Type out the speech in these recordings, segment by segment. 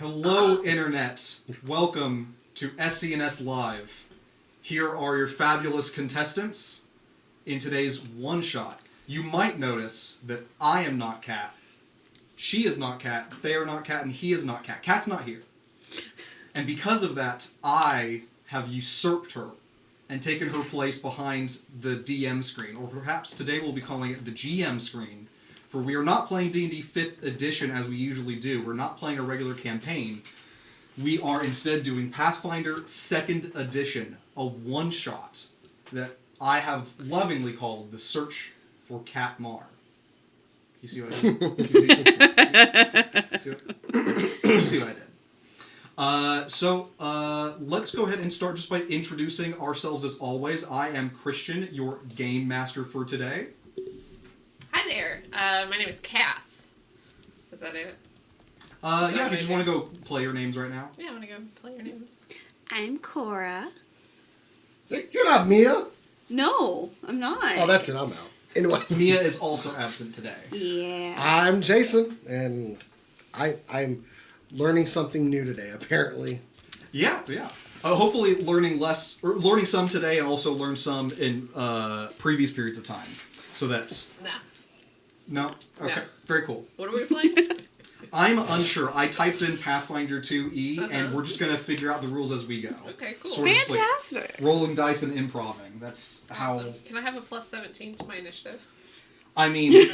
Hello, Internet. Welcome to SCNS Live. Here are your fabulous contestants in today's One Shot. You might notice that I am not Kat, she is not Kat, they are not Kat, and he is not Kat. Kat's not here. And because of that, I have usurped her and taken her place behind the DM screen, or perhaps today we'll be calling it the GM screen. For we are not playing D&D 5th edition as we usually do. We're not playing a regular campaign. We are instead doing Pathfinder 2nd edition, a one-shot that I have lovingly called The Search for Katmar. You see what I did? You see what I did? So let's go ahead and start just by introducing ourselves as always. I am Christian, your game master for today. Hi there. My name is Cass. Is that it? Yeah, if you just want to go play your names right now. Yeah, I want to go play your names. I'm Cora. You're not Mia. No, I'm not. Oh, that's it. I'm out. Anyway. Mia is also absent today. Yeah. I'm Jason, and I'm learning something new today, apparently. Yeah. Hopefully learning some today and also learn some in previous periods of time. So that's... No? Okay. No. Very cool. What are we playing? I'm unsure. I typed in Pathfinder 2E, and we're just going to figure out the rules as we go. Okay, cool. Sort of just, Fantastic. rolling dice and improving. That's how... Awesome. Can I have a plus 17 to my initiative? I mean,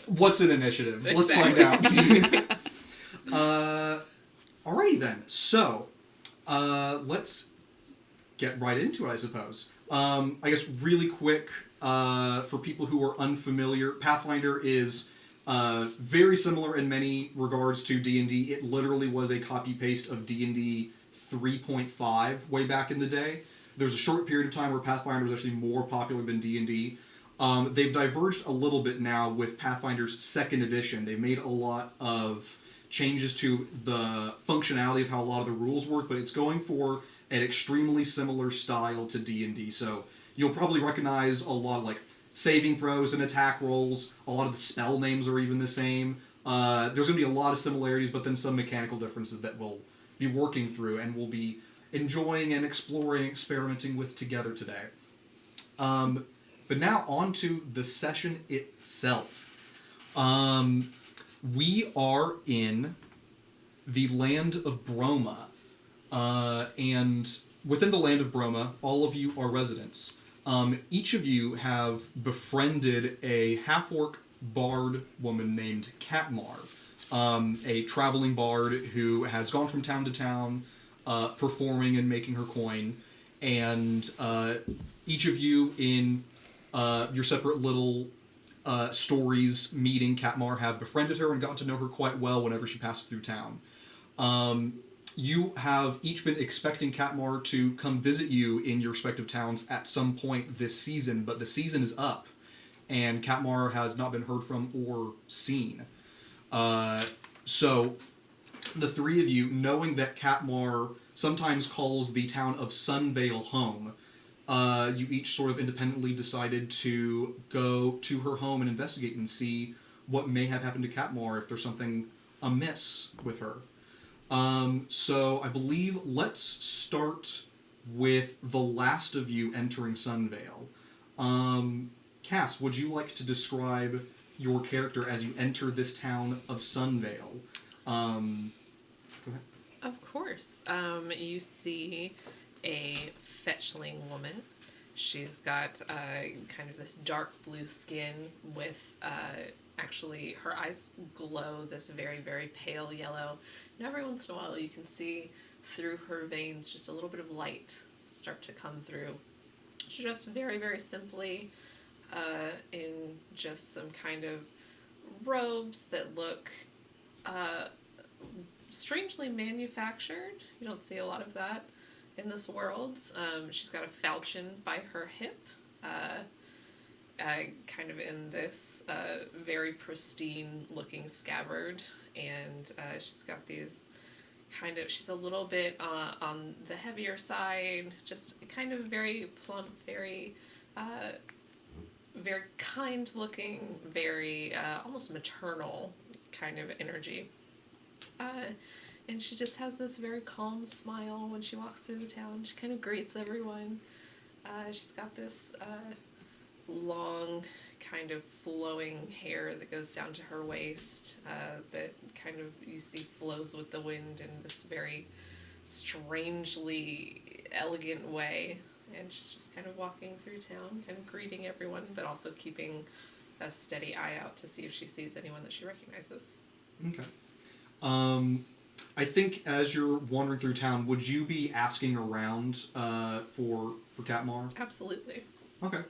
what's an initiative? Exactly. Let's find out. Alrighty then. So, let's get right into it, I suppose. I guess really quick, for people who are unfamiliar, Pathfinder is very similar in many regards to D&D. It literally was a copy-paste of D&D 3.5 way back in the day. There was a short period of time where Pathfinder was actually more popular than D&D. They've diverged a little bit now with Pathfinder's 2nd edition. They've made a lot of changes to the functionality of how a lot of the rules work, but it's going for an extremely similar style to D&D. So you'll probably recognize a lot of like saving throws and attack rolls. A lot of the spell names are even the same. There's going to be a lot of similarities, but then some mechanical differences that we'll be working through and we'll be enjoying and exploring, experimenting with together today. But now on to the session itself. We are in the land of Broma. And within the land of Broma, all of you are residents. Each of you have befriended a half-orc bard woman named Katmar, a traveling bard who has gone from town to town, performing and making her coin. And each of you in your separate little stories meeting Katmar have befriended her and gotten to know her quite well whenever she passes through town. You have each been expecting Katmar to come visit you in your respective towns at some point this season, but the season is up, and Katmar has not been heard from or seen. So, the three of you, knowing that Katmar sometimes calls the town of Sunvale home, you each sort of independently decided to go to her home and investigate and see what may have happened to Katmar, if there's something amiss with her. So I believe let's start with the last of you entering Sunvale. Cass, would you like to describe your character as you enter this town of Sunvale? Go ahead. Of course. You see a fetchling woman. She's got kind of this dark blue skin with actually her eyes glow this very, very pale yellow. And every once in a while you can see through her veins just a little bit of light start to come through. She's dressed very, very simply in just some kind of robes that look strangely manufactured. You don't see a lot of that in this world. She's got a falchion by her hip, kind of in this very pristine looking scabbard, and she's got these kind of, she's a little bit on the heavier side, just kind of very plump, very very kind looking, very almost maternal kind of energy. And she just has this very calm smile when she walks through the town. She kind of greets everyone. She's got this long, kind of flowing hair that goes down to her waist that kind of, you see, flows with the wind in this very strangely elegant way. And she's just kind of walking through town, kind of greeting everyone, but also keeping a steady eye out to see if she sees anyone that she recognizes. Okay. I think as you're wandering through town, would you be asking around for Katmar? Absolutely. Okay.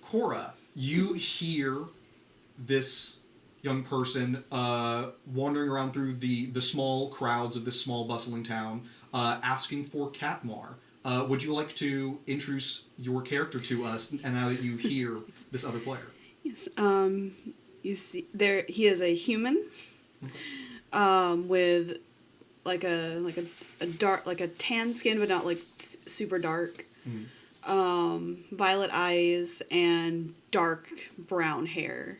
Cora, you hear this young person wandering around through the small crowds of this small bustling town, asking for Katmar. Would you like to introduce your character to us, and now that you hear this other player? Yes. You see, there he is a human, with like a dark, like a tan skin, but not like super dark. Mm-hmm. Violet eyes and dark brown hair.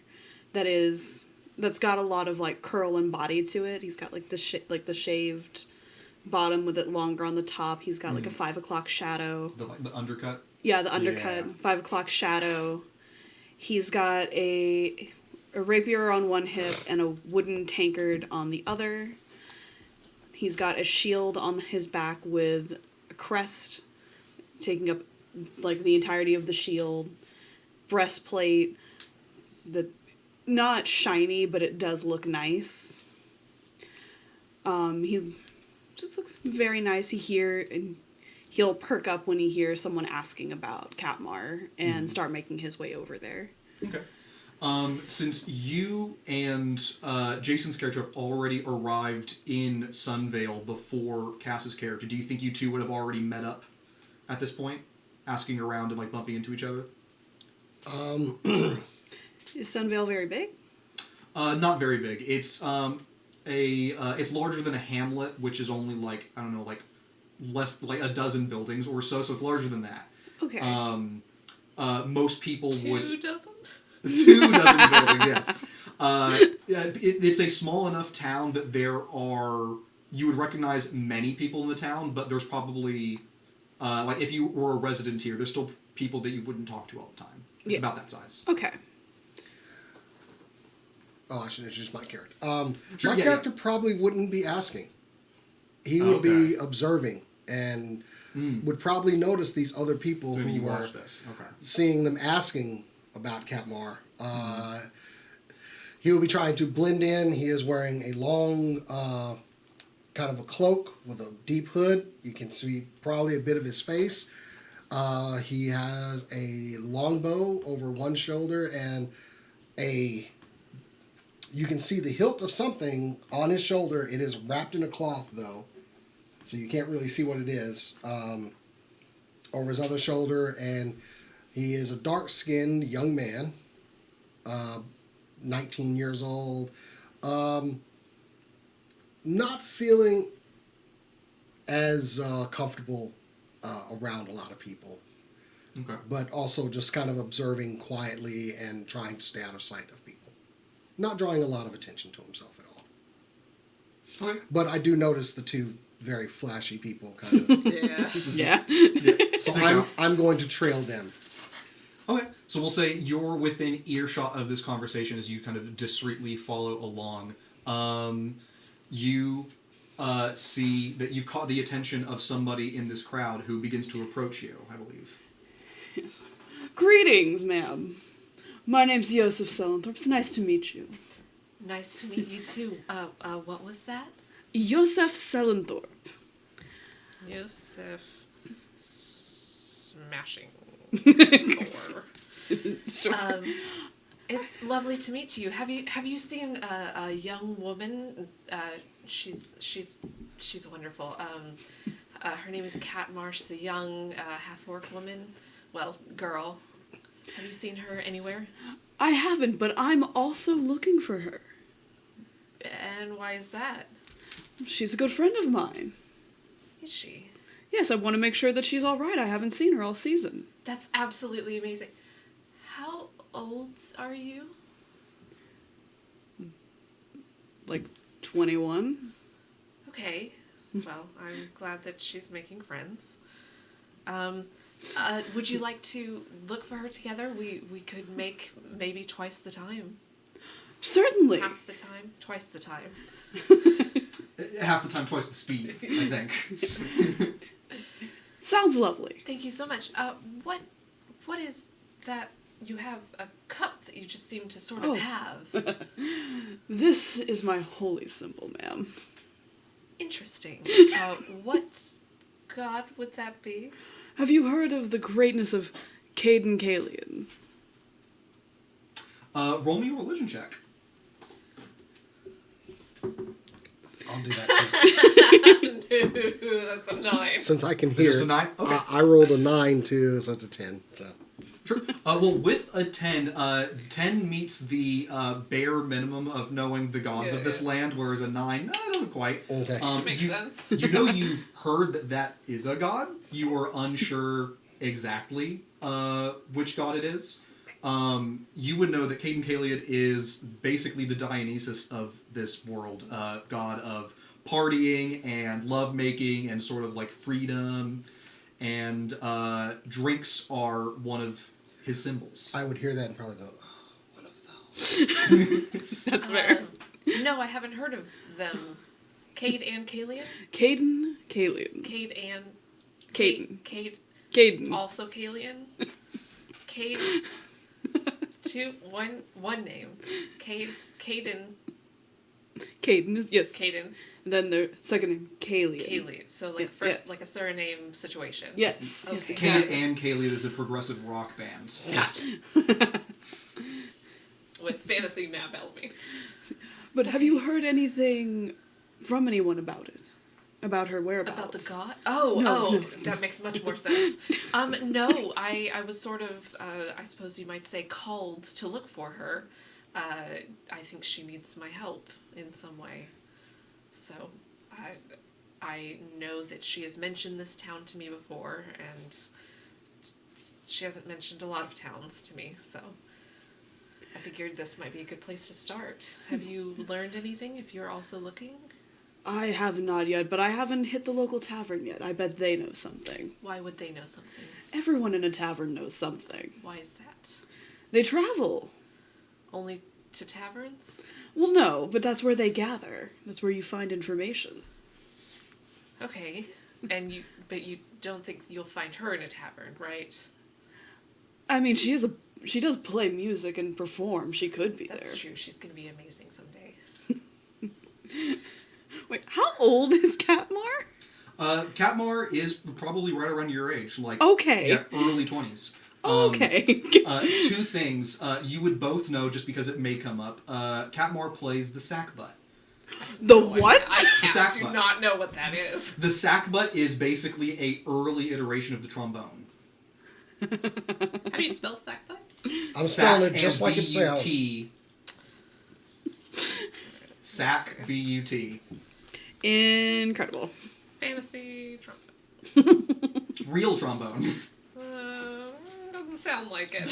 That's got a lot of like curl and body to it. He's got like the shaved bottom with it longer on the top. He's got like a 5 o'clock shadow. The undercut? Yeah, the undercut, Yeah. 5 o'clock shadow. He's got a rapier on one hip and a wooden tankard on the other. He's got a shield on his back with a crest taking up like the entirety of the shield. Breastplate, not shiny, but it does look nice. He just looks very nice. He'll perk up when he hears someone asking about Katmar and start making his way over there. Okay. Since you and Jason's character have already arrived in Sunvale before Cass's character, do you think you two would have already met up at this point? Asking around and like bumping into each other? Is Sunvale very big? Not very big. It's it's larger than a hamlet, which is only like, I don't know, like less like a dozen buildings or so it's larger than that. Okay. Most people would 2 dozen? 2 dozen buildings, yes. It's a small enough town that you would recognize many people in the town, but there's probably, like if you were a resident here, there's still people that you wouldn't talk to all the time. It's about that size. Okay. Oh, I should introduce my character. Sure, my character probably wouldn't be asking. He would be observing and would probably notice these other people So maybe who you were watch this. Okay. seeing them asking about Katmar. He will be trying to blend in. He is wearing a long kind of a cloak with a deep hood. You can see probably a bit of his face. He has a longbow over one shoulder and you can see the hilt of something on his shoulder. It is wrapped in a cloth, though, so you can't really see what it is. Over his other shoulder, and he is a dark-skinned young man, 19 years old, not feeling as comfortable around a lot of people. Okay. But also just kind of observing quietly and trying to stay out of sight of people. Not drawing a lot of attention to himself at all. Okay. But I do notice the 2 very flashy people kind of. Yeah. Yeah. So I'm going to trail them. Okay. So we'll say you're within earshot of this conversation as you kind of discreetly follow along. You see that you've caught the attention of somebody in this crowd who begins to approach you, I believe. Greetings, ma'am. My name's Joseph Selenthorpe. It's nice to meet you. Nice to meet you too. What was that? Joseph Selenthorpe. Yosef smashing door. Sure. It's lovely to meet you. Have you seen a young woman? She's wonderful. Her name is Katmar. She's a young half-orc woman. Well, girl. Have you seen her anywhere? I haven't, but I'm also looking for her. And why is that? She's a good friend of mine. Is she? Yes, I want to make sure that she's all right. I haven't seen her all season. That's absolutely amazing. How old are you? Like 21. Okay. Well, I'm glad that she's making friends. Would you like to look for her together? We could make maybe twice the time. Certainly. Half the time, twice the time. Half the time, twice the speed, I think. Sounds lovely. Thank you so much. What is that? You have a cup that you just seem to sort of have. This is my holy symbol, ma'am. Interesting. What god would that be? Have you heard of the greatness of Caden Kalian? Roll me a religion check. I'll do that too. No, that's a 9. Since I can hear, Just a 9? Okay. I rolled a 9 too, so it's a 10. So Sure. Well, with a 10, 10 meets the bare minimum of knowing the gods of this land, whereas a 9, it doesn't quite. okay. Makes sense. You know you've heard that that is a god. You are unsure exactly which god it is. You would know that Caden Kaliad is basically the Dionysus of this world, god of partying and lovemaking and sort of like freedom, and drinks are one of his symbols. I would hear that and probably go, oh, what of those? That's fair. No, I haven't heard of them. Cade and Kalian? Caden Kalian. Cade and... Caden. Cade... Caden. Also Kalian? Cade... One name. Caden... Caden is, yes. Caden. And then the second name, Kalian. Kaylee. So like Yes, first yes. like a surname situation. Yes. Okay. Yes, Caden exactly. and Kaliad is a progressive rock band. Gotcha. With fantasy Matt Bellamy. But have you heard anything from anyone about it? About her whereabouts? About the god? Oh, No. that makes much more sense. No, I was sort of, I suppose you might say, called to look for her. I think she needs my help in some way. So, I know that she has mentioned this town to me before, and she hasn't mentioned a lot of towns to me, so I figured this might be a good place to start. Have you learned anything if you're also looking? I have not yet, but I haven't hit the local tavern yet. I bet they know something. Why would they know something? Everyone in a tavern knows something. Why is that? They travel. Only to taverns? Well, no, but that's where they gather. That's where you find information. Okay. But you don't think you'll find her in a tavern, right? I mean, she does play music and perform. She could be That's there. true. She's gonna be amazing someday. Wait, how old is Katmar? Katmar is probably right around your age, like Okay. yeah, early 20s. Okay. 2 things you would both know just because it may come up. Katmar plays the sackbut. The what? I sack do butt. not know what that is. The sackbut is basically a early iteration of the trombone. How do you spell sackbut? I'm spelling it just and like it sounds. B-U-T. Sack, B-U-T. Incredible. Fantasy trumpet. Real trombone. Doesn't sound like it.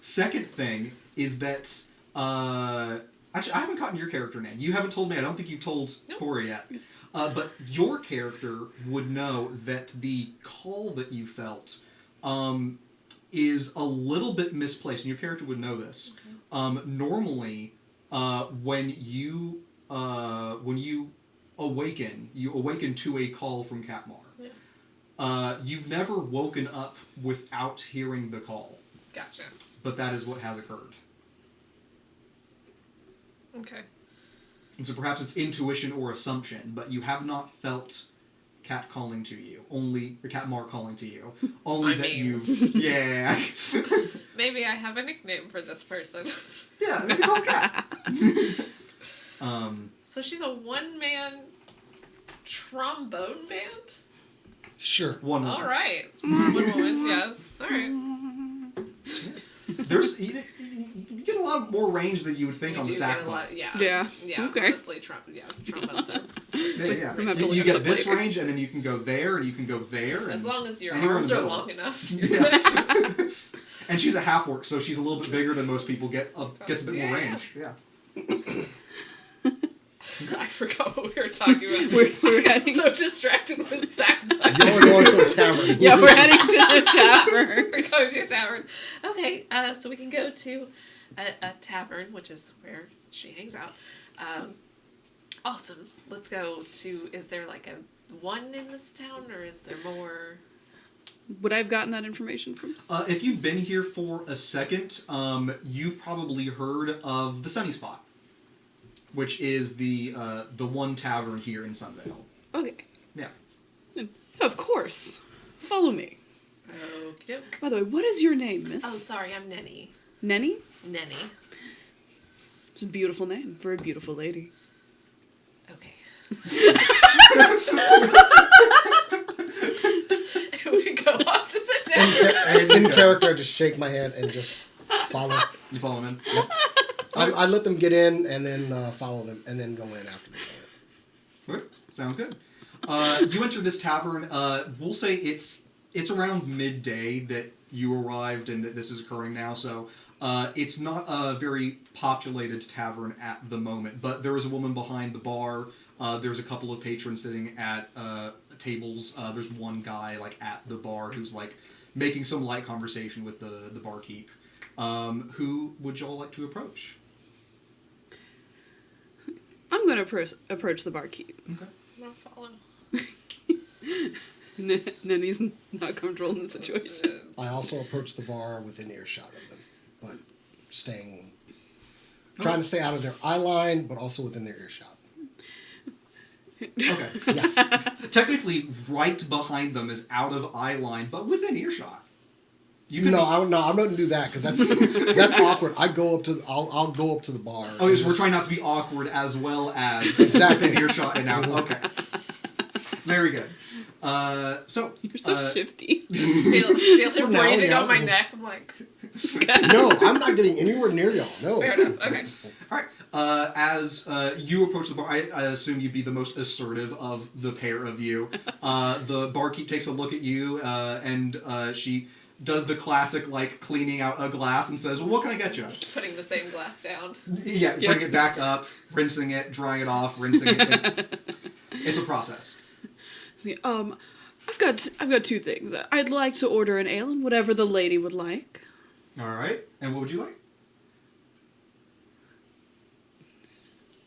Second thing is that actually I haven't gotten your character name. You haven't told me. I don't think you've told Nope. Corey yet. But your character would know that the call that you felt is a little bit misplaced, and your character would know this. Okay. Normally, when you awaken to a call from Katmar. Yeah. You've never woken up without hearing the call, Gotcha. but that is what has occurred. Okay. And so perhaps it's intuition or assumption, but you have not felt Cat calling to you. Or Katmar calling to you. Only I that mean. you... Yeah. Maybe I have a nickname for this person. Yeah, maybe call Cat. So she's a one-man trombone band? Sure. One more. All right. One woman, yeah. All right. There's... You get a lot more range than you would think You on the do get a sackbut. lot, yeah. Yeah. Yeah, Okay. honestly, trombones are... Yeah. I'm gonna have to You look get up this later. range, and then you can go there, and you can go there. As and long as your anywhere in arms the are middle. long enough. Yeah. And she's a half-orc, so she's a little bit bigger than most people. Gets a bit more Yeah. range. Yeah. I forgot what we were talking about. We're I got heading. so distracted with sack butt. Y'all are going to a tavern. Yeah, we're heading to the tavern. We're going to a tavern. Okay, so we can go to a tavern, which is where she hangs out. Awesome. Let's go to. Is there like a one in this town, or is there more? Would I have gotten that information from? If you've been here for a second, you've probably heard of the Sunny Spot, which is the one tavern here in Sunvale. Okay. Yeah. Of course. Follow me. Okey-doke. By the way, what is your name, miss? Oh, sorry, I'm Nenny. Nenny? Nenny. It's a beautiful name for a beautiful lady. Okay. We go up to the tavern. In character, I just shake my head and just follow. You follow him in? I let them get in and then follow them and then go in after they go in. Okay, sounds good. You enter this tavern. We'll say it's around midday that you arrived and that this is occurring now, so it's not a very populated tavern at the moment, but there is a woman behind the bar. There's a couple of patrons sitting at tables. There's one guy like at the bar who's like making some light conversation with the barkeep. Who would y'all like to approach? I'm going to approach the barkeep. Okay. I'm gonna follow. Nenny's not comfortable in the situation. I also approach the bar within earshot of them, but trying to stay out of their eye line, but also within their earshot. Okay. Yeah. Technically, right behind them is out of eye line, but within earshot. You can I'm not going to do that because that's awkward. I'll go up to the bar. Oh, yes, we're trying not to be awkward as well as Exactly. within earshot and out. Okay. Very good. So You're so shifty. Feel him For now, breathing yeah. on my neck. I'm like, No, I'm not getting anywhere near y'all. No. fair enough. Okay. all right. As you approach the bar, I assume you'd be the most assertive of the pair of you. The barkeep takes a look at you, and she does the classic, like, cleaning out a glass and says, well, what can I get you? Putting the same glass down. Yeah, bring it back up, rinsing it, drying it off, rinsing it. It's a process. So, I've got two things. I'd like to order an ale and whatever the lady would like. All right. And what would you like?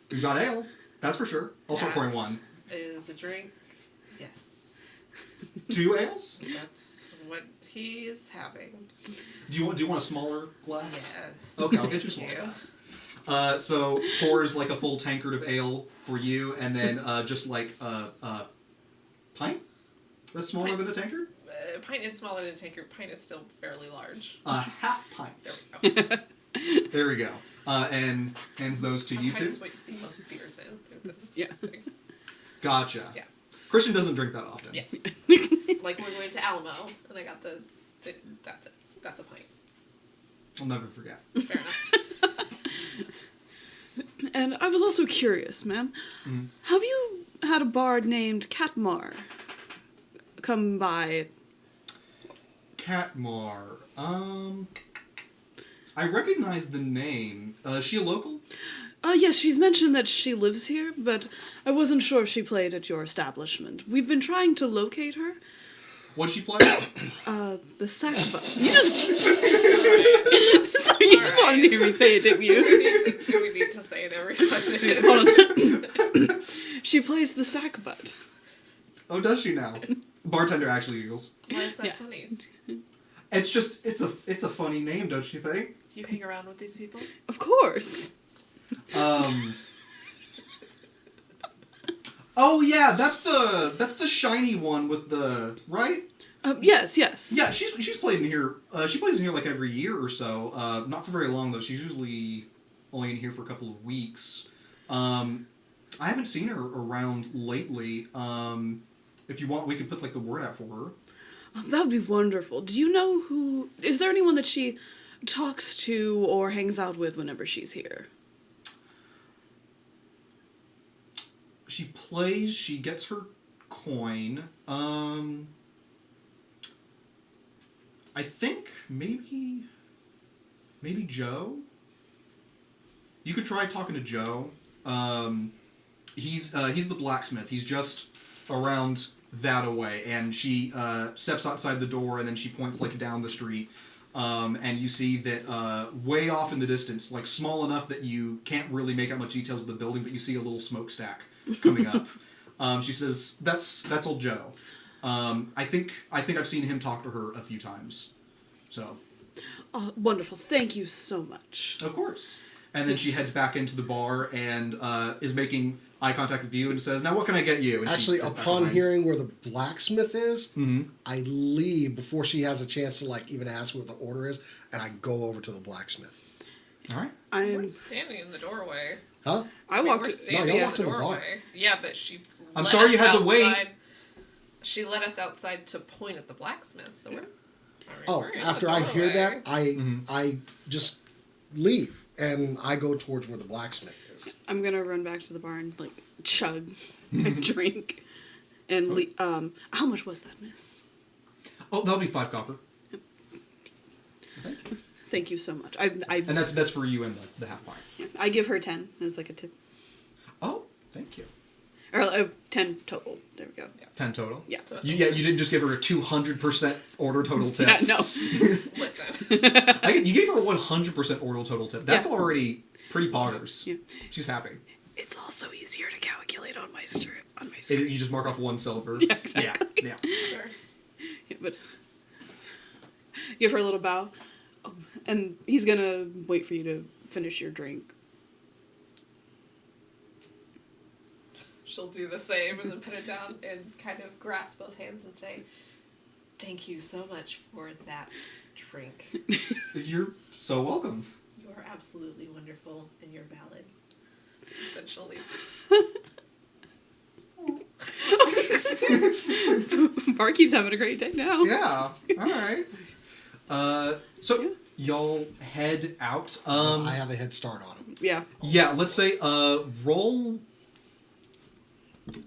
We've got ale. That's for sure. Also pouring one. Is a drink. Yes. 2 ales? That's what he is having. Do you want a smaller glass? Yes. Okay, I'll get you a smaller Thank glass. So pours like a full tankard of ale for you, and then just like a pint that's smaller than a tankard. Pint is smaller than a tankard. Pint is still fairly large. A half pint. There we go. There we go. And hands those to you Pint two. is what you see most beers in. They're Yeah. big. Gotcha. Yeah. Christian doesn't drink that often. Yeah. Like when we went to Alamo, and I got the that's it. That's a pint. I'll never forget. Fair enough. And I was also curious, ma'am. Mhm. Have you had a bard named Katmar come by? Katmar. I recognize the name. Is she a local? Yes, she's mentioned that she lives here, but I wasn't sure if she played at your establishment. We've been trying to locate her. What'd she play? The sackbut. You just... So you just wanted to hear me say it, didn't you? We need to say it every 5 minutes. Hold on. She plays the sackbut. Oh, does she now? Bartender actually giggles. Why is that Yeah. funny? It's just it's a funny name, don't you think? Do you hang around with these people? Of course. Oh yeah, that's the shiny one with the right. Yes. Yeah, she's played in here. She plays in here like every year or so. Not for very long though. She's usually only in here for a couple of weeks. I haven't seen her around lately. If you want, we could put like the word out for her. That would be wonderful. Do you know who... Is there anyone that she talks to or hangs out with whenever she's here? She plays. She gets her coin. I think maybe Joe. You could try talking to Joe. He's the blacksmith. He's just around that away, and she steps outside the door, and then she points like down the street, and you see that way off in the distance, like small enough that you can't really make out much details of the building, but you see a little smokestack coming up. She says, "That's old Joe. I think I've seen him talk to her a few times. So." Oh, wonderful. Thank you so much. Of course. And then she heads back into the bar and is making eye contact with you and says, "Now what can I get you?" And Actually, upon hearing where the blacksmith is, Mm-hmm. I leave before she has a chance to like even ask what the order is, and I go over to the blacksmith. All right. We're standing in the doorway. Huh? I walked. We're standing y'all in walked the to the bar. doorway. Yeah, but she. I'm let sorry us you had to wait. outside. She let us outside to point at the blacksmith, so we're. Oh, we're in the after I hear doorway. that, I just leave and I go towards where the blacksmith is. I'm gonna run back to the bar and like chug a drink, and how much was that, miss? Oh, that'll be 5 copper. Thank you. Thank you so much. And that's for you and the half pint. I give her 10 as like a tip, Oh, thank you. or 10 total. There we go. 10 total. Yeah. So You didn't just give her a 200% order total tip. Yeah. No. Listen. You gave her a 100% order total tip. That's Yeah. already pretty poggers. Yeah. She's happy. It's also easier to calculate on my screen. You just mark off 1 silver. Yeah, exactly. Yeah. Sure. Yeah, but give her a little bow, and he's gonna wait for you to finish your drink. She'll do the same and then put it down and kind of grasp both hands and say, "Thank you so much for that drink. You're so welcome. You are absolutely wonderful and you're valid." Then she'll leave. Bar keeps having a great day now. Yeah. All right. So y'all head out. I have a head start on him. Yeah. Yeah. Let's say roll.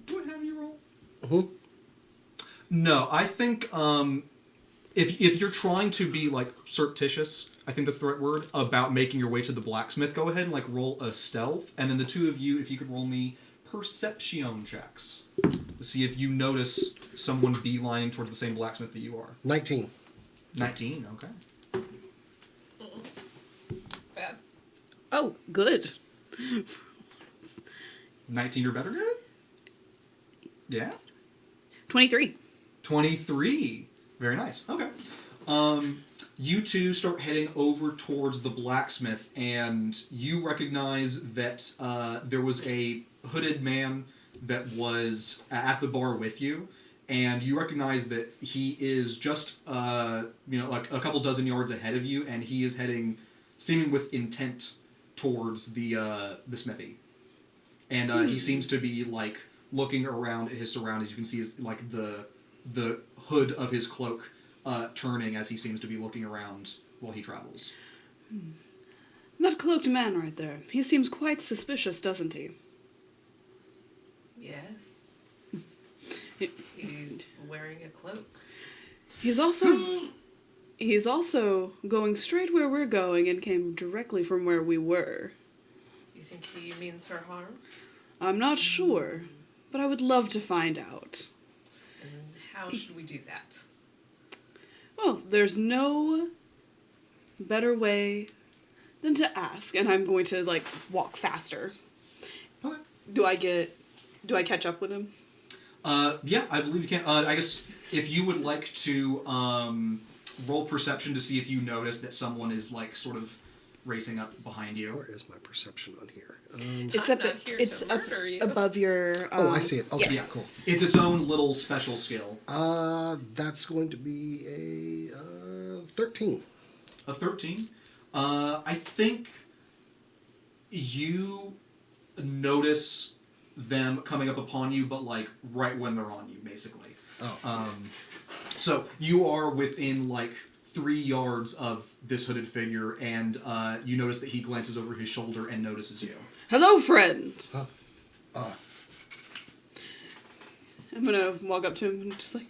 Do I have you roll? Mm-hmm. No, I think if you're trying to be like surreptitious, I think that's the right word, about making your way to the blacksmith, go ahead and like roll a stealth, and then the two of you, if you could roll me perception checks to see if you notice someone beelining towards the same blacksmith that you are. 19. 19, okay. Bad. Oh, good. 19 or better good? Yeah? 23. 23. Very nice. Okay. You two start heading over towards the blacksmith, and you recognize that there was a hooded man that was at the bar with you, and you recognize that he is just like a couple dozen yards ahead of you, and he is heading, seeming with intent, towards the smithy. And he seems to be like looking around at his surroundings. You can see his like the hood of his cloak turning as he seems to be looking around while he travels. That cloaked man right there. He seems quite suspicious, doesn't he? Yes. He's wearing a cloak. He's also going straight where we're going and came directly from where we were. You think he means her harm? I'm not sure, but I would love to find out. And how should we do that? Well, there's no better way than to ask, and I'm going to, like, walk faster. Okay. Do I catch up with him? Yeah, I believe you can. I guess if you would like to roll perception to see if you notice that someone is like sort of racing up behind you. Where is my perception on here? It's I'm up. not here It's to up murder you. above your. Oh, I see it. Okay, Yeah. cool. It's its own little special skill. That's going to be a 13. A 13. I think you notice them coming up upon you, but like right when they're on you, basically. Oh. So you are within like 3 yards of this hooded figure, and you notice that he glances over his shoulder and notices you. Hello, friend. Huh? I'm gonna walk up to him and just like,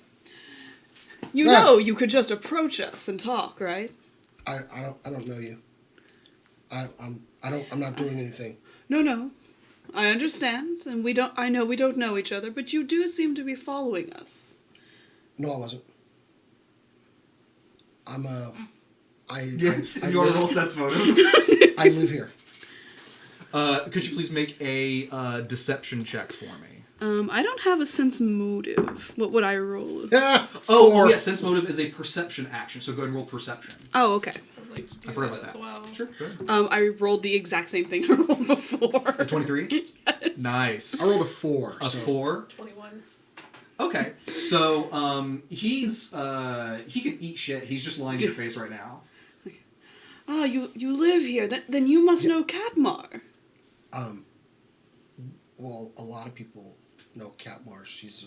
you know, you could just approach us and talk, right? I don't know you. I'm not doing anything. No. I understand, and I know we don't know each other, but you do seem to be following us. No, I wasn't. You are roll sense motive. I live here. Could you please make a deception check for me? I don't have a sense motive. What would I roll? Oh, yeah, sense motive is a perception action, so go ahead and roll perception. Oh, okay. I'd like to do I forgot that about as that. well. Sure, go ahead. I rolled the exact same thing I rolled before. 23? Yes. Nice. I rolled a 4. A so 4? 21. Okay. So, he can eat shit. He's just lying to your face right now. Ah, you live here. Then you must know Katmar. Well, a lot of people know Katmar. She's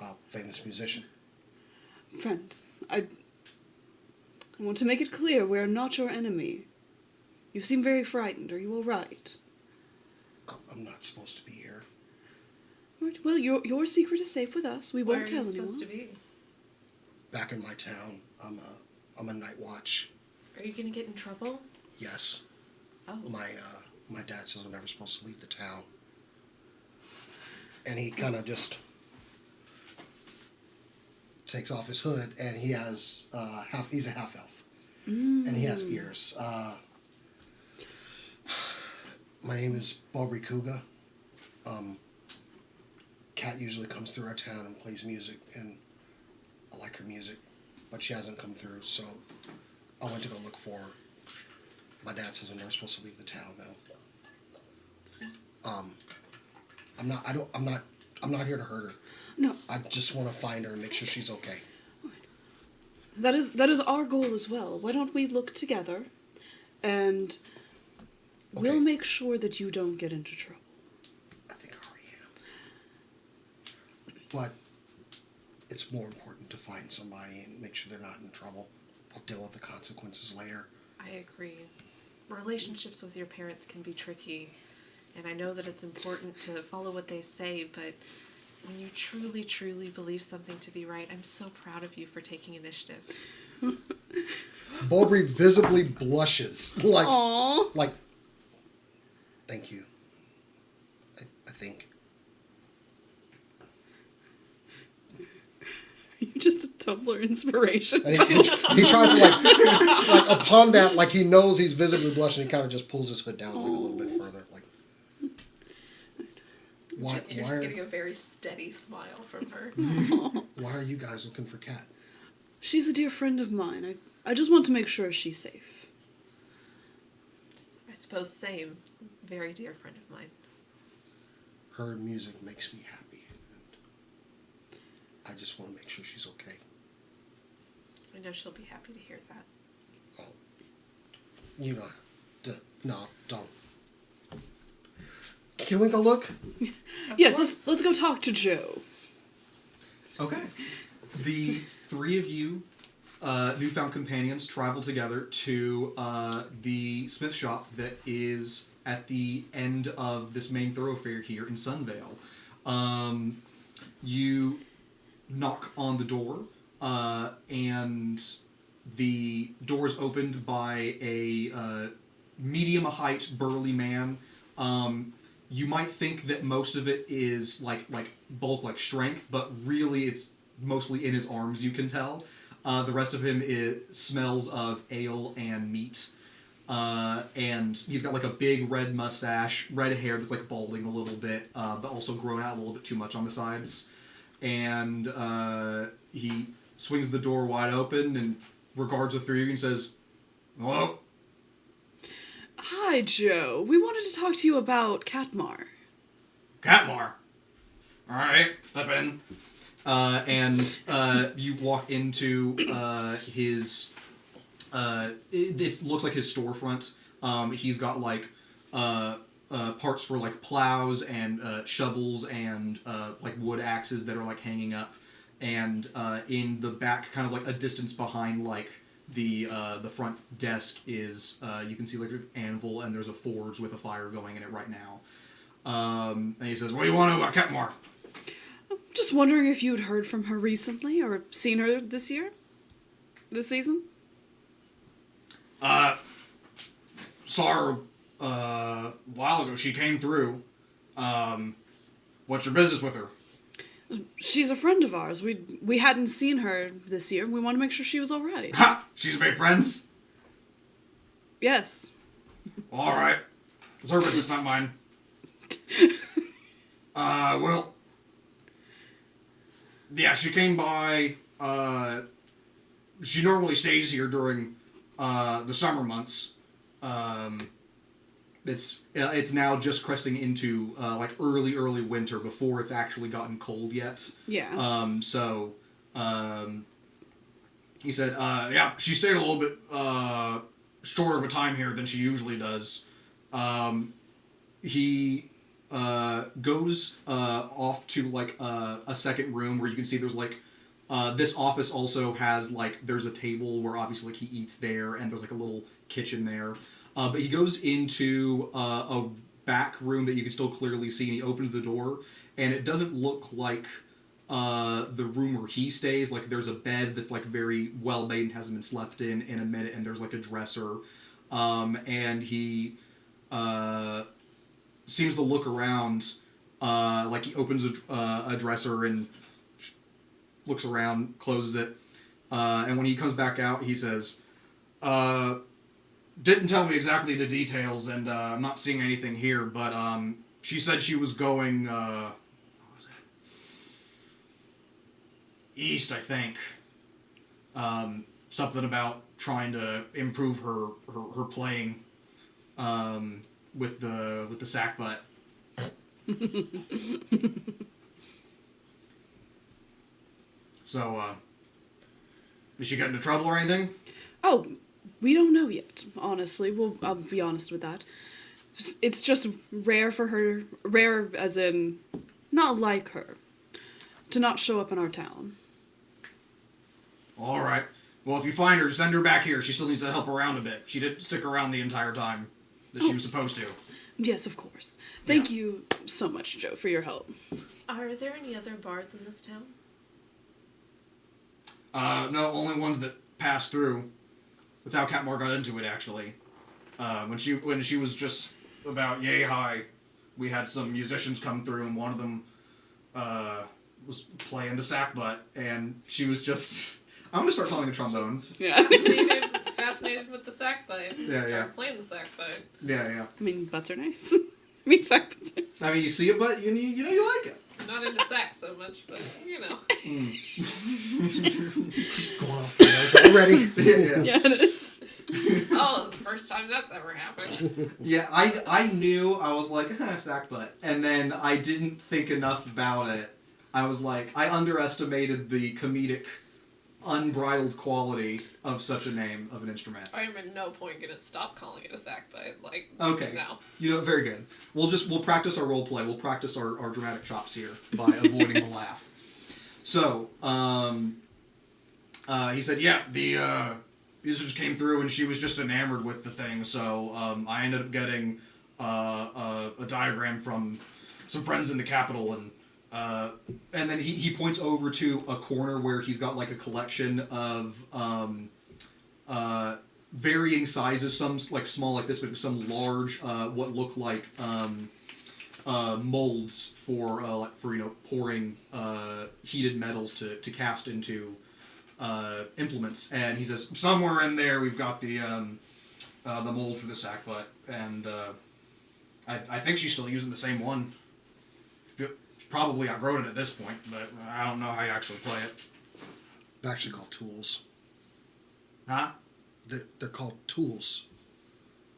a famous musician. Friend, I want to make it clear we are not your enemy. You seem very frightened. Are you all right? I'm not supposed to be here. Right, well, your secret is safe with us. We Where won't are you tell anyone. supposed to be? Back in my town, I'm a night watch. Are you going to get in trouble? Yes. Oh. My dad says I'm never supposed to leave the town. And he kind of just takes off his hood, and he has he's a half elf, and he has ears. My name is Bobri Kuga. Kat usually comes through our town and plays music, and I like her music, but she hasn't come through, so I went to go look for her. My dad says I'm never supposed to leave the town, though. I'm not here to hurt her. No, I just want to find her and make sure she's okay. that is our goal as well. Why don't we look together, and we'll Okay. make sure that you don't get into trouble. I think I already am. But it's more important to find somebody and make sure they're not in trouble. I'll deal with the consequences later. I agree. Relationships with your parents can be tricky, and I know that it's important to follow what they say, but when you truly, truly believe something to be right, I'm so proud of you for taking initiative. Bobri visibly blushes. Aww. Like, thank you. I think. You're just a Tumblr inspiration. And he tries to, like, upon that, like, he knows he's visibly blushing, he kind of just pulls his hood down, like, a little bit further. Like, You're just getting a very steady smile from her. why are you guys looking for Kat? She's a dear friend of mine. I just want to make sure she's safe. I suppose same. Very dear friend of mine. Her music makes me happy. And I just want to make sure she's okay. I know she'll be happy to hear that. Oh, you know, no, don't. Can we go look? Yes, let's go talk to Joe. Okay. The three of you, newfound companions, travel together to the smith shop that is at the end of this main thoroughfare here in Sunvale. You knock on the door, and the door is opened by a medium-height, burly man. You might think that most of it is like bulk, like strength, but really it's mostly in his arms, you can tell. The rest of him smells of ale and meat. And he's got like a big red mustache, red hair that's like balding a little bit, but also grown out a little bit too much on the sides. And he swings the door wide open and regards the three of you and says, "Hello?" Hi, Joe. We wanted to talk to you about Katmar. Katmar. All right, step in. And you walk into his. It looks like his storefront. He's got like parts for like plows and shovels and like wood axes that are like hanging up. And in the back, kind of like a distance behind like the front desk is you can see like an anvil and there's a forge with a fire going in it right now. And he says, "What do you want to know about Katmar?" Just wondering if you'd heard from her recently or seen her this season? Saw her a while ago. She came through. What's your business with her? She's a friend of ours. We hadn't seen her this year. We want to make sure she was all right. Ha! She's made friends? Yes. All right. It's her business, not mine. Well... Yeah, she came by, she normally stays here during, the summer months. It's now just cresting into, like, early winter before it's actually gotten cold yet. Yeah. He said, yeah, she stayed a little bit, shorter of a time here than she usually does. He goes off to like a second room where you can see there's like this office also has like there's a table where obviously like he eats there, and there's like a little kitchen there. But he goes into a back room that you can still clearly see, and he opens the door, and it doesn't look like the room where he stays. Like there's a bed that's like very well made and hasn't been slept in a minute, and there's like a dresser, and he seems to look around, like he opens a dresser and looks around, closes it, and when he comes back out, he says, didn't tell me exactly the details, and I'm not seeing anything here, but she said she was going, what was it? East, I think. Something about trying to improve her playing, with the sack butt. So, did she get into trouble or anything? Oh, we don't know yet, honestly. I'll be honest with that. It's just rare for her, rare as in not like her, to not show up in our town. Alright. Well, if you find her, send her back here. She still needs to help around a bit. She didn't stick around the entire time that she was supposed to. Yes, of course. Thank you so much, Joe, for your help. Are there any other bards in this town? No, only ones that pass through. That's how Katmar got into it, actually. When she was just about yay high, we had some musicians come through, and one of them was playing the sack butt, and she was just... I'm gonna start calling it trombone. Yeah. Fascinated with the sack butt. Start playing the sack butt. Yeah. I mean, butts are nice. I mean, sack butts are... I mean, you see a butt, you know you like it. I'm not into sax so much, but, you know. Going off the rails already. Yeah, it is. Oh, it's the first time that's ever happened. Yeah, I knew, I was like, sack butt. And then I didn't think enough about it. I was like, I underestimated the comedic, unbridled quality of such a name of an instrument. I am at no point gonna stop calling it a sack butt. Like, okay. No. You know, very good. We'll practice our role play. We'll practice our dramatic chops here by avoiding the laugh. So, he said, yeah, the users came through and she was just enamored with the thing, so I ended up getting a diagram from some friends in the capital, and then he points over to a corner where he's got like a collection of varying sizes, some like small like this, but some large, what look like molds for pouring heated metals to cast into implements. And he says somewhere in there we've got the mold for the sack butt, and I think she's still using the same one. She's probably outgrown it at this point, but I don't know how you actually play it. They're actually called tools. Huh? They're called tools.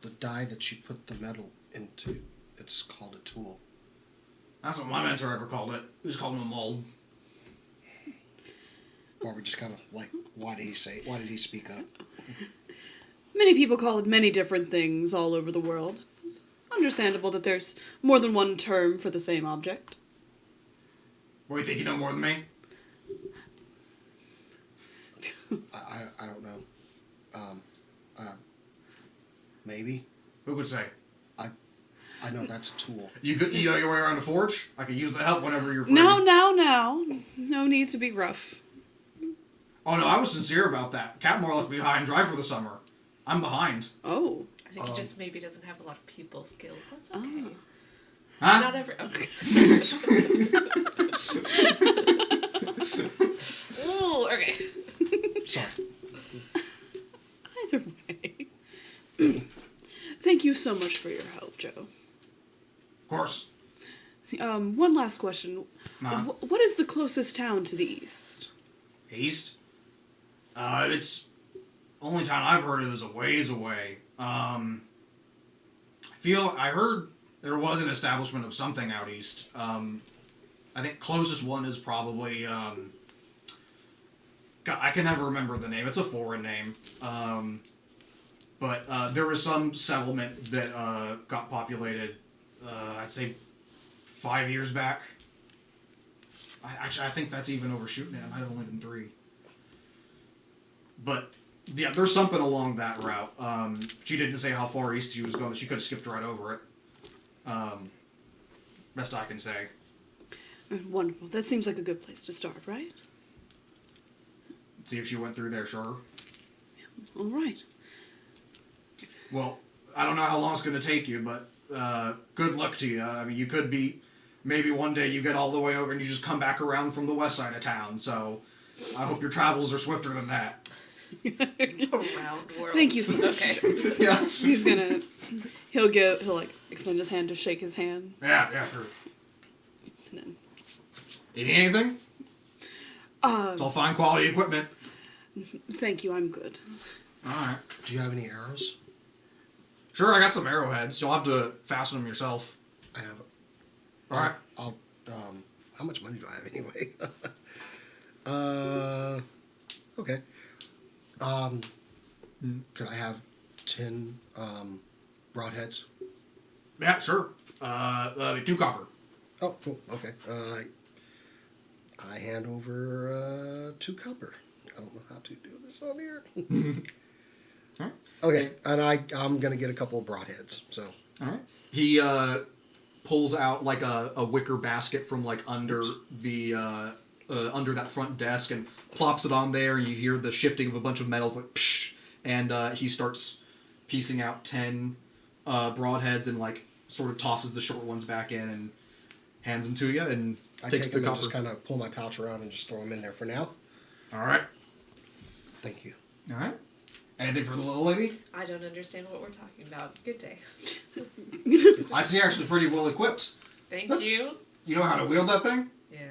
The die that you put the metal into, it's called a tool. That's what my mentor ever called it. We just called him a mold. Or we just kind of like, why did he speak up? Many people call it many different things all over the world. It's understandable that there's more than one term for the same object. What, do you think you know more than me? I don't know. Maybe. Who would say? I know that's a tool. You know your way around a forge? I could use the help whenever you're free. Now. No need to be rough. Oh no, I was sincere about that. Katmar left me high and dry for the summer. I'm behind. Oh. I think he just maybe doesn't have a lot of people skills. That's okay. Huh? Not every. Okay. Ooh, okay. Sorry. Either way. Thank you so much for your help, Joe. Of course. See, one last question. What is the closest town to the east? East? It's... Only town I've heard of is a ways away. I heard there was an establishment of something out east. I think closest one is probably, God, I can never remember the name. It's a foreign name. But there was some settlement that got populated, I'd say 5 years back. I think that's even overshooting it. It might have only been 3. But, yeah, there's something along that route. She didn't say how far east she was going. She could have skipped right over it. Best I can say. Wonderful. That seems like a good place to start, right? See if she went through there, sure. All right. Well, I don't know how long it's going to take you, but good luck to you. I mean, you could be... Maybe one day you get all the way over and you just come back around from the west side of town, so I hope your travels are swifter than that. Around world. Thank you so much. Okay. Yeah. He'll like extend his hand to shake his hand. Yeah, sure. And then, You need anything? It's all fine quality equipment. thank you, I'm good. Alright. Do you have any arrows? Sure, I got some arrowheads. You'll have to fasten them yourself. I have. Alright. I'll. How much money do I have anyway? Okay. Could I have 10 broadheads? Yeah, sure. 2 copper. Oh, cool. Okay. I hand over 2 copper. I don't know how to do this on here. Alright. Okay, and I'm gonna get a couple of broadheads. So. Alright. He pulls out like a wicker basket from like under the under that front desk and plops it on there, and you hear the shifting of a bunch of metals like psh, and he starts piecing out 10 broadheads and like sort of tosses the short ones back in and hands them to you and I takes take the them and copper. just kind of pull my pouch around and just throw them in there for now. Alright. Thank you. Alright. Anything for the little lady? I don't understand what we're talking about. Good day. I see you're actually pretty well equipped. Thank That's- you. You know how to wield that thing? Yeah.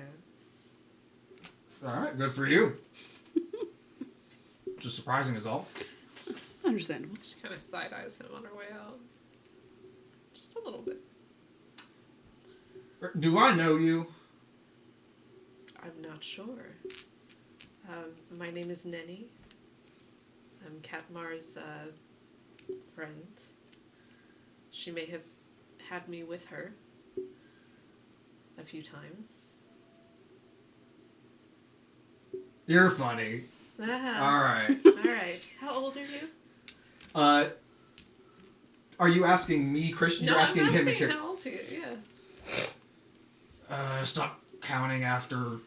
Alright, good for you. Just surprising is all. Understandable. She kind of side eyes him on her way out. Just a little bit. Do I know you? I'm not sure. My name is Nenny. I'm Katmar's friend. She may have had me with her a few times. You're funny. Alright. Alright. How old are you? Are you asking me, Christian? You're asking I'm him. asking how old are you? Yeah. Stop counting after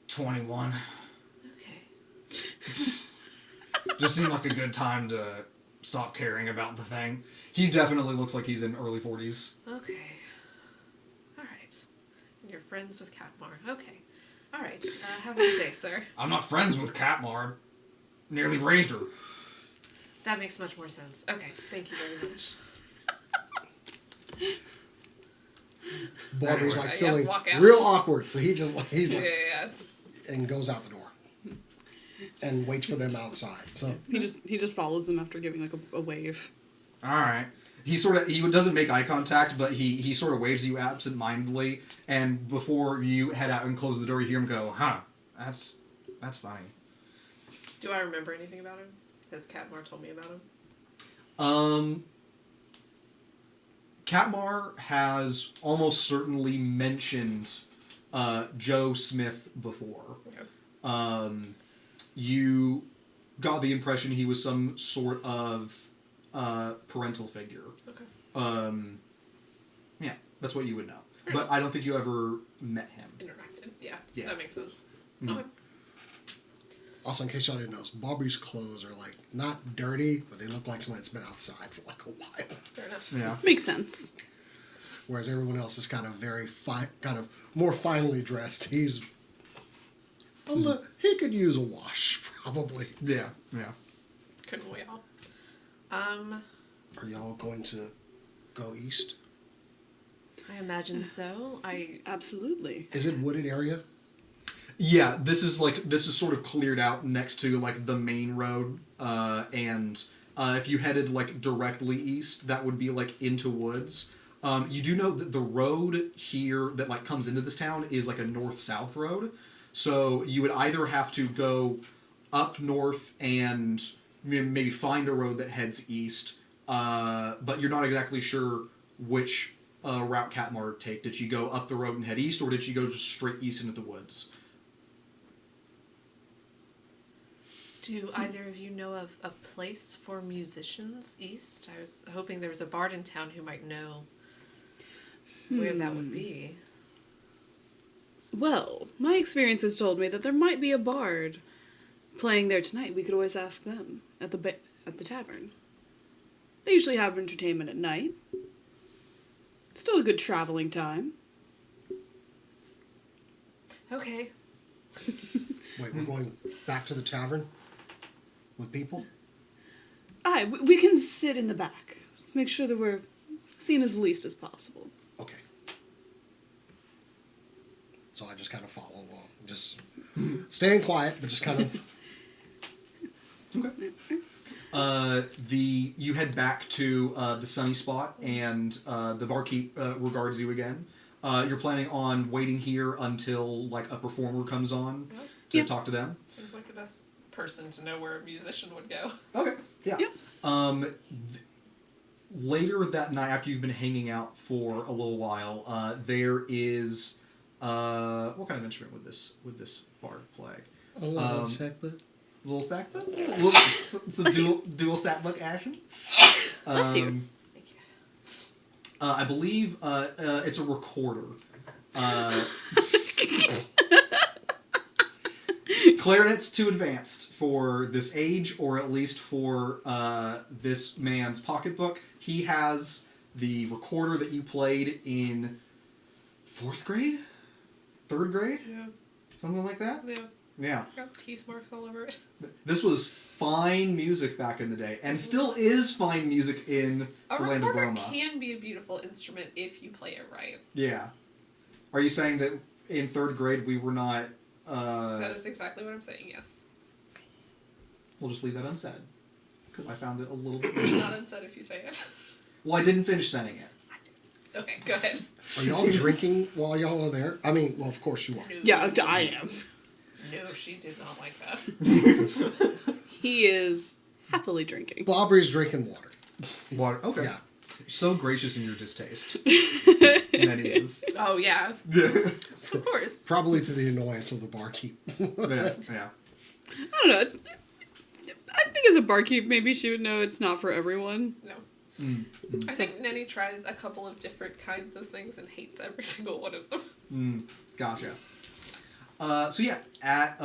21. Okay. Just seemed like a good time to stop caring about the thing. He definitely looks like he's in early 40s. Okay. Alright. And you're friends with Katmar. Okay. Alright. Have a good day, sir. I'm not friends with Katmar. Nearly raised her. That makes much more sense. Okay. Thank you very much. Bobby's Anyway. like Yeah, feeling walk out. real awkward, so he's like Yeah. and goes out the door and waits for them outside. So He just follows them after giving like a wave. Alright. He doesn't make eye contact, but he sort of waves you absent-mindedly, and before you head out and close the door, you hear him go, huh, that's funny. Do I remember anything about him? Has Katmar told me about him? Katmar has almost certainly mentioned Joe Smith before. Okay. You got the impression he was some sort of parental figure. Okay. Yeah, that's what you would know. Fair But enough. I don't think you ever met him. Interacted. Yeah. Yeah. That makes sense. Mhm. Okay. also, in case y'all didn't know, Bobby's clothes are like not dirty, but they look like somebody's been outside for like a while. Fair enough. Yeah. Makes sense. whereas everyone else is kind of kind of more finely dressed. He could use a wash, probably. Yeah. Couldn't we all? Are y'all going to go east? I imagine so. Absolutely. Is it wooded area? Yeah, this is sort of cleared out next to like the main road, and if you headed like directly east, that would be like into woods. You do know that the road here that like comes into this town is like a north-south road, so you would either have to go up north and maybe find a road that heads east, but you're not exactly sure which route Katmar would take. Did she go up the road and head east, or did she go just straight east into the woods? Do either of you know of a place for musicians east? I was hoping there was a bard in town who might know where that would be. Well, my experience has told me that there might be a bard playing there tonight. We could always ask them at the tavern. They usually have entertainment at night. Still a good traveling time. Okay. Wait, we're going back to the tavern with people? Aye, we can sit in the back. Make sure that we're seen as least as possible. Okay. So I just kind of follow along. Just staying quiet, but just kind of... Okay. You head back to the sunny spot, and the barkeep regards you again. You're planning on waiting here until like a performer comes on to talk to them. Seems like the best person to know where a musician would go. Okay. Yeah. Yep. Later that night, after you've been hanging out for a little while, there is what kind of instrument would this bard play? A little sackbut. Little sackbut? Some dual sackbut action? Bless you. Thank you. I believe it's a recorder. Clarinet's too advanced for this age, or at least for this man's pocketbook. He has the recorder that you played in 4th grade? 3rd grade? Yeah. Something like that? Yeah. Yeah. Got teeth marks all over it. This was fine music back in the day, and still is fine music in A the land of recorder Roma. can be a beautiful instrument if you play it right. Yeah. Are you saying that in 3rd grade we were not... That is exactly what I'm saying, yes. We'll just leave that unsaid, because I found it a little bit... It's not unsaid if you say it. Well, I didn't finish saying it. Okay, go ahead. Are y'all drinking while y'all are there? I mean, well, of course you are. No. Yeah, I am. No, she did not like that. He is happily drinking. Bobby's drinking water. Water. Okay. Yeah. So gracious in your distaste. That he is. Oh, yeah. Yeah. Of course. Probably to the annoyance of the barkeep. Yeah. I don't know. I think as a barkeep, maybe she would know it's not for everyone. No. Mm. I think Nenny tries a couple of different kinds of things and hates every single one of them. Gotcha. So yeah, at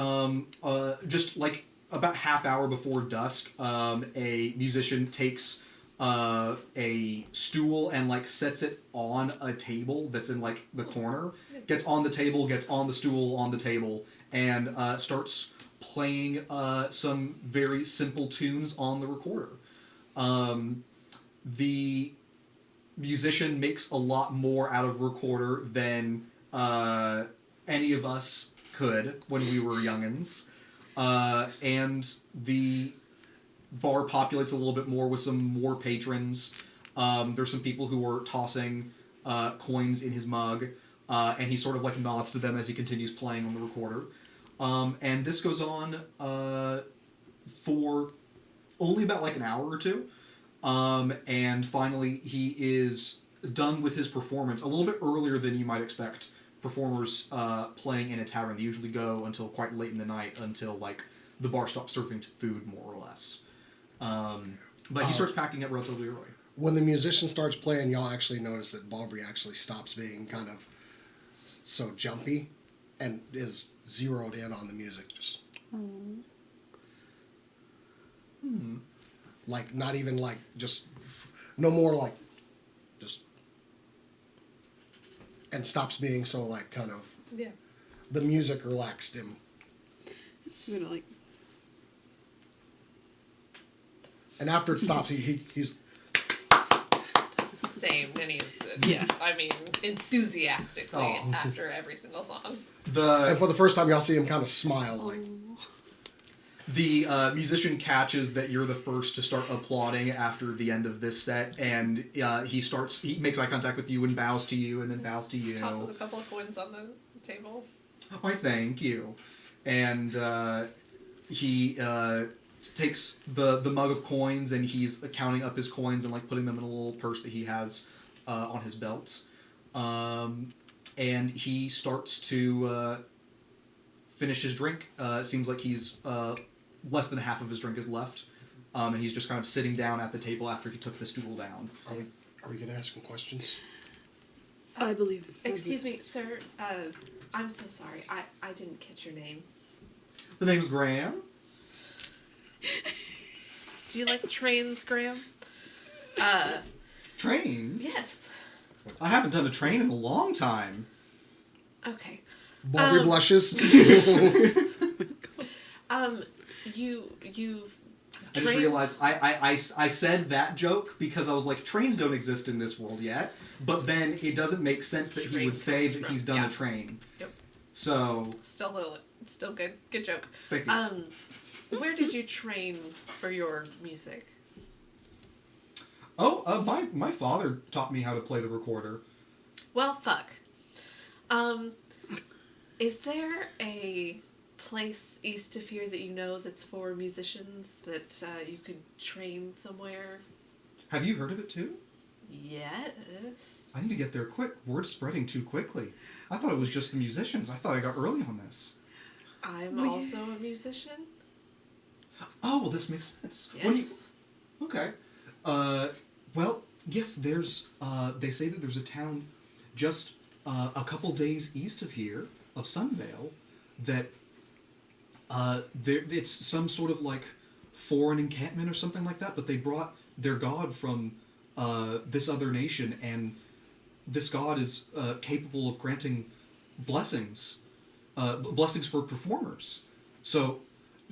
just like about half hour before dusk, a musician takes a stool and like sets it on a table that's in like the corner. Gets on the table, gets on the stool, on the table, and starts playing some very simple tunes on the recorder. The musician makes a lot more out of recorder than any of us could when we were youngins. And the bar populates a little bit more with some more patrons. There's some people who are tossing coins in his mug, and he sort of like nods to them as he continues playing on the recorder. And this goes on for only about like an hour or two. And finally, he is done with his performance a little bit earlier than you might expect performers playing in a tavern. They usually go until quite late in the night, until like the bar stops serving food, more or less. But he starts packing up relatively early. When the musician starts playing, y'all actually notice that Bobby actually stops being kind of so jumpy and is zeroed in on the music. Just like not even like just no more like just and stops being so like kind of. Yeah. The music relaxed him. I'm gonna like. And after it stops, he's. Same, and he's I mean, enthusiastically Oh. after every single song. And for the first time, y'all see him kind of smile, like. The musician catches that you're the first to start applauding after the end of this set, and he makes eye contact with you and bows to you, and then bows to you. Tosses a couple of coins on the table. Why, thank you. And he takes the mug of coins, and he's counting up his coins and like putting them in a little purse that he has on his belt. And he starts to finish his drink. It seems like he's less than half of his drink is left, and he's just kind of sitting down at the table after he took the stool down. Are we gonna ask him questions? I believe. Excuse me, sir. I'm so sorry. I didn't catch your name. The name's Graham. Do you like trains, Graham? Trains? Yes. I haven't done a train in a long time. Okay. Bobby blushes. You've I just realized I said that joke because I was like, trains don't exist in this world yet, but then it doesn't make sense that he would say that he's done a train. Yep. So Still good. Good joke. thank you. Where did you train for your music? Oh, my father taught me how to play the recorder. Well, fuck. Is there a place east of here that you know that's for musicians that you could train somewhere? Have you heard of it too? Yes. I need to get there quick. Word's spreading too quickly. I thought it was just the musicians. I thought I got early on this. I'm also a musician. Oh, well, this makes sense. Yes. What do you... Okay. Well, yes, there's... they say that there's a town just a couple days east of here, of Sunvale, that it's some sort of, like, foreign encampment or something like that, but they brought their god from this other nation, and this god is capable of granting blessings for performers. So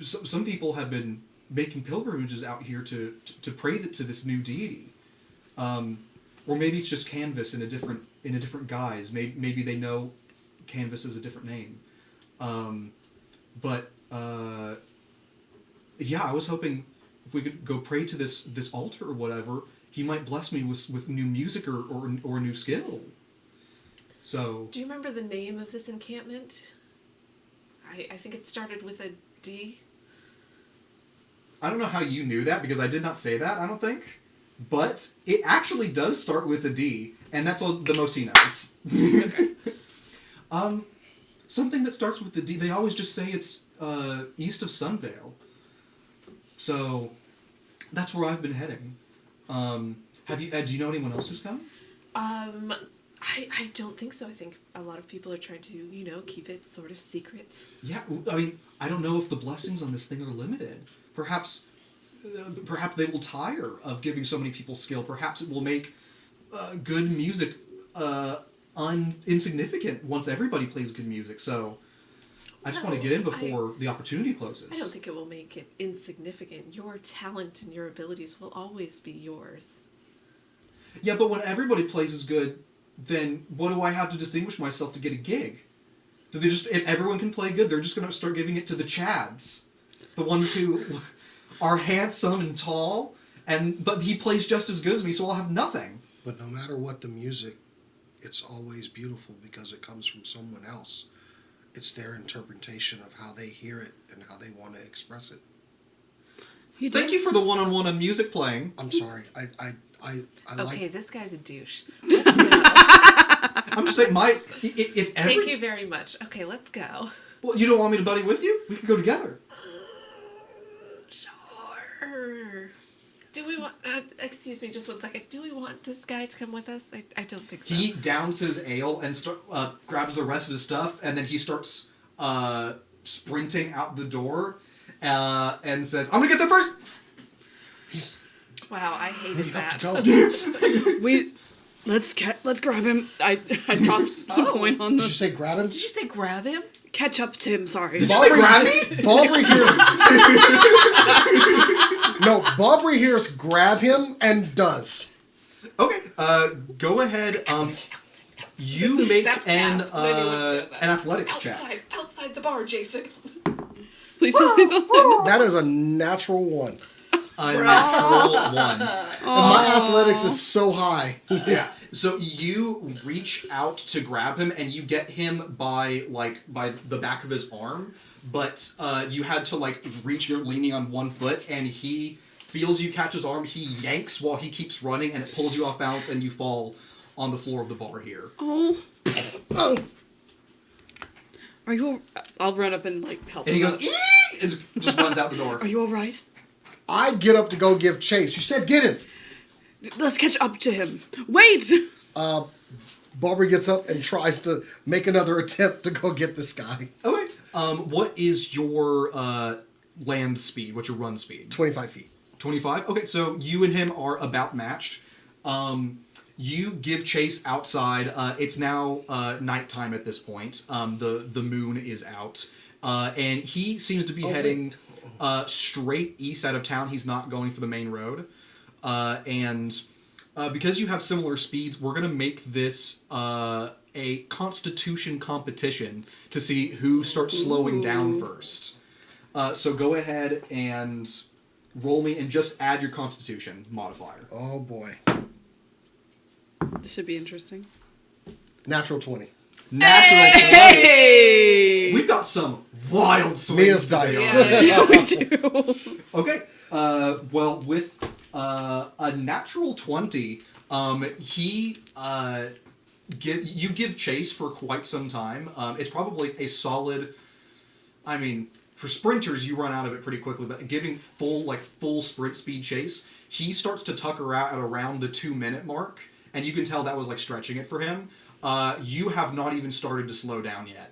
some people have been making pilgrimages out here to pray to this new deity, or maybe it's just Canvas in a different guise. Maybe they know Canvas is a different name, but yeah, I was hoping if we could go pray to this altar or whatever, he might bless me with new music or a new skill. So. Do you remember the name of this encampment? I think it started with a D. I don't know how you knew that, because I did not say that, I don't think. But it actually does start with a D, and that's all the most he knows. Okay. Something that starts with the D, they always just say it's east of Sunvale. So that's where I've been heading. Do you know anyone else who's come? I don't think so. I think a lot of people are trying to, keep it sort of secret. Yeah, I mean, I don't know if the blessings on this thing are limited. Perhaps they will tire of giving so many people skill. Perhaps it will make good music insignificant once everybody plays good music. So I just want to get in before the opportunity closes. I don't think it will make it insignificant. Your talent and your abilities will always be yours. Yeah, but when everybody plays as good, then what do I have to distinguish myself to get a gig? Do they just, if everyone can play good, they're just going to start giving it to the Chads, the ones who are handsome and tall, but he plays just as good as me, so I'll have nothing. But no matter what the music, it's always beautiful because it comes from someone else. It's their interpretation of how they hear it and how they want to express it. Thank you for the one-on-one on music playing. I'm sorry. I Okay, this guy's a douche. I'm just saying, Thank you very much. Okay, let's go. Well, you don't want me to buddy with you? We could go together. Sure. Do we want... excuse me, just one second. Do we want this guy to come with us? I don't think so. He downs his ale and grabs the rest of his stuff, and then he starts sprinting out the door and says, I'm going to get there first! Wow, I hated that. Let's grab him. I toss some coin on Did you the say grab him? Did you say grab him? catch up to him. Sorry. Did you say grab me? Barbary hears. No, Barbary hears grab him and does. Okay, go ahead. You make an athletics check. Outside the bar, Jason. Please don't. That is a natural 1. A natural 1. My athletics is so high. Yeah. So you reach out to grab him, and you get him by the back of his arm, but you had to reach. You're leaning on one foot, and he feels you catch his arm. He yanks while he keeps running, and it pulls you off balance, and you fall on the floor of the bar here. Oh. Oh. Are you? I'll run up and help. And he him goes, out. "Eee!" and just runs out the door. Are you all right? I get up to go give chase. You said get him. Let's catch up to him. Wait. Barbary gets up and tries to make another attempt to go get this guy. Okay. What is your land speed? What's your run speed? 25 feet. 25? Okay, so you and him are about matched. You give chase outside. It's now nighttime at this point. The moon is out. And he seems to be heading straight east out of town. He's not going for the main road. And because you have similar speeds, we're going to make this a constitution competition to see who starts slowing down first. So go ahead and roll me and just add your constitution modifier. Oh boy. This should be interesting. Natural 20. Natural 20. Hey! We've got some wild swings Mia's today. dice. Yeah, we do. Okay. Well, with a natural 20, you give chase for quite some time. It's probably a solid. I mean, for sprinters, you run out of it pretty quickly, but giving full sprint speed chase, he starts to tucker out at around the 2-minute mark, and you can tell that was stretching it for him. You have not even started to slow down yet.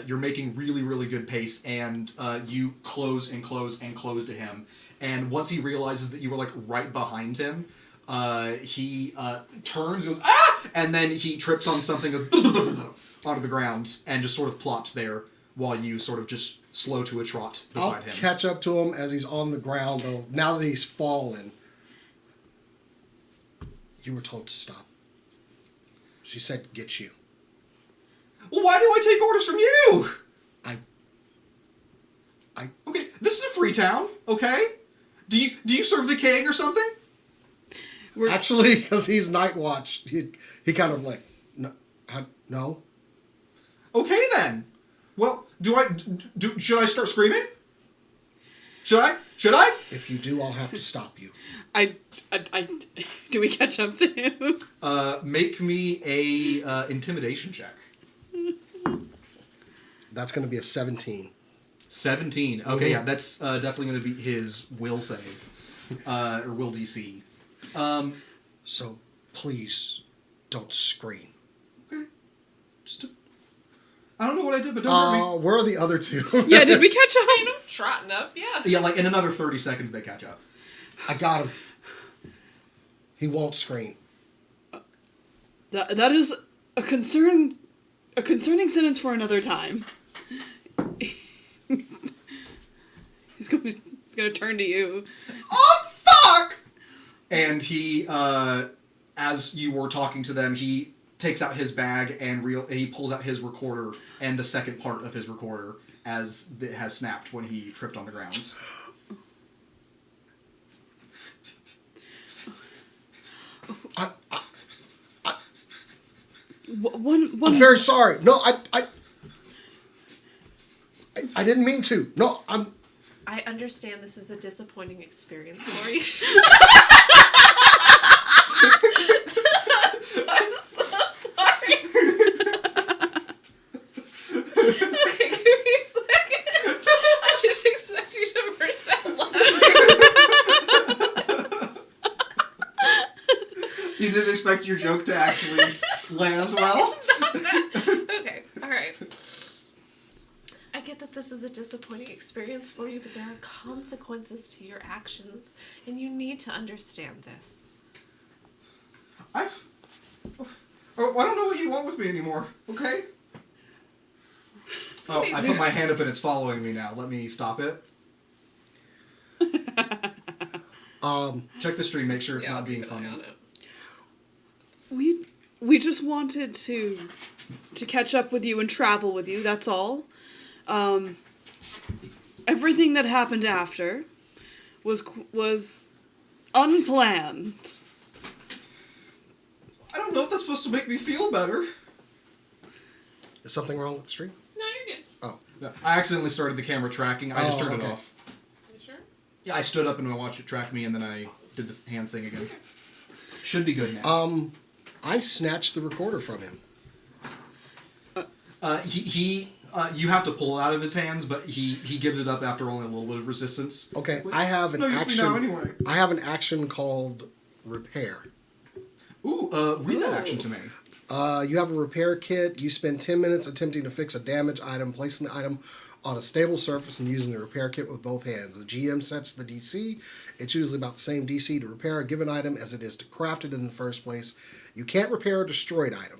You're making really, really good pace, and you close and close and close to him. And once he realizes that you were right behind him, he turns, goes ah, and then he trips on something, goes onto the ground, and just sort of plops there while you sort of just slow to a trot beside I'll him. catch up to him as he's on the ground, though. Now that he's fallen, you were told to stop. She said, "Get you." Well, why do I take orders from you? I. Okay, this is a free town. Okay, do you serve the king or something? Actually, because he's night watch, he kind of no. Okay then. Well, should I start screaming? Should I? If you do, I'll have to stop you. I do we catch up to him? Make me a intimidation check. That's going to be a 17. 17. Okay, yeah, that's definitely going to be his will save, or will DC. So please don't scream. Okay. I don't know what I did, but don't hurt me. Where are the other two? Yeah, did we catch up? I'm trotting up, yeah. Yeah, in another 30 seconds they catch up. I got him. He won't scream. That is a concerning sentence for another time. He's gonna turn to you. Oh fuck! And he, as you were talking to them, he takes out his bag and he pulls out his recorder and the second part of his recorder as it has snapped when he tripped on the ground. I'm very sorry. No, I didn't mean to. No, I understand this is a disappointing experience for you. I'm so sorry. Okay, give me a second. I didn't expect you to burst out laughing. You didn't expect your joke to actually land well? Okay, alright. I get that this is a disappointing experience for you, but there are consequences to your actions, and you need to understand this. Oh, I don't know what you want with me anymore. Okay. Oh, I put my hand up and it's following me now. Let me stop it. Check the stream. Make sure it's not being funny. We just wanted to catch up with you and travel with you. That's all. Everything that happened after was unplanned. I don't know if that's supposed to make me feel better. Is something wrong with the stream? No, you're good. Oh. Yeah, I accidentally started the camera tracking. I just turned it off. You sure? Yeah, I stood up and I watched it track me, and then I did the hand thing again. Should be good now. I snatched the recorder from him. You have to pull it out of his hands, but he gives it up after only a little bit of resistance. Okay, It's like, I have "It's an no use to me action. now anyway." I have an action called repair. Ooh, read that action to me. You have a repair kit. You spend 10 minutes attempting to fix a damaged item, placing the item on a stable surface and using the repair kit with both hands. The GM sets the DC. It's usually about the same DC to repair a given item as it is to craft it in the first place. You can't repair a destroyed item.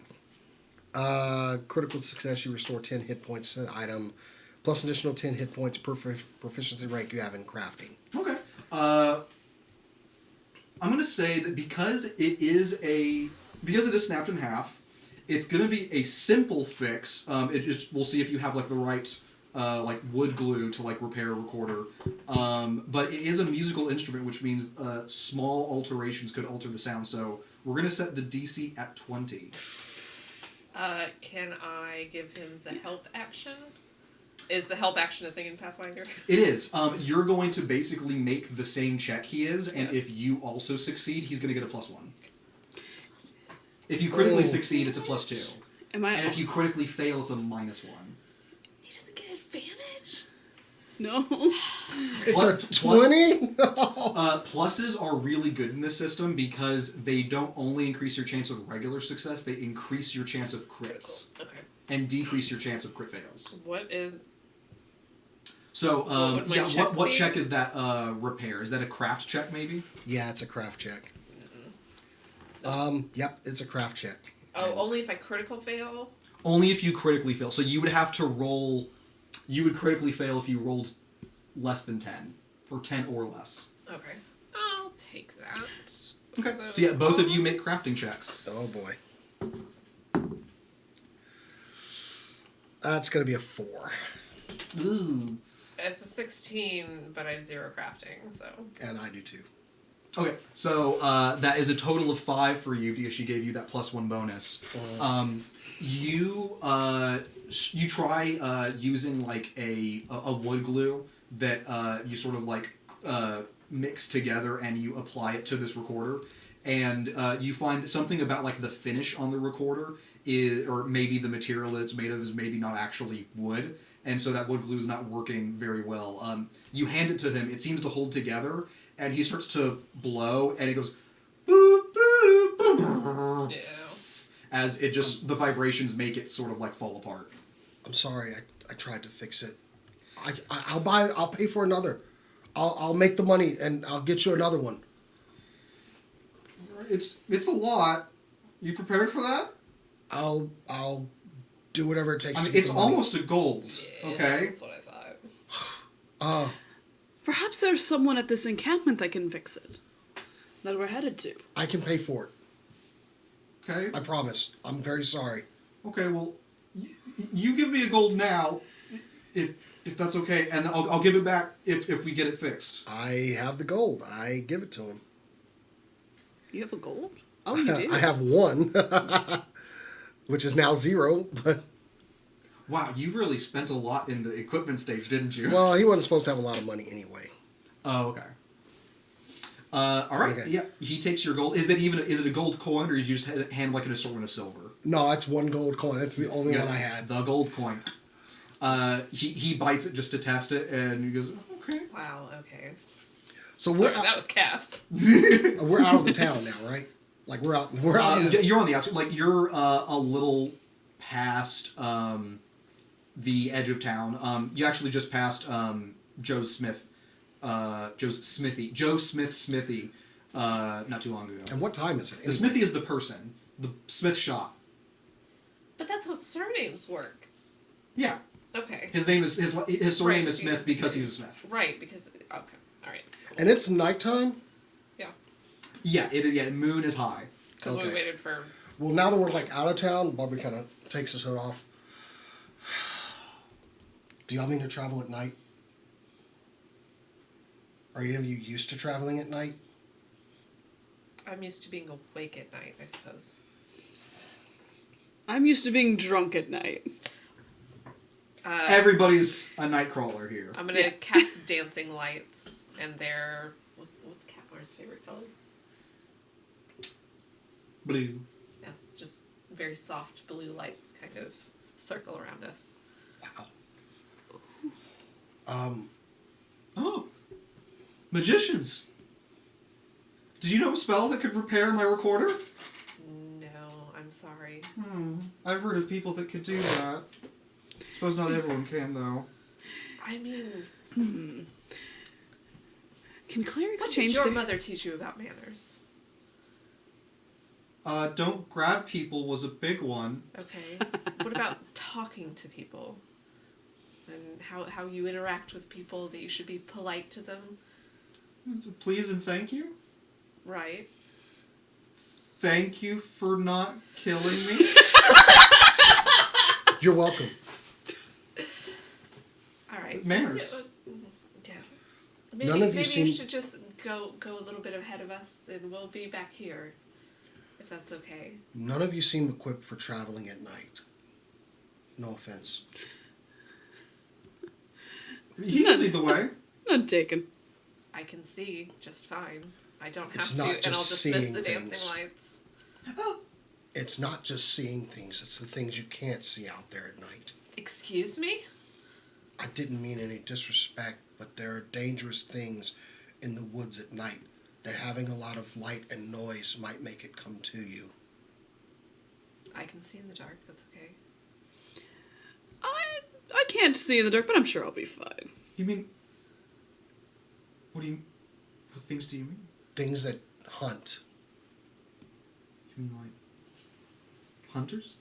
Critical success, you restore 10 hit points to the item, plus an additional 10 hit points per proficiency rank you have in crafting. Okay. I'm going to say that because it is snapped in half, it's going to be a simple fix. We'll see if you have like the right wood glue to like repair a recorder. But it is a musical instrument, which means small alterations could alter the sound. So we're going to set the DC at 20. Can I give him the help action? Is the help action a thing in Pathfinder? It is. You're going to basically make the same check he is, and Yeah. if you also succeed, he's going to get a +1. If you critically succeed, it's a +2. Am I? And if you critically fail, it's a -1. He doesn't get advantage. No. It's Plus- a 20? Pluses are really good in this system because they don't only increase your chance of regular success, they increase your chance of crits Okay. and decrease your chance of crit fails. What is... So, What would my check what be? check is that repair? Is that a craft check, maybe? Yeah, it's a craft check. Yep, it's a craft check. Oh, only if I critical fail? Only if you critically fail. So you would have to roll... You would critically fail if you rolled less than 10. Or 10 or less. Okay. I'll take that. Okay. Those So yeah, both of you odds. make crafting checks. Oh boy. That's going to be a 4. Ooh. It's a 16, but I have 0 crafting, so... And I do too. Okay, so that is a total of 5 for you because she gave you that +1 bonus. You try using like a wood glue that you sort of like mix together and you apply it to this recorder, and you find that something about like the finish on the recorder is, or maybe the material that it's made of is maybe not actually wood, and so that wood glue is not working very well. You hand it to him; it seems to hold together. And he starts to blow, and it goes, boop, boop, boop, boop, Yeah. as it just, the vibrations make it sort of like fall apart. I'm sorry, I tried to fix it. I'll pay for another. I'll make the money and I'll get you another one. It's a lot. You prepared for that? I'll do whatever it takes I to mean, get it's the money. almost a gold. Yeah, Okay. that's what I thought. Perhaps there's someone at this encampment that can fix it. That we're headed to. I can pay for it. Okay. I promise. I'm very sorry. Okay. Well, you give me a gold now, if that's okay, and I'll give it back if we get it fixed. I have the gold. I give it to him. You have a gold? Oh, you do? I have 1, which is now 0, but... Wow, you really spent a lot in the equipment stage, didn't you? Well, he wasn't supposed to have a lot of money anyway. Oh, okay. All right. Okay. Yeah, he takes your gold. Is it a gold coin, or did you just hand like an assortment of silver? No, it's 1 gold coin. That's the only one I had. The gold coin. He bites it just to test it, and he goes, "Okay." Wow, okay. So Sorry, that was Cass. we're out of the town now, right? Like we're out. You're on the outside. Like you're a little past the edge of town. You actually just passed Joe Smith's smithy not too long ago. And what time is it? The smithy is the person. The smith shop. But that's how surnames work. Yeah. Okay. His name is his surname Right. is Smith because he's a Smith. Right, because... Okay, alright. Cool. And it's nighttime. Yeah, Yeah, it is. Yeah, moon is high. because we Okay. waited for... Well, now that we're like out of town, Barbie kind of takes his hood off. Do y'all mean to travel at night? Are any of you used to traveling at night? I'm used to being awake at night, I suppose. I'm used to being drunk at night. Everybody's a nightcrawler here. I'm gonna cast dancing lights, and they're... What's Katmar's favorite color? Blue. Yeah, just very soft blue lights kind of circle around us. Wow. Oh. Magicians. Did you know a spell that could repair my recorder? No, I'm sorry. I've heard of people that could do that. Suppose not everyone can, though. I mean, Can clerics what did change your their... mother teach you about manners? Don't grab people was a big one. Okay. What about talking to people? And how you interact with people, that you should be polite to them? Please and thank you. Right. Thank you for not killing me. You're welcome. Alright. Manners. Yeah. Maybe, None of you maybe seem- you should just go a little bit ahead of us, and we'll be back here. If that's okay. None of you seem equipped for traveling at night. No offense. You can lead the way. None taken. I can see just fine. I don't have It's to, not and I'll just dismiss seeing the dancing things. lights. Oh, It's not just seeing things, it's the things you can't see out there at night. Excuse me? I didn't mean any disrespect, but there are dangerous things in the woods at night that having a lot of light and noise might make it come to you. I can see in the dark, that's okay. I can't see in the dark, but I'm sure I'll be fine. you mean... What things do you mean? Things that hunt. You mean like... hunters?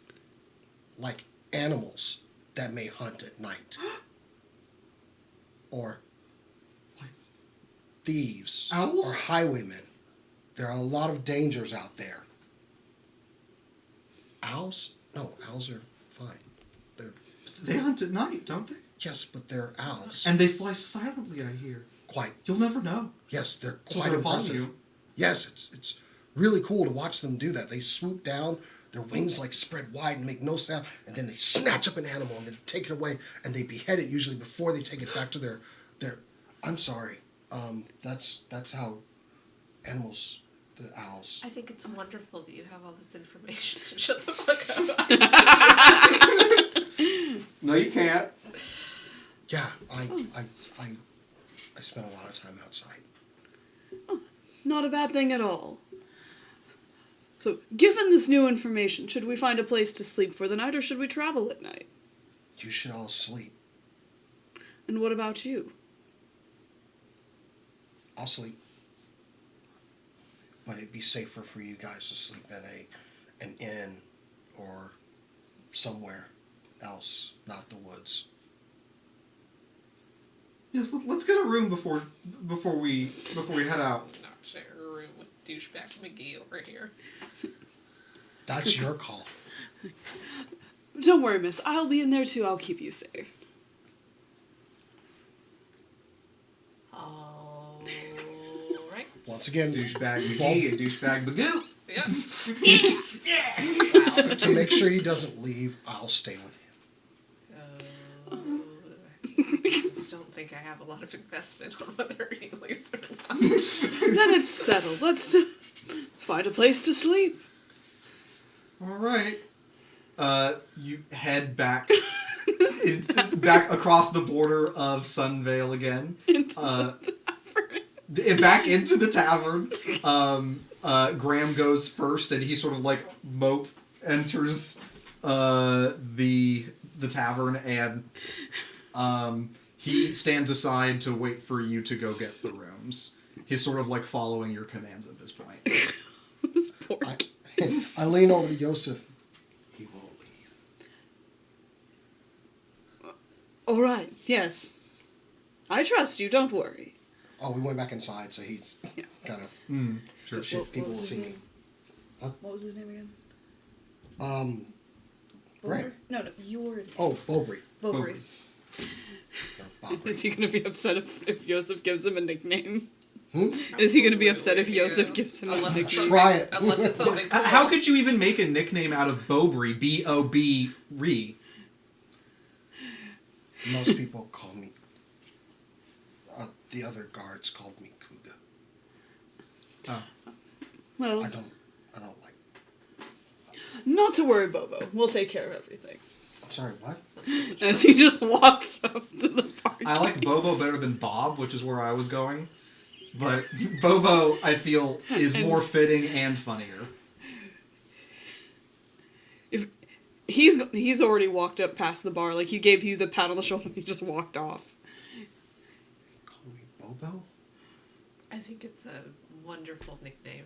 Like animals that may hunt at night. Or Like thieves. owls? Or highwaymen. There are a lot of dangers out there. Owls? No, owls are fine. They hunt at night, don't they? Yes, but they're owls. And they fly silently, I hear. Quite. You'll never know. Yes, they're So quite they're upon impressive. you. Yes, it's really cool to watch them do that. They swoop down, their wings like spread wide and make no sound, and then they snatch up an animal and then take it away, and they behead it usually before they take it back to their. I'm sorry. That's how animals, the owls. I think it's wonderful that you have all this information. Shut the fuck up. No, you can't. Yeah, I spent a lot of time outside. Not a bad thing at all. So, given this new information, should we find a place to sleep for the night, or should we travel at night? You should all sleep. And what about you? I'll sleep. But it'd be safer for you guys to sleep in an inn or somewhere else, not the woods. Yes, let's get a room before we head out. Not share a room with douchebag McGee over here. That's your call. Don't worry, miss. I'll be in there too. I'll keep you safe. Alright. Once again, Douchebag McGee and douchebag Magoo. Yeah. to make sure he doesn't leave, I'll stay with him. I don't think I have a lot of investment on whether he leaves or not. Then it's settled. Let's find a place to sleep. All right. You head back. Back across the border of Sunvale again. Back into the tavern. Graham goes first, and he sort of like enters the tavern, and he stands aside to wait for you to go get the rooms. He's sort of like following your commands at this point. This poor I lean over to Yosef. He won't leave. All right, yes. I trust you, don't worry. Oh, we went back inside, so he's Yeah. kind of Sure. shit. What People will was his see me. name? Huh? What was his name again? Right. No, your name. Oh, Bobry. Bobry. Or Bobry. Is he going to be upset if Yosef gives him a nickname? Hmm? Is he going to be upset if Absolutely Yosef is. gives him a Unless it's nickname? Try it. Unless it's something cool. How could you even make a nickname out of Bobry? B-O-B-Re. Most people call me. The other guards called me Kuga. Oh. Well, I don't like. not to worry, Bobo. We'll take care of everything. I'm sorry. What? As he just walks up to the party. I like Bobo better than Bob, which is where I was going. But Bobo, I feel, is more fitting and funnier. If he's already walked up past the bar, like he gave you the pat on the shoulder and he just walked off. Call me Bobo? I think it's a wonderful nickname.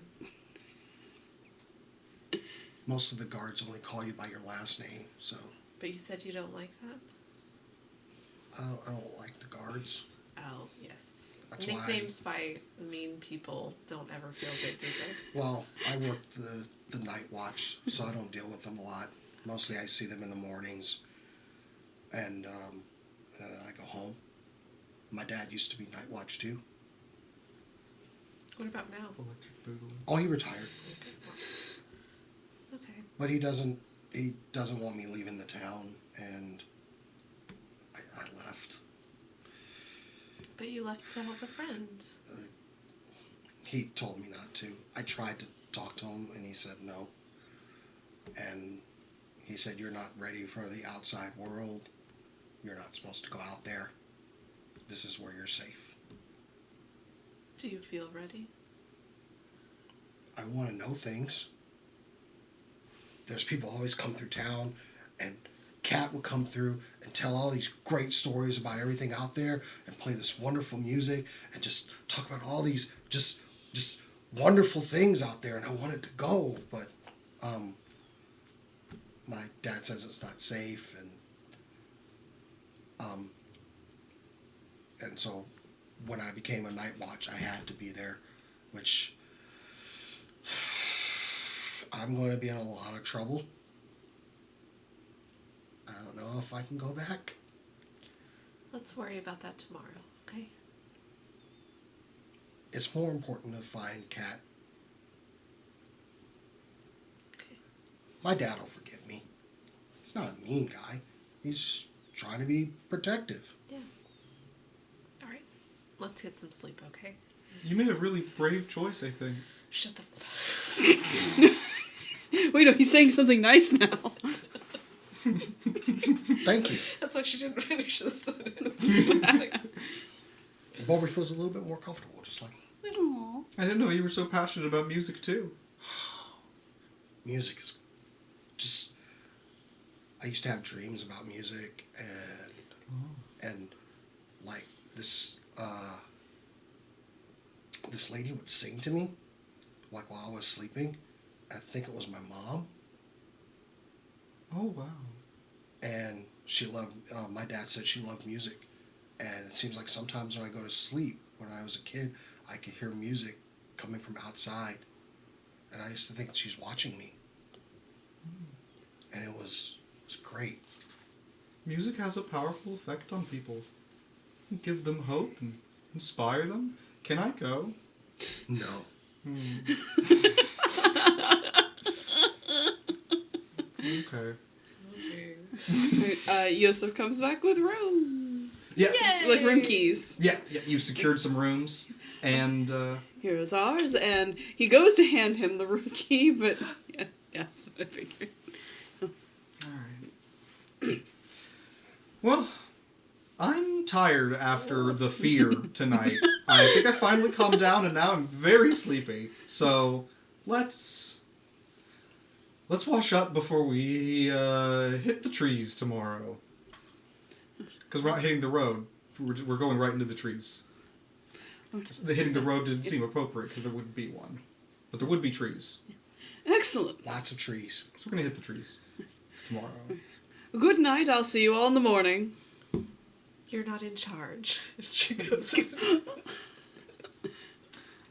Most of the guards only call you by your last name, so But you said you don't like that? I don't like the guards. Oh, yes. That's why Nicknames by mean people don't ever feel good, do they? Well, I work the night watch, so I don't deal with them a lot. Mostly I see them in the mornings, and I go home. My dad used to be night watch too. What about now? Electric Boogaloo. Oh, he retired, Okay. but he doesn't want me leaving the town, and I left. But you left to help a friend. He told me not to. I tried to talk to him, and he said no. And he said, "You're not ready for the outside world. You're not supposed to go out there. This is where you're safe." Do you feel ready? I want to know things. There's people always come through town, and Kat would come through and tell all these great stories about everything out there and play this wonderful music and just talk about all these just wonderful things out there, and I wanted to go, but my dad says it's not safe, and so when I became a night watch, I had to be there, which I'm going to be in a lot of trouble. I don't know if I can go back. Let's worry about that tomorrow, okay? It's more important to find Kat. Okay. My dad will forgive me. He's not a mean guy. He's just trying to be protective. Yeah. All right. Let's get some sleep, okay? You made a really brave choice, I think. Shut the Wait, no, he's saying something nice now. Thank you. That's why she didn't finish the sentence. Bobby feels a little bit more comfortable, just like Aww. I didn't know you were so passionate about music, too. music is just. I used to have dreams about music, and like this this lady would sing to me, like while I was sleeping. I think it was my mom, Oh, wow. and she loved. My dad said she loved music, and it seems like sometimes when I go to sleep, when I was a kid, I could hear music coming from outside, and I used to think she's watching me, and it was great. Music has a powerful effect on people. Give them hope and inspire them. Can I go? No. Okay. Yosef comes back with room. Yes. Yay! Like room keys. Yeah, you secured some rooms, and Here's ours, and he goes to hand him the room key, but yeah, that's what I figured. alright. Well, I'm tired after the fear tonight. I think I finally calmed down, and now I'm very sleepy. So, let's wash up before we hit the trees tomorrow. Because we're not hitting the road. We're going right into the trees. The hitting the road didn't seem appropriate because there wouldn't be one. But there would be trees. Excellent. Lots of trees. So we're going to hit the trees tomorrow. Good night. I'll see you all in the morning. You're not in charge. She goes,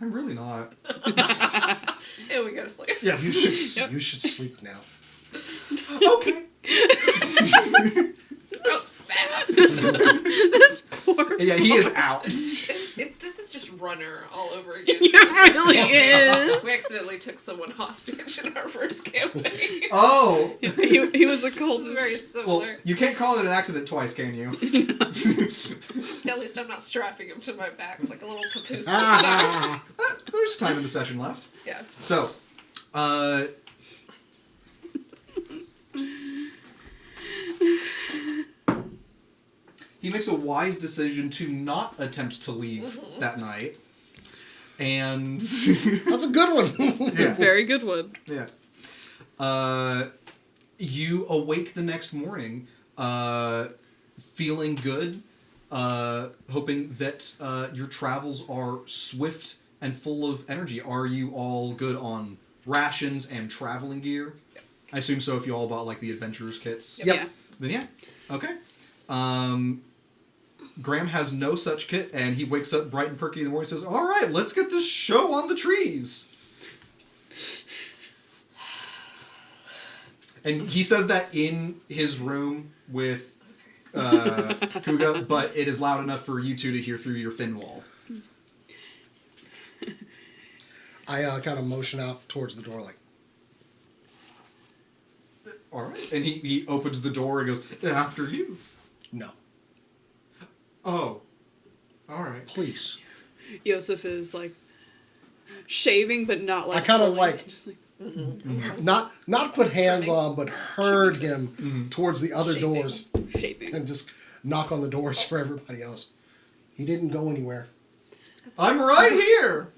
I'm really not. and we go to sleep. Yes. You should sleep now. Okay. That was fast. This poor. Yeah, he is out. This is just Runner all over again. It really is. We accidentally took someone hostage in our first campaign. Oh. He was a It's cultist. very Well, similar. you can't call it an accident twice, can you? At least I'm not strapping him to my back with like a little caboose. There's time in the session left. Yeah. So, he makes a wise decision to not attempt to leave that night. And That's a good one. yeah. Very good one. Yeah. You awake the next morning, feeling good, hoping that your travels are swift and full of energy. Are you all good on rations and traveling gear? Yep. I assume so if you all bought like the adventurers kits. Yep. Yeah. Then yeah. Okay. Graham has no such kit, and he wakes up bright and perky in the morning and says, all right, let's get this show on the trees. And he says that in his room with Kuga, but it is loud enough for you two to hear through your thin wall. I kind of motion out towards the door like, All right. And he opens the door and goes, after you. no, Oh. All right. please. Yosef is like shaving, but not like. I kinda fully, like- Just like Not put hands on, but herd him towards the other Shaving. doors shaving. and just knock on the doors for everybody else. He didn't go anywhere. I'm right here.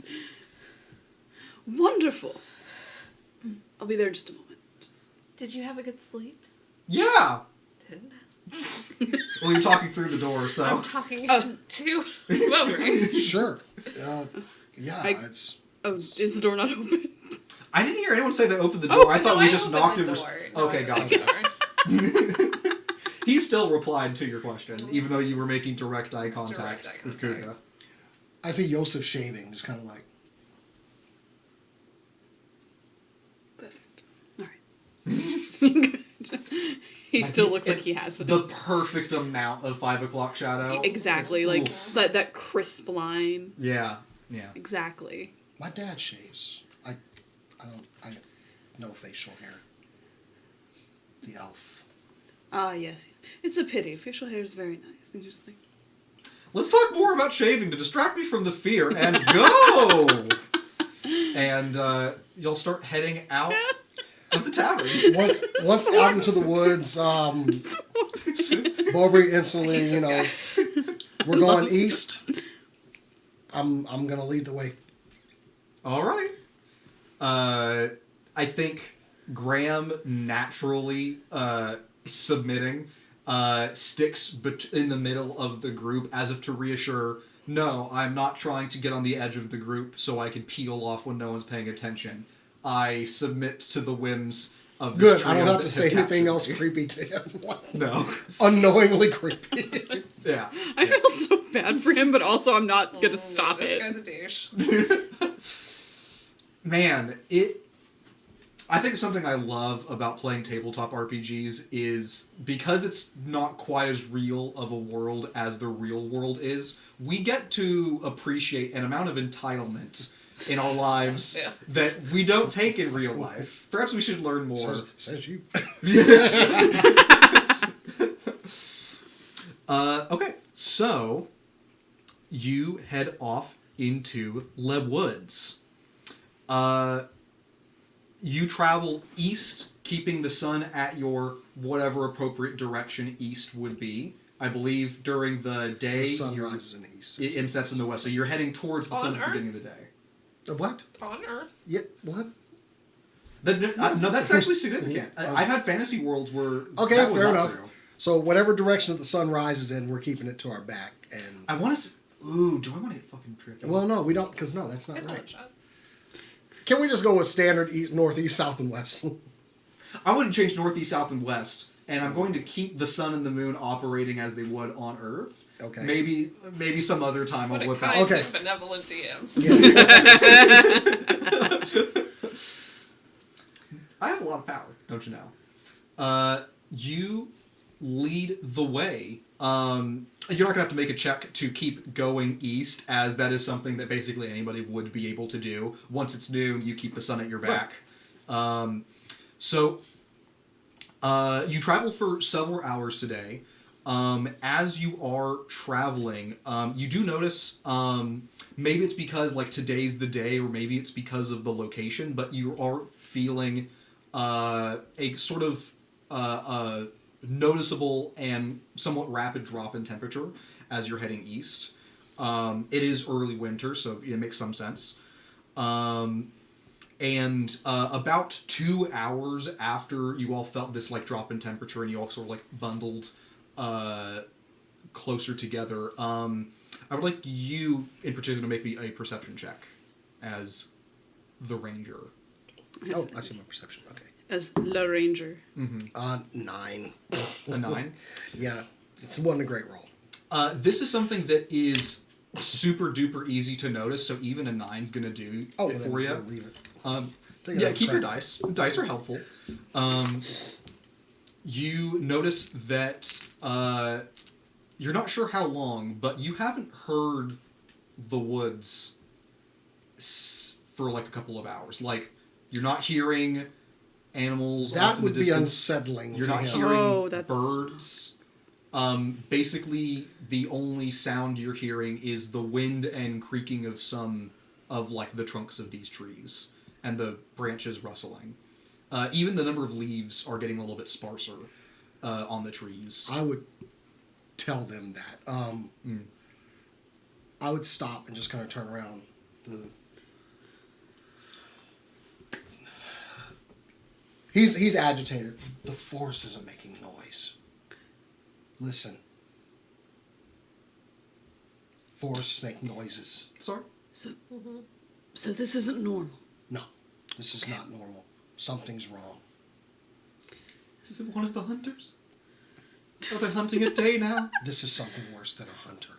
Wonderful. I'll be there in just a moment. Did you have a good sleep? Yeah. Didn't. Well, you're talking through the door, so. I'm talking Oh. to Wilbury. Sure. Yeah, I- it's. Oh, is the door not open? I didn't hear anyone say they opened the door. Oh, I thought No, we I just opened knocked the and... door. No, Okay, I got opened it. the door. He still replied to your question, even though you were making direct eye contact Direct eye with contact. Kuga. I see Yosef shaving, just kind of like. Perfect. All right. He still looks like It- he has the perfect amount of 5 o'clock shadow. Exactly, like Oof. that crisp line. Yeah, yeah. Exactly. My dad shaves. I no facial hair. The elf. Ah, yes. It's a pity. Facial hair is very nice. And just like, Let's talk more about shaving to distract me from the fear and go! And you'll start heading out of the tavern. Once out into the woods, Bobry instantly, we're going east. I'm gonna lead the way. All right. I think Graham naturally submitting sticks in the middle of the group as if to reassure, no, I'm not trying to get on the edge of the group so I can peel off when no one's paying attention. I submit to the whims of this Good. I don't trio have to that say have anything captured else me. creepy to him. No. Unknowingly creepy. Yeah. I feel so bad for him, but also I'm not gonna stop This it. guy's a douche. Man, I think something I love about playing tabletop RPGs is because it's not quite as real of a world as the real world is, we get to appreciate an amount of entitlement in our lives Yeah. that we don't take in real life. Perhaps we should learn more. Says you. Okay, so you head off into Le Woods. You travel east, keeping the sun at your whatever appropriate direction east would be. I believe during the day, The sun rises in the east. it sets in the west, so you're heading towards the On sun at the Earth? beginning of the day. What? On Earth. Yeah. What? No, that's actually significant. I've had fantasy worlds where Okay, that was fair not enough. true. So whatever direction that the sun rises in, we're keeping it to our back. And I want to. Ooh, do I want to get fucking tricky? well, no, we don't, because no, that's not It's a right. one shot. Can we just go with standard east, northeast, south, and west? I wouldn't change northeast, south, and west and I'm going to keep the sun and the moon operating as they would on Earth. Okay. Maybe some other time What I'll a whip out. kind Okay. and benevolent DM. I have a lot of power, don't you know? You lead the way. You're not gonna have to make a check to keep going east, as that is something that basically anybody would be able to do. Once it's noon, you keep the sun at your back. Right. So you travel for several hours today. As you are traveling, you do notice, maybe it's because like today's the day, or maybe it's because of the location, but you are feeling a sort of noticeable and somewhat rapid drop in temperature as you're heading east. It is early winter, so it makes some sense. And about 2 hours after you all felt this like drop in temperature and you all sort of like bundled closer together, I would like you in particular to make me a perception check as the ranger. Oh, I see my perception. Okay. As the ranger. 9. A 9? Yeah, it's one a great roll. This is something that is super duper easy to notice, so even a 9's gonna do it for you. We'll leave it. Yeah, keep your dice. Dice are helpful. You notice that you're not sure how long, but you haven't heard the woods for like a couple of hours. Like, you're not hearing animals off That in would the be distance. unsettling. You're to not him. hearing birds. Basically, the only sound you're hearing is the wind and creaking of some of like the trunks of these trees and the branches rustling. Even the number of leaves are getting a little bit sparser on the trees. I would tell them that. I would stop and just kind of turn around. He's agitated. The forest isn't making noise. Listen. Forests make noises. Sorry? So this isn't normal. No, this is not normal. Something's wrong. Is it one of the hunters? Are they hunting at day now? This is something worse than a hunter.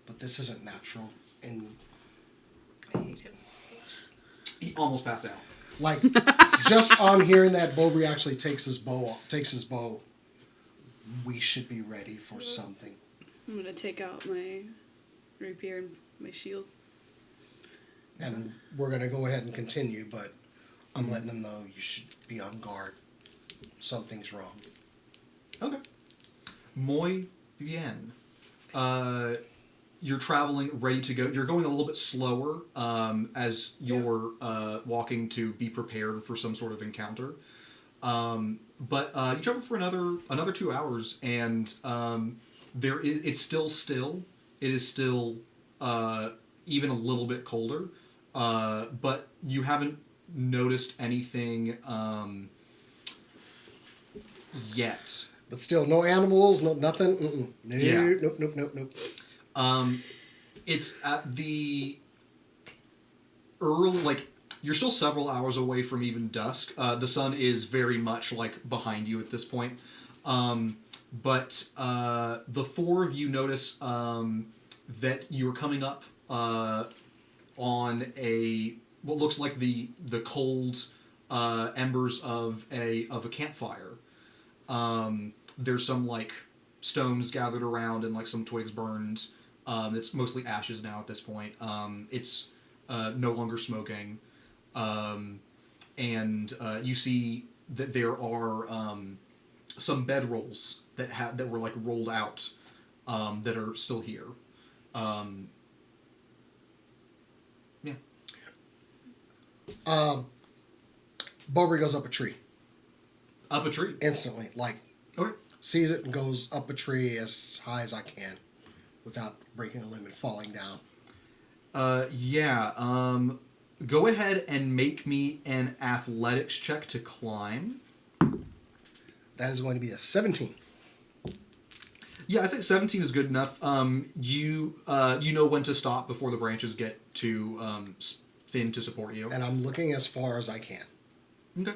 But this isn't natural. And I hate him. He almost passed out. like, just on hearing that, Bobry actually takes his bow. We should be ready for something. I'm gonna take out my rapier and my shield. And we're going to go ahead and continue, but I'm letting them know you should be on guard. Something's wrong. Okay. Muy bien. You're traveling, ready to go. You're going a little bit slower as you're walking to be prepared for some sort of encounter. But you travel for another 2 hours, and it's still still. It is still even a little bit colder, but you haven't noticed anything yet. But still, no animals, no nothing. Mm-mm. Nope, Yeah. nope. It's at the early, like, you're still several hours away from even dusk. The sun is very much, like, behind you at this point. But the four of you notice that you're coming up on what looks like the cold embers of a campfire. There's some, like, stones gathered around and, like, some twigs burned. It's mostly ashes now at this point. It's no longer smoking. And you see that there are some bedrolls that were, like, rolled out that are still here. Yeah. Bobry goes up a tree. Up a tree? Instantly. Like, Okay. sees it and goes up a tree as high as I can without breaking a limb and falling down. Yeah. Go ahead and make me an athletics check to climb. That is going to be a 17. Yeah, I think 17 is good enough. You know when to stop before the branches get too thin to support you. And I'm looking as far as I can. Okay.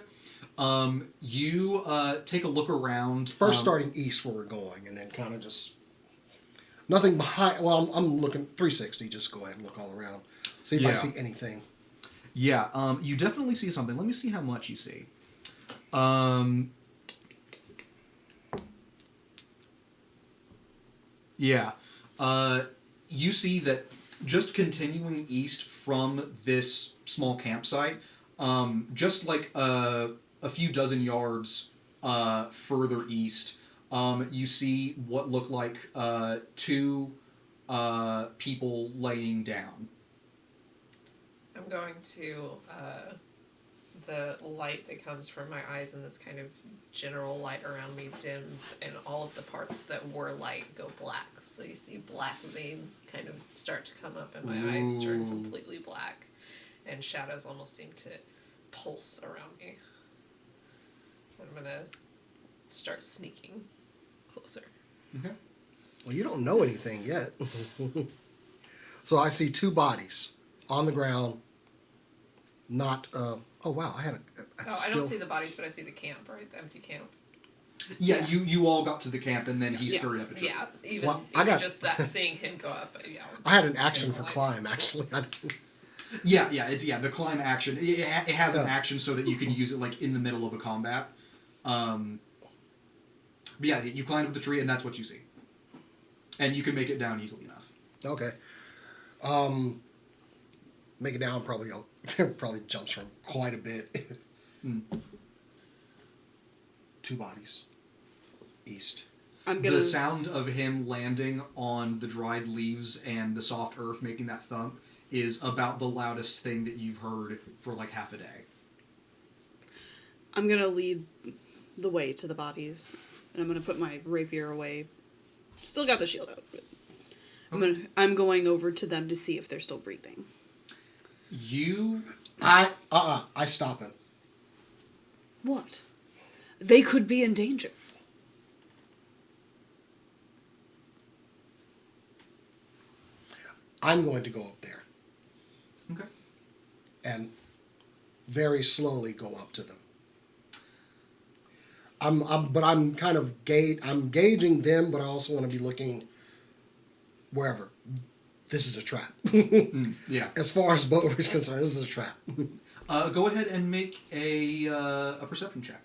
You take a look around. First, starting east where we're going, and then kind of just nothing behind. Well, I'm looking 360. Just go ahead and look all around, see if I Yeah. see anything. Yeah, you definitely see something. Let me see how much you see. Yeah. You see that just continuing east from this small campsite, just like a few dozen yards further east, you see what look like two people laying down. I'm going to the light that comes from my eyes and this kind of general light around me dims, and all of the parts that were light go black. So you see black veins kind of start to come up, and my eyes turn Ooh. completely black, and shadows almost seem to pulse around me. I'm gonna start sneaking closer. Okay. Well, you don't know anything yet. So I see two bodies on the ground. Not. Oh wow! I had a I don't see the bodies, but I see the camp, right? The empty camp. Yeah, you all got to the camp, and then he Yeah. scurried up a tree. Yeah, even, Well, I got- just that seeing him go up. Yeah. I had an action for Lights. climb actually. Yeah, the climb action. It has an Yeah. action so that you can use it like in the middle of a combat. But yeah, you climb up the tree, and that's what you see. And you can make it down easily enough. Okay. Make it down probably probably jumps from quite a bit. Two bodies. East. I'm gonna. The sound of him landing on the dried leaves and the soft earth making that thump is about the loudest thing that you've heard for like half a day. I'm gonna lead the way to the bodies, and I'm gonna put my rapier away. Still got the shield out. But I'm going over to them to see if they're still breathing. I stop him. What? They could be in danger. I'm going to go up there Okay. and very slowly go up to them. But I'm kind of I'm gauging them, but I also want to be looking wherever. This is a trap. Yeah. As far as Bower is concerned, this is a trap. Go ahead and make a perception check.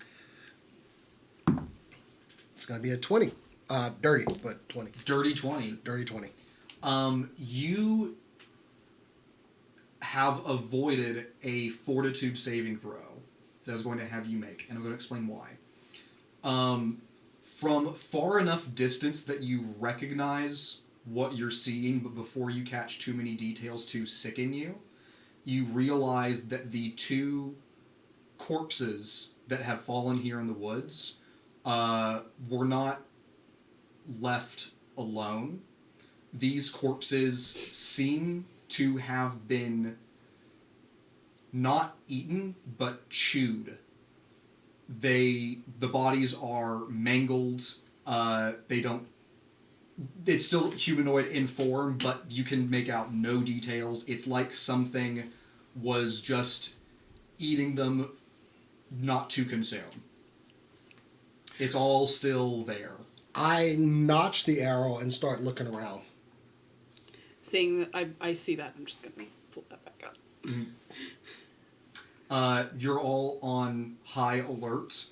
It's going to be a 20. Dirty, but 20. Dirty 20. Dirty 20. You have avoided a fortitude saving throw that I was going to have you make, and I'm going to explain why. From far enough distance that you recognize what you're seeing, but before you catch too many details to sicken you, you realize that the two corpses that have fallen here in the woods were not left alone. These corpses seem to have been not eaten, but chewed. The bodies are mangled. It's still humanoid in form, but you can make out no details. It's like something was just eating them not to consume. It's all still there. I notch the arrow and start looking around. Seeing that I see that, I'm just gonna pull that back up. You're all on high alert.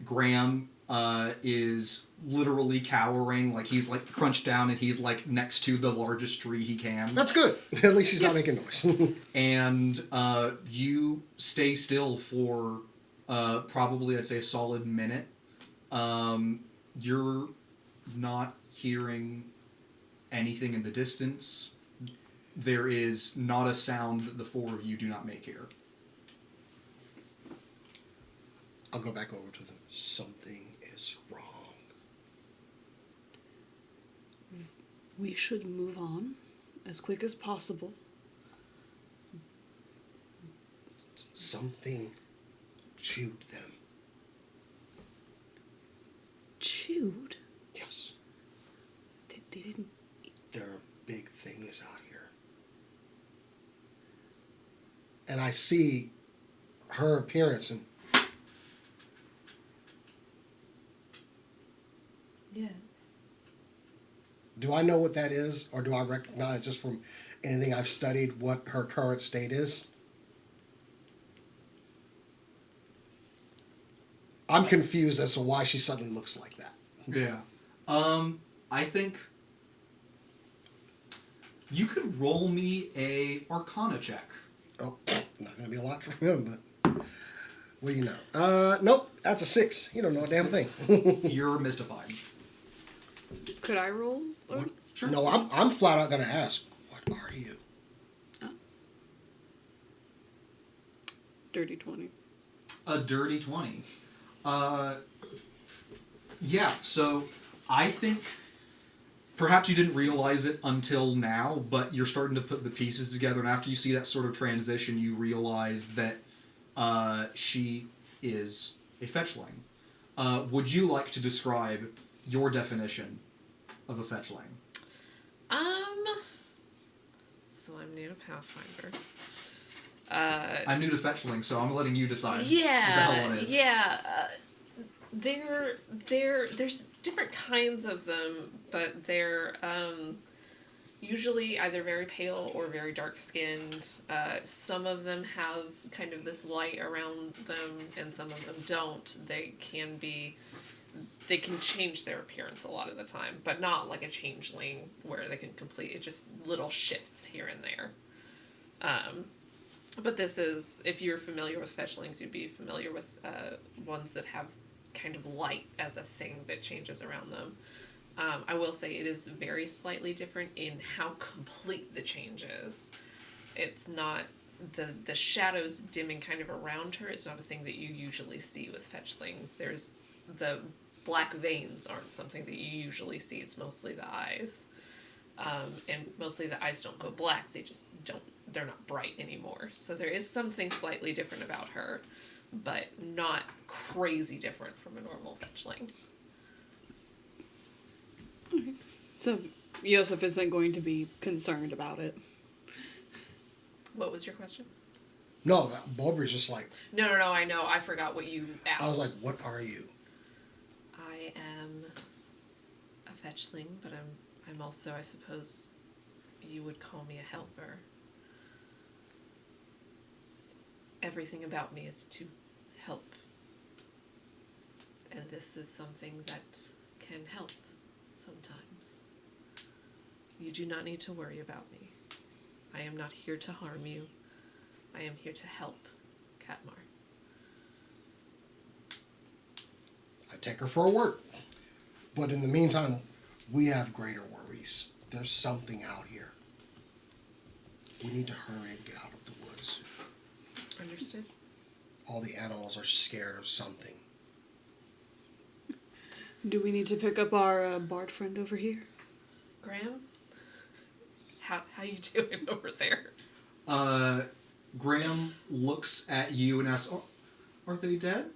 Graham is literally cowering, like he's like crunched down and he's like next to the largest tree he can. That's good. At least he's not making noise. And you stay still for probably, I'd say, a solid minute. You're not hearing anything in the distance. There is not a sound that the four of you do not make here. I'll go back over to them. Something is wrong. We should move on as quick as possible. Something chewed them. Chewed? Yes. They didn't. There are big things out here. And I see her appearance and Yes. do I know what that is, or do I recognize just from anything I've studied what her current state is? I'm confused as to why she suddenly looks like that. Yeah. I think you could roll me a Arcana check. Oh, not going to be a lot for him, but what do you know? Nope, that's a 6. You don't know a damn thing. You're mystified. Could I roll? What? Sure. No, I'm flat out going to ask, what are you? Dirty 20. A dirty 20. Yeah, so I think perhaps you didn't realize it until now, but you're starting to put the pieces together, and after you see that sort of transition, you realize that she is a fetchling. Would you like to describe your definition of a fetchling? So I'm new to Pathfinder. I'm new to fetchling, so I'm letting you decide what the Yeah, hell one is. yeah. There's different kinds of them, but they're usually either very pale or very dark skinned. Some of them have kind of this light around them, and some of them don't. They can change their appearance a lot of the time, but not like a changeling where they can complete just little shifts here and there. But this is, if you're familiar with fetchlings, you'd be familiar with ones that have kind of light as a thing that changes around them. I will say it is very slightly different in how complete the change is. It's not the shadows dimming kind of around her. It's not a thing that you usually see with fetchlings. There's the black veins aren't something that you usually see. It's mostly the eyes. And mostly the eyes don't go black. They just don't, they're not bright anymore. So there is something slightly different about her, but not crazy different from a normal fetchling. So Yosef isn't going to be concerned about it. What was your question? No, Bulber's just like, No, I know. I forgot what you asked. I was like, what are you? I am a fetchling, but I'm also, I suppose, you would call me a helper. Everything about me is to help. And this is something that can help sometimes. You do not need to worry about me. I am not here to harm you. I am here to help, Katmar. I take her for a word. But in the meantime, we have greater worries. There's something out here. We need to hurry and get out of the woods. Understood? All the animals are scared of something. Do we need to pick up our bard friend over here? Graham? How you doing over there? Graham looks at you and asks, oh, are they dead?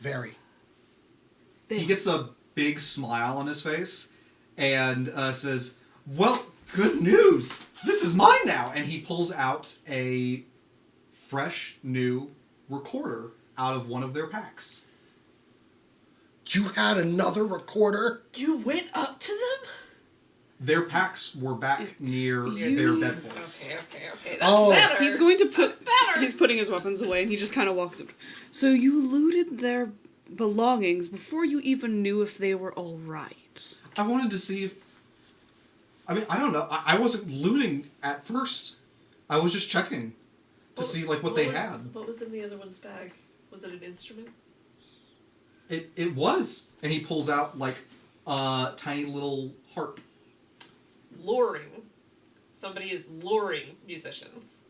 Very. He gets a big smile on his face and says, well, good news! This is mine now! And he pulls out a fresh, new recorder out of one of their packs. You had another recorder? You went up to them? Their packs were back near their bedposts. Okay. That's Oh. better. He's going to put. That's better. He's putting his weapons away, and he just kind of walks up. So you looted their belongings before you even knew if they were all right. I wanted to see if... I mean, I don't know. I wasn't looting at first. I was just checking to see what they had. What was in the other one's bag? Was it an instrument? It was. And he pulls out a tiny little harp. Luring. Somebody is luring musicians.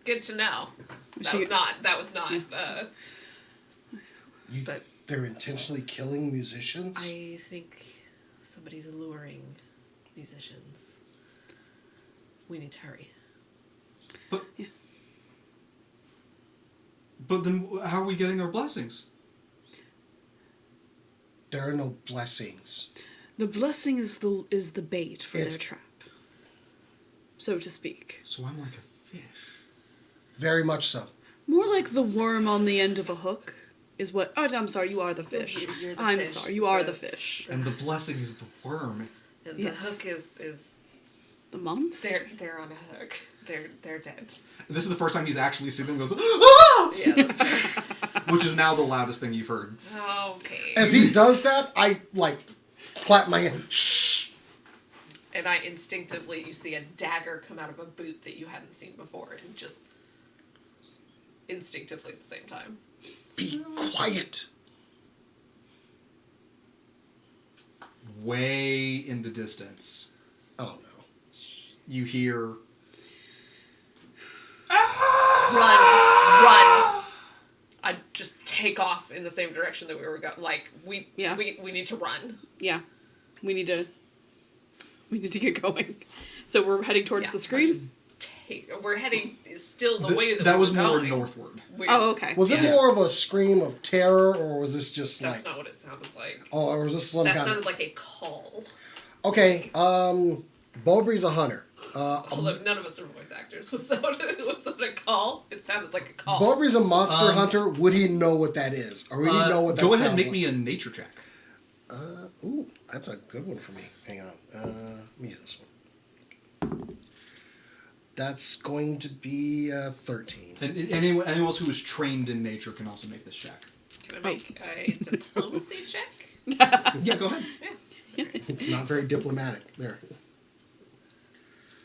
Good to know. That was not. But They're intentionally killing musicians? I think somebody's luring musicians. We need to hurry. But then how are we getting our blessings? There are no blessings. The blessing is the bait for their trap, so to speak. So I'm like a fish. Very much so. More like the worm on the end of a hook is what... Oh, I'm sorry, you are the fish. You're the I'm fish. sorry, you are the fish. And the blessing is the worm. And the Yes. hook is The monster? they're on a hook. They're dead. And this is the first time he's actually seen them and goes, ah! Yeah, that's right. Which is now the loudest thing you've heard. Okay. As he does that, I clap my hand. Shh. And I instinctively, you see a dagger come out of a boot that you hadn't seen before, and just instinctively at the same time. Be quiet. Way in the distance, Oh no. you hear, Run! I just take off in the same direction that we were going. Like we need to run. Yeah. We need to get going. So we're heading towards the screen? We're heading still the way that that we was were more going. northward. Oh, okay. Was it Yeah. more of a scream of terror, or was this just That's like... not what it sounded like. Oh, or was this some That kind sounded of... like a call. Okay, Bobry's a hunter. Although none of us are voice actors. Was that a call? It sounded like a call. Bobry's a monster hunter. Would he know what that is? Or would he know what that Go ahead and sounds make like? me a nature check. Ooh, that's a good one for me. Hang on. Let me use this one. That's going to be 13. And anyone else who is trained in nature can also make this check. Can I make a diplomacy check? Yeah, go ahead. Yeah. It's not very diplomatic. There.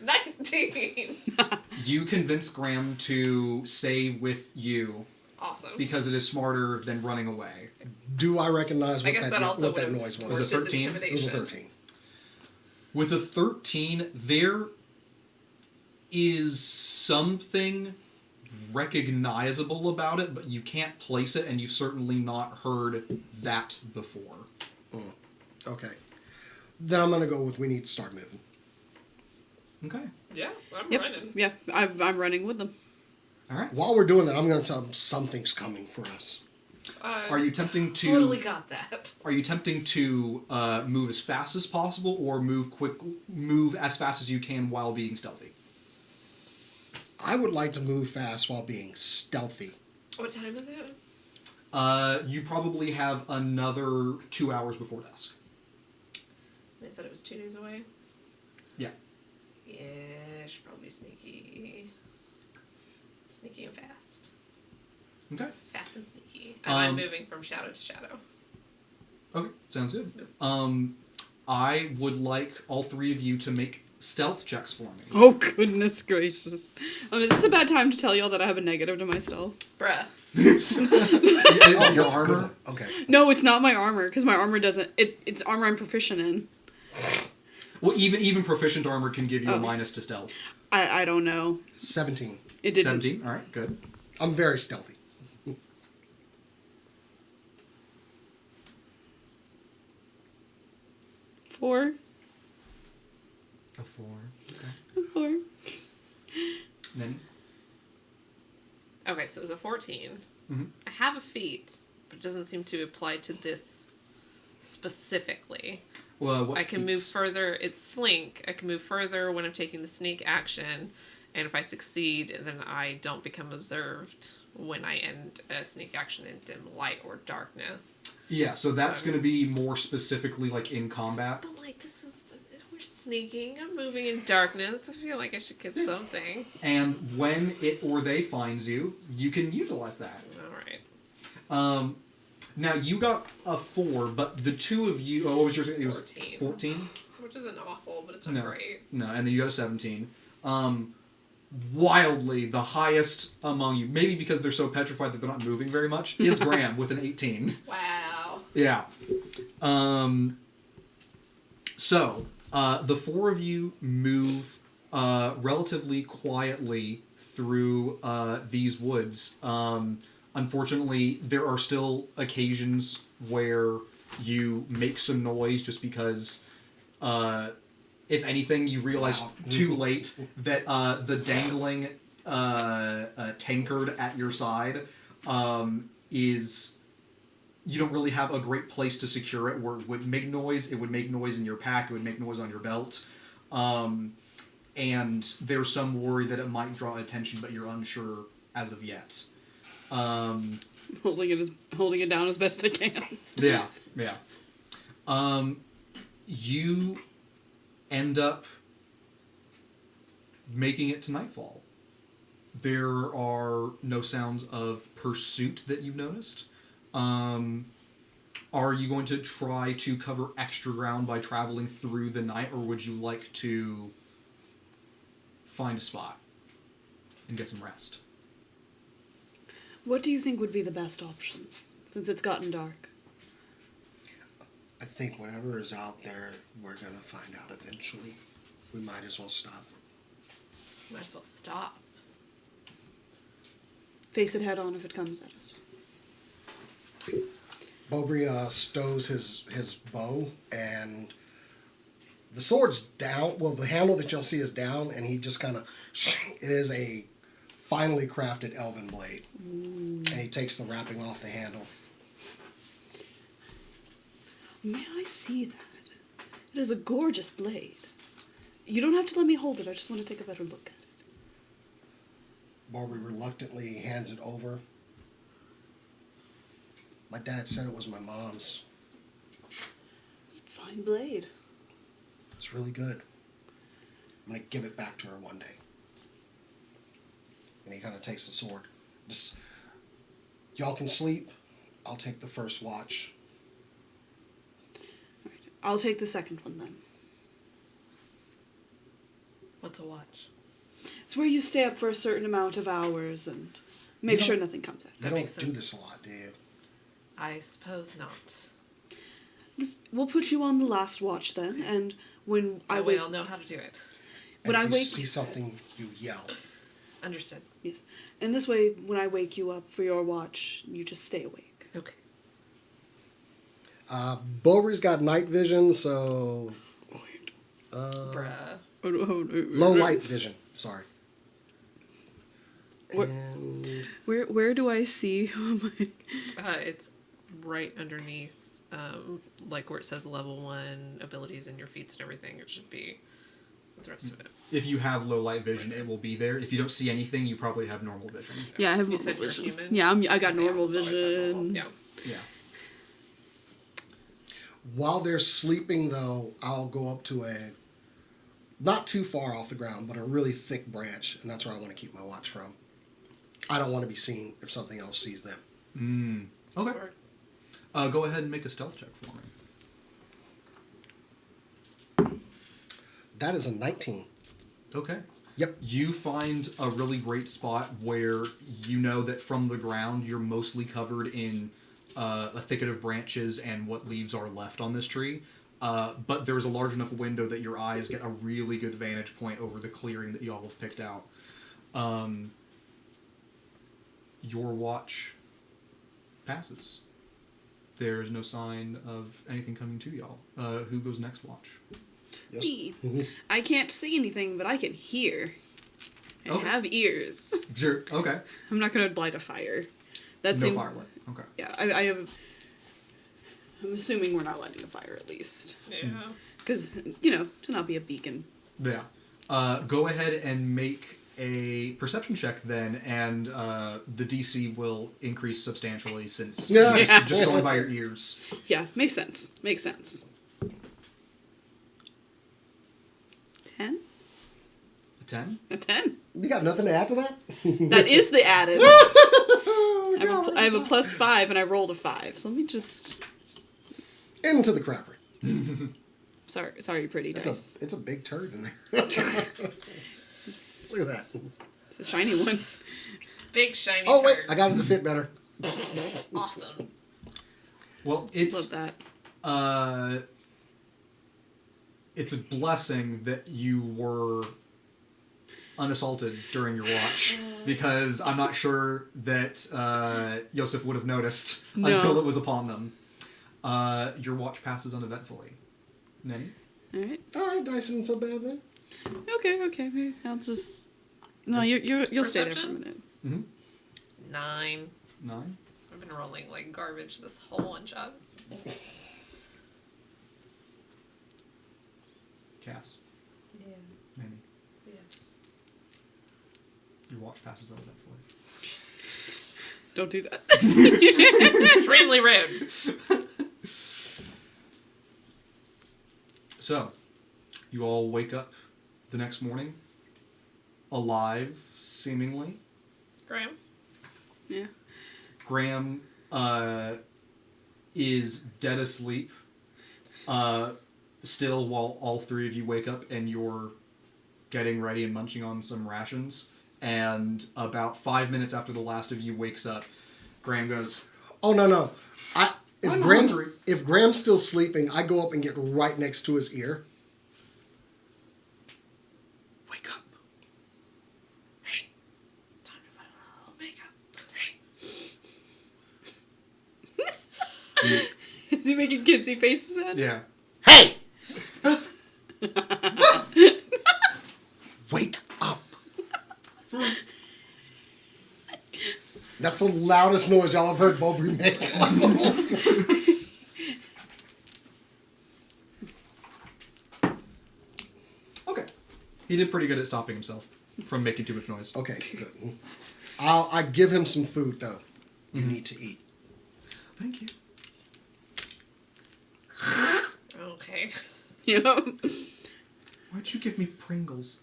19. You convince Graham to stay with you Awesome. because it is smarter than running away. Do I recognize I what guess that, that also what that would've noise Was was? it worked as 13? It was a intimidation. 13. With a 13, there is something recognizable about it, but you can't place it, and you've certainly not heard that before. Okay. Then I'm going to go with we need to start moving. Okay. Yeah, I'm Yep. running. Yeah, I'm running with them. All right. While we're doing that, I'm going to tell them something's coming for us. Are you attempting to Totally got that. Are you attempting to move as fast as possible, or move as fast as you can while being stealthy? I would like to move fast while being stealthy. What time is it? You probably have another 2 hours before dusk. They said it was 2 days away. Yeah. Yeah, I should probably be sneaky. Sneaky and fast. Okay. Fast and sneaky. And I'm Um, moving from shadow to shadow. Okay. Sounds good. Yes. I would like all three of you to make stealth checks for me. Oh, goodness gracious. Is this a bad time to tell y'all that I have a negative to my stealth? Bruh. Oh, Your that's a good armor. one. Okay. No, it's not my armor, because my armor doesn't... It's armor I'm proficient in. Well, even proficient armor can give you a Oh. minus to stealth. I don't know. 17. It didn't... 17. All right. Good. I'm very stealthy. 4. A 4. Okay. 4. Then. Okay, so it was a 14. Mhm. I have a feat, but it doesn't seem to apply to this specifically. Well, what I can feat? move further. It's slink. I can move further when I'm taking the sneak action, and if I succeed, then I don't become observed when I end a sneak action in dim light or darkness. Yeah, so that's So- going to be more specifically like in combat. But like we're sneaking. I'm moving in darkness. I feel like I should get something. And when it or they finds you, you can utilize that. All right. Now you got a 4, but the two of you. Oh, what was yours? It was 14. 14. Which isn't awful, but it's No. not great. No, and then you got a 17. Wildly the highest among you, maybe because they're so petrified that they're not moving very much, is Graham with an 18. Wow. Yeah. So, the four of you move relatively quietly through these woods. Unfortunately, there are still occasions where you make some noise just because, if anything, you realize Wow. too late that the dangling tankard at your side is... You don't really have a great place to secure it where it would make noise. It would make noise in your pack. It would make noise on your belt. And there's some worry that it might draw attention, but you're unsure as of yet. Holding it down as best I can. Yeah. You end up making it to nightfall. There are no sounds of pursuit that you've noticed. Are you going to try to cover extra ground by traveling through the night, or would you like to find a spot and get some rest? What do you think would be the best option, since it's gotten dark? I think whatever is out there, we're going to find out eventually. We might as well stop. Might as well stop. Face it head on if it comes at us. Bobry stows his bow, and the sword's down. Well, the handle that you'll see is down, and he just kind of... It is a finely crafted elven blade. And he takes the wrapping off the handle. May I see that? It is a gorgeous blade. You don't have to let me hold it. I just want to take a better look at it. Bobry reluctantly hands it over. My dad said it was my mom's. It's a fine blade. It's really good. I'm going to give it back to her one day. And he kind of takes the sword. Just, y'all can sleep. I'll take the first watch. All right. I'll take the second one then. What's a watch? It's where you stay up for a certain amount of hours and make sure nothing comes at You us. don't makes do sense. this a lot, do you? I suppose not. We'll put you on the last watch then, and when I I wake... will know how to do it. When And I if wake... you see something, you yell. Understood. Yes. And this way, when I wake you up for your watch, you just stay awake. Okay. Bobry's got night vision, so... Bruh. Low light vision, sorry. What- And... Where do I see? It's right underneath, like where it says level 1 abilities and your feats and everything. It should be the rest of it. If you have low light vision, it will be there. If you don't see anything, you probably have normal vision. Yeah, I have You normal said you're vision. human? Yeah, I got Yeah, normal it's always had normal. vision. Yeah. Yeah. While they're sleeping, though, I'll go up to a... Not too far off the ground, but a really thick branch, and that's where I want to keep my watch from. I don't want to be seen if something else sees them. Okay. Sure. Go ahead and make a stealth check for me. That is a 19. Okay. Yep. You find a really great spot where you know that from the ground you're mostly covered in a thicket of branches and what leaves are left on this tree. But there's a large enough window that your eyes get a really good vantage point over the clearing that y'all have picked out. Your watch passes. There's no sign of anything coming to y'all. Who goes next watch? Yes. Me. I can't see anything, but I can hear. I Okay. have ears. Sure. Okay. I'm not going to light a fire. That No seems... firework. Okay. Yeah, I have... I'm assuming we're not lighting a fire, at least. Yeah. Because, to not be a beacon. Yeah. Go ahead and make a perception check then, and the DC will increase substantially since Yeah. just going by your ears. Yeah, makes sense. Makes sense. 10? A 10? A 10. You got nothing to add to that? That is the added. I have a plus 5, and I rolled a 5. So let me just... Into the crapper. Sorry, pretty dice. It's a big turd in there. Look at that. It's a shiny one. Big shiny Oh, wait. turd. I got it to fit better. Awesome. Well, it's Love that. it's a blessing that you were unassaulted during your watch, because I'm not sure that Yosef would have noticed No. until it was upon them. Your watch passes uneventfully. Nenny? Alright. All right, dice isn't so bad then. Okay. I'll just... No, you'll stay there for a Perception? minute. Mm-hmm. 9. 9? I've been rolling like garbage this whole one shot. Cass? Yeah. Nenny? Yeah. Your watch passes uneventfully. Don't do that. Extremely rude. So, you all wake up the next morning, alive, seemingly. Graham? Yeah. Graham is dead asleep, still, while all three of you wake up and you're getting ready and munching on some rations. And about 5 minutes after the last of you wakes up, Graham goes, Oh, no. I'm hungry. If Graham's still sleeping, I go up and get right next to his ear. Wake up. Hey. Time to put a little makeup. Is he making kissy faces at him? yeah. Hey! Wake up. That's the loudest noise y'all have heard Bobby make. Okay. He did pretty good at stopping himself from making too much noise. Okay, good. I give him some food, though. You need to eat. Thank you. Okay. You know? Why'd you give me Pringles?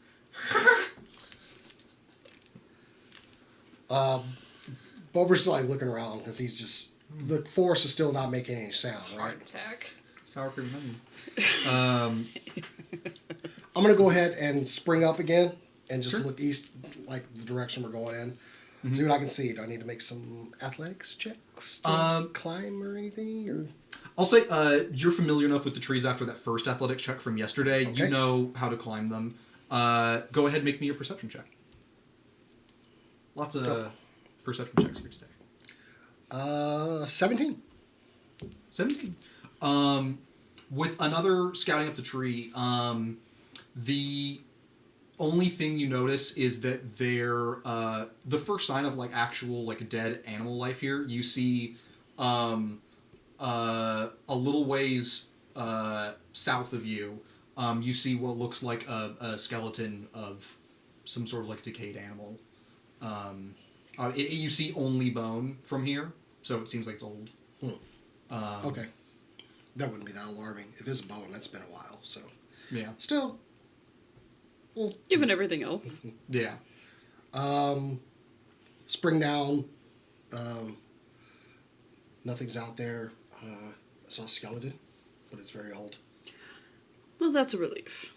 Bober's like looking around because he's just... The forest is still not making any sound, right? Heart attack. Sour cream and onion. I'm going to go ahead and spring up again and just Sure. look east, like the direction we're going in. See what I can see. Do I need to make some athletics checks to climb or anything? Or? I'll say you're familiar enough with the trees after that first athletic check from yesterday. Okay. You know how to climb them. Go ahead and make me a perception check. Lots of perception checks here today. 17. 17. With another scouting up the tree, the only thing you notice is that they're the first sign of like actual like dead animal life here. You see a little ways south of you. You see what looks like a skeleton of some sort of like decayed animal. You see only bone from here, so it seems like it's old. Okay. That wouldn't be that alarming. If it's a bone, that's been a while, so... Yeah. Still. Given everything else. Yeah. Spring down. Nothing's out there. I saw a skeleton, but it's very old. Well, that's a relief.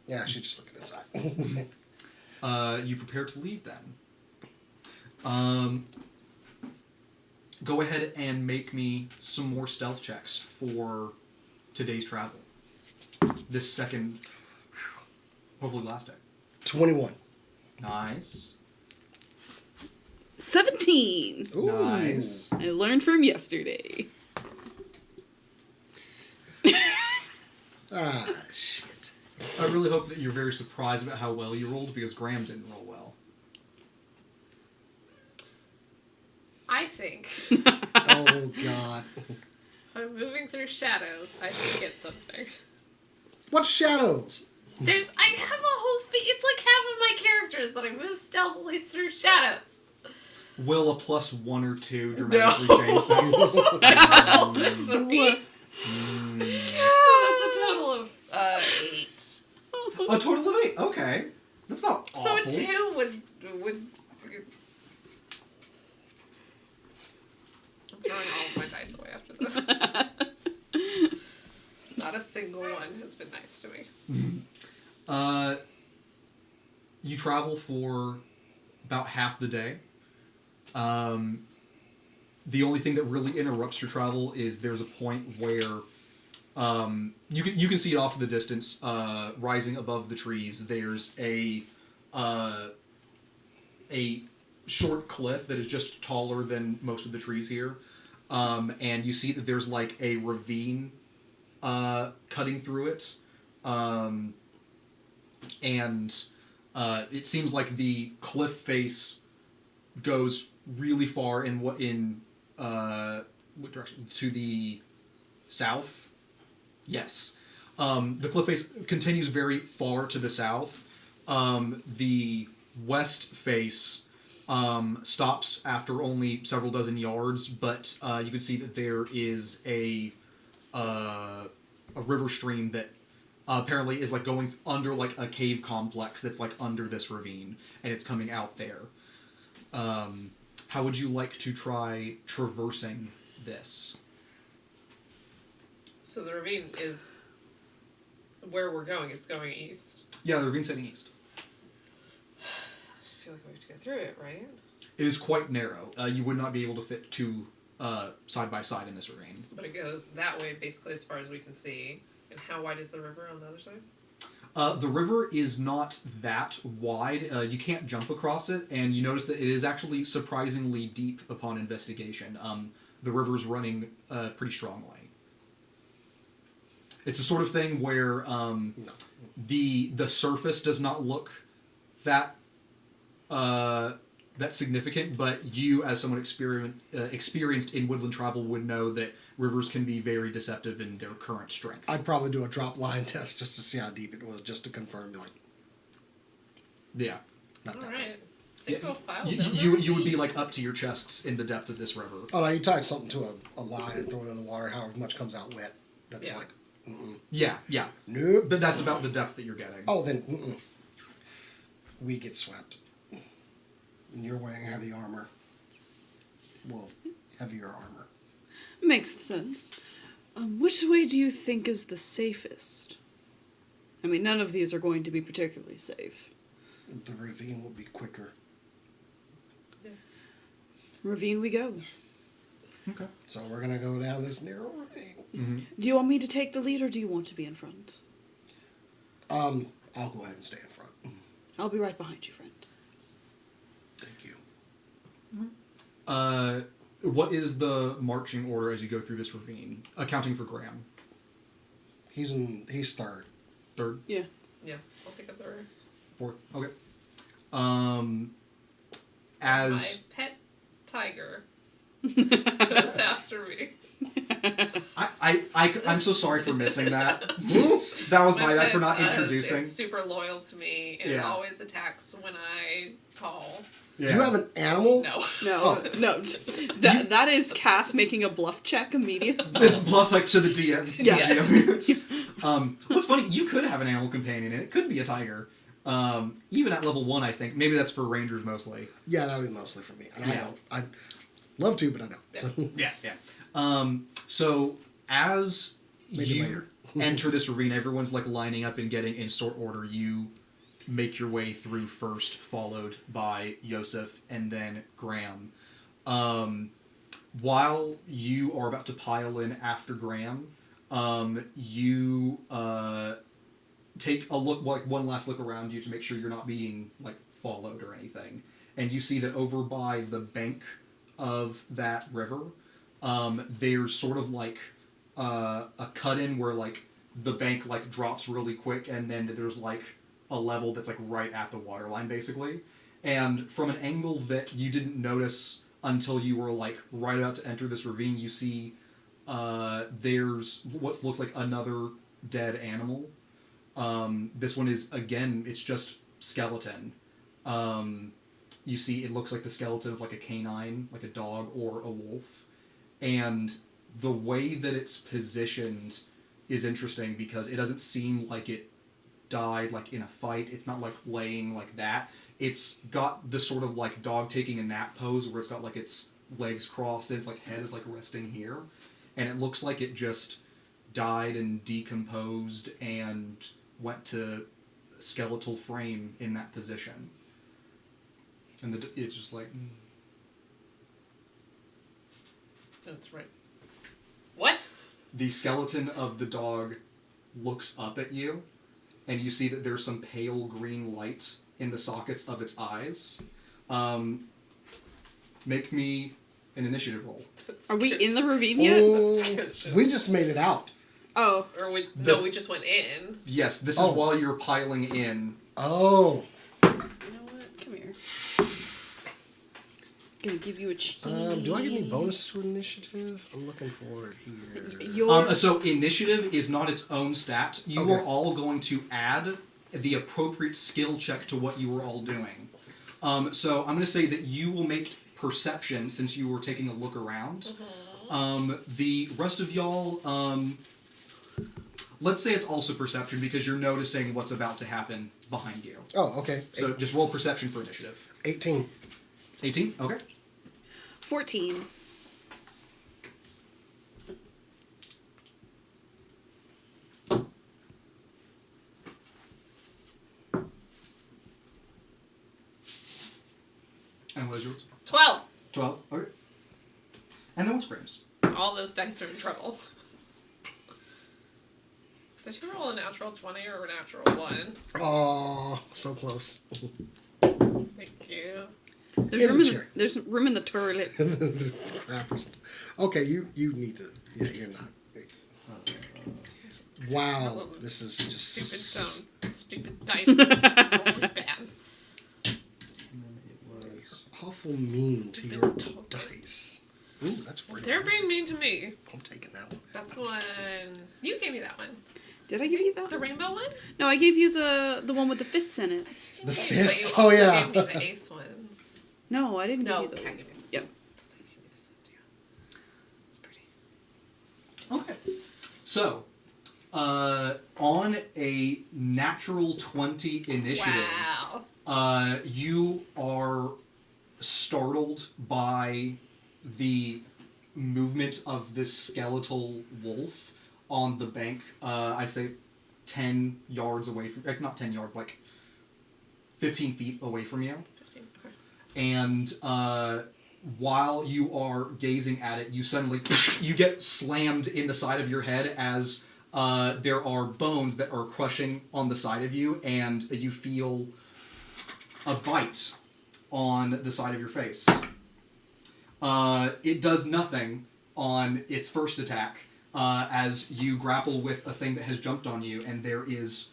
Yeah, she's just looking inside. You prepare to leave then. Go ahead and make me some more stealth checks for today's travel. This second, hopefully last day. 21. Nice. 17! Ooh. Nice. I learned from yesterday. Ah, shit. I really hope that you're very surprised about how well you rolled, because Graham didn't roll well. I think Oh, God. if I'm moving through shadows, I can get something. What shadows? I have a whole it's like half of my characters that I move stealthily through shadows. Will a +1 or 2 dramatically change things? 3. That's a total of 8. A total of 8. Okay, that's not So awful. a 2 would. I'm throwing all of my dice away after this. Not a single one has been nice to me. You travel for about half the day. The only thing that really interrupts your travel is there's a point where you can see it off in the distance, rising above the trees. There's a short cliff that is just taller than most of the trees here, and you see that there's like a ravine cutting through it, and it seems like the cliff face goes really far in what direction? To the south. Yes. The cliff face continues very far to the south, the west face stops after only several dozen yards, but you can see that there is a river stream that apparently is like going under like a cave complex that's like under this ravine, and it's coming out there. How would you like to try traversing this? So the ravine is where we're going. It's going east. Yeah, the ravine's heading east. I feel like we have to go through it, right? It is quite narrow. You would not be able to fit two side by side in this ravine. But it goes that way basically as far as we can see. And how wide is the river on the other side? The river is not that wide. You can't jump across it, and you notice that it is actually surprisingly deep upon investigation. The river's running pretty strongly. It's the sort of thing where the surface does not look that that significant, but you, as someone experienced in woodland travel, would know that rivers can be very deceptive in their current strength. I'd probably do a drop line test just to see how deep it was, just to confirm. Like, Yeah. not that. Alright. Single file down You would be like up to your chests in the depth of this river. Oh no, you tie something to a line and throw it in the water. However much comes out wet. That's Yeah. like, Yeah. nope. But that's about the depth that you're getting. Oh, then we get swept. And you're wearing heavy armor. Well, heavier armor. Makes sense. Which way do you think is the safest? I mean, none of these are going to be particularly safe. The ravine will be quicker. Ravine we go. Okay. So we're gonna go down this narrow ravine. Mm-hmm. Do you want me to take the lead, or do you want to be in front? I'll go ahead and stay in front. I'll be right behind you, friend. Thank you. What is the marching order as you go through this ravine, accounting for Graham? He's third. Third? Yeah, I'll take up the rear. Fourth? Okay. As My pet tiger goes after me. I'm so sorry for missing that. That was my bad for not introducing. It's super loyal to me, and it always attacks when I call. Yeah. You have an animal? No. No, no. That is Cass making a bluff check immediately. It's bluff like to the DM. Yeah. What's funny, you could have an animal companion, and it could be a tiger. Even at level 1, I think. Maybe that's for rangers mostly. Yeah, that would be mostly for me. And I don't. I'd love to, but I don't. Yeah. So. Yeah. So as Maybe you later. enter this ravine, everyone's like lining up and getting in sort order. You make your way through first, followed by Yosef and then Graham. While you are about to pile in after Graham, you take a look, like one last look around you to make sure you're not being like followed or anything, and you see that over by the bank of that river, there's sort of like a cut-in where like the bank like drops really quick, and then there's like a level that's like right at the waterline basically, and from an angle that you didn't notice until you were like right about to enter this ravine, you see there's what looks like another dead animal. This one is, again, it's just skeleton. You see it looks like the skeleton of like a canine, like a dog or a wolf, and the way that it's positioned is interesting because it doesn't seem like it died like in a fight. It's not like laying like that. It's got this sort of like dog taking a nap pose where it's got like its legs crossed and its like head is like resting here, and it looks like it just died and decomposed and went to skeletal frame in that position. And it's just like... That's right. What? The skeleton of the dog looks up at you, and you see that there's some pale green light in the sockets of its eyes. Make me an initiative roll. Are we in the ravine yet? Oh, we just made it out. Oh. Or we just went in. Yes, this is while you're piling in. Oh. You know what? Come here. Gonna give you a cheese. Do I get any bonus to initiative? I'm looking for it here. Your... So initiative is not its own stat. You Okay. are all going to add the appropriate skill check to what you were all doing. So I'm going to say that you will make perception since you were taking a look around. The rest of y'all, let's say it's also perception because you're noticing what's about to happen behind you. Oh, okay. So just roll perception for initiative. 18. 18? Okay. 14. And what is yours? 12. 12? Okay. And then what's Graham's? All those dice are in trouble. Did you roll a natural 20 or a natural 1? Oh, so close. Thank you. There's room in the toilet. Crappers. Okay, you need to. Yeah, you're not. Wow, this is just Stupid dice. Rolling bad. awful mean to your Stupid dice. Ooh, that's pretty. They're being mean to me. I'm taking that one. That's the one. You gave me that one. Did I give you that? The rainbow one? No, I gave you the one with the fists in it. The But you fists. also Oh yeah. gave me the ace ones. No, I didn't No, give you those. can't give me this. Yep. That's how you give me this one, too. It's pretty. Okay. So, on a natural 20 initiative, Wow. you are startled by the movement of this skeletal wolf on the bank. I'd say 10 yards away from, not 10 yards, like 15 feet away from you. 15. Okay. And while you are gazing at it, you suddenly you get slammed in the side of your head as there are bones that are crushing on the side of you, and you feel a bite on the side of your face. It does nothing on its first attack as you grapple with a thing that has jumped on you, and there is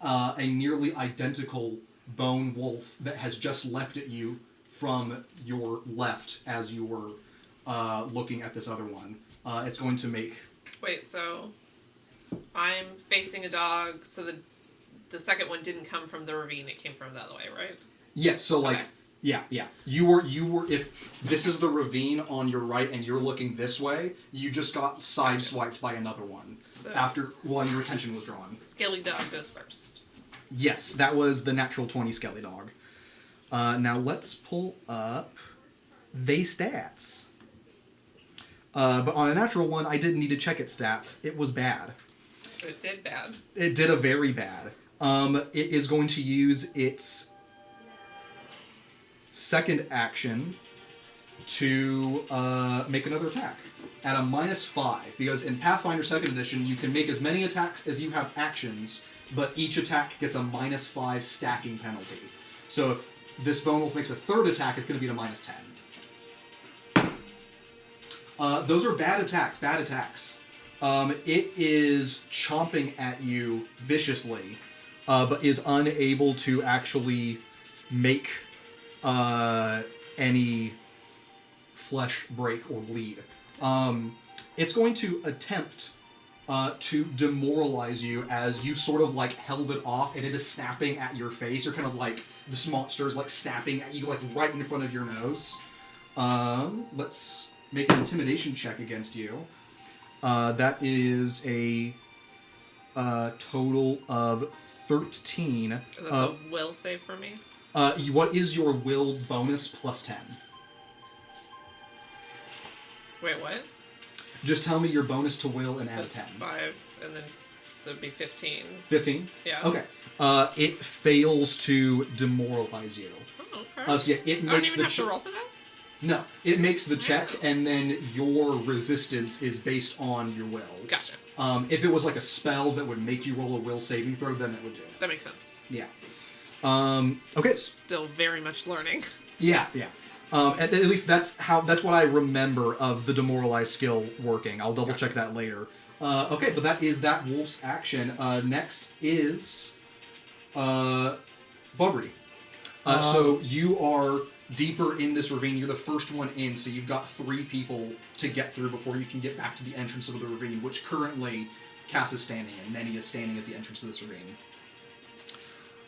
a nearly identical bone wolf that has just leapt at you from your left as you were looking at this other one. It's going to make... Wait, so I'm facing a dog, so the second one didn't come from the ravine, it came from the other way, right? Yes, so like... Okay. Yeah. You were, if this is the ravine on your right and you're looking this way, you just got sideswiped by another one So after one your attention was drawn. Skelly dog goes first. Yes, that was the natural 20 Skelly Dog. Now let's pull up they stats. But on a natural one, I didn't need to check its stats. It was bad. It did bad. It did a very bad. It is going to use its second action to make another attack at a -5, because in Pathfinder 2nd Edition you can make as many attacks as you have actions, but each attack gets a -5 stacking penalty. So if this bone wolf makes a third attack, it's going to be at a -10. Those are bad attacks. It is chomping at you viciously, but is unable to actually make any flesh break or bleed. It's going to attempt to demoralize you as you sort of like held it off, and it is snapping at your face. You're kind of like, this monster is like snapping at you like right in front of your nose. Let's make an intimidation check against you. That is a total of 13. That's a will save for me. What is your will bonus plus 10? Wait, what? Just tell me your bonus to will and add That's 10. 5, and then so it'd be 15. 15? Yeah. Okay. It fails to demoralize you. Oh, okay. So yeah, it I don't makes even the have to roll for that? No, it makes the check, and then your resistance is based on your will. Gotcha. If it was like a spell that would make you roll a will saving throw, then it would do it. That makes sense. Yeah. Okay. Still very much learning. Yeah. At least that's what I remember of the demoralize skill working. I'll double check that later. Okay, but that is that wolf's action. Next is Buggery. So you are deeper in this ravine. You're the first one in, so you've got 3 people to get through before you can get back to the entrance of the ravine, which currently Cass is standing in. Nenny is standing at the entrance of this ravine.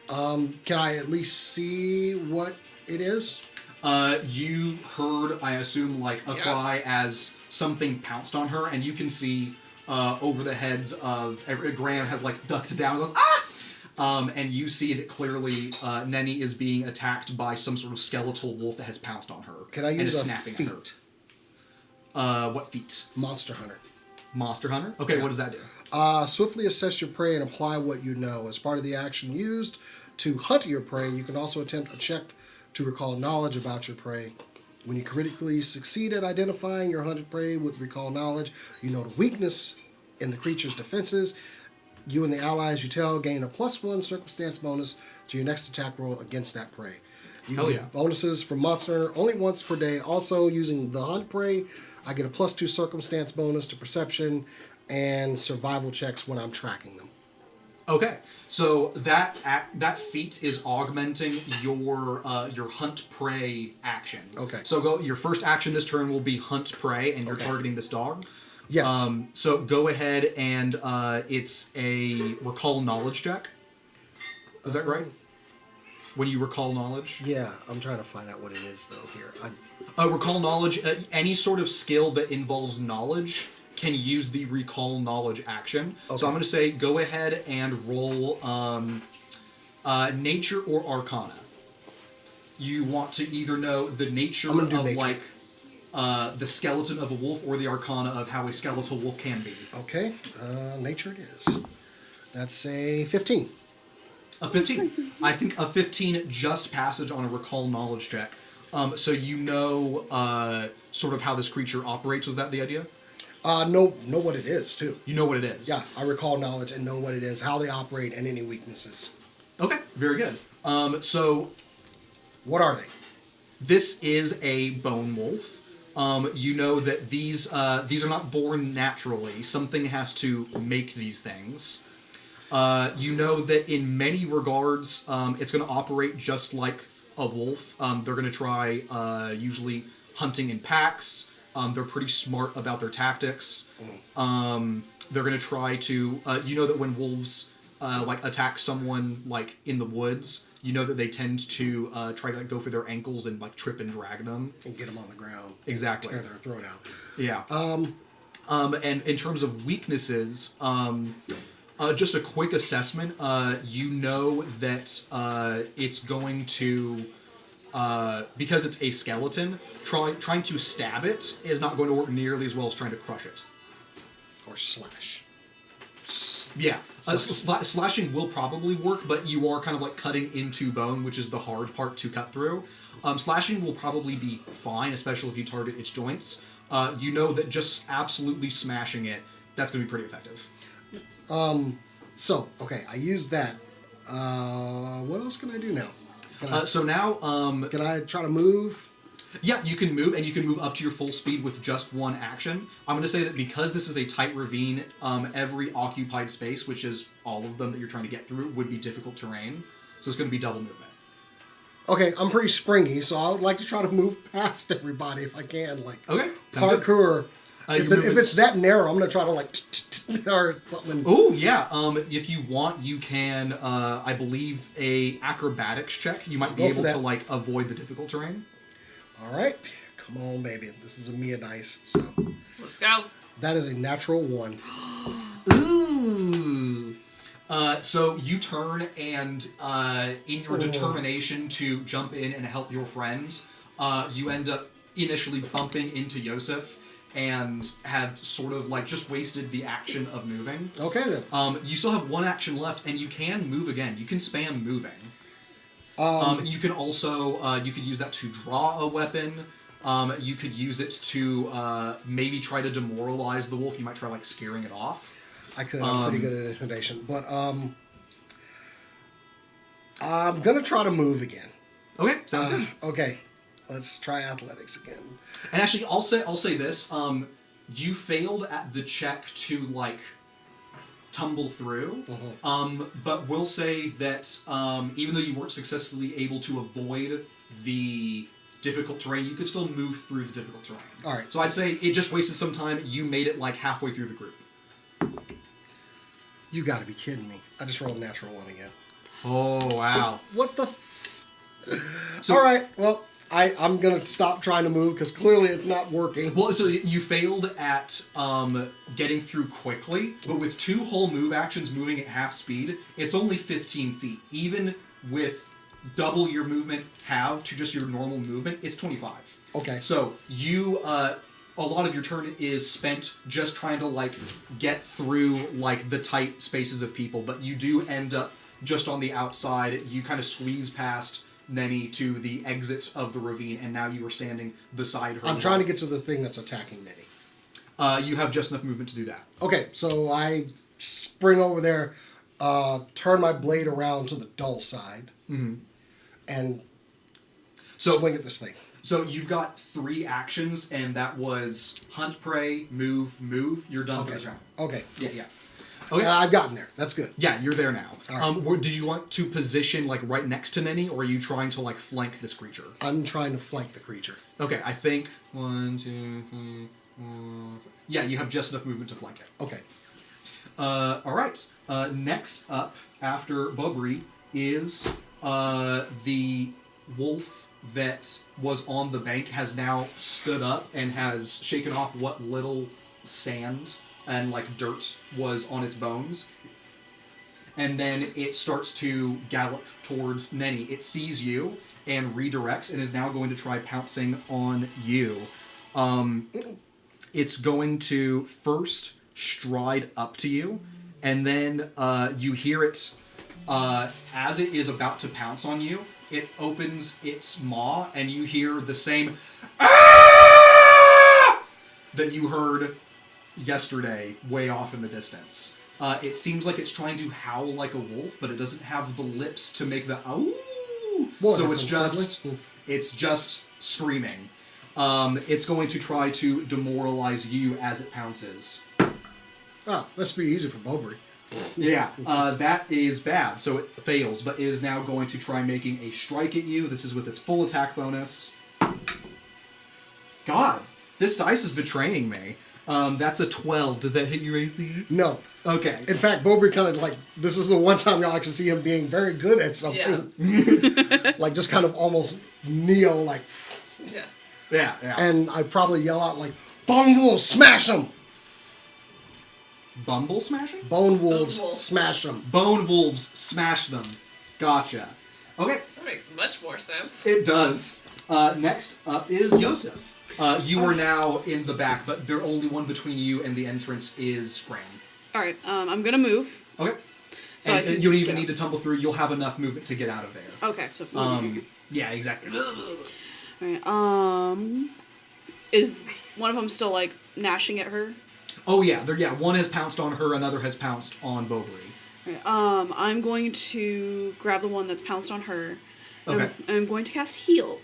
Can I at least see what it is? You heard, I assume, like a cry as something pounced on her, and you can see over the heads of Graham has like ducked down and goes, ah! And you see that clearly Nenny is being attacked by some sort of skeletal wolf that has pounced on her. Can I and use is a snapping feat? At her. What feat? Monster Hunter. Monster Hunter? Okay, what does that do? Swiftly assess your prey and apply what you know. As part of the action used to hunt your prey, you can also attempt a check to recall knowledge about your prey. When you critically succeed at identifying your hunted prey with recall knowledge, you know the weakness in the creature's defenses. You and the allies you tell gain a +1 circumstance bonus to your next attack roll against that prey. You get bonuses from Monster Hunter only once per day. Also, using the hunt prey, I get a +2 circumstance bonus to perception and survival checks when I'm tracking them. Okay, so that feat is augmenting your hunt prey action. Okay. So your first action this turn will be hunt prey, and you're targeting this dog. Yes. So go ahead and it's a recall knowledge check. Is that right? When you recall knowledge? Yeah, I'm trying to find out what it is though here. Recall knowledge, any sort of skill that involves knowledge can use the recall knowledge action. Okay. So I'm going to say go ahead and roll nature or arcana. You want to either know the nature of nature. like the skeleton of a wolf or the arcana of how a skeletal wolf can be. Okay, nature it is. That's a 15. A 15. I think a 15 just passage on a recall knowledge check. So you know sort of how this creature operates. Was that the idea? Know what it is too. You know what it is. Yeah, I recall knowledge and know what it is, how they operate, and any weaknesses. Okay, very good. So what are they? this is a bone wolf. You know that these are not born naturally. Something has to make these things. You know that in many regards, it's going to operate just like a wolf. They're going to try usually hunting in packs. They're pretty smart about their tactics. They're going to try to... you know that when wolves like attack someone like in the woods, you know that they tend to try to like, go for their ankles and like trip and drag them. And get them on the ground. Exactly. Tear their throat out. Yeah. And in terms of weaknesses, just a quick assessment. You know that it's going to, because it's a skeleton, trying to stab it is not going to work nearly as well as trying to crush it. Or slash. Yeah. Slashing will probably work, but you are kind of like cutting into bone, which is the hard part to cut through. Slashing will probably be fine, especially if you target its joints. You know that just absolutely smashing it, that's going to be pretty effective. So, okay, I used that. What else can I do now? So now... can I try to move? Yeah, you can move, and you can move up to your full speed with just one action. I'm going to say that because this is a tight ravine, every occupied space, which is all of them that you're trying to get through, would be difficult terrain. So it's going to be double movement. Okay, I'm pretty springy, so I would like to try to move past everybody if I can. Like, okay, parkour. If it's that narrow, I'm going to try to, like, or something. Oh, yeah. If you want, you can, I believe, a acrobatics check. You might be able to, like, avoid the difficult terrain. All right. Come on, baby. This is a Mia dice, so. Let's go. That is a natural 1. Ooh. So you turn and in your determination to jump in and help your friend, you end up initially bumping into Yosef and have sort of like just wasted the action of moving. Okay then. You still have one action left and you can move again. You can spam moving. You can also, you could use that to draw a weapon. You could use it to maybe try to demoralize the wolf. You might try like scaring it off. I could. I'm pretty good at intimidation. But I'm going to try to move again. Okay, sounds good. Okay, let's try athletics again. And actually, I'll say this. You failed at the check to like tumble through. But we'll say that even though you weren't successfully able to avoid the difficult terrain, you could still move through the difficult terrain. All right. So I'd say it just wasted some time. You made it like halfway through the group. You got to be kidding me. I just rolled a natural 1 again. Oh, wow. What the? So- All right. Well, I'm gonna stop trying to move because clearly it's not working. Well, so you failed at getting through quickly, but with 2 whole move actions moving at half speed, it's only 15 feet. Even with double your movement halved to just your normal movement, it's 25. Okay. So you, a lot of your turn is spent just trying to like get through like the tight spaces of people, but you do end up just on the outside. You kind of squeeze past Nenny to the exit of the ravine, and now you are standing beside her. I'm trying to get to the thing that's attacking Nenny. You have just enough movement to do that. Okay, so I spring over there, turn my blade around to the dull side, and swing at this thing. So you've got 3 actions, and that was hunt, prey, move, move. You're done for the turn. Okay. Yeah. Okay. I've gotten there. That's good. Yeah, you're there now. All right. Did you want to position like right next to Nenny, or are you trying to like flank this creature? I'm trying to flank the creature. Okay, I think 1, 2, 3, 4. Yeah, you have just enough movement to flank it. Okay. All right. Next up after Bobri is the wolf that was on the bank has now stood up and has shaken off what little sand and like dirt was on its bones. And then it starts to gallop towards Nenny. It sees you and redirects and is now going to try pouncing on you. It's going to first stride up to you, and then you hear it as it is about to pounce on you. It opens its maw, and you hear the same "Ah!" that you heard yesterday way off in the distance. It seems like it's trying to howl like a wolf, but it doesn't have the lips to make the "ow." Well, So that's it's just screaming. It's going to try to demoralize you as it pounces. Oh, that's pretty easy for Bobri. Yeah, that is bad, so it fails, but it is now going to try making a strike at you. This is with its full attack bonus. God, this dice is betraying me. That's a 12. Does that hit your AC? No. Okay. In fact, Bobri kind of like, this is the one time y'all actually see him being very good at something. Yeah. Like just kind of almost Neo, like, Yeah. Yeah. and I probably yell out like, Bone Wolves, smash them! Bumble smashing? Bone Wolves, Wolves. smash them. Bone wolves, smash them. Gotcha. Okay, That makes much more sense. it does. Next up is Yosef. You are now in the back, but the only one between you and the entrance is Graham. All right, I'm gonna move. Okay. So And I can you don't even get need to tumble through. You'll have enough movement to get out of there. Okay. So, Yeah, exactly. all right. Is one of them still like gnashing at her? Oh yeah, one has pounced on her, another has pounced on Bobri. All right, I'm going to grab the one that's pounced on her. And Okay. I'm going to cast heal.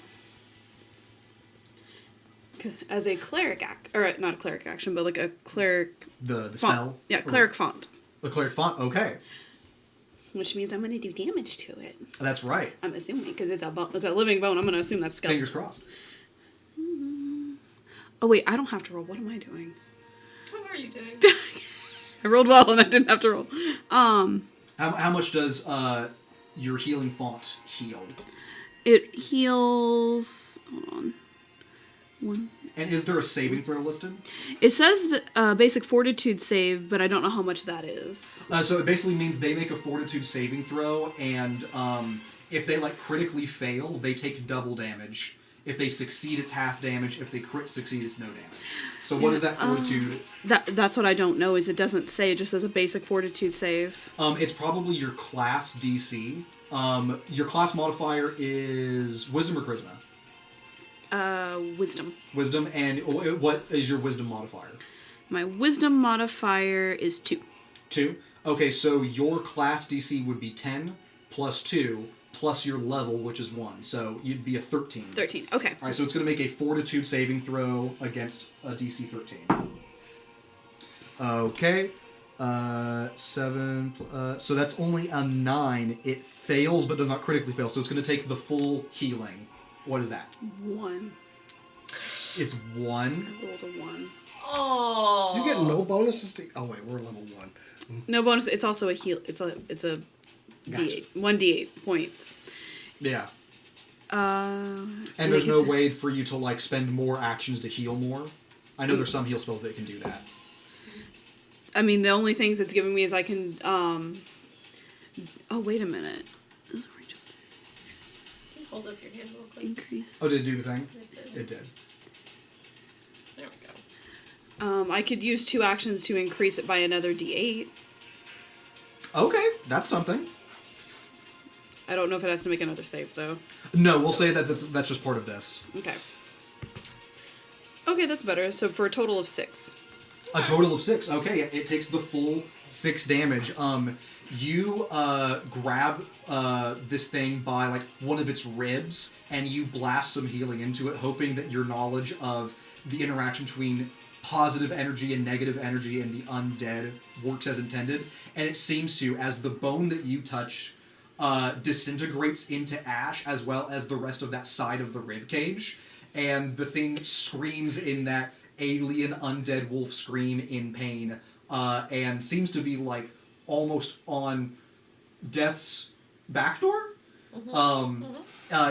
As a cleric or not a cleric action, but like a cleric The font. spell? Yeah, cleric font. The cleric font? Okay. Which means I'm going to do damage to it. That's right. I'm assuming, because it's a living bone. I'm going to assume that's skeleton. Fingers crossed. Oh wait, I don't have to roll. What am I doing? What are you doing? I rolled well and I didn't have to roll. How much does your healing font heal? It heals. Hold on. One. And is there a saving throw listed? It says that basic fortitude save, but I don't know how much that is. So it basically means they make a fortitude saving throw, and if they like critically fail, they take double damage. If they succeed, it's half damage. If they crit succeed, it's no damage. So what is that fortitude? That's what I don't know. Is it doesn't say. It just says a basic fortitude save. It's probably your class DC. Your class modifier is Wisdom or Charisma? Wisdom. Wisdom, and what is your Wisdom modifier? My wisdom modifier is 2. 2? Okay, so your class DC would be 10 plus 2 plus your level, which is 1. So you'd be a 13. 13. Okay. Alright, so it's going to make a fortitude saving throw against a DC 13. Okay. 7. So that's only a 9. It fails, but does not critically fail. So it's going to take the full healing. What is that? 1. It's 1. I rolled a 1. Oh. You get no bonuses to... Oh, wait, we're level 1. No bonus. It's also a heal. It's a Gotcha. D8. 1d8 points. Yeah. And And there's no way for you to like spend more actions to heal more. I know there's some heal spells that can do that. I mean, the only things it's giving me is I can. Oh, wait a minute. Can you hold up your hand real quick? Increase. Oh, did it do the thing? It did. It did. There we go. I could use 2 actions to increase it by another d8. Okay, that's something. I don't know if it has to make another save, though. No, we'll say that that's just part of this. Okay. Okay, that's better. So for a total of 6. A total of 6. Okay, it takes the full 6 damage. You grab this thing by like one of its ribs, and you blast some healing into it, hoping that your knowledge of the interaction between positive energy and negative energy and the undead works as intended. And it seems to, as the bone that you touch disintegrates into ash, as well as the rest of that side of the rib cage, and the thing screams in that alien undead wolf scream in pain, and seems to be like almost on death's back door.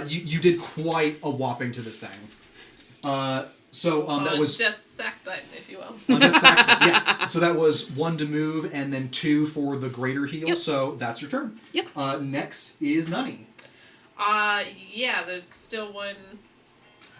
You did quite a whopping to this thing. That was death's sack button, if you will. yeah. So that was 1 to move, and then 2 for the greater heal. Yep. So that's your turn. Yep. Next is Nunny. Yeah, there's still one.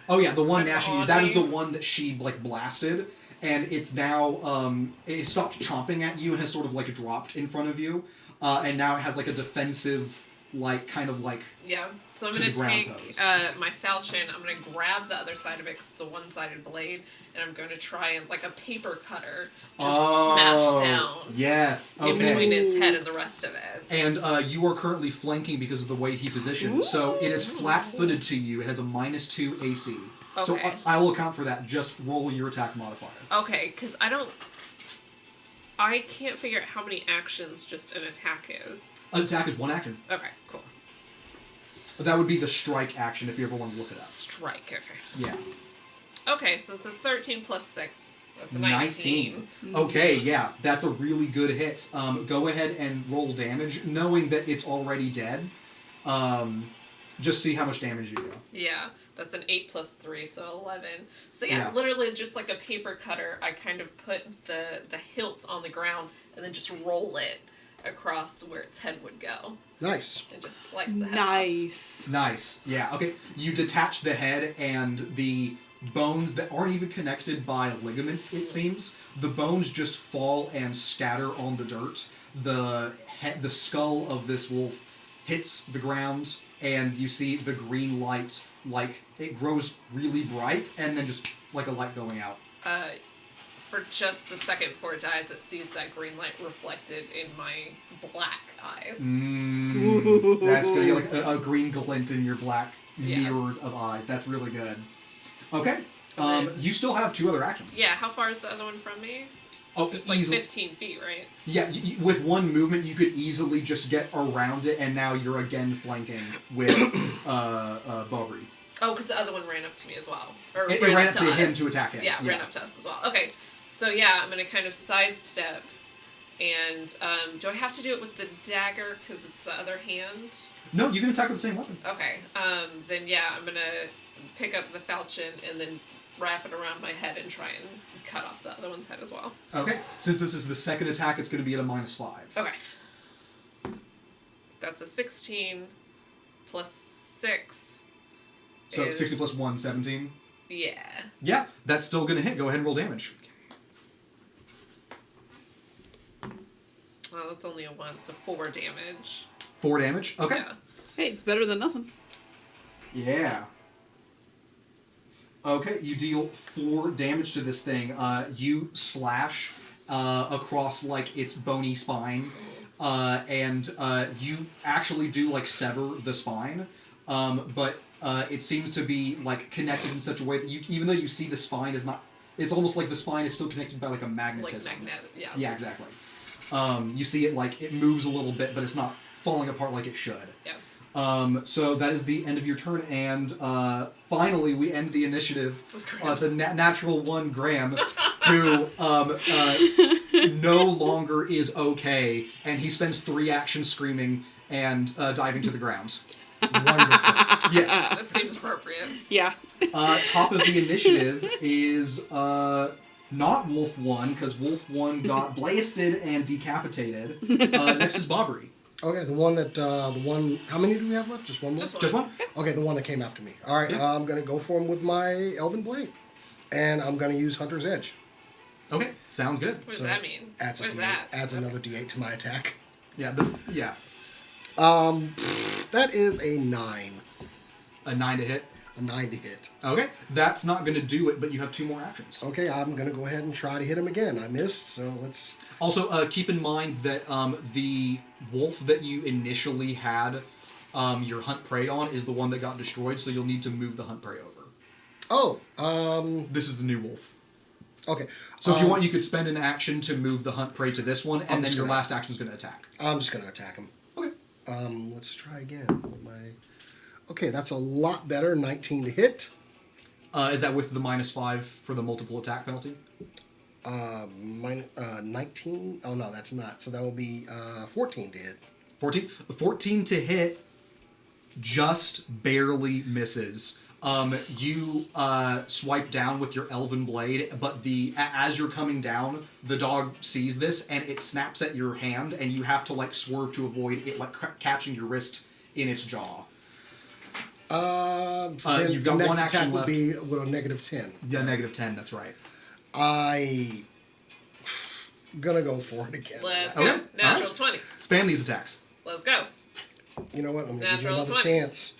Oh yeah, the one Like gnashing you. on That me? is the one that she like blasted, and it's now it stopped chomping at you and has sort of like dropped in front of you, and now it has like a defensive like kind of like Yeah, so I'm To going the to ground take pose. my falchion, I'm going to grab the other side of it because it's a one-sided blade, and I'm going to try and, like a paper cutter, just smash down Yes. in Okay. between its head and the rest of it. And you are currently flanking because of the way he positioned. So it is flat-footed to you. It has a -2 AC. So Okay. I will account for that. Just roll your attack modifier. Okay, because I can't figure out how many actions just an attack is. An attack is 1 action. Okay, cool. That would be the strike action if you ever want to look it up. Strike, okay. Yeah. Okay, so it's a 13 plus 6. That's a 19. Okay, yeah, that's a really good hit. Go ahead and roll damage, knowing that it's already dead. Just see how much damage you do. Yeah, that's an 8 plus 3, so 11. So yeah, Yeah. literally just like a paper cutter, I kind of put the hilt on the ground and then just roll it across where its head would go. Nice. And just slice the head Nice. Nice. Yeah, okay. You detach the head and the bones that aren't even connected by ligaments, it seems. The bones just fall and scatter on the dirt. The skull of this wolf hits the ground, and you see the green light, like, it grows really bright, and then just like a light going out. For just the second before it dies, it sees that green light reflected in my black eyes. That's gonna be like a green glint in your black Yeah. mirrors of eyes. That's really good. Okay. And then- You still have 2 other actions. Yeah, how far is the other one from me? Oh, It's like easily. 15 feet, right? Yeah, with 1 movement, you could easily just get around it, and now you're again flanking with Bobry. Oh, because the other one ran up to me as well. Or It ran up to to him us. to attack him. Yeah, Yeah. ran up to us as well. Okay, so yeah, I'm going to kind of sidestep. And do I have to do it with the dagger because it's the other hand? No, you can attack with the same weapon. Okay, then yeah, I'm going to pick up the falchion and then wrap it around my head and try and cut off the other one's head as well. Okay. Since this is the second attack, it's going to be at a -5. Okay. That's a 16 plus 6. So is- 60 plus 1, 17. Yeah. Yeah, that's still going to hit. Go ahead and roll damage. Well, that's only a 1, so 4 damage. 4 damage. Okay. Yeah. Hey, better than nothing. Yeah. Okay, you deal 4 damage to this thing. You slash across like its bony spine, and you actually do like sever the spine, but it seems to be like connected in such a way that you, even though you see the spine is not, it's almost like the spine is still connected by like a magnetism. Like magnet, yeah. Yeah, exactly. You see it like it moves a little bit, but it's not falling apart like it should. Yeah. So that is the end of your turn, and finally we end the initiative. With Graham. The natural one, Graham, who no longer is okay, and he spends 3 actions screaming and diving to the ground. Wonderful. Yes. That seems appropriate. Yeah. Top of the initiative is not Wolf 1, because Wolf 1 got blasted and decapitated. Next is Bobbery. Okay, the one, how many do we have left? Just one more? Just one? Okay, the one that came after me. All right, Yeah. I'm going to go for him with my Elven Blade. And I'm going to use Hunter's Edge. Okay, sounds good. What does that mean? Adds, What is D8, that? adds another D8 to my attack. Yeah, yeah. That is a 9. A 9 to hit. A 9 to hit. Okay, that's not going to do it, but you have 2 more actions. Okay, I'm going to go ahead and try to hit him again. I missed, so let's... Also, keep in mind that the wolf that you initially had your hunt prey on is the one that got destroyed, so you'll need to move the hunt prey over. Oh, This is the new wolf. okay. So if you want, you could spend an action to move the hunt prey to this one, and then your last action is going to attack. I'm just going to attack him. Okay. Let's try again. Okay, that's a lot better. 19 to hit. Is that with the -5 for the multiple attack penalty? 19? Oh, no, that's not. So that will be 14 to hit. 14? 14 to hit just barely misses. You swipe down with your elven blade, but as you're coming down, the dog sees this and it snaps at your hand, and you have to like swerve to avoid it like catching your wrist in its jaw. So then you've got the next one action attack left. would be with a -10. Yeah, -10. That's right. I'm gonna go for it again. Let's Okay, go. all Natural right. 20. Spam these attacks. Let's go. You know what? I'm gonna give you Natural another 20. chance.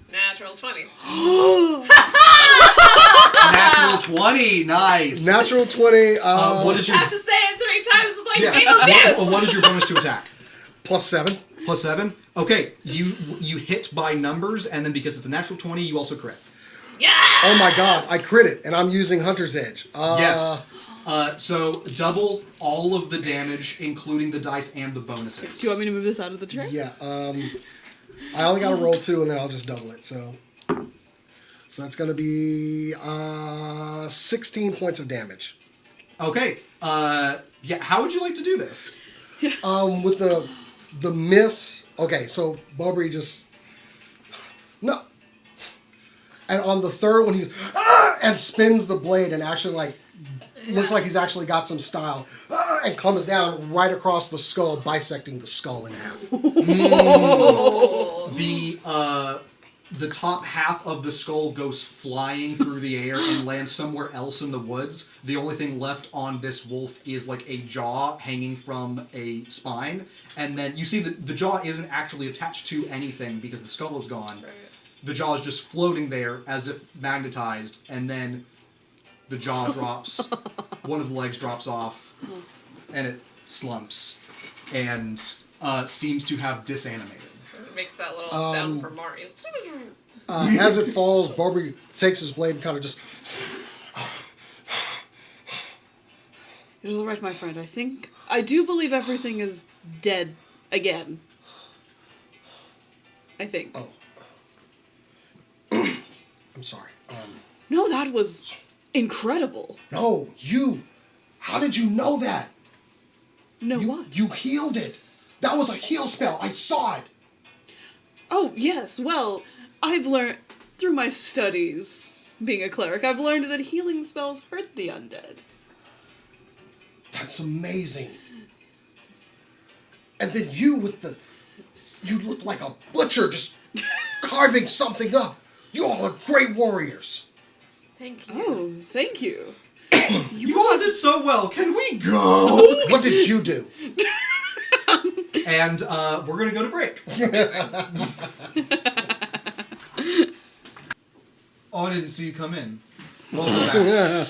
Natural 20. Natural 20. Nice. Natural 20. What is You your have to say it 3 times. It's like yeah? Beetlejuice. What is your bonus to attack? +7. +7. Okay, you hit by numbers, and then because it's a natural 20, you also crit. Yeah. Oh my god, I crit it, and I'm using Hunter's Edge. Yes. So double all of the damage, including the dice and the bonuses. Do you want me to move this out of the tray? Yeah, I only got to roll 2, and then I'll just double it, so that's going to be 16 points of damage. Okay. Yeah. How would you like to do this? With the miss. Okay, so Bobbery just no. And on the third one, he and spins the blade and actually looks like he's actually got some style and comes down right across the skull, bisecting the skull in half. The top half of the skull goes flying through the air and lands somewhere else in the woods. The only thing left on this wolf is like a jaw hanging from a spine. And then you see that the jaw isn't actually attached to anything because the skull is gone. Right. The jaw is just floating there as if magnetized, and then the jaw drops, one of the legs drops off, and it slumps and seems to have disanimated. It makes that little sound from Mario. As it falls, Bobbery takes his blade and kind of just... It is all right, my friend. I do believe everything is dead again. I think. Oh. I'm sorry. No, that was incredible. No, you! How did you know that? No, what? You healed it! That was a heal spell! I saw it! Oh, yes. Well, I've learned through my studies, being a cleric, I've learned that healing spells hurt the undead. That's amazing. And then you look like a butcher just carving something up. You all are great warriors. Thank you. Oh, thank you. You all did so well. Can we go? What did you do? And we're going to go to break. Oh, I didn't see you come in. Welcome back.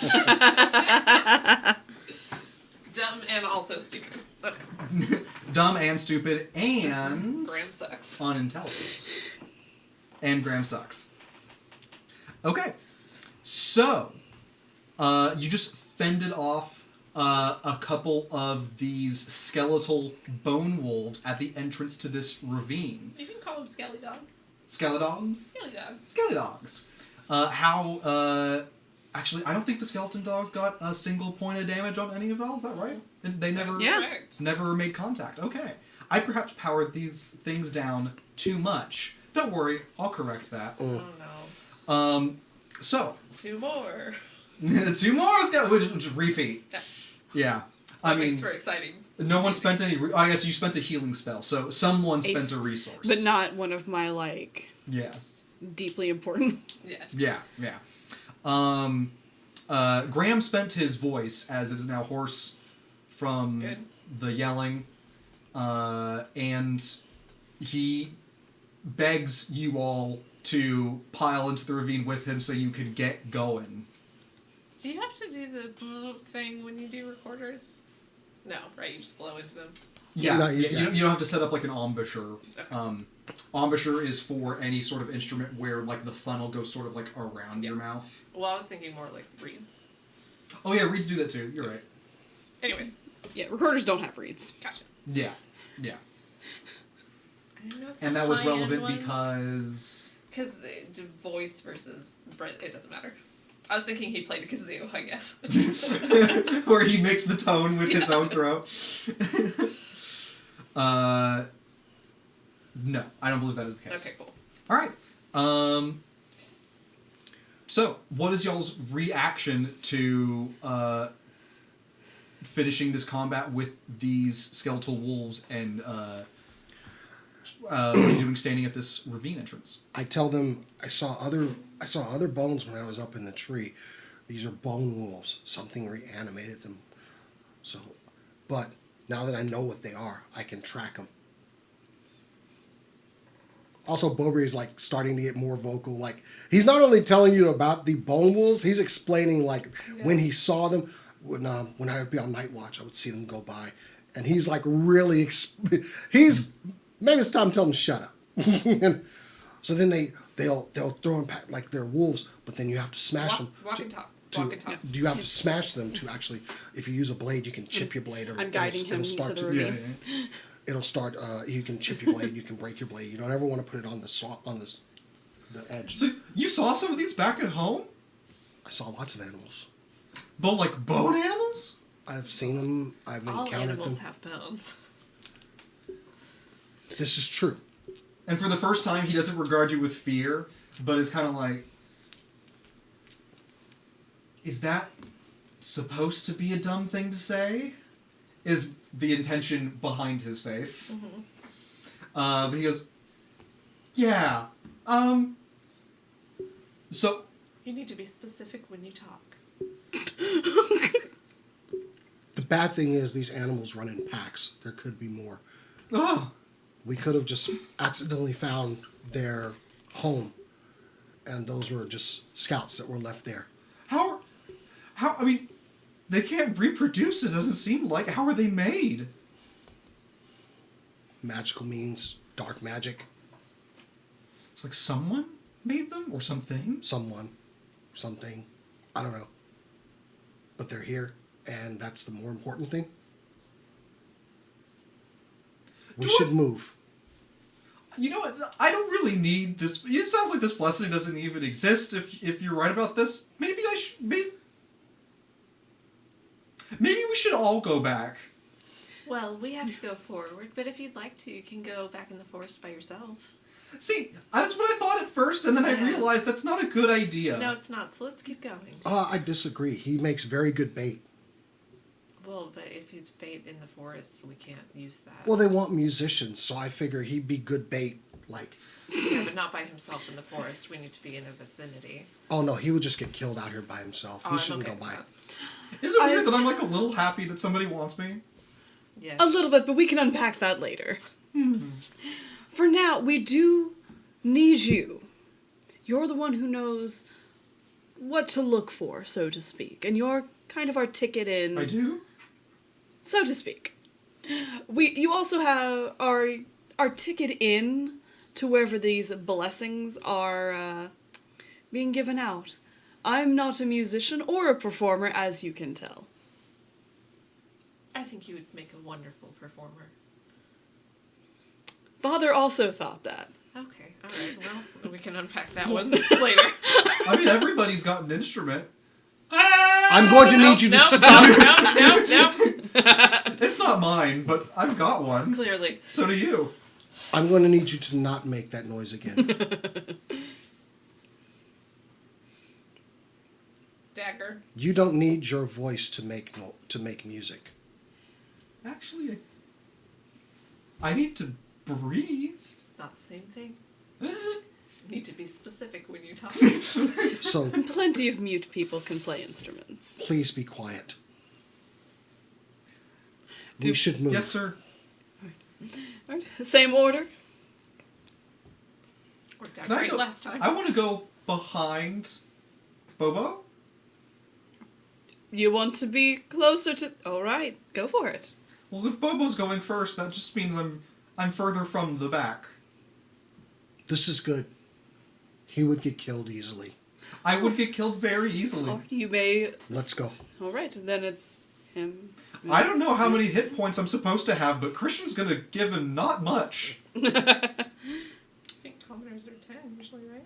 Dumb and also stupid. Dumb and stupid and Graham sucks. unintelligent. And Graham sucks. Okay. So, you just fended off a couple of these skeletal bone wolves at the entrance to this ravine. You can call them skelly dogs. Skeletons? Skelly dogs. Skelly dogs. Actually, I don't think the skeleton dogs got a single point of damage on any of y'all. Is that right? They never, Yeah. never made contact. Okay. I perhaps powered these things down too much. Don't worry, I'll correct that. Oh no. So 2 more. 2 more, which repeat. Yeah. I mean, Makes for exciting. no one spent any. I guess you spent a healing spell, so someone spent a resource. But not one of my, like, Yes. deeply important. Yes. Yeah. Graham spent his voice, as it is now hoarse from the yelling, and he begs you all to pile into the ravine with him so you can get going. Do you have to do the thing when you do recorders? No, right? You just blow into them. Yeah, No, you don't have to set up like an embouchure. Okay. Embouchure is for any sort of instrument where like the funnel goes sort of like around your mouth. Well, I was thinking more like reeds. Oh yeah, reeds do that too. You're right. Anyways. Yeah, recorders don't have reeds. Gotcha. Yeah. I don't know if And the that was high-end relevant ones- because... Because voice versus... It doesn't matter. I was thinking he played a kazoo, I guess. where he mixed the tone with his own throat. No, I don't believe that is the case. Okay, cool. All right. So, what is y'all's reaction to finishing this combat with these skeletal wolves and doing standing at this ravine entrance? I tell them I saw other bones when I was up in the tree. These are bone wolves. Something reanimated them. So, but now that I know what they are, I can track them. Also, Bobri is like starting to get more vocal. Like he's not only telling you about the bone wolves, he's explaining like when he saw them. When I would be on night watch, I would see them go by, and he's like really. He's maybe it's time to tell him to shut up. And so then they'll throw them like they're wolves, but then you have to smash them. Walk and talk. To, Walk and talk. do you have to smash them to actually? If you use a blade, you can chip your blade, or I'm guiding him it'll start into the to. ravine. It'll start. You can chip your blade. You can break your blade. You don't ever want to put it on the edge. So, you saw some of these back at home? I saw lots of animals. But like bone animals? I've seen them. I've All encountered animals them. have bones. This is true. And for the first time, he doesn't regard you with fear, but is kind of like, is that supposed to be a dumb thing to say? Is the intention behind his face. Mm-hmm. But he goes, yeah, so... You need to be specific when you talk. The bad thing is these animals run in packs. There could be more. Oh, We could have just accidentally found their home, and those were just scouts that were left there. how, I mean, they can't reproduce, it doesn't seem like. How are they made? Magical means, dark magic, It's like someone made them or something? someone, something, I don't know. But they're here, and that's the more important thing. We should move. You know what? I don't really need this. It sounds like this blessing doesn't even exist. If you're right about this, maybe I should. Maybe we should all go back. Well, we have to go forward, but if you'd like to, you can go back in the forest by yourself. See, that's what I thought at first, and then I Yeah. realized that's not a good idea. No, it's not, so let's keep going. I disagree. He makes very good bait. Well, but if he's bait in the forest, we can't use that. Well, they want musicians, so I figure he'd be good bait. Like, Yeah, but not by himself in the forest. We need to be in a vicinity. oh no, he would just get killed out here by himself. Oh, He I'm shouldn't okay go with by. that. Is it weird that I'm like a little happy that somebody wants me? Yes. A little bit, but we can unpack that later. For now, we do need you. You're the one who knows what to look for, so to speak. And you're kind of our ticket in, I do? so to speak. You also have our ticket in to wherever these blessings are being given out. I'm not a musician or a performer, as you can tell. I think you would make a wonderful performer. Father also thought that. Okay, alright, well, we can unpack that one later. I mean, everybody's got an instrument. I'm going to need you to stop. No. It's not mine, but I've got one. Clearly. So do you. I'm going to need you to not make that noise again. Dagger. You don't need your voice to make music. Actually, I need to breathe. Not the same thing. Need to be specific when you talk. So Plenty of mute people can play instruments. please be quiet. We should move. Yes, sir. All right, same order. Worked out Can I great go? last time. I want to go behind Bobo. You want to be closer to... All right, go for it. Well, if Bobo's going first, that just means I'm further from the back. This is good. He would get killed easily. I would get killed very easily. Or you may... Let's go. All right, then it's him. I don't know how many hit points I'm supposed to have, but Christian's gonna give him not much. I think commoners are 10 usually, right?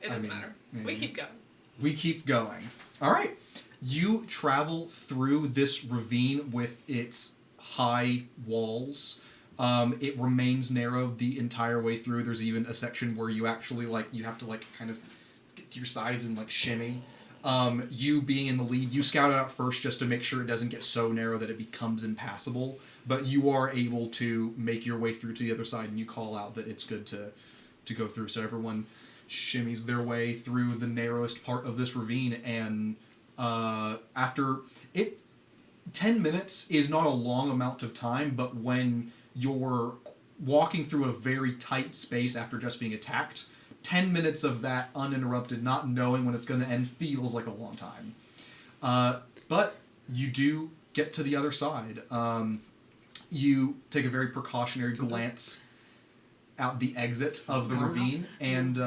It doesn't matter. We yeah. keep going. We keep going. All right. You travel through this ravine with its high walls. It remains narrow the entire way through. There's even a section where you actually you have to kind of get to your sides and shimmy. You being in the lead, you scout it out first just to make sure it doesn't get so narrow that it becomes impassable. But you are able to make your way through to the other side, and you call out that it's good to go through. So everyone shimmies their way through the narrowest part of this ravine, and after 10 minutes is not a long amount of time, but when you're walking through a very tight space after just being attacked, 10 minutes of that uninterrupted, not knowing when it's going to end, feels like a long time. But you do get to the other side. You take a very precautionary glance out the exit of the ravine, and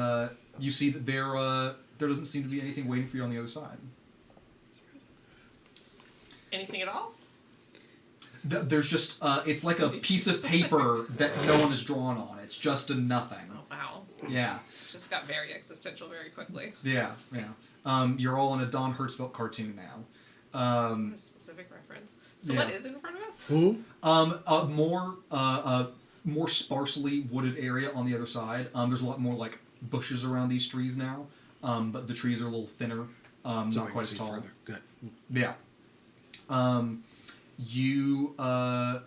you see that there doesn't seem to be anything waiting for you on the other side. Anything at all? There's just, it's like a piece of paper that no one has drawn on. It's just a nothing. Oh, wow. Yeah. It's just got very existential very quickly. Yeah, yeah. You're all in a Don Hertzfeldt cartoon now. A specific reference. So yeah. what is in front of us? A more sparsely wooded area on the other side. There's a lot more bushes around these trees now, but the trees are a little thinner, not quite as tall. Further. Good. Yeah. You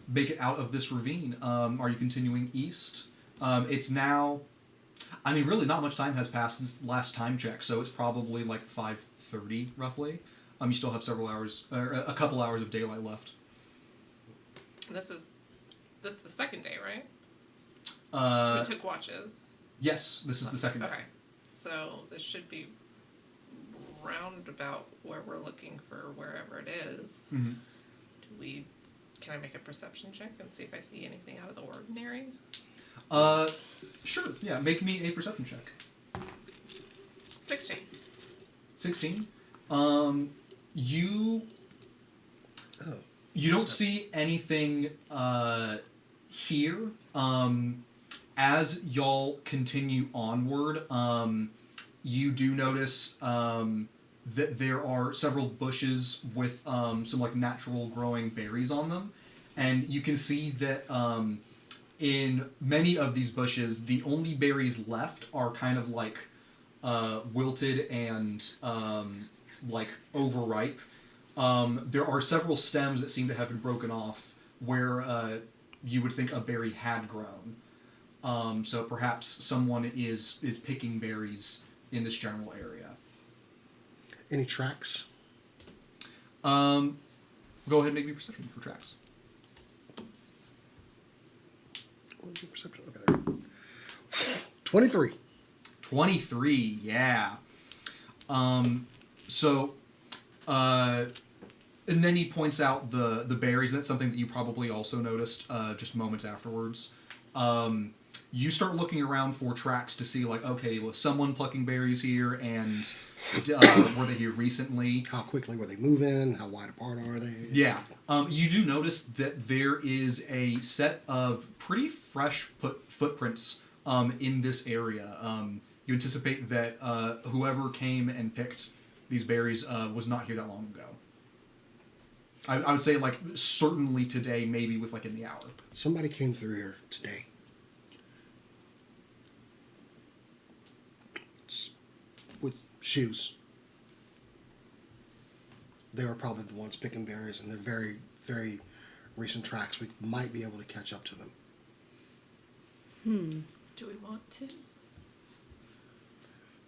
make it out of this ravine. Are you continuing east? It's now... I mean, really, not much time has passed since the last time check, so it's probably 5:30, roughly. You still have several hours, or a couple hours of daylight left. This is the second day, right? So Uh, we took watches. yes, this is the second day. Okay. So this should be round about where we're looking for wherever it is. Mm-hmm. Can I make a perception check and see if I see anything out of the ordinary? Sure, yeah, make me a perception check. 16. 16. You don't see anything here. As y'all continue onward, you do notice that there are several bushes with some natural growing berries on them, and you can see that in many of these bushes, the only berries left are kind of wilted and overripe. There are several stems that seem to have been broken off where you would think a berry had grown. So perhaps someone is picking berries in this general area. Any tracks? Go ahead and make me perception for tracks. What is your perception? Okay, there. 23. 23, yeah. And then he points out the berries. That's something that you probably also noticed just moments afterwards. You start looking around for tracks to see, okay, was someone plucking berries here, and were they here recently? How quickly were they moving? How wide apart are they? Yeah. You do notice that there is a set of pretty fresh footprints in this area. You anticipate that whoever came and picked these berries was not here that long ago. I would say like certainly today, maybe with like in the hour. Somebody came through here today. With shoes. They were probably the ones picking berries, and they're very, very recent tracks. We might be able to catch up to them. Do we want to?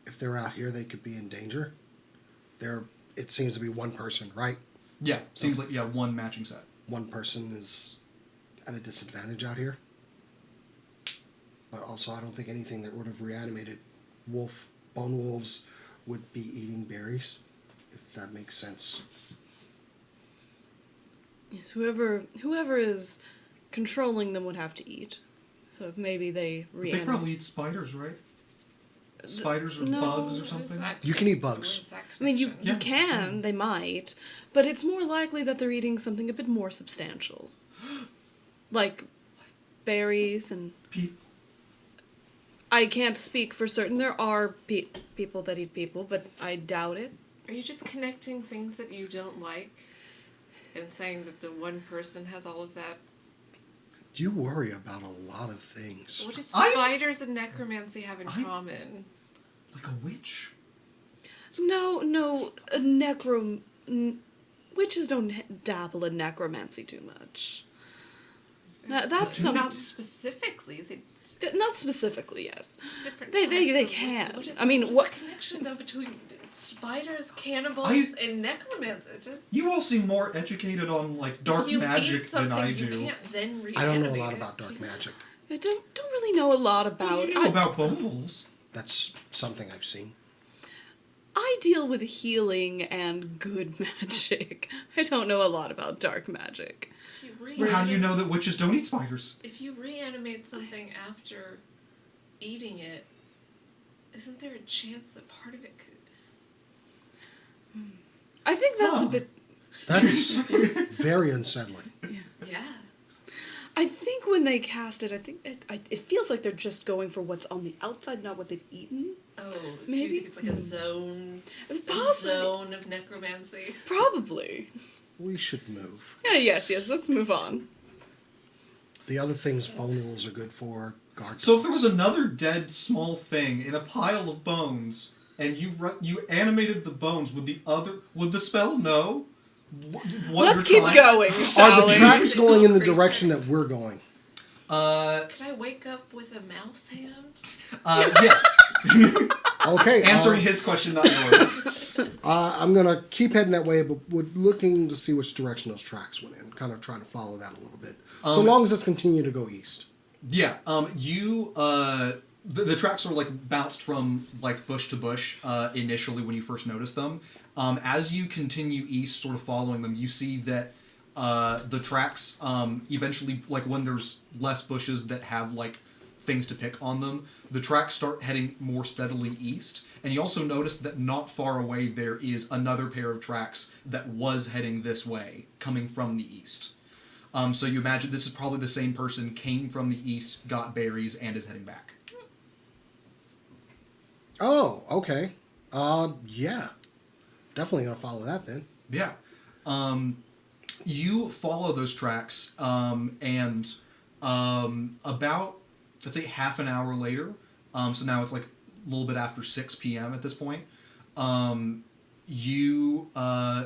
If they're out here, they could be in danger. It seems to be one person, right? Yeah, seems like one matching set. One person is at a disadvantage out here. But also, I don't think anything that would have reanimated bone wolves would be eating berries, if that makes sense. Yes, whoever is controlling them would have to eat. So if maybe they But reanimate. they probably eat spiders, right? Spiders or no, bugs or something? You can eat bugs. I mean, you Yeah. can, they might, but it's more likely that they're eating something a bit more substantial. Like berries and... I can't speak for certain. There are people that eat people, but I doubt it. Are you just connecting things that you don't like and saying that the one person has all of that? You worry about a lot of things. What do spiders and necromancy have in common? Like a witch? No, witches don't dabble in necromancy too much. That's some... Not specifically. Not specifically, yes. There's different They types of can. witches. I mean, what's what... the connection though between spiders, cannibals, and necromancy? It's just You all seem more educated on like dark you magic eat than I something, do. You can't then reanimate I don't know a lot it. about dark magic. I don't really know a lot about... You know about bone wolves. That's something I've seen. I deal with healing and good magic. I don't know a lot about dark magic. How do you know that witches don't eat spiders? If you reanimate something after eating it, isn't there a chance that part of it could... I think that's a bit... That's very unsettling. Yeah. I think when they cast it, I think it feels like they're just going for what's on the outside, not what they've eaten. Oh, Maybe? so you think it's like a zone of necromancy? Probably. We should move. Yeah, yes, let's move on. The other things bone wolves are good for, guard So if there dogs. was another dead small thing in a pile of bones, and you animated the bones, would the spell know? What Let's you're keep trying- going, Are shall the we? tracks going in the direction that we're going? Could I wake up with a mouse hand? Yes. Okay. Answering his question, not yours. I'm going to keep heading that way, but we're looking to see which direction those tracks went in. Kind of trying to follow that a little bit. So long as it's continuing to go east. Yeah. The tracks are like bounced from like bush to bush initially when you first notice them. As you continue east, sort of following them, you see that the tracks eventually, like when there's less bushes that have like things to pick on them, the tracks start heading more steadily east. And you also notice that not far away there is another pair of tracks that was heading this way, coming from the east. So you imagine this is probably the same person, came from the east, got berries, and is heading back. Oh, okay. Yeah. Definitely going to follow that then. Yeah. You follow those tracks, and about, let's say, half an hour later, so now it's like a little bit after 6 p.m. at this point, you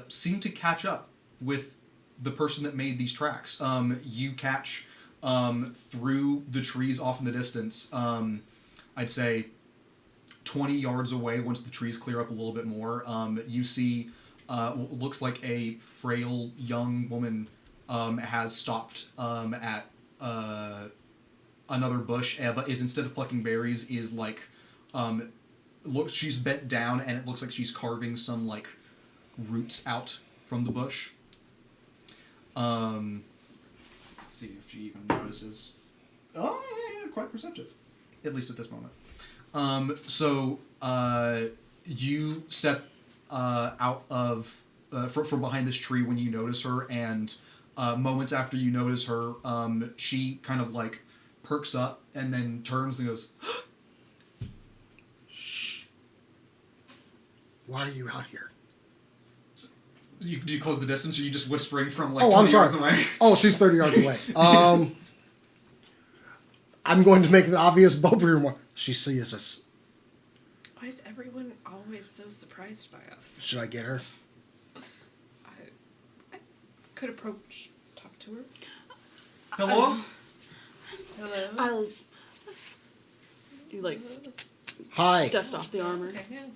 seem to catch up with the person that made these tracks. You catch through the trees off in the distance, I'd say 20 yards away, once the trees clear up a little bit more, you see what looks like a frail young woman has stopped at another bush, but is, instead of plucking berries, is like she's bent down, and it looks like she's carving some like roots out from the bush. Let's see if she even notices. Oh, yeah, quite perceptive, at least at this moment. So you step out of from behind this tree when you notice her, and moments after you notice her, she kind of like perks up and then turns and goes, Shh. Why are you out here? Do you close the distance, or are you just whispering from like Oh, 20 I'm sorry. yards away? Oh, she's 30 yards away. I'm going to make an obvious Bob remark. She sees us. Why is everyone always so surprised by us? Should I get her? I could approach, talk to her. Hello? Hello? I'll. You like Hi. dust off the armor. Okay, yeah.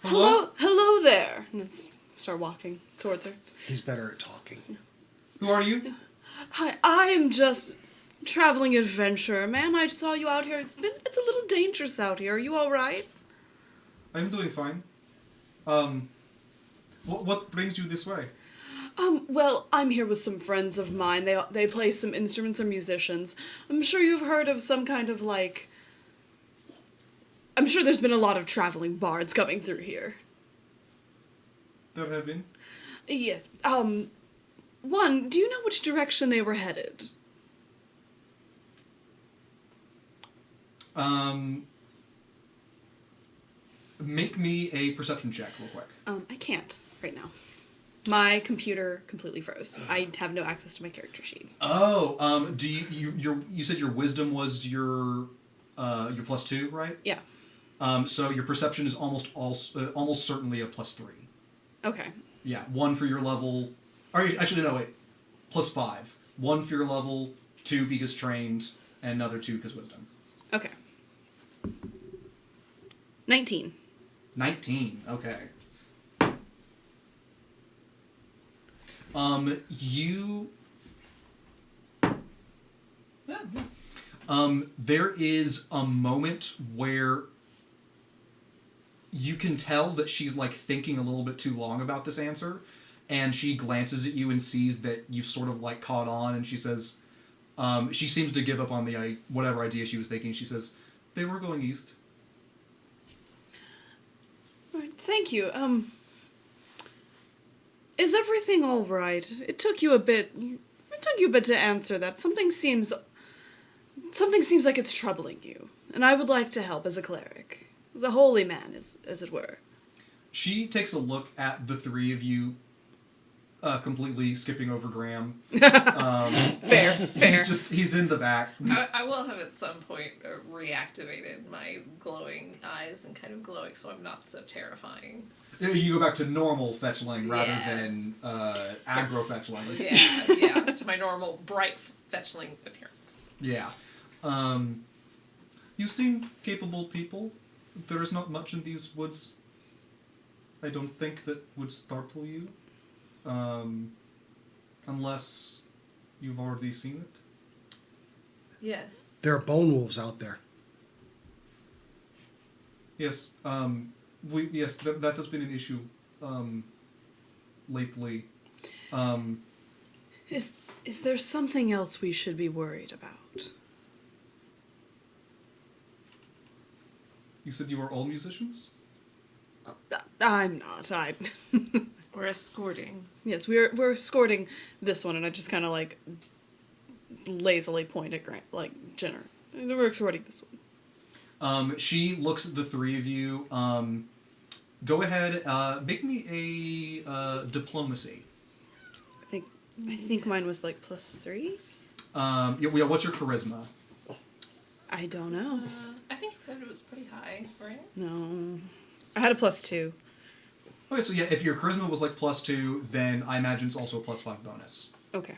Hello there. And let's start walking towards her. He's better at talking. Who are you? Hi, I am just traveling adventurer, ma'am. I saw you out here. It's a little dangerous out here. Are you all right? I'm doing fine. What brings you this way? Well, I'm here with some friends of mine. They play some instruments and musicians. I'm sure you've heard of some kind of like. I'm sure there's been a lot of traveling bards coming through here. There have been. Yes. One, do you know which direction they were headed? Make me a perception check real quick. I can't right now. My computer completely froze. I have no access to my character sheet. Oh, do you said your wisdom was your +2, right? Yeah. So your perception is almost certainly a +3. Okay. Yeah, 1 for your level. Or actually, no, wait. +5. 1 for your level, 2 because trained, and another 2 because wisdom. Okay. 19. 19. Okay. There is a moment where you can tell that she's like thinking a little bit too long about this answer, and she glances at you and sees that you've sort of like caught on, and she says, she seems to give up on the whatever idea she was thinking. She says, "They were going east." All right, thank you. Is everything all right? It took you a bit to answer that. Something seems like it's troubling you, and I would like to help as a cleric. As a holy man, as it were. She takes a look at the three of you, completely skipping over Graham. Fair. He's in the back. I will have at some point reactivated my glowing eyes and kind of glowing so I'm not so terrifying. You go back to normal fetchling rather Yeah. than aggro fetchling. Yeah, to my normal bright fetchling appearance. Yeah. You seem capable people. There is not much in these woods, I don't think, that would startle you. Unless you've already seen it. Yes. There are bone wolves out there. Yes. That has been an issue lately. Is there something else we should be worried about? You said you were all musicians? I'm not. We're escorting. Yes, we're escorting this one, and I just kind of like lazily point at Jenner. We're escorting this one. She looks at the three of you. Go ahead. Make me a diplomacy. I think mine was like +3. Yeah. What's your charisma? I don't know. I think you said it was pretty high, right? No, I had a +2. Okay, so yeah, if your charisma was like +2, then I imagine it's also a +5 bonus. Okay.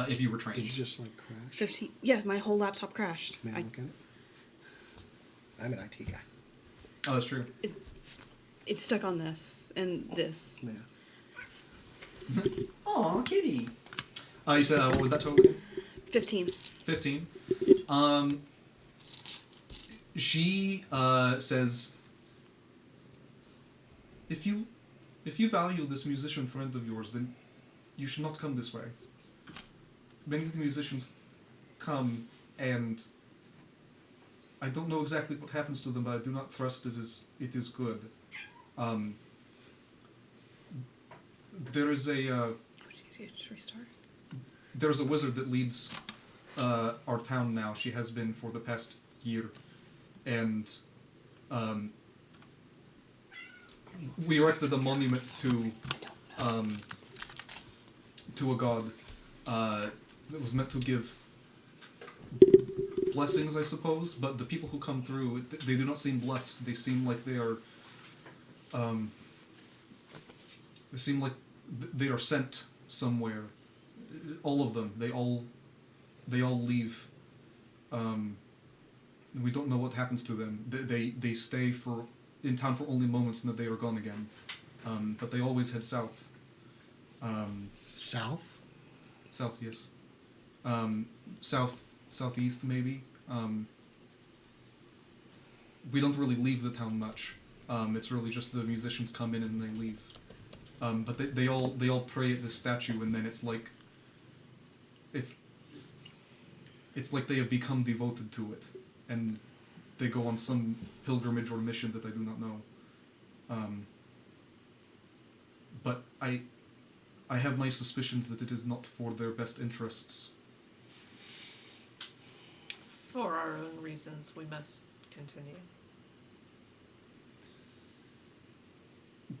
If you were trained. Did you just like crash? 15. Yeah, my whole laptop crashed. May I look at it? I'm an IT guy. Oh, that's true. It's stuck on this and this. Yeah. Aw, kitty. You said, what was that total again? 15. 15. She says, if you value this musician friend of yours, then you should not come this way. Many of the musicians come, and I don't know exactly what happens to them, but I do not trust it is good. There is a Restart. there's a wizard that leads our town now. She has been for the past year, and we erected a monument to to a god that was meant to give blessings, I suppose. But the people who come through, they do not seem blessed. They seem like they are. They seem like they are sent somewhere. All of them. They all leave. We don't know what happens to them. They stay in town for only moments, and that they are gone again. But they always head south. South? South, yes. Southeast, maybe. We don't really leave the town much. It's really just the musicians come in and they leave. But they all pray at this statue, and then it's like they have become devoted to it, and they go on some pilgrimage or mission that I do not know. But I have my suspicions that it is not for their best interests. For our own reasons, we must continue.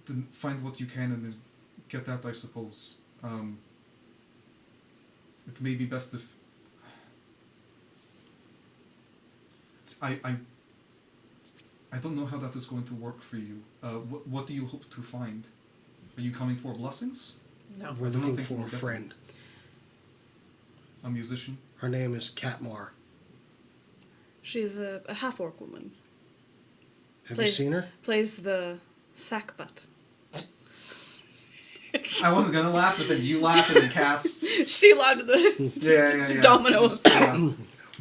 Then find what you can and then get out, I suppose. It may be best if... I don't know how that is going to work for you. What do you hope to find? Are you coming for blessings? No. We're I do not looking think for a we're friend. A musician? Her name is Katmar. She's a half-orc woman. Have you seen her? Plays the sack butt. I wasn't gonna laugh, but then you laughed and then Cass. She laughed at the Yeah. domino. Yeah.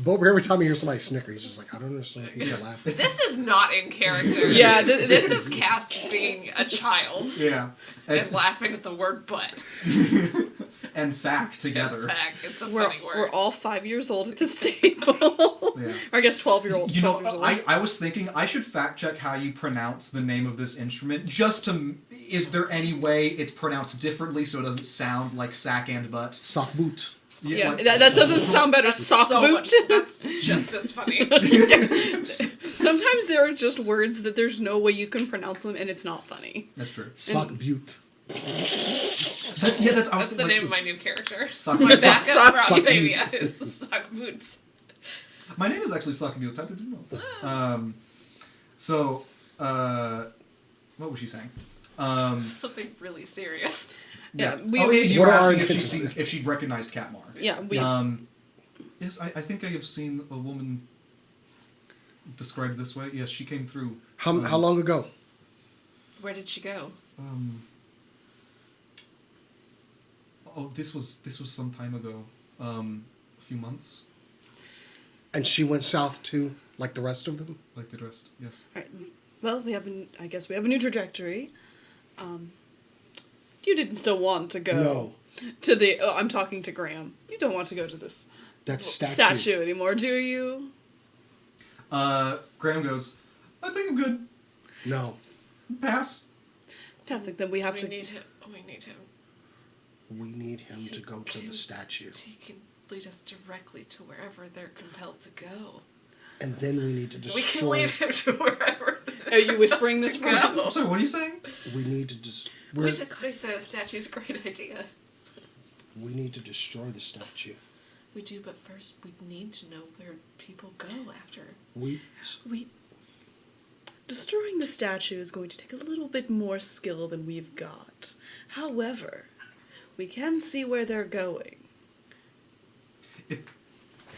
But every time you hear somebody snicker, he's just like, I don't understand why people laugh. This is not in character. Yeah, this is Cass being a child Yeah. and laughing at the word butt. And sack together. Sack. It's a We're funny word. all 5 years old at this table. Yeah. Or I guess 12-year-old. You know, 12 years old. I was thinking I should fact check how you pronounce the name of this instrument. Just to, is there any way it's pronounced differently so it doesn't sound like sack and butt? Sock boot. Yeah, like- that doesn't sound better. That's Sock so boot. much. That's just as funny. Sometimes there are just words that there's no way you can pronounce them, and it's not funny. That's true. Sock butte. Yeah, that's. I was That's the like, name of my new character. Sock My Boot. backup Sock for Octavia is Sock Boots. My name is actually Sakabute. How did you know? What was she saying? Something really serious. Yeah, you What were are our asking intentions? if she'd recognized Katmar. yeah, we. Yes, I think I have seen a woman described this way. Yes, she came through. How long ago? Where did she go? This was some time ago. A few months, And she went south too, like the rest of them? like the rest. Yes. Right. Well, I guess we have a new trajectory. You didn't still want to go No. to the. Oh, I'm talking to Graham. You don't want to go to this That statue anymore, do you? Graham goes, I think I'm good. No. Pass. Fantastic. Then we have We to. need him. We need him. We need him to go to the statue. He can lead us directly to wherever they're compelled to go. And then we need to We can destroy... lead him to wherever. Are you whispering this from? Go. Sorry, what are you saying? We need to just... We just think the statue's a great idea. We need to destroy the statue. We do, but first we need to know where people go after. Destroying the statue is going to take a little bit more skill than we've got. However, we can see where they're going.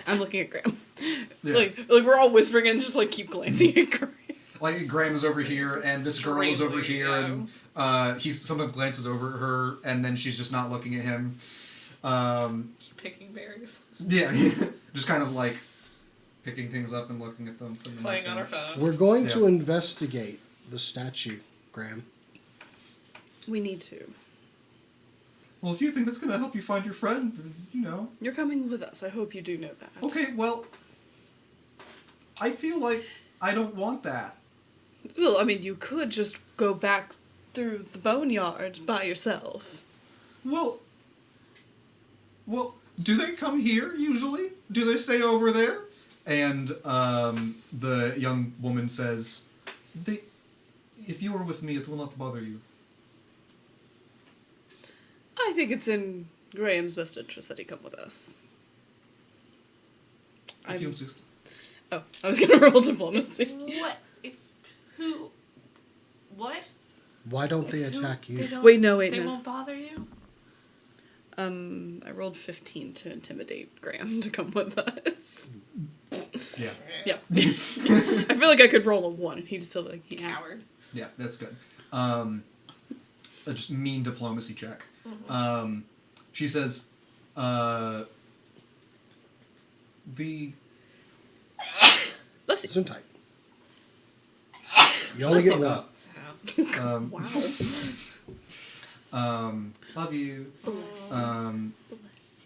I'm looking at Graham. Yeah. Like we're all whispering and just like keep glancing at Graham. Like Graham is over here, and this girl is over here, and he sometimes glances over at her, and then she's just not looking at him. Picking berries. Yeah, just kind of like picking things up and looking at them. putting them Playing back on down. her phone. We're going to Yeah. investigate the statue, Graham. We need to. Well, if you think that's going to help you find your friend, then, you know. You're coming with us. I hope you do know that. Okay, well, I feel like I don't want that. Well, I mean, you could just go back through the boneyard by yourself. Well, do they come here usually? Do they stay over there? And the young woman says, if you are with me, it will not bother you. think it's in Graham's best interest that he come with us. If you insist. Oh, I was gonna roll diplomacy. What? Who? What? Why don't they attack They you? don't, Wait, no, wait, They no. won't bother you? I rolled 15 to intimidate Graham to come with us. Yeah. Yeah. I feel like I could roll a 1 and he'd still be like, yeah. Coward. Yeah, that's good. Just mean diplomacy check. Mm-hmm. She says, the Bless you. Zoom tight. You only get one. Wow. Love you. Bless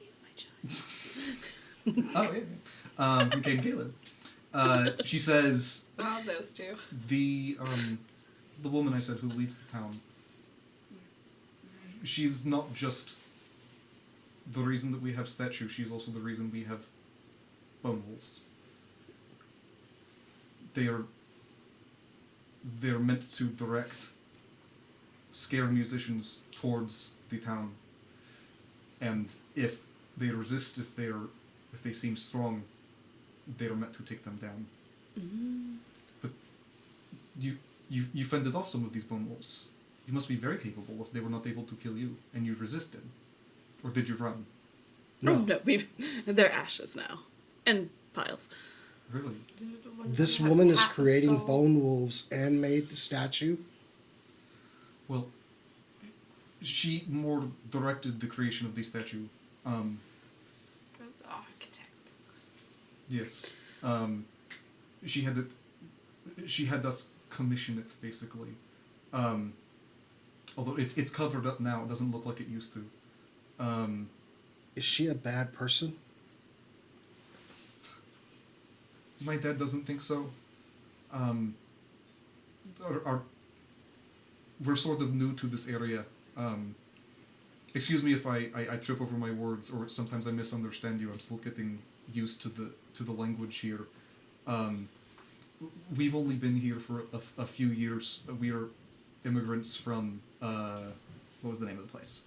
you, my child. Oh yeah. From Kate and Caleb. She says, Oh, those two. the woman I said who leads the town. She's not just the reason that we have statues. She's also the reason we have bone wolves. They're meant to direct scare musicians towards the town, and if they resist, if they seem strong, they are meant to take them down. Mm-hmm. But you fended off some of these bone wolves. You must be very capable if they were not able to kill you, and you resisted. Or did you run? No. Oh, no, they're ashes now. And piles. Really? This woman is creating bone wolves and made the statue. Well, she more directed the creation of the statue. Who's the architect? Yes. She had us commission it, basically. Although it's covered up now, it doesn't look like it used to. Is she a bad person? My dad doesn't think so. We're sort of new to this area. Excuse me if I trip over my words, or sometimes I misunderstand you. I'm still getting used to the language here. We've only been here for a few years. We are immigrants from what was the name of the place?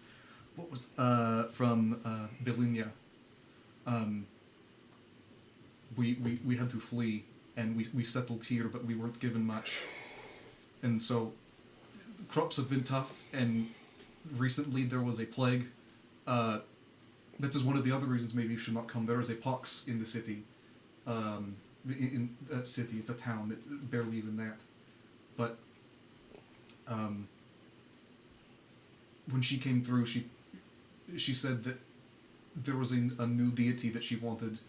From Vilnius. We had to flee, and we settled here, but we weren't given much, and so crops have been tough. And recently there was a plague. That is one of the other reasons maybe you should not come. There is a pox in the city. In that city, it's a town. It's barely even that. But when she came through, she said that there was a new deity that she wanted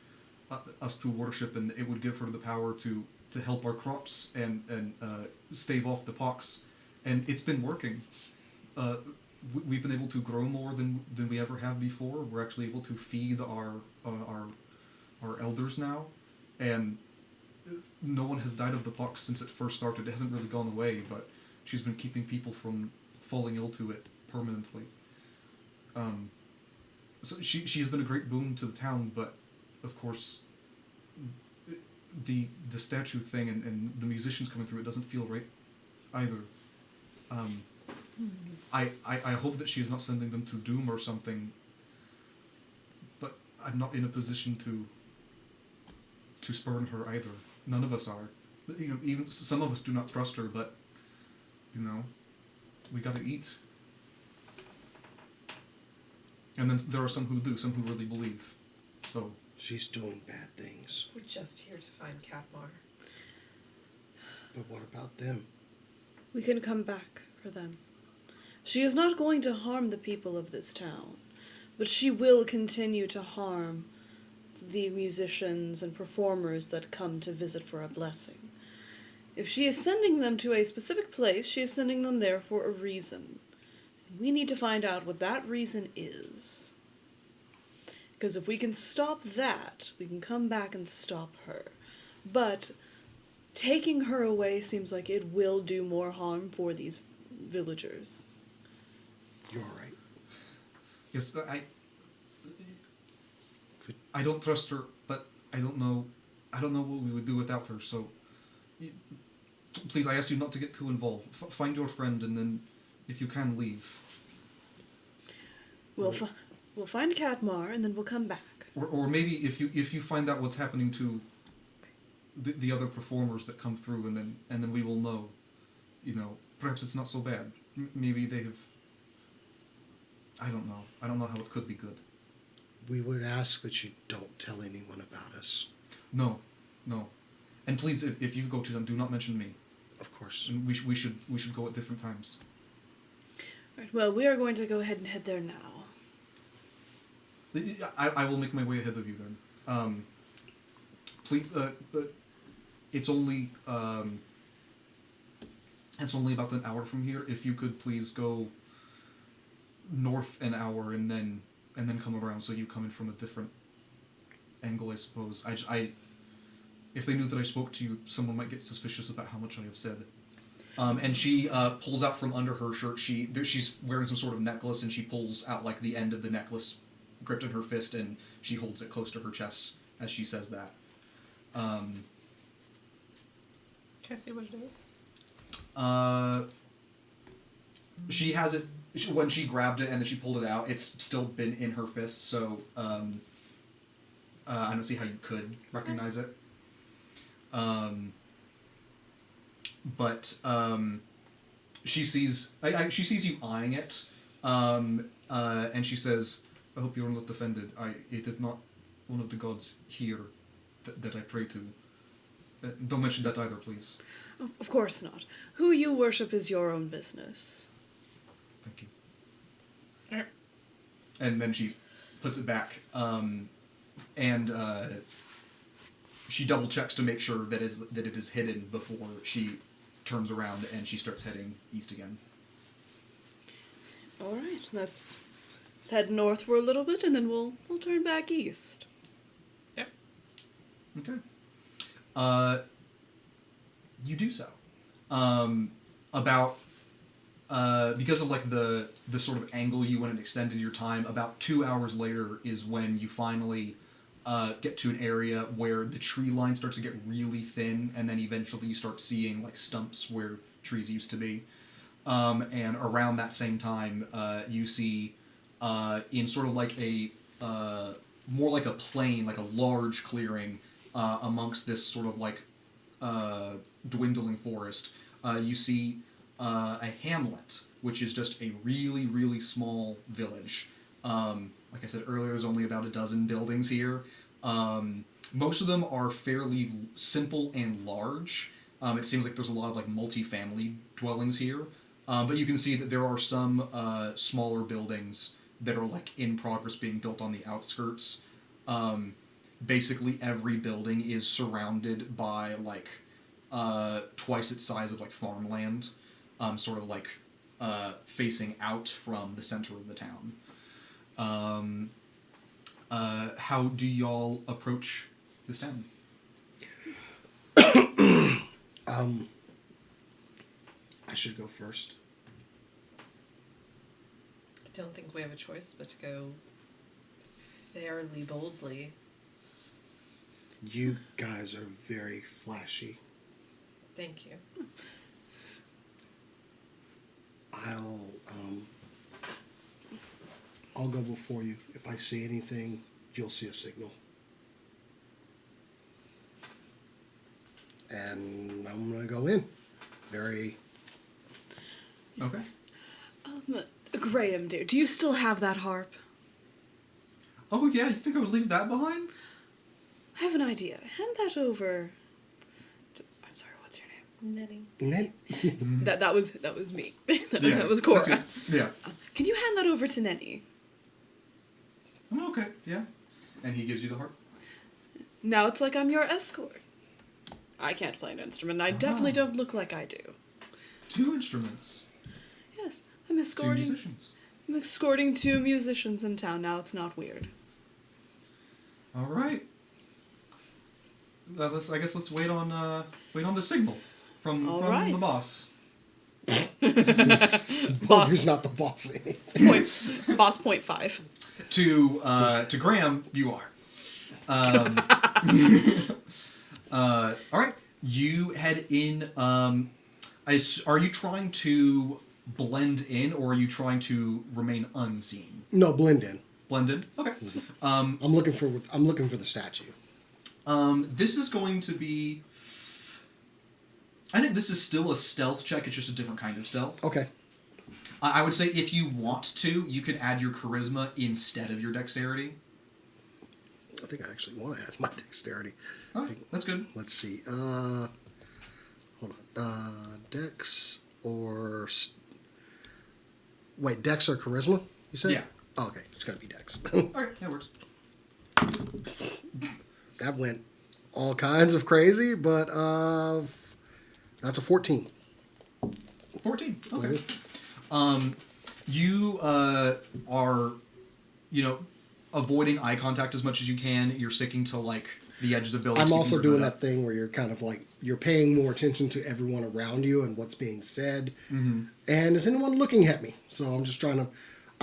us to worship, and it would give her the power to help our crops and stave off the pox. And it's been working. We've been able to grow more than we ever have before. We're actually able to feed our elders now, and no one has died of the pox since it first started. It hasn't really gone away, but she's been keeping people from falling ill to it permanently. So she has been a great boon to the town, but of course the statue thing and the musicians coming through, it doesn't feel right either. I hope that she's not sending them to doom or something, but I'm not in a position to spurn her either. None of us are. Even some of us do not trust her, but we gotta eat. And then there are some who do, some who really believe. So She's doing bad things. We're just here to find Katmar. But what about them? We can come back for them. She is not going to harm the people of this town, but she will continue to harm the musicians and performers that come to visit for a blessing. If she is sending them to a specific place, she is sending them there for a reason. We need to find out what that reason is. Because if we can stop that, we can come back and stop her. But taking her away seems like it will do more harm for these villagers. You're right. yes, I don't trust her, but I don't know what we would do without her. So please, I ask you not to get too involved. Find your friend, and then if you can, leave. We'll find Katmar and then we'll come back. Or maybe if you find out what's happening to the other performers that come through, and then we will know. You know, perhaps it's not so bad. Maybe they have. I don't know. I don't know how it could be good. We would ask that you don't tell anyone about us. No. And please, if you go to them, do not mention me. Of course. And we should go at different times. Right, well, we are going to go ahead and head there now. I will make my way ahead of you then. Please, it's only about an hour from here. If you could please go north an hour and then come around, so you come in from a different angle, I suppose. If they knew that I spoke to you, someone might get suspicious about how much I have said. And she pulls out from under her shirt. She's wearing some sort of necklace, and she pulls out like the end of the necklace, gripped in her fist, and she holds it close to her chest as she says that. Can I see what it is? She has it when she grabbed it and then she pulled it out. It's still been in her fist, so I don't see how you could recognize it. But she sees you eyeing it, and she says, "I hope you are not offended. It is not one of the gods here that I pray to. Don't mention that either, please." Of course not. Who you worship is your own business. Thank you. Alright. And then she puts it back, and she double checks to make sure that it is hidden before she turns around and she starts heading east again. All right, let's head north for a little bit, and then we'll turn back east. Yep. Okay. You do so. Because of like the sort of angle you went and extended your time, about 2 hours later is when you finally get to an area where the tree line starts to get really thin, and then eventually you start seeing like stumps where trees used to be. And around that same time, you see in sort of like a more like a plain, like a large clearing amongst this sort of like dwindling forest, you see a hamlet, which is just a really, really small village. Like I said earlier, there's only about a dozen buildings here. Most of them are fairly simple and large. It seems like there's a lot of like multi-family dwellings here. But you can see that there are some smaller buildings that are like in progress being built on the outskirts. Basically every building is surrounded by like twice its size of like farmland, sort of like facing out from the center of the town. How do y'all approach this town? I should go first. I don't think we have a choice but to go fairly boldly. You guys are very flashy. Thank you. I'll go before you. If I see anything, you'll see a signal. And I'm gonna go in. Very. Okay. Graham, dear, do you still have that harp? Oh yeah, you think I would leave that behind? I have an idea. Hand that over. I'm sorry. What's your name? Nettie. That was me. Yeah, that was Cora. that's good. Yeah. Can you hand that over to Nenny? Oh, okay. Yeah. And he gives you the harp. Now it's like I'm your escort. I can't play an instrument. I definitely don't look like I do. 2 instruments. Yes, I'm 2 escorting. musicians. I'm escorting 2 musicians in town. Now it's not weird. All right. I guess let's wait on the signal from right. the boss. Bobby's not the boss. Boss 0.5. To Graham, you are. All right. You head in. Are you trying to blend in, or are you trying to remain unseen? No, blend in. Blend in. Okay. I'm looking for the statue. This is going to be. I think this is still a stealth check. It's just a different kind of stealth. Okay. I would say if you want to, you can add your charisma instead of your dexterity. I think I actually want to add my dexterity. Okay, that's good. Let's see. Hold on. Dex or... Wait, Dex or charisma, you said? Yeah. Oh, okay, it's going to be Dex. Okay, that works. That went all kinds of crazy, but that's a 14. 14. Okay. You are, avoiding eye contact as much as you can. You're sticking to like the edges of buildings. I'm also doing that thing where you're kind of like you're paying more attention to everyone around you and what's being said. Mm-hmm. And is anyone looking at me? So I'm trying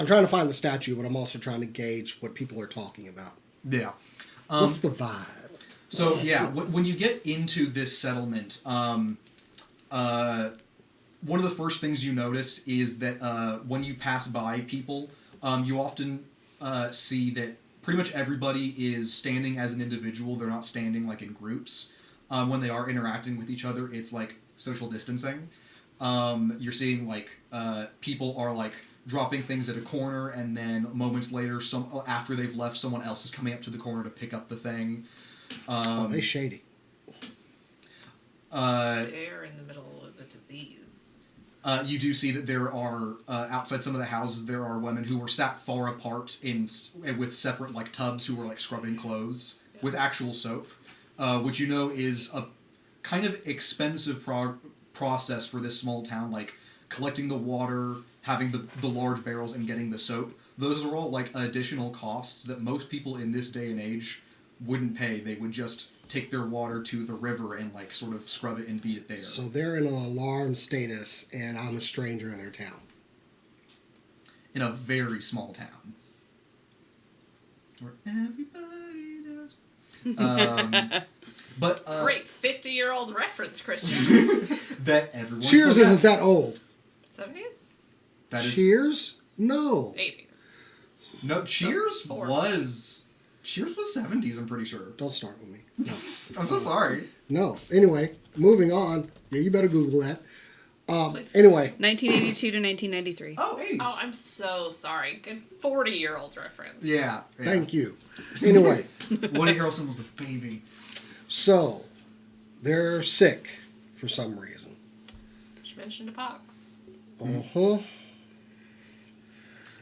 to find the statue, but I'm also trying to gauge what people are talking about. Yeah. What's the vibe? So yeah, when you get into this settlement, one of the first things you notice is that when you pass by people, you often see that pretty much everybody is standing as an individual. They're not standing like in groups. When they are interacting with each other, it's like social distancing. You're seeing like people are like dropping things at a corner, and then moments later, after they've left, someone else is coming up to the corner to pick up the thing. They shady. They're in the middle of the disease. You do see that there are outside some of the houses. There are women who were sat far apart with separate like tubs who were like scrubbing clothes with actual soap, which is a kind of expensive process for this small town. Like collecting the water, having the large barrels, and getting the soap. Those are all like additional costs that most people in this day and age wouldn't pay. They would just take their water to the river and like sort of scrub it and beat it there. So they're in an alarm status, and I'm a stranger in their town. In a very small town. Where everybody does. But Great 50-year-old reference, Christian. that everyone Cheers still isn't gets. that old. 70s? That is Cheers? No. 80s. no. Cheers Four. was 70s. I'm pretty sure. Don't start with me. No. I'm so sorry. No. Anyway, moving on. Yeah, you better Google that. Please. Anyway, 1982 to 1993. Oh, 80s. Oh, I'm so sorry. Good 40-year-old reference. Yeah. thank you. Anyway, Woody Harrelson was a baby. so they're sick for some reason. She mentioned a pox. Uh-huh.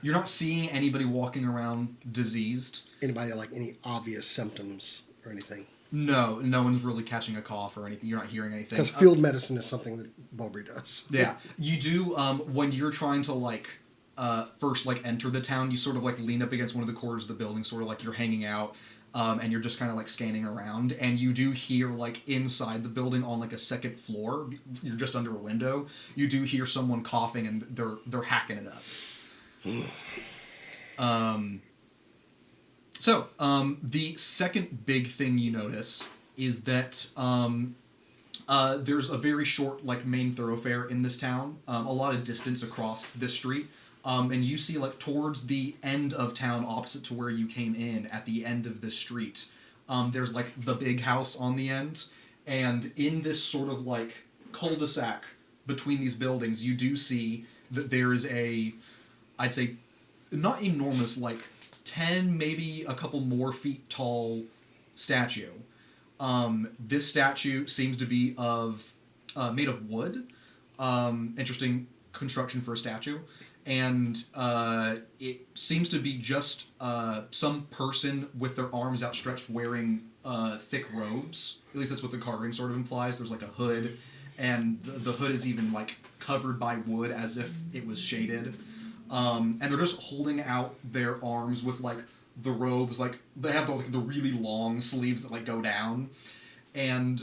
You're not seeing anybody walking around diseased. Anybody like any obvious symptoms or anything? No one's really catching a cough or anything. You're not hearing anything. Because field medicine is something that Bobry does. Yeah, you do. When you're trying to first enter the town, you sort of lean up against one of the corners of the building, sort of like you're hanging out, and you're just kind of scanning around, and you do hear inside the building on a second floor. You're just under a window. You do hear someone coughing, and they're hacking it up. So, the second big thing you notice is that there's a very short, main thoroughfare in this town, a lot of distance across this street, and you see, towards the end of town, opposite to where you came in, at the end of the street, there's, the big house on the end, and in this sort of, cul-de-sac between these buildings, you do see that there is I'd say, not enormous, 10, maybe a couple more feet tall statue. This statue seems to be made of wood. Interesting construction for a statue. And it seems to be just some person with their arms outstretched wearing thick robes. At least that's what the carving sort of implies. There's a hood, and the hood is even covered by wood as if it was shaded. And they're just holding out their arms with the robes, they have the really long sleeves that go down, and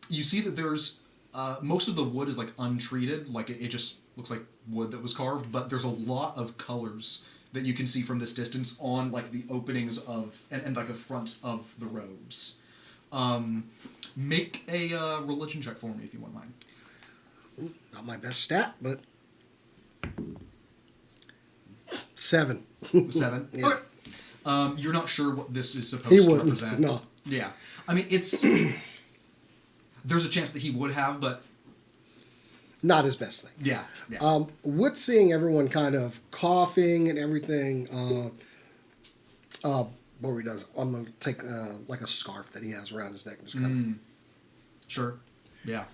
you see that there's most of the wood is untreated, it just looks like wood that was carved, but there's a lot of colors that you can see from this distance on the openings of and the front of the robes. Make a religion check for me if you wouldn't mind. Ooh, not my best stat, but 7. 7. Yeah. Okay. You're not sure what this is supposed He to wouldn't. represent. No. Yeah. I mean, it's there's a chance that he would have, but Not his best thing. yeah. With seeing everyone kind of coughing and everything, what he does, I'm going to take like a scarf that he has around his neck and just kind of, Sure. Yeah.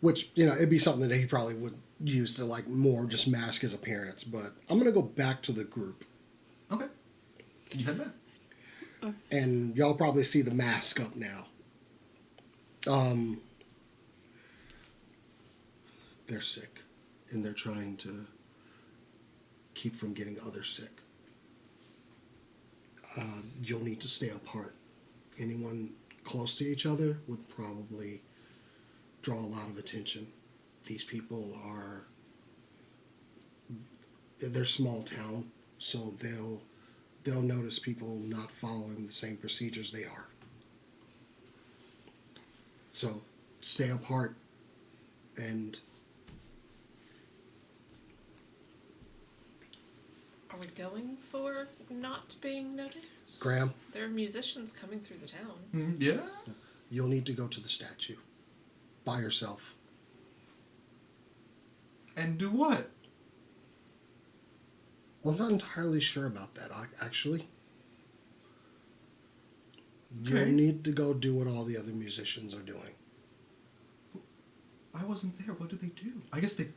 which, it'd be something that he probably would use to like more just mask his appearance. But I'm going to go back to the group. Okay. You head back. And y'all probably see the mask up now. They're sick, and they're trying to keep from getting others sick. You'll need to stay apart. Anyone close to each other would probably draw a lot of attention. These people they're small town, so they'll notice people not following the same procedures they are. So stay apart and Are we going for not being noticed? Graham, There are musicians coming through the town. Yeah. you'll need to go to the statue by yourself. And do what? Well, I'm not entirely sure about that, actually. You'll Okay. need to go do what all the other musicians are doing. I wasn't there. What did they do? I guess they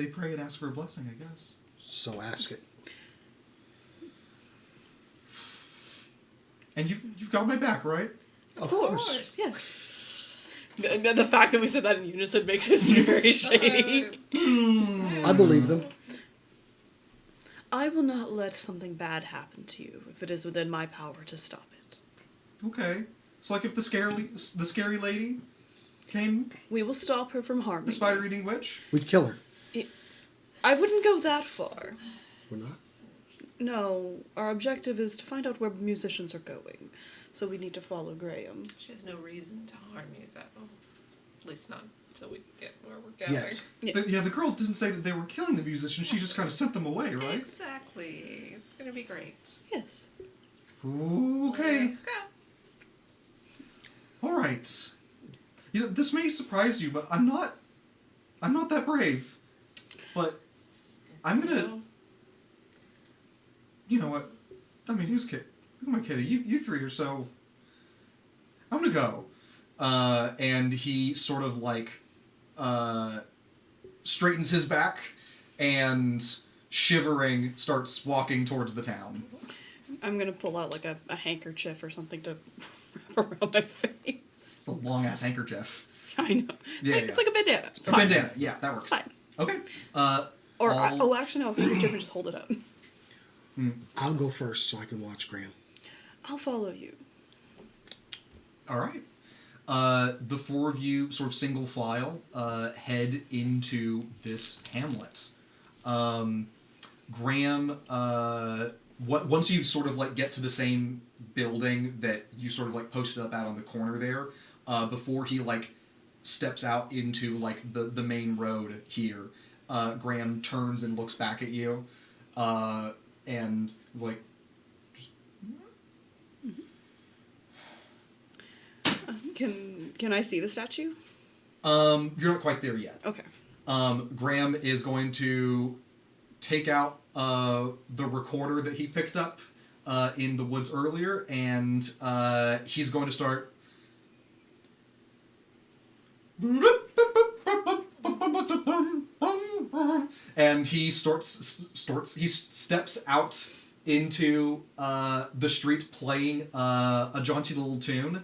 pray and ask for a blessing, I guess. So ask it. And you've got my back, right? Of course. course. Yes. The fact that we said that in unison makes it seem very shady. I believe them. I will not let something bad happen to you if it is within my power to stop it. Okay. So like if the scary lady came, We will stop her from harming the spider-eating witch? We'd kill her. you. I wouldn't go that far. We're not? No, our objective is to find out where musicians are going. So we need to follow Graham. She has no reason to harm you, though. At least not until we get where we're going. Yet. Yes. The girl didn't say that they were killing the musicians. She just kind of sent them away, right? Exactly. It's gonna be great. Yes. Okay. Let's go. All right. This may surprise you, but I'm not that brave. But I'm gonna. No. You know what? I mean, who am I kidding? You three are so. I'm gonna go. And he sort of like straightens his back and shivering starts walking towards the town. I'm gonna pull out like a handkerchief or something to wrap around my face. It's a long ass handkerchief. I know. It's like a bandana. It's A fine. bandana. Yeah, that works. Fine. Okay. Or I'll- actually no, a handkerchief and just hold it up. I'll go first so I can watch Graham. I'll follow you. All right. The four of you, sort of single file, head into this hamlet. Graham, once you sort of like get to the same building that you sort of like posted up out on the corner there, before he like steps out into like the main road here, Graham turns and looks back at you, and is like, Can I see the statue? you're not quite there yet. Okay. Graham is going to take out the recorder that he picked up in the woods earlier, and he's going to start. And he he steps out into the street playing a jaunty little tune.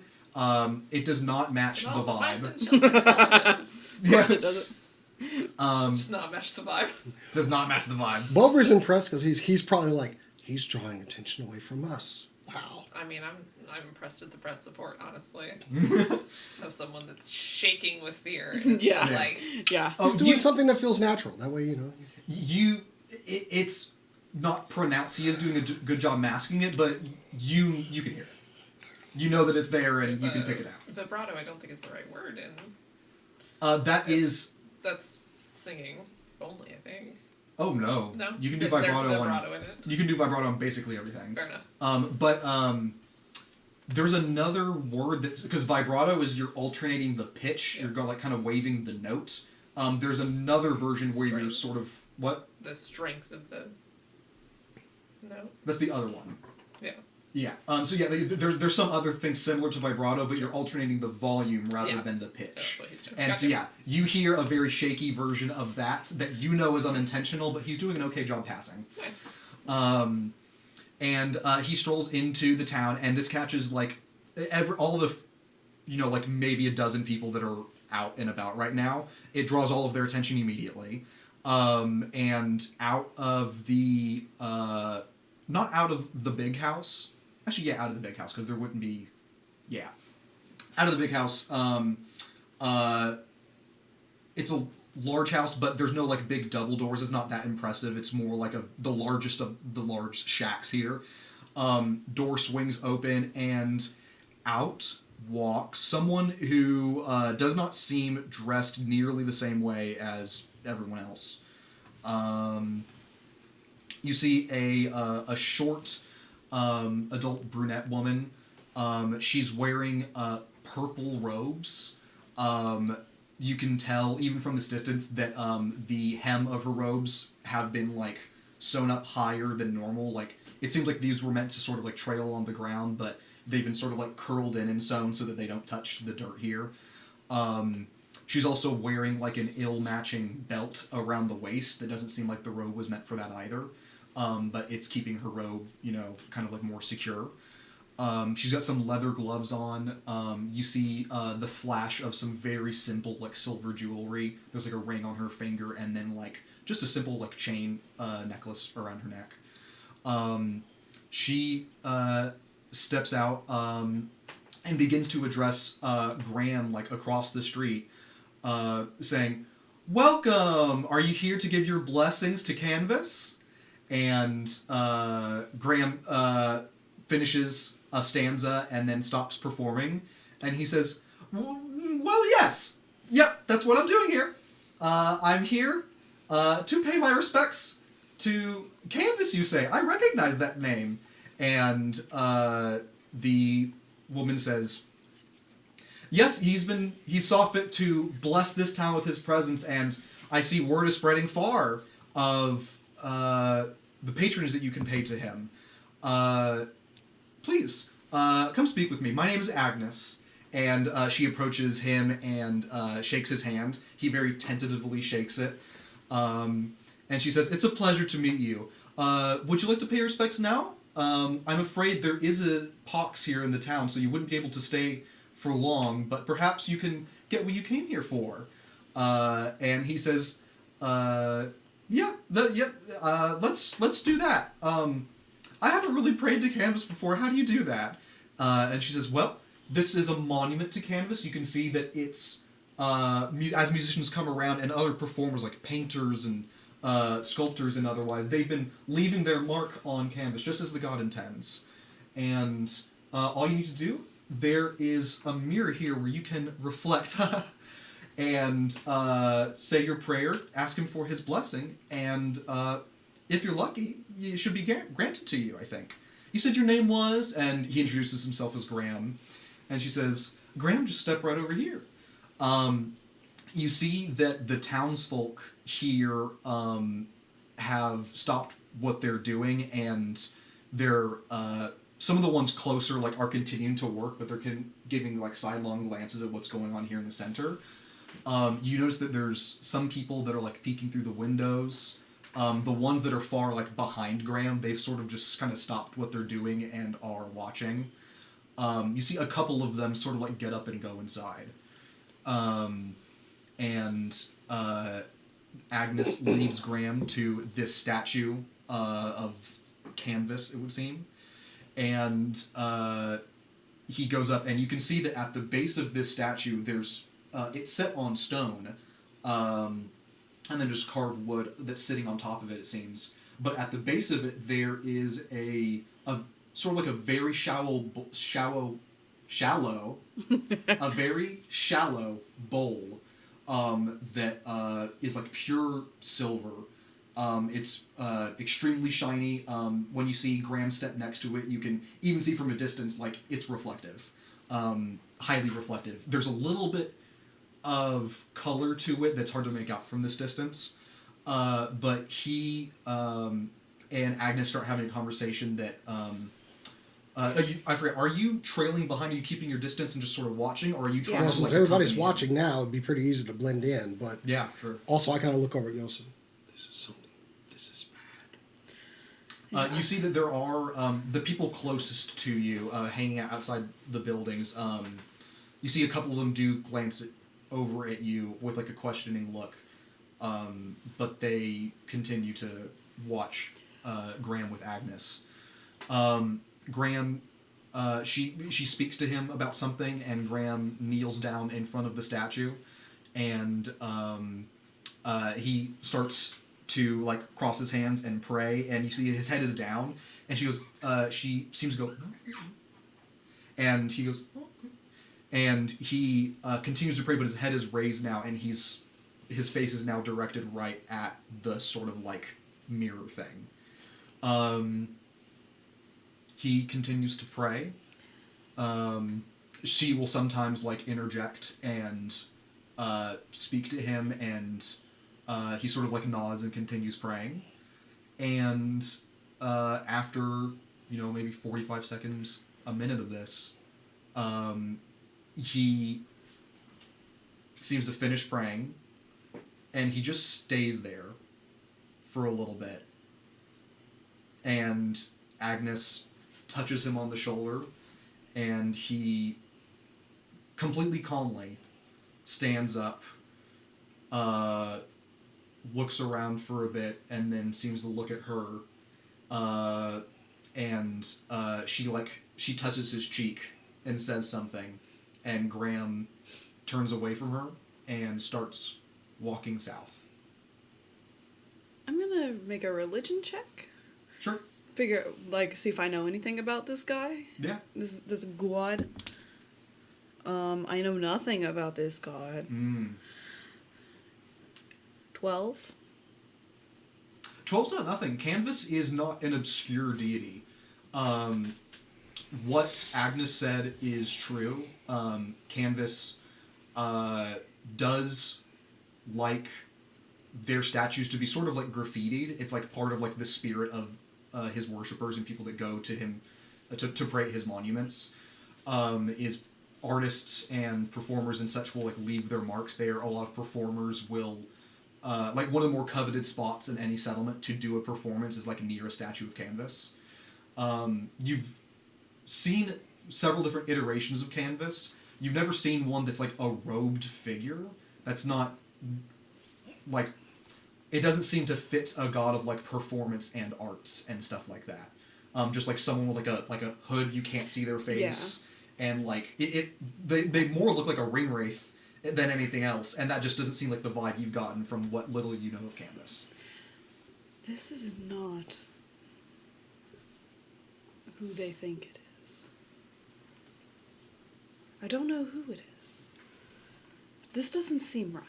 It does not match the vibe. Yes, it doesn't. Does not match the vibe. Does not match the vibe. Bulber's impressed because he's probably like, he's drawing attention away from us. Wow. I mean, I'm impressed with the press support, honestly. Of someone that's shaking with fear. And it's Yeah. Like, Yeah. Oh, He's doing something that feels natural. That way, It's not pronounced. He is doing a good job masking it, but you can hear it. You know that it's there, and you can pick it out. Vibrato, I don't think is the right word, and That is that's singing. only, I think. Oh no. No? You can do There's vibrato vibrato in it. You can do vibrato on basically everything. Fair enough. But there's another word that's because vibrato is you're alternating the pitch. You're going like kind of waving the note. There's another version where you're Strength. sort of what? The strength of the note. That's the other one. Yeah. Yeah. So yeah, there's some other things similar to vibrato, but you're alternating the volume rather than the pitch. That's what he's doing. And so yeah, you hear a very shaky version of that you know is unintentional, but he's doing an okay job passing. Nice. And he strolls into the town, and this catches like all the, like maybe a dozen people that are out and about right now. It draws all of their attention immediately, and out of the not out of the big house. Actually, yeah, out of the big house because there wouldn't be, out of the big house. It's a large house, but there's no like big double doors. It's not that impressive. It's more like the largest of the large shacks here. Door swings open and out walks someone who does not seem dressed nearly the same way as everyone else. You see a short adult brunette woman. She's wearing purple robes. You can tell, even from this distance, that the hem of her robes have been, like, sewn up higher than normal. Like, it seems like these were meant to sort of, like, trail on the ground, but they've been sort of, like, curled in and sewn so that they don't touch the dirt here. She's also wearing, like, an ill-matching belt around the waist that doesn't seem like the robe was meant for that either. But it's keeping her robe, kind of, like, more secure. She's got some leather gloves on. You see the flash of some very simple, like, silver jewelry. There's, like, a ring on her finger and then, like, just a simple, like, chain necklace around her neck. She steps out and begins to address Graham, like, across the street, saying, "Welcome! Are you here to give your blessings to Canvas?" And Graham finishes a stanza and then stops performing, and he says, well, yes. Yep, that's what I'm doing here. I'm here to pay my respects to Canvas, you say. I recognize that name. And the woman says, yes, he saw fit to bless this town with his presence, and I see word is spreading far of the patronage that you can pay to him. Please, come speak with me. My name is Agnes. And she approaches him and shakes his hand. He very tentatively shakes it. And she says, it's a pleasure to meet you. Would you like to pay your respects now? I'm afraid there is a pox here in the town, so you wouldn't be able to stay for long, but perhaps you can get what you came here for. And he says, let's do that. I haven't really prayed to Canvas before. How do you do that? And she says, well, this is a monument to Canvas. You can see that it's, as musicians come around and other performers like painters and sculptors and otherwise, they've been leaving their mark on Canvas just as the god intends. And all you need to do, there is a mirror here where you can reflect and say your prayer, ask him for his blessing, and if you're lucky, it should be granted to you, I think. You said your name was, and he introduces himself as Graham. And she says, Graham, just step right over here. You see that the townsfolk here have stopped what they're doing, and they're some of the ones closer like are continuing to work, but they're giving like sidelong glances at what's going on here in the center. You notice that there's some people that are like peeking through the windows. The ones that are far like behind Graham, they've sort of just kind of stopped what they're doing and are watching. You see a couple of them sort of like get up and go inside. And Agnes leads Graham to this statue of Canvas, it would seem. And he goes up, and you can see that at the base of this statue, there's it's set on stone, and then just carved wood that's sitting on top of it, it seems. But at the base of it, there is a sort of like a very shallow, a very shallow bowl that is like pure silver. It's extremely shiny. When you see Graham step next to it, you can even see from a distance, like, it's reflective. Highly reflective. There's a little bit of color to it that's hard to make out from this distance. But he and Agnes start having a conversation that... I forget, are you trailing behind? Are you keeping your distance and just sort of watching? Or are you trying Well, to, since like, everybody's accompany watching now, it'd be pretty easy to blend in. But yeah, sure. also, I kind of look over at Yosef. This is bad. You see that there are the people closest to you hanging out outside the buildings. You see a couple of them do glance over at you with like a questioning look, but they continue to watch Graham with Agnes. Graham, she speaks to him about something, and Graham kneels down in front of the statue, and he starts to like cross his hands and pray, and you see his head is down, and she goes, she seems to go, and he goes, and he continues to pray, but his head is raised now, and his face is now directed right at the sort of like mirror thing. He continues to pray. She will sometimes like interject and speak to him, and he sort of like nods and continues praying. And after, maybe 45 seconds, a minute of this, he seems to finish praying, and he just stays there for a little bit. And Agnes touches him on the shoulder, and he completely calmly stands up, looks around for a bit, and then seems to look at her, and she touches his cheek and says something, and Graham turns away from her and starts walking south. I'm gonna make a religion check. Sure. See if I know anything about this guy. Yeah. This god. I know nothing about this god. 12. 12's not nothing. Canvas is not an obscure deity. What Agnes said is true. Canvas does like their statues to be sort of like graffitied. It's like part of like the spirit of his worshippers and people that go to him to pray at his monuments. Is artists and performers and such will like leave their marks there. A lot of performers will like one of the more coveted spots in any settlement to do a performance is like near a statue of Canvas. You've seen several different iterations of Canvas. You've never seen one that's like a robed figure. That's not like, it doesn't seem to fit a god of like performance and arts and stuff like that. Just like someone with like a hood, you can't see their face, and like they more look like a ring wraith than anything else, and that just doesn't seem like the vibe you've gotten from what little you know of Canvas. This is not who they think it is. I don't know who it is. This doesn't seem right.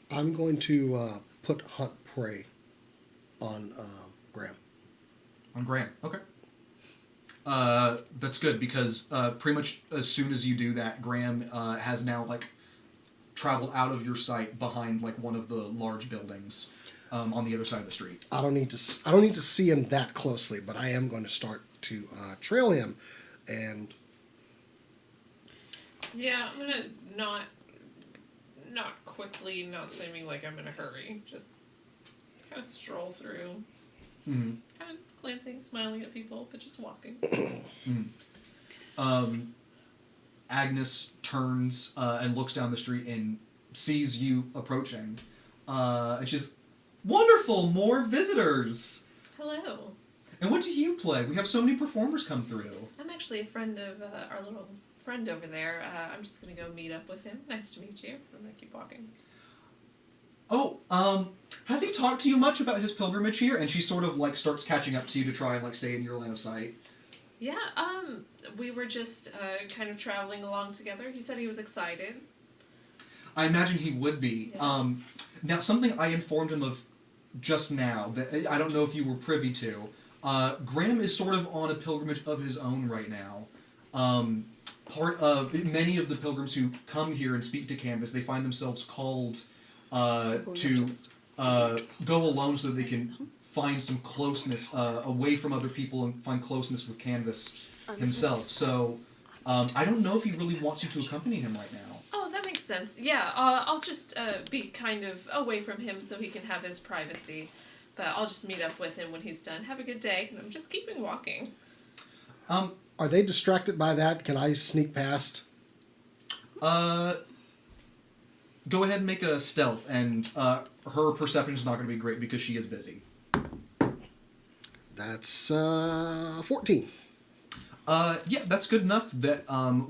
I'm going to put Hunt Prey on Graham. On Graham, okay. That's good, because pretty much as soon as you do that, Graham has now like traveled out of your sight behind like one of the large buildings on the other side of the street. I don't need to see him that closely, but I am going to start to trail him, and Yeah, I'm gonna not quickly, not seeming like I'm in a hurry, just kind of stroll through, Mm-hmm. kind of glancing, smiling at people, but just walking. Agnes turns and looks down the street and sees you approaching, and she's, "Wonderful, more visitors! Hello. And what do you play? We have so many performers come through." I'm actually a friend of our little friend over there. I'm just gonna go meet up with him. Nice to meet you. I'm gonna keep walking. "Oh, has he talked to you much about his pilgrimage here?" And she sort of like starts catching up to you to try and like stay in your line of sight. Yeah, we were just kind of traveling along together. He said he was excited. I imagine he would be. Yes. Now, something I informed him of just now that I don't know if you were privy to. Graham is sort of on a pilgrimage of his own right now. Part of many of the pilgrims who come here and speak to Canvas, they find themselves called to go alone so that they can find some closeness away from other people and find closeness with Canvas himself. So I don't know if he really wants you to accompany him right now. Oh, that makes sense. Yeah, I'll just be kind of away from him so he can have his privacy. But I'll just meet up with him when he's done. Have a good day. And I'm just keeping walking. Are they distracted by that? Can I sneak past? Go ahead and make a stealth, and her perception is not going to be great because she is busy. That's 14. Yeah, that's good enough that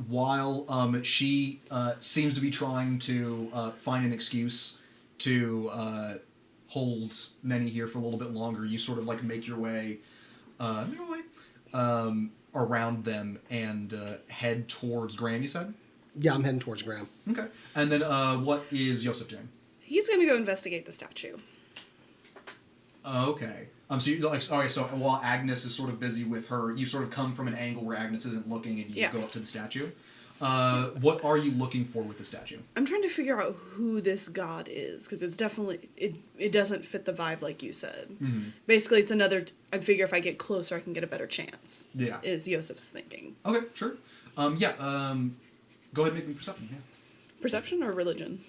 while she seems to be trying to find an excuse to hold Nenny here for a little bit longer, you sort of like make your way around them and head towards Graham, you said? Yeah, I'm heading towards Graham. Okay. And then what is Yosef doing? He's gonna go investigate the statue. Okay. So you like okay, so while Agnes is sort of busy with her, you sort of come from an angle where Agnes isn't looking and you go up to the statue. What are you looking for with the statue? I'm trying to figure out who this god is, because it's definitely it doesn't fit the vibe like you said. Mm-hmm. Basically, it's another. I figure if I get closer, I can get a better chance. Yeah. Is Yosef's thinking? Okay, sure. Go ahead and make me perception. Yeah. Perception or religion?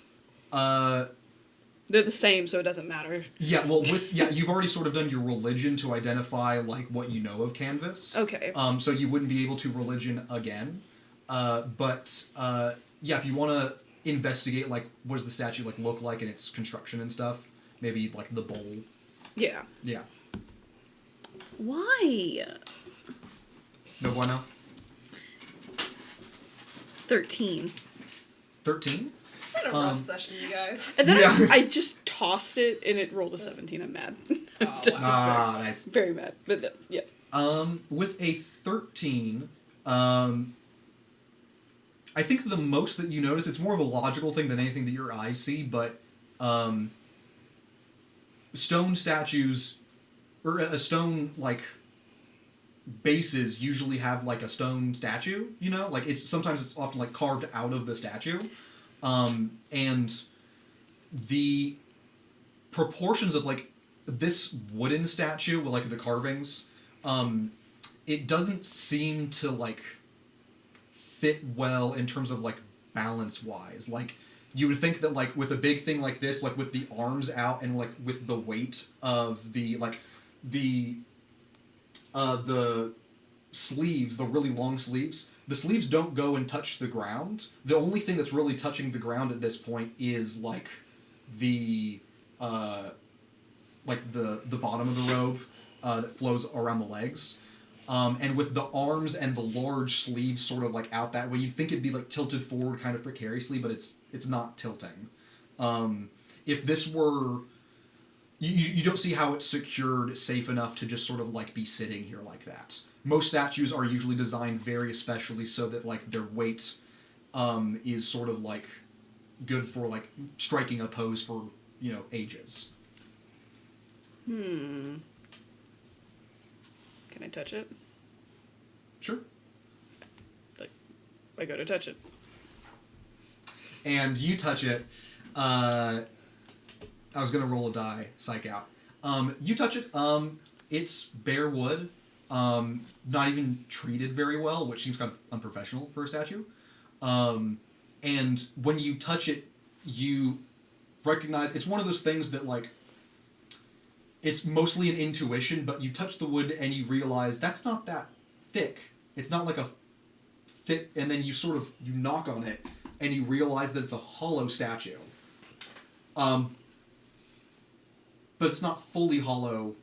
They're the same, so it doesn't matter. Yeah. Well, you've already sort of done your religion to identify like what you know of Canvas. Okay. So you wouldn't be able to religion again. But if you want to investigate, like, what does the statue like look like and its construction and stuff, maybe like the bowl. Yeah. Yeah. Why? No bueno. 13. 13. It's been a rough session, you guys. And then Yeah. I just tossed it and it rolled a 17. I'm mad. Oh, Just wow. Nice. very mad. But yeah. With a 13, I think the most that you notice, it's more of a logical thing than anything that your eyes see, but stone statues, or a stone, like, bases usually have, like, a stone statue, you know? Like, sometimes it's often, like, carved out of the statue. And the proportions of, like, this wooden statue with, like, the carvings, it doesn't seem to, like, fit well in terms of, like, balance-wise. Like, you would think that, like, with a big thing like this, like, with the arms out and, like, with the weight of the, like, the sleeves, the really long sleeves, the sleeves don't go and touch the ground. The only thing that's really touching the ground at this point is, like, the bottom of the robe that flows around the legs. And with the arms and the large sleeves sort of, like, out that way, you'd think it'd be, like, tilted forward kind of precariously, but it's not tilting. If this were... You don't see how it's secured safe enough to just sort of, like, be sitting here like that. Most statues are usually designed very especially so that, like, their weight is sort of, like, good for, like, striking a pose for, you know, ages. Can I touch it? Sure. Like, I go to touch it. And you touch it. I was going to roll a die, psych out. You touch it. It's bare wood. Not even treated very well, which seems kind of unprofessional for a statue. And when you touch it, you recognize... It's one of those things that, like... It's mostly an intuition, but you touch the wood and you realize that's not that thick. It's not like a thick... And then you sort of... You knock on it, and you realize that it's a hollow statue. But it's not fully hollow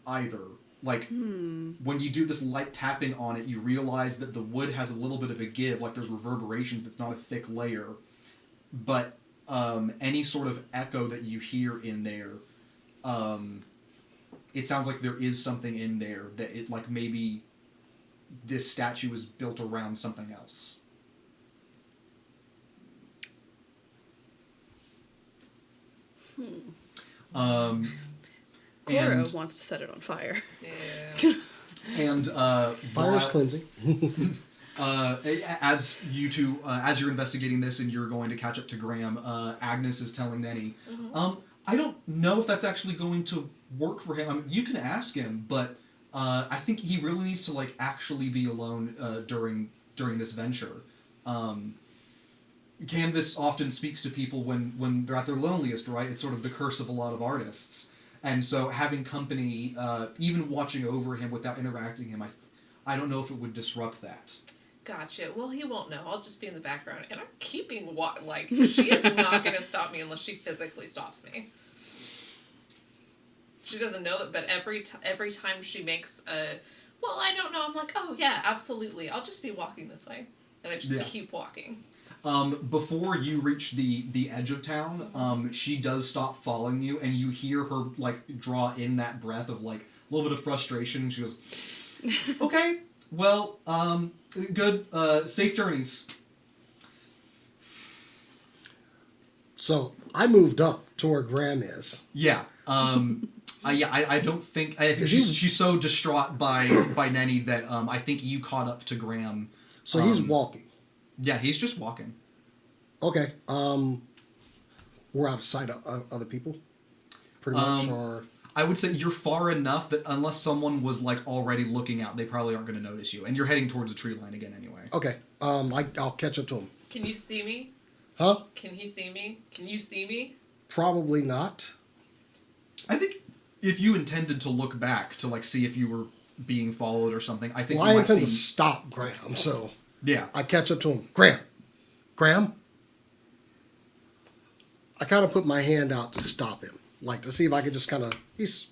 either. Like, when you do this light tapping on it, you realize that the wood has a little bit of a give, like there's reverberations, it's not a thick layer. But any sort of echo that you hear in there, it sounds like there is something in there that it, like, maybe this statue is built around something else. Goro And wants to set it on fire. Yeah. and Fire is while- cleansing. as you two, as you're investigating this and you're going to catch up to Graham, Agnes is telling Nenny, I don't know if that's actually going to work for him. I mean, you can ask him, but I think he really needs to like actually be alone during this venture. Canvas often speaks to people when they're at their loneliest, right? It's sort of the curse of a lot of artists. And so having company, even watching over him without interacting him, I don't know if it would disrupt that. Gotcha. Well, he won't know. I'll just be in the background, and I'm keeping like she is not going to stop me unless she physically stops me. She doesn't know that, but every time she makes a, well, I don't know. I'm like, oh yeah, absolutely. I'll just be walking this way, and I just keep walking. Before you reach the edge of town, she does stop following you, and you hear her like draw in that breath of like a little bit of frustration. She goes, "Okay, well, good, safe journeys." So I moved up to where Graham is. Yeah. I don't think. I think she's so distraught by Nenny that I think you caught up to Graham. So he's walking. Yeah, he's just walking. Okay. We're out of sight of other people, pretty much, or I would say you're far enough that unless someone was like already looking out, they probably aren't going to notice you. And you're heading towards the tree line again anyway. okay. I'll catch up to him. Can you see me? Huh? Can he see me? Can you see me? Probably not. I think if you intended to look back to like see if you were being followed or something, I think Well, you I might intend see. to stop Graham, so Yeah. I catch up to him. Graham. I kind of put my hand out to stop him, like to see if I could just kind of.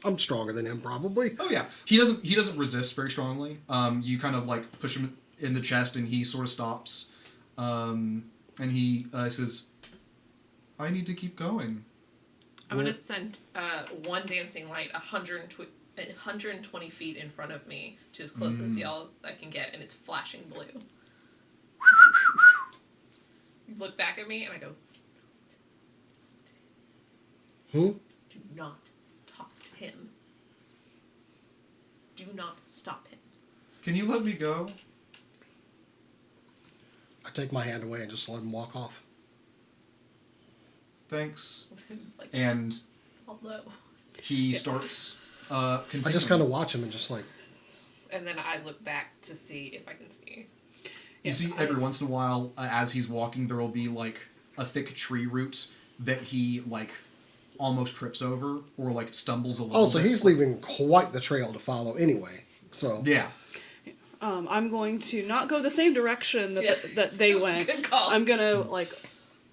I'm stronger than him, probably. Oh yeah. He doesn't resist very strongly. You kind of like push him in the chest, and he sort of stops. And he says, "I need to keep going." I'm going to send one dancing light 120 feet in front of me to as close to the CL as I can get, and it's flashing blue. You look back at me, and I go, do not talk to him. Do not stop him. Can you let me go? I take my hand away and just let him walk off. Thanks. Like, And hello. he starts continuing. I just kind of watch him and just like. And then I look back to see if I can see. You see, every once in a while, as he's walking, there will be like a thick tree root that he like almost trips over or like stumbles a little. Oh, so bit. he's leaving quite the trail to follow anyway. So Yeah. I'm going to not go the same direction that they went. Good call. I'm gonna like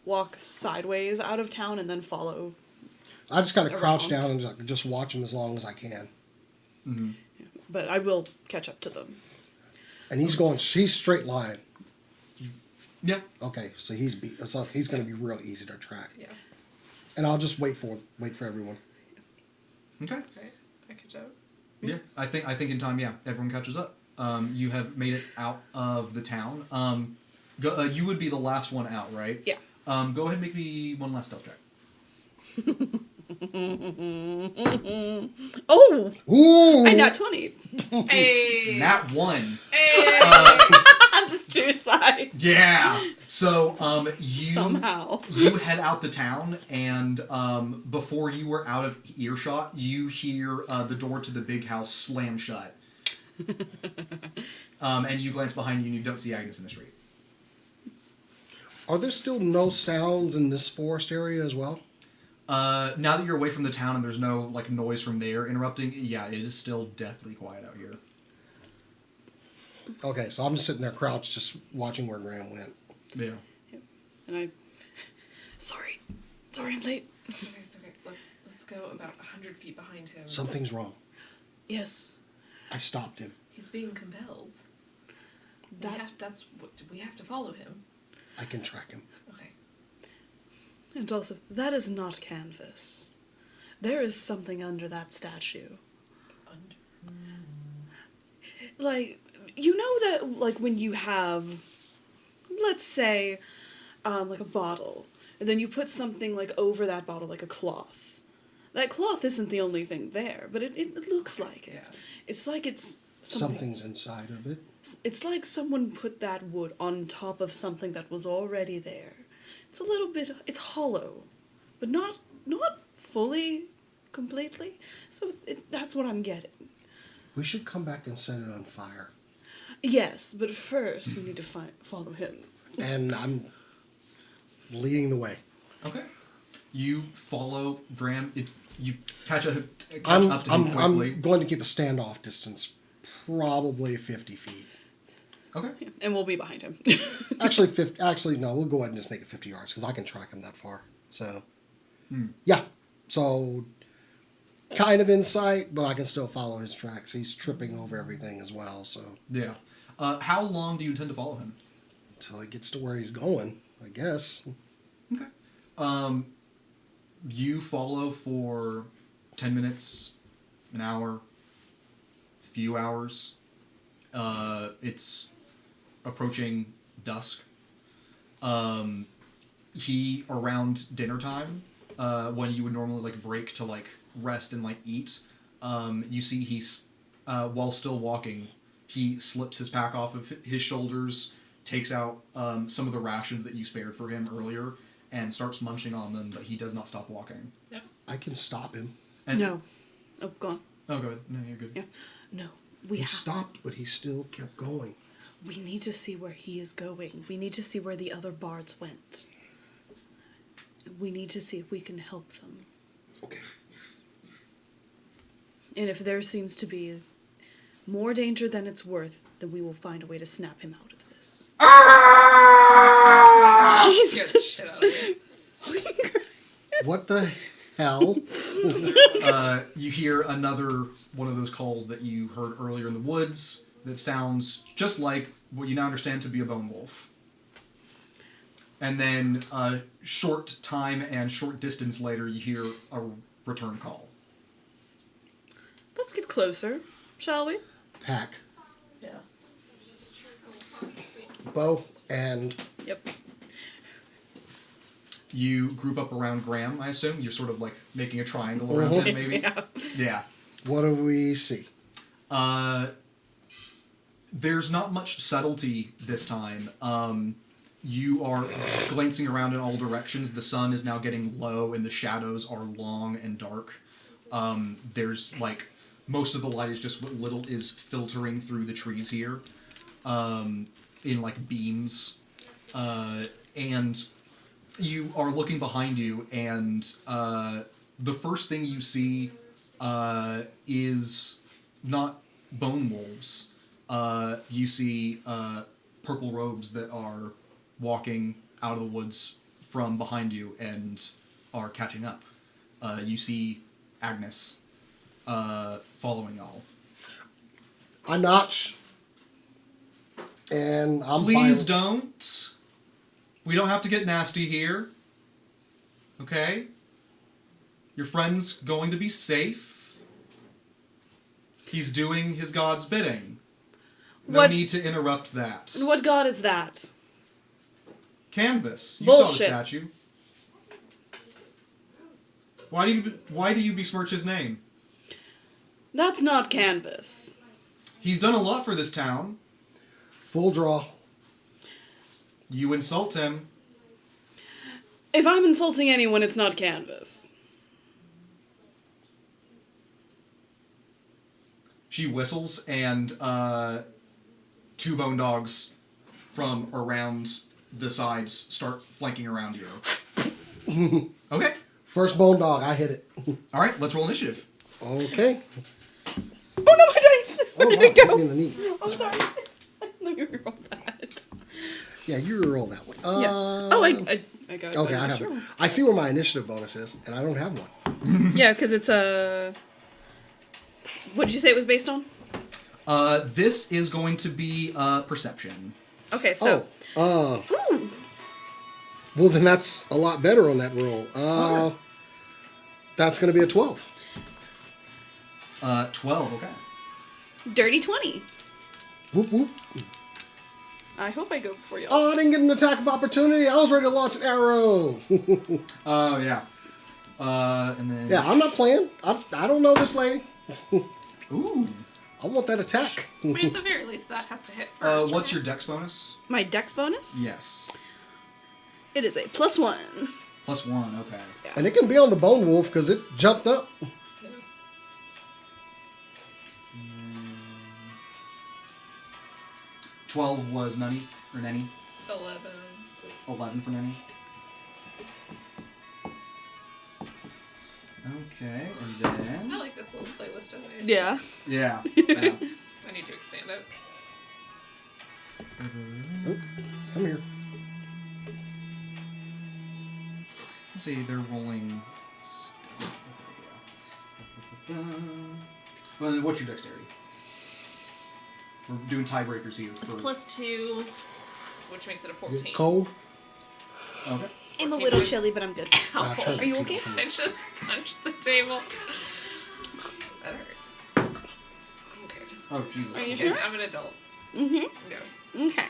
walk sideways out of town and then follow. I just kind of crouch Around. down and just watch him as long as I can. Mm-hmm. But I will catch up to them. And he's straight line. Yeah. Okay, so he's going to be real easy to track. Yeah. And I'll just wait for everyone. Okay. Right. I catch up. Yeah. I think in time, yeah, everyone catches up. You have made it out of the town. You would be the last one out, right? Yeah. Go ahead and make me one last stealth check. Oh! Ooh! I nat 20. Hey. Nat 1. Hey. On the true side. Yeah. So you Somehow. you head out the town, and before you were out of earshot, you hear the door to the big house slam shut. And you glance behind you, and you don't see Agnes in the street. Are there still no sounds in this forest area as well? Now that you're away from the town and there's no like noise from there interrupting, yeah, it is still deathly quiet out here. Okay, so I'm just sitting there crouched, just watching where Graham went. Yeah. And Sorry I'm late. It's okay. Let's go about 100 feet behind him. Something's wrong. Yes. I stopped him. He's being compelled. We have to follow him. I can track him. Okay. And also, that is not canvas. There is something under that statue. Like, you know that, like, when you have, let's say, like a bottle and then you put something like over that bottle, like a cloth. That cloth isn't the only thing there, but it looks like it. Yeah. It's like it's something. Something's inside of it. It's like someone put that wood on top of something that was already there. It's a little bit. It's hollow, but not fully, completely. So that's what I'm getting. We should come back and set it on fire. Yes, but first we need to follow him. And I'm leading the way. Okay. You follow Graham. You catch up to I'm him quickly. going to keep a standoff distance, probably 50 feet. Okay. And we'll be behind him. Actually, 50. Actually, no. We'll go ahead and just make it 50 yards because I can track him that far. So, yeah. So, kind of in sight, but I can still follow his tracks. He's tripping over everything as well. So, Yeah. How long do you intend to follow him? until he gets to where he's going, I guess. Okay. You follow for 10 minutes, an hour, few hours. It's approaching dusk. He, around dinner time, when you would normally like break to like rest and like eat, you see he's, while still walking, he slips his pack off of his shoulders, takes out some of the rations that you spared for him earlier, and starts munching on them, but he does not stop walking. Yep. I can stop him. And, No. Oh, go on. Oh, go ahead. No, you're good. Yeah. No. We He stopped, but he still kept going. We need to see where he is going. We need to see where the other bards went. We need to see if we can help them. Okay. And if there seems to be more danger than it's worth, then we will find a way to snap him out of this. Scared the shit out of me. What the hell? You hear another one of those calls that you heard earlier in the woods that sounds just like what you now understand to be a bone wolf. And then a short time and short distance later, you hear a return call. Let's get closer, shall we? Pack, Yeah. bow, and Yep. You group up around Graham, I assume? You're sort of like making a triangle around him, maybe? Yeah. Yeah. what do we see? There's not much subtlety this time. You are glancing around in all directions. The sun is now getting low and the shadows are long and dark. There's like, most of the light is just what little is filtering through the trees here, in like beams. And you are looking behind you, and the first thing you see is not bone wolves. You see purple robes that are walking out of the woods from behind you and are catching up. You see Agnes following y'all. I notch, and I'm Please fine. don't. We don't have to get nasty here. Okay? Your friend's going to be safe. He's doing his god's bidding. No What- need to interrupt that. What god is that? Canvas. You Bullshit. saw the statue. Why do you besmirch his name? That's not Canvas. He's done a lot for this town. Full draw. You insult him. If I'm insulting anyone, it's not Canvas. She whistles, and two bone dogs from around the sides start flanking around you. Okay. First bone dog, I hit it. All right, let's roll initiative. Okay. Oh no, my dice! Where Oh, did wow, it go? in the knee. I'm sorry. Let me roll that. Yeah, you roll that one. Yeah. Oh, I got it. Okay, I have it. I see where my initiative bonus is, and I don't have one. Yeah, because it's a. What did you say it was based on? This is going to be perception. Okay, so. Well, then that's a lot better on that roll. Okay. That's going to be a 12. 12, okay. Dirty 20. Whoop, whoop. I hope I go before y'all. Oh, I didn't get an attack of opportunity. I was ready to launch an arrow. Oh, yeah. And then... Yeah, I'm not playing. I don't know this lady. Ooh. I want that attack. I mean, at the very least, that has to hit first. What's right? your dex bonus? My dex bonus? Yes. It is a +1. +1, okay. And it can be on the Bone Wolf because it jumped up. Yeah. 12 was Nunny, or Nenny. 11. 11 for Nenny. Okay, and then... I like this little playlist I made. Yeah. Yeah. Yeah. I need to expand it. Oh, come here. Let's see, they're rolling... Well, then what's your dexterity? We're doing tiebreakers here. For... +2, which makes it a 14. Cole? Okay. I'm a little chilly, but I'm good. Ow. Are you okay? I just punched the table. That hurt. Okay. Oh, Jesus. Are you Okay, sure? I'm an adult. Mm-hmm. Go. Okay.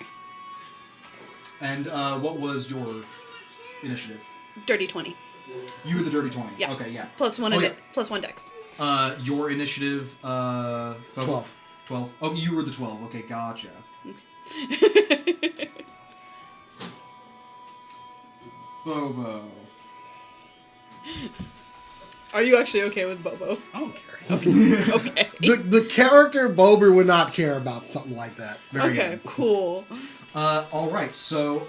And what was your initiative? Dirty 20. You were the dirty 20. Yeah. Okay, yeah. +1 Oh, yeah. +1 dex. Your initiative, 12. 12. Oh, you were the 12. Okay, gotcha. Bobo. Are you actually okay with Bobo? I don't care. Okay. The character Bober would not care about something like that. Very Okay, good. cool. All right, so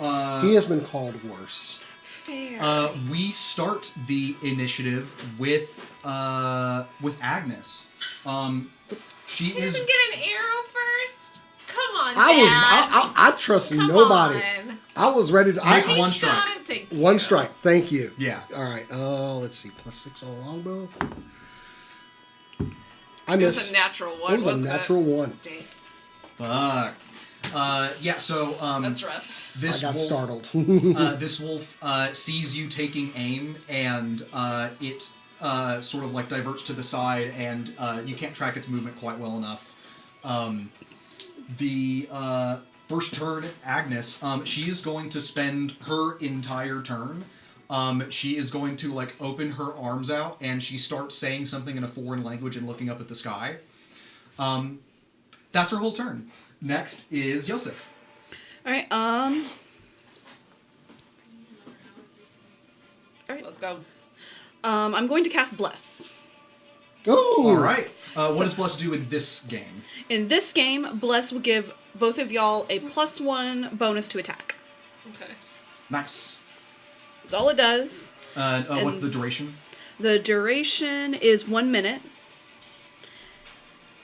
He has been called worse. Fair. we start the initiative with Agnes. She You is didn't get an arrow first? Come on, Dad. I trust Come nobody. on. I was ready to. Make Hey, one Sean, strike. thank One you. strike. Thank you. yeah. All right. Let's see. +6 on a longbow. I It was missed. a natural one. It was a wasn't natural one. Dang, Fuck. Yeah. So that's rough. this I got wolf, startled. this wolf sees you taking aim, and it sort of like diverts to the side, and you can't track its movement quite well enough. The first turn, Agnes, she is going to spend her entire turn. She is going to like open her arms out, and she starts saying something in a foreign language and looking up at the sky. That's her whole turn. Next is Yosef. All right. Let's go. I'm going to cast Bless. Ooh. All right. What does Bless do in this game? In this game, Bless will give both of y'all a +1 bonus to attack. Okay. Nice. That's all it does. What's And- the duration? The duration is 1 minute.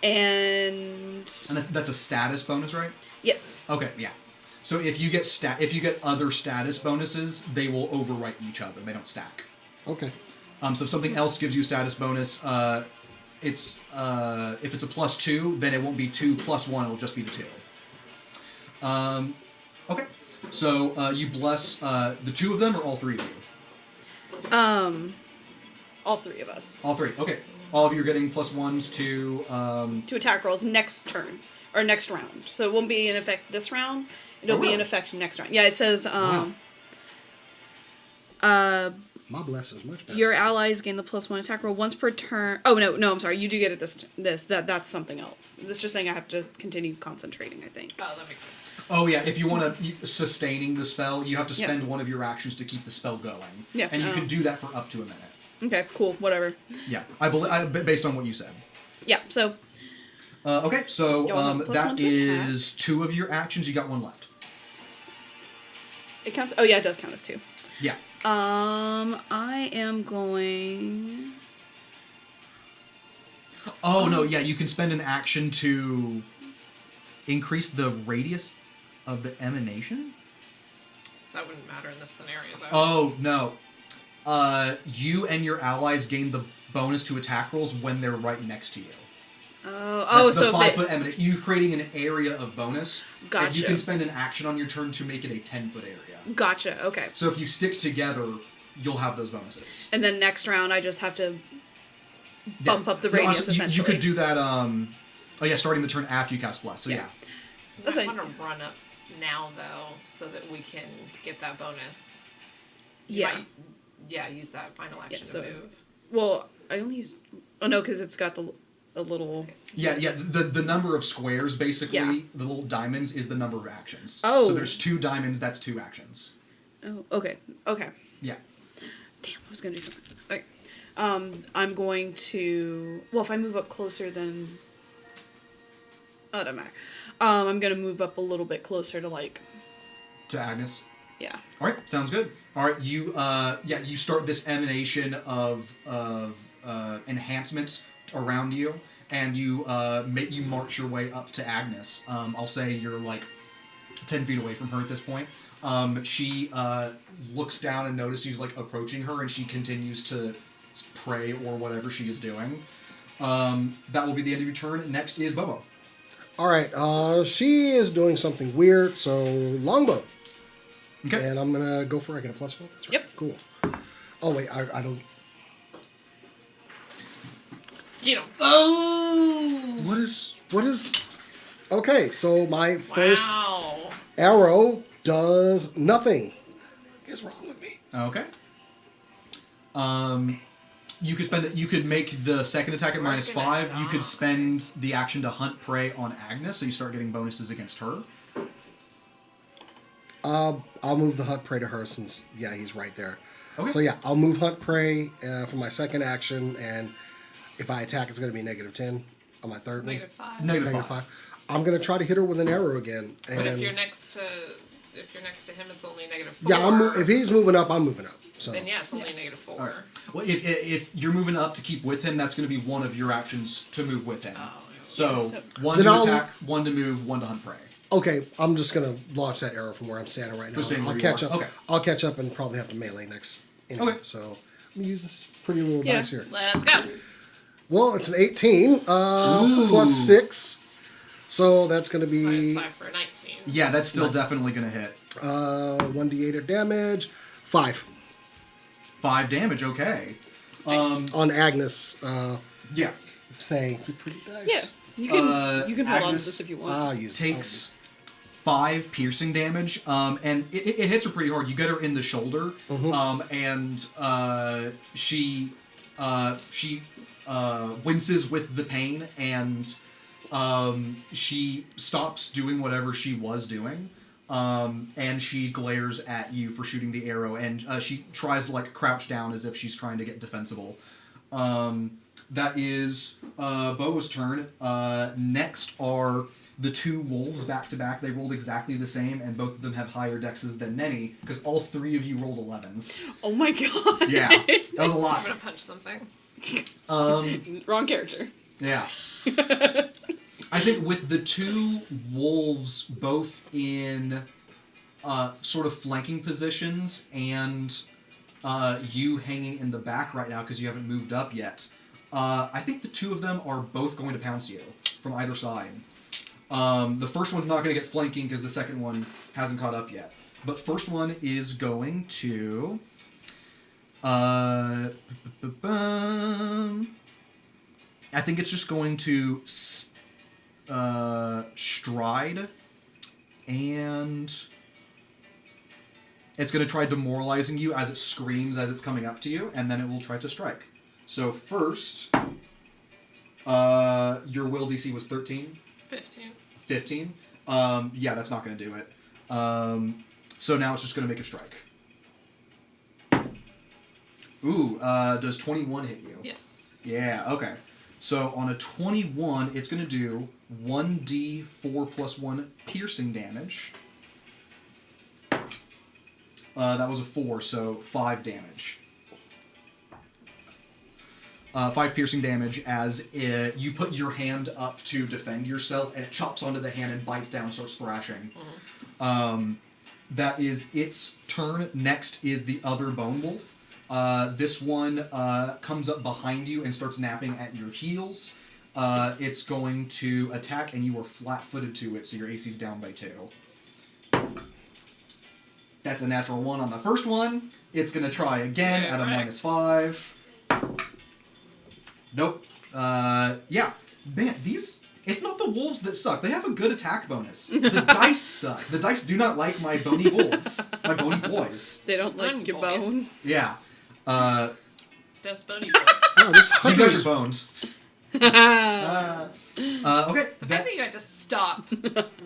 And And that's a status bonus, right? yes. Okay, yeah. So if you get other status bonuses, they will overwrite each other. They don't stack. Okay. So if something else gives you a status bonus, it's if it's a +2, then it won't be 2 + 1. It'll just be the 2. Okay. So you bless the two of them or all three of you? All three of us. All three. Okay. All of you are getting +1s to. To attack rolls next turn or next round. So it won't be in effect this round. It'll Oh, be in really? effect next round. Yeah, it says My bless is much better. your allies gain the +1 attack roll once per turn. Oh no, I'm sorry. You do get it that's something else. This is just saying I have to continue concentrating, I think. Oh, that makes sense. Oh yeah, if you want to sustaining the spell, you have to Yep. spend one of your actions to keep the spell going. Yeah, And you oh. can do that for up to a minute. Okay, cool, whatever. Yeah, I believe based on what you said. Yeah, so Okay, so Y'all have +1 that to attack. is 2 of your actions. You got 1 left. it counts. Oh yeah, it does count as 2. Yeah. I am going. Oh no, yeah, you can spend an action to increase the radius of the emanation. That wouldn't matter in this scenario, though. Oh no, you and your allies gain the bonus to attack rolls when they're right next to you. Oh, That's the so 5-foot emanation. You're creating an area of bonus. And you Gotcha. can spend an action on your turn to make it a 10-foot area. Gotcha. Okay. So if you stick together, you'll have those bonuses. And then next round, I just have to bump up the radius. honestly, Essentially, you could do that. Oh yeah, starting the turn after you cast bless. So yeah. That's I fine. want to run up now, though, so that we can get that bonus. Yeah. Use that final action so- to move. Well, I only use. Oh no, because it's got a little. Yeah. The number of squares, basically, Yeah. the little diamonds, is the number of actions. Oh. So there's 2 diamonds, that's 2 actions. Oh, okay. Okay. Yeah. Damn, I was gonna do something. Okay. I'm going to. Well, if I move up closer, then. Oh, it doesn't matter. I'm gonna move up a little bit closer to like. To Agnes. Yeah. All right, sounds good. All right, you you start this emanation of enhancements around you, and you march your way up to Agnes. I'll say you're like 10 feet away from her at this point. She looks down and notices you like approaching her, and she continues to pray or whatever she is doing. That will be the end of your turn. Next is Bobo. All right. She is doing something weird, so longbow. Okay. And I'm gonna go for. I get a +1. That's right. Yep. Cool. Oh wait, I don't. Get him. Oh. What is? Okay, so my first Wow. arrow does nothing. What is wrong with me? Okay. You could spend it. You could make the second attack at We're -5. gonna You could die. spend the action to hunt prey on Agnes, so you start getting bonuses against her. I'll move the hunt prey to her since he's right there. Okay. So yeah, I'll move hunt prey for my second action, and if I attack, it's gonna be -10 on my third one. -5. -5. I'm gonna try to hit her with an arrow again. And But if you're next to him, it's only -4. yeah, if he's moving up, I'm moving up. So Then it's only -4. All right. Well, if you're moving up to keep with him, that's going to be one of your actions to move with him. Oh, So yeah. one Then to I'll- attack, one to move, one to hunt prey. okay, I'm just gonna launch that arrow from where I'm standing right now. Just standing I'll where you catch are. up. Okay. I'll catch up and probably have to melee next. Anyway, Okay. So let me use this pretty little Yeah. dice here. Let's go. Well, it's an 18 Ooh. plus 6, so that's gonna be -5 for 19. Yeah, that's still definitely going to hit. 1d8 of damage, 5 5 damage. Okay. on Agnes. Yeah. Thank you, pretty dice. Yeah. You can hold on to Agnes, this if you want. I'll use Takes 5 piercing damage, and it hits her pretty hard. You get her in the shoulder, and she winces with the pain, and she stops doing whatever she was doing, and she glares at you for shooting the arrow, and she tries to like crouch down as if she's trying to get defensible. That is Boa's turn. Next are the 2 wolves back to back. They rolled exactly the same, and both of them have higher dexes than Nenny, because all 3 of you rolled 11s. Oh my god. Yeah, that was a I'm lot. gonna punch something. Wrong character. Yeah. I think with the 2 wolves both in sort of flanking positions, and you hanging in the back right now because you haven't moved up yet, I think the 2 of them are both going to pounce you from either side. The first one's not going to get flanking because the second one hasn't caught up yet. But first one is going to... I think it's just going to stride, and it's going to try demoralizing you as it screams as it's coming up to you, and then it will try to strike. So first, your will DC was 13? 15. 15? Yeah, that's not going to do it. So now it's just going to make a strike. Ooh, does 21 hit you? Yes. Yeah, okay. So on a 21, it's going to do 1d4 plus 1 piercing damage. That was a 4, so 5 damage. 5 piercing damage as you put your hand up to defend yourself, and it chops onto the hand and bites down and starts thrashing. That is its turn. Next is the other bone wolf. This one comes up behind you and starts napping at your heels. It's going to attack, and you are flat-footed to it, so your AC's down by 2. That's a natural 1 on the first one. It's going to try again at a Right. -5. Nope. Yeah. Man, these It's not the wolves that suck. They have a good attack bonus. The dice suck. The dice do not like my bony wolves. My bony boys. They don't like your boys. bone. Yeah. Those bony boys. Oh, this You guys hunter's are bones. Okay. The fact that you had to stop,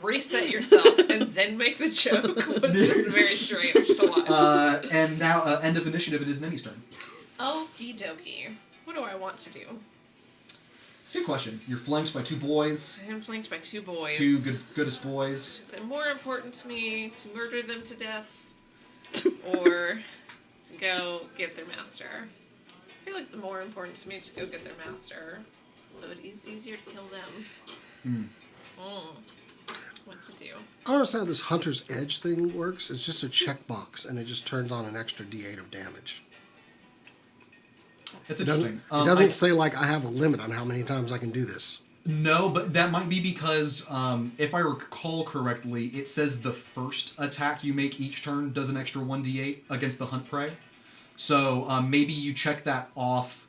reset yourself, and then make the joke was just very strange to watch. And now, end of initiative, it is Nemi's turn. Okie dokie. What do I want to do? Good question. You're flanked by 2 boys. I am flanked by 2 boys. 2 goodest boys. Is it more important to me to murder them to death or to go get their master? I feel like it's more important to me to go get their master, so it is easier to kill them. What to do? I don't understand how this Hunter's Edge thing works. It's just a checkbox, and it just turns on an extra D8 of damage. It's It doesn't, interesting. it doesn't say, like, I have a limit on how many times I can do this. No, but that might be because, if I recall correctly, it says the first attack you make each turn does an extra 1d8 against the hunt prey. So maybe you check that off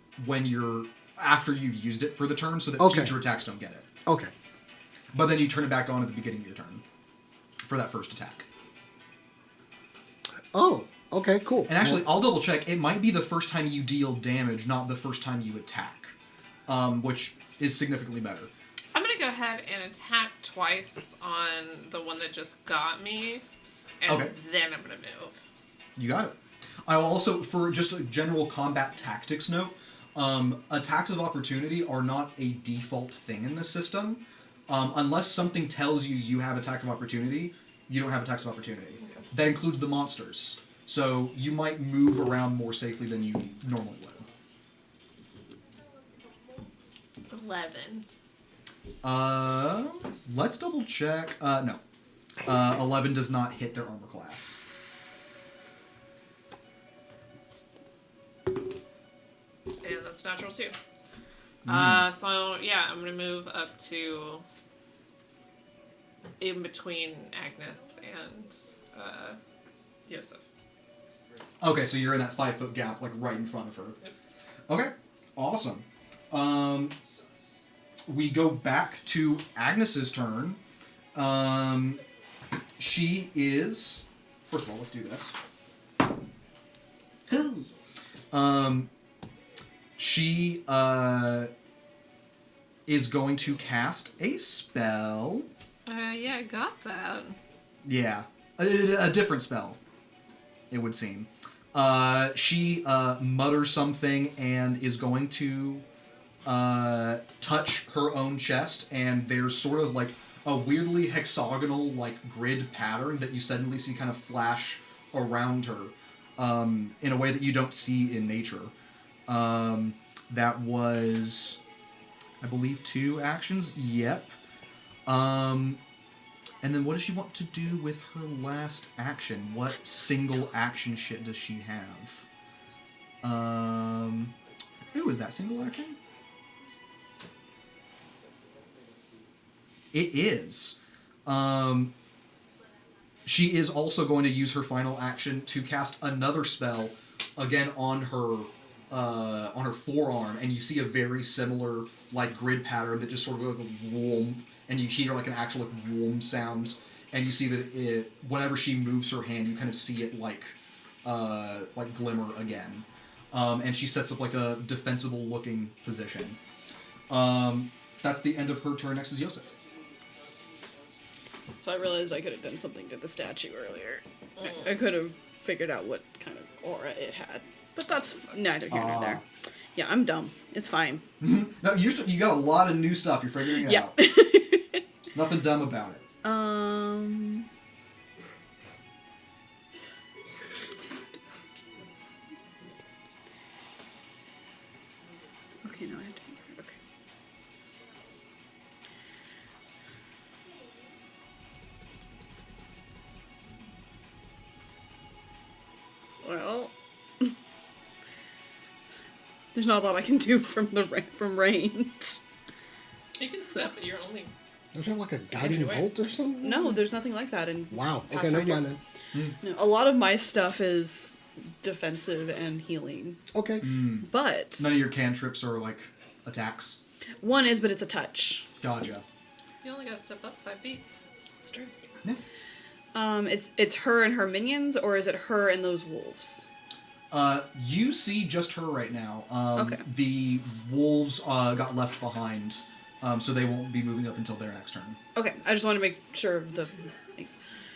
after you've used it for the turn, so that future attacks don't get it. Okay. But then you turn it back on at the beginning of your turn for that first attack. Oh, okay, cool. And actually, I'll double check. It might be the first time you deal damage, not the first time you attack, which is significantly better. I'm going to go ahead and attack twice on the one that just got me, and then I'm going to move. You got it. I will also, for just a general combat tactics note, attacks of opportunity are not a default thing in this system. Unless something tells you have attack of opportunity, you don't have attacks of opportunity. Okay. That includes the monsters. So you might move around more safely than you normally would. 11. Let's double check. No. 11 does not hit their armor class. And that's natural too. So yeah, I'm gonna move up to in between Agnes and Yosef. Okay, so you're in that 5-foot gap, like right in front of her. Yep. Okay, awesome. We go back to Agnes's turn. She is. First of all, let's do this. She is going to cast a spell. Yeah, I got that. Yeah, a different spell, it would seem. She mutters something and is going to touch her own chest, and there's sort of like a weirdly hexagonal like grid pattern that you suddenly see kind of flash around her in a way that you don't see in nature. That was, I believe, 2 actions. Yep. And then what does she want to do with her last action? What single action shit does she have? Ooh, is that single action? It is. She is also going to use her final action to cast another spell, again on her forearm, and you see a very similar like grid pattern that just sort of goes like a whoom, and you hear like an actual like whoom sound, and you see that whenever she moves her hand, you kind of see it like glimmer again, and she sets up like a defensible looking position. That's the end of her turn. Next is Yosef. So I realized I could have done something to the statue earlier. I could have figured out what kind of aura it had. But that's neither here nor there. Yeah, I'm dumb. It's fine. No, you got a lot of new stuff you're figuring out. Nothing dumb about it. Okay, now I have to figure it. Okay. Well, there's not a lot I can do from range. You can step, but you're only. Don't you have like a guiding bolt or something? No, there's nothing like that in. Wow. Okay, never mind then. No, a lot of my stuff is defensive and healing. Okay. But None of your cantrips are like attacks. one is, but it's a touch. Gotcha. You only got to step up 5 feet. It's true. Yeah. It's her and her minions, or is it her and those wolves? You see just her right now. Okay. The wolves got left behind, so they won't be moving up until their next turn. Okay, I just want to make sure of the things.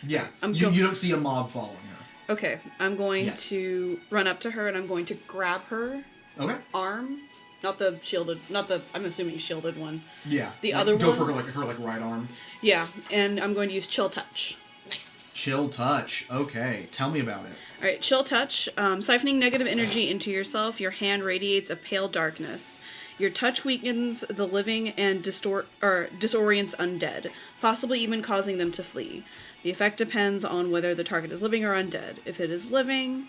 Yeah. I'm You go- don't see a mob following her. Okay, I'm going Yes. to run up to her and I'm going to grab her Okay. arm. Not the shielded, not the, I'm assuming shielded one. Yeah. The Like, other go one? for her right arm. Yeah, and I'm going to use Chill Touch. Nice. Chill touch. Okay. Tell me about it. Alright, Chill Touch. Siphoning negative energy into yourself, your hand radiates a pale darkness. Your touch weakens the living and disorients undead, possibly even causing them to flee. The effect depends on whether the target is living or undead. If it is living,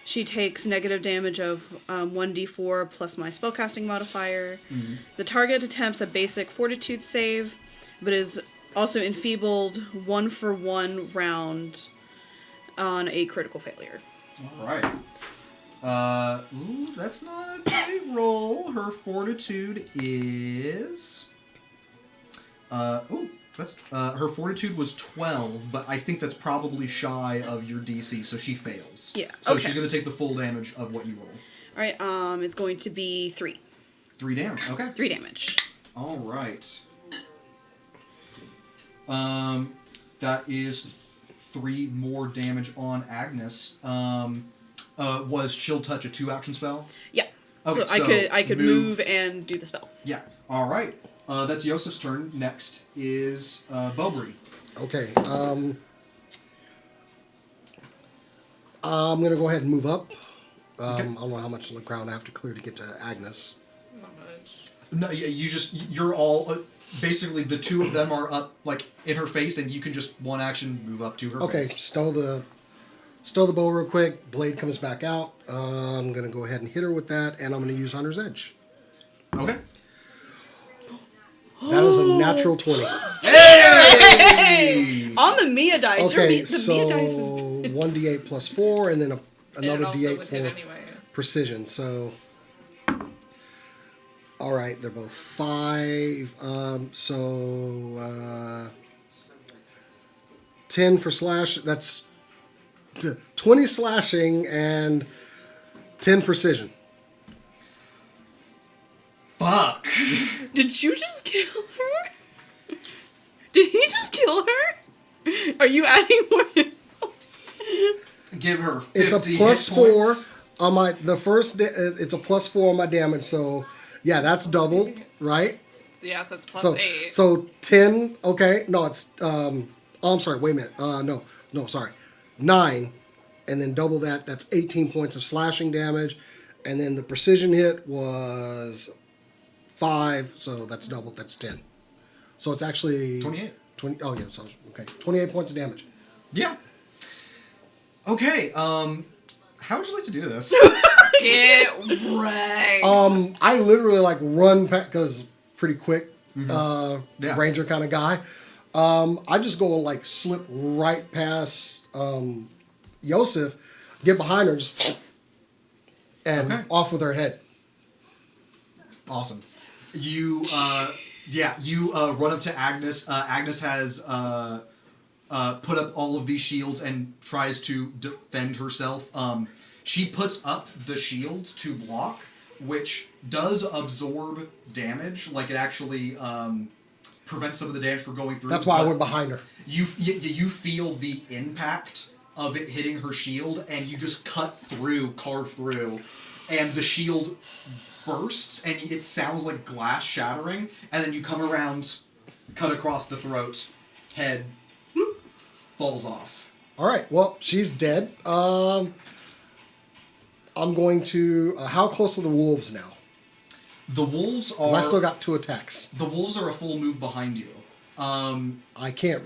she takes negative damage of 1d4 plus my spellcasting modifier. Mm-hmm. The target attempts a basic fortitude save, but is also enfeebled 1-for-1 round on a critical failure. All right. Ooh, that's not a great roll. Her fortitude is. That's her fortitude was 12, but I think that's probably shy of your DC, so she fails. Yeah, So okay. she's going to take the full damage of what you roll. Alright, it's going to be 3. 3 damage. Okay. 3 damage. All right. That is 3 more damage on Agnes. Was Chill Touch a 2-action spell? Yeah. Okay, so I could move and do the spell. Yeah. All right. That's Yosef's turn. Next is Bobri. Okay. I'm gonna go ahead and move up. I don't know how much ground I have to clear to get to Agnes. Not much. No, you're all basically the two of them are up like in her face, and you can just one action move up to her Okay, face. stow the bow real quick. Blade comes back out. I'm gonna go ahead and hit her with that, and I'm gonna use Hunter's Edge. Okay. That is a natural 20. Hey! On the Mia dice. Okay, the so Mia dice is 1d8 plus 4, and then another it also d8 would for hit anyway. precision. So, all right, they're both 5. 10 for slash. That's 20 slashing and 10 precision. Fuck. Did you just kill her? Did he just kill her? Are you adding more? Give her 50 It's a plus hit 4 points. on my it's a plus 4 on my damage. So yeah, that's doubled, right? So yeah, so it's plus So 8. so 10. Okay, no, it's oh, I'm sorry. Wait a minute. No, sorry. 9, and then double that. That's 18 points of slashing damage, and then the precision hit was 5. So that's double. That's 10. So it's actually 28. 20. Oh yeah. So okay, 28 points of damage. Yeah. Okay. How would you like to do this? Get right. I literally like run past because pretty quick, Yeah. ranger kind of guy. I just go and like slip right past Yosef, get behind her, just and Okay. off with her head. Awesome. You run up to Agnes. Agnes has put up all of these shields and tries to defend herself. She puts up the shield to block, which does absorb damage. Like it actually prevents some of the damage from going through. That's why I but went behind her. You feel the impact of it hitting her shield, and you just carve through, and the shield bursts, and it sounds like glass shattering, and then you come around, cut across the throat, head falls off. All right. Well, she's dead. I'm going to. How close are the wolves now? The wolves 'Cause are. I still got 2 attacks. The wolves are a full move behind you. I can't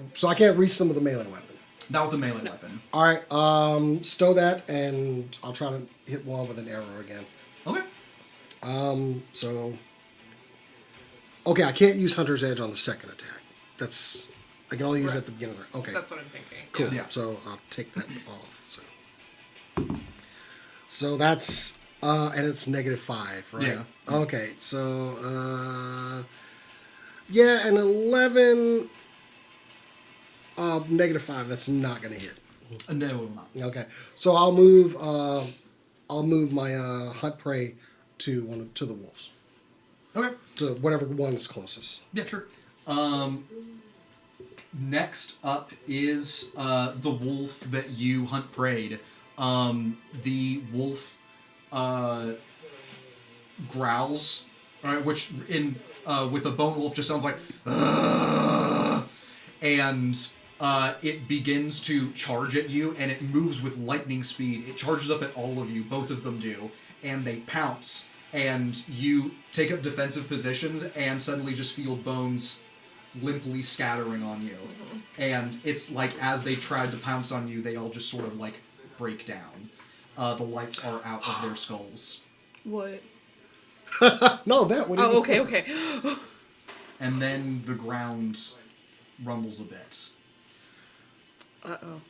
reach them with a melee weapon. Not with a melee weapon. All right. Stow that, and I'll try to hit one with an arrow again. Okay. Okay, I can't use Hunter's Edge on the second attack. I can only use it at the beginning of the. Okay. That's what I'm thinking. Cool. Yeah. So I'll take that off. So that's and it's -5, right? Yeah. Okay. So Yeah, an 11, -5. That's not going to hit. No, it will not. Okay, so I'll move. I'll move my hunt prey to the wolves. Okay. To whatever one is closest. Yeah, sure. Next up is the wolf that you hunt preyed. The wolf growls, right, which in with a bone wolf just sounds like, "Ugh," and it begins to charge at you, and it moves with lightning speed. It charges up at all of you, both of them do, and they pounce, and you take up defensive positions, and suddenly just feel bones limply scattering on you. Mm-hmm. And it's like as they tried to pounce on you, they all just sort of like break down. The lights are out of their skulls. What? No, that would. Oh, okay. And then the ground rumbles a bit Uh-oh.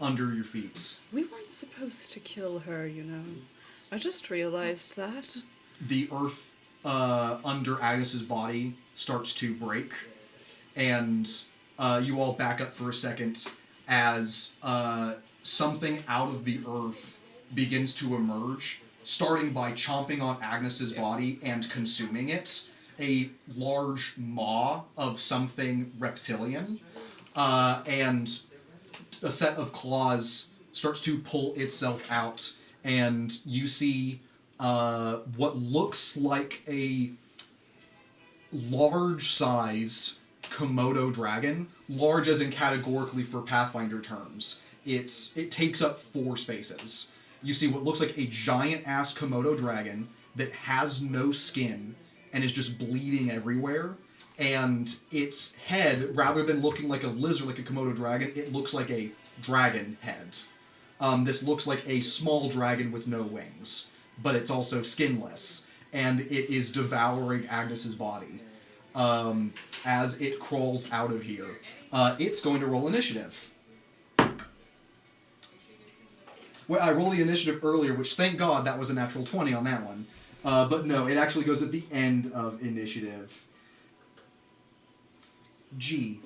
under your feet. We weren't supposed to kill her, you know. I just realized that. The earth under Agnes's body starts to break, and you all back up for a second as something out of the earth begins to emerge, starting by chomping on Agnes's body and consuming it. A large maw of something reptilian, and a set of claws starts to pull itself out, and you see what looks like a large-sized Komodo dragon, large as in categorically for Pathfinder terms. It takes up 4 spaces. You see what looks like a giant-ass Komodo dragon that has no skin and is just bleeding everywhere, and its head, rather than looking like a lizard like a Komodo dragon, it looks like a dragon head. This looks like a small dragon with no wings, but it's also skinless, and it is devouring Agnes's body. As it crawls out of here, it's going to roll initiative. Well, I rolled the initiative earlier, which thank God that was a natural 20 on that one. But no, it actually goes at the end of initiative. G.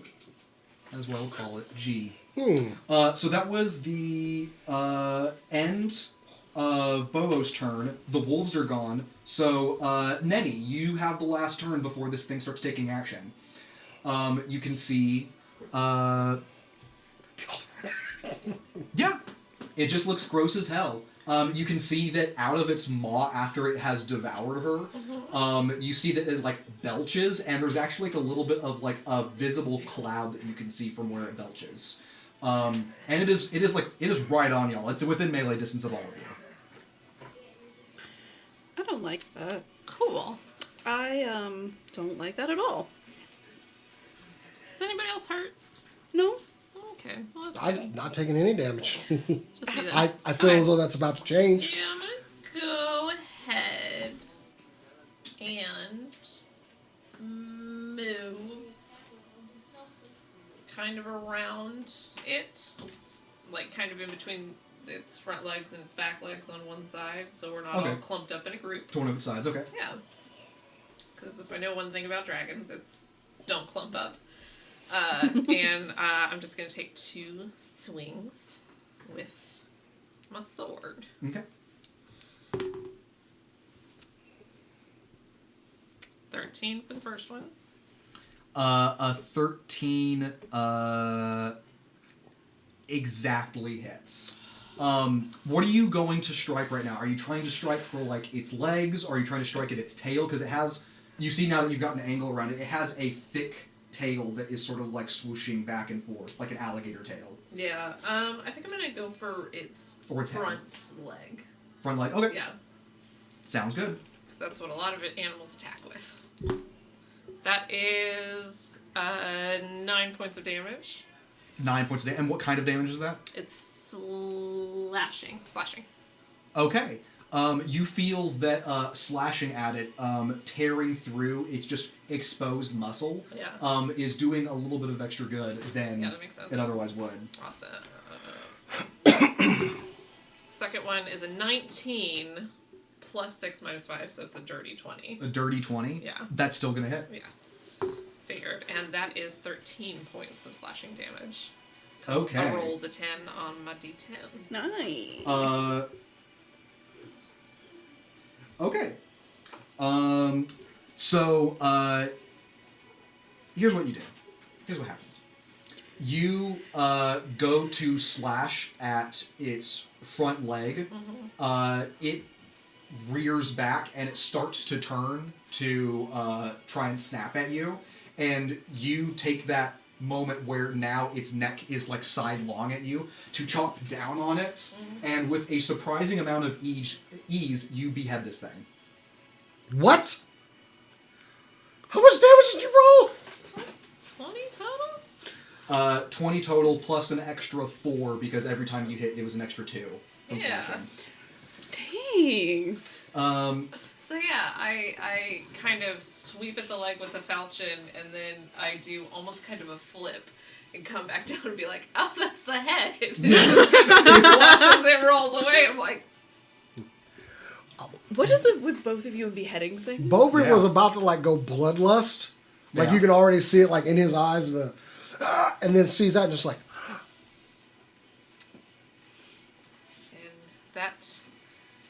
As well call it G. So that was the end of Bobo's turn. The wolves are gone. So, Nenny, you have the last turn before this thing starts taking action. You can see... yeah. It just looks gross as hell. You can see that out of its maw after it has devoured her, you see that it like belches, and there's actually like a little bit of like a visible cloud that you can see from where it belches. And it is right on y'all. It's within melee distance of all of you. I don't like that. Cool. I don't like that at all. Is anybody else hurt? No. Okay. Well, that's I'm good. not taking any damage. Just need to... I feel as though that's about to change. Yeah, I'm gonna go ahead and move kind of around it, like kind of in between its front legs and its back legs on one side, so we're not all clumped up in a group. To one of its sides, okay. Yeah. Because if I know one thing about dragons, it's don't clump up. And I'm just going to take 2 swings with my sword. Okay. 13 for the first one. A 13 exactly hits. What are you going to strike right now? Are you trying to strike for like its legs, or are you trying to strike at its tail? Because it has, you see now that you've got an angle around it, it has a thick tail that is sort of like swooshing back and forth, like an alligator tail. Yeah, I think I'm going to go for its front leg. Front leg? Okay. Yeah. Sounds good. Because that's what a lot of animals attack with. That is 9 points of damage. 9 points of damage. And what kind of damage is that? It's slashing. Okay. You feel that slashing at it, tearing through its just exposed muscle, is doing a little bit of extra good than that makes sense. it otherwise would. Awesome. Second one is a 19 plus 6 minus 5, so it's a dirty 20. A dirty 20? Yeah. That's still going to hit. Yeah. weird. And that is 13 points of slashing damage. Okay. I rolled a 10 on my d10. Nice. Okay. So, here's what you do. Here's what happens. You go to slash at its front leg. It rears back and it starts to turn to try and snap at you. And you take that moment where now its neck is like sidelong at you to chop down on it. And with a surprising amount of ease, you behead this thing. What? How much damage did you roll? 20 total? 20 total plus an extra 4 because every time you hit, it was an extra 2 from slashing. Dang. So yeah, I kind of sweep at the leg with the falchion, and then I do almost kind of a flip and come back down and be like, oh, that's the head. Watch as it rolls away. I'm like, What is it with both of you and beheading things? Bobert Yeah. was about to like go bloodlust. Like Yeah. you can already see it like in his eyes, and then sees that and just like, and that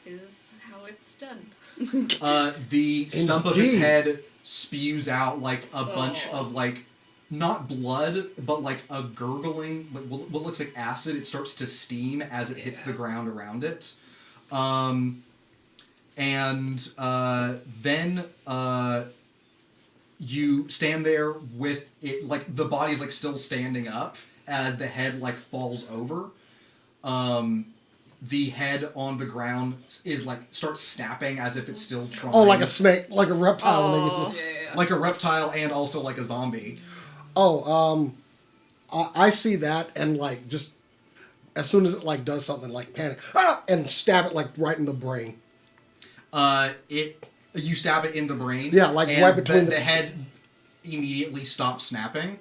is how it's done. The stump of its Indeed. head spews out like a bunch of like, not blood, but like a gurgling, like what looks like acid. It starts to steam as it hits the ground around it. Then you stand there with it, like the body's like still standing up as the head like falls over. The head on the ground is like starts snapping as if it's still trying. oh, like a snake, like a reptile. When Oh. they get, Like a reptile and also like a zombie. I see that and like just as soon as it like does something like panic, and stab it like right in the brain. You stab it in the brain. Yeah, like and right between the head immediately stops snapping.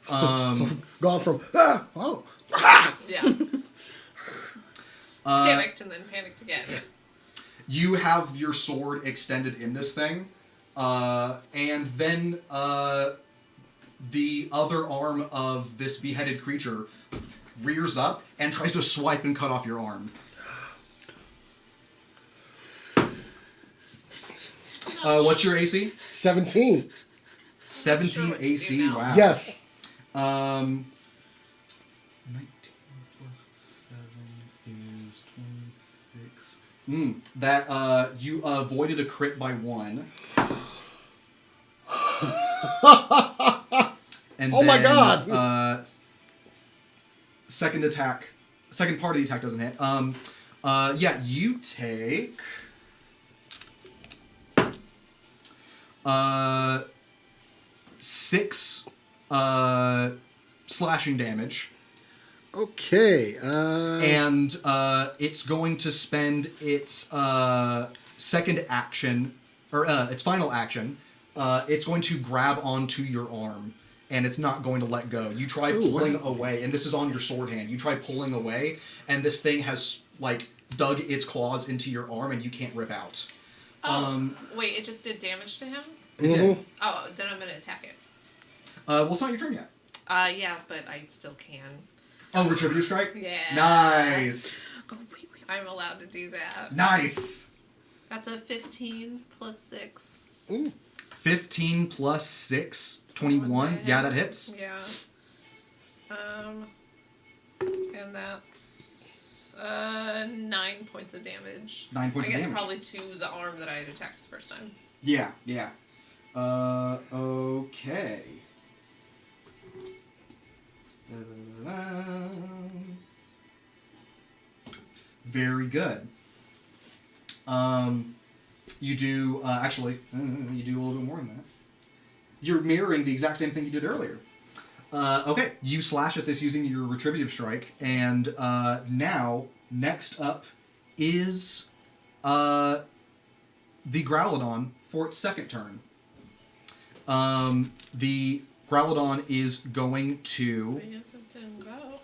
So gone from Yeah. Panicked and then panicked again. You have your sword extended in this thing, and then the other arm of this beheaded creature rears up and tries to swipe and cut off your arm. What's your AC? 17. 17 Sure what to do AC. now. Wow. Yes. 19 plus 7 is 26. That you avoided a crit by 1. And Oh my God. Second part of the attack doesn't hit. Yeah, you take 6 slashing damage. Okay. And it's going to spend its second action, or its final action. It's going to grab onto your arm, and it's not going to let go. You try pulling away, and this is on your sword hand. You try pulling away, and this thing has like dug its claws into your arm, and you can't rip out. Oh, wait, it just did damage to him? It did. Oh, then I'm going to attack it. Well, it's not your turn yet. Yeah, but I still can. Oh, Retributive Strike? Yeah. Nice. Oh, wait. I'm allowed to do that. Nice. That's a 15 plus 6. 15 plus 6, 21. Yeah, that hits. Yeah. And that's 9 points of damage. 9 points I of guess damage. probably to the arm that I had attacked the first time. Yeah, yeah. Okay. Very good. You do, actually, you do a little bit more than that. You're mirroring the exact same thing you did earlier. Okay, you slash at this using your Retributive Strike, and now, next up is the Growlodon for its second turn. The Growlodon is going to... Why does it then go?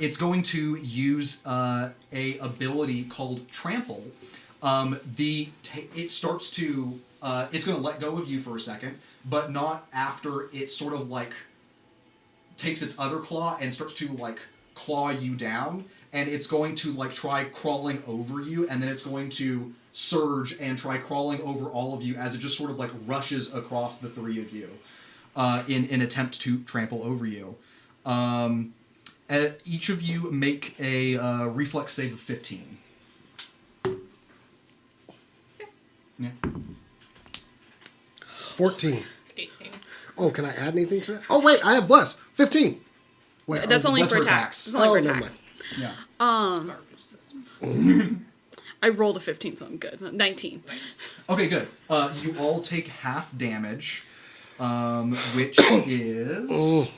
it's going to use a ability called Trample. It starts to it's going to let go of you for a second, but not after it sort of like takes its other claw and starts to like claw you down, and it's going to like try crawling over you, and then it's going to surge and try crawling over all of you as it just sort of like rushes across the three of you in an attempt to trample over you. Each of you make a reflex save of 15. Yeah. 14. 18. Oh, can I add anything to that? Oh, wait, I have bless. 15. Wait, That's only What's for for attacks. attacks? It's only for never attacks. Yeah. Garbage system. I rolled a 15, so I'm good. 19. Nice. Okay, good. You all take half damage, which is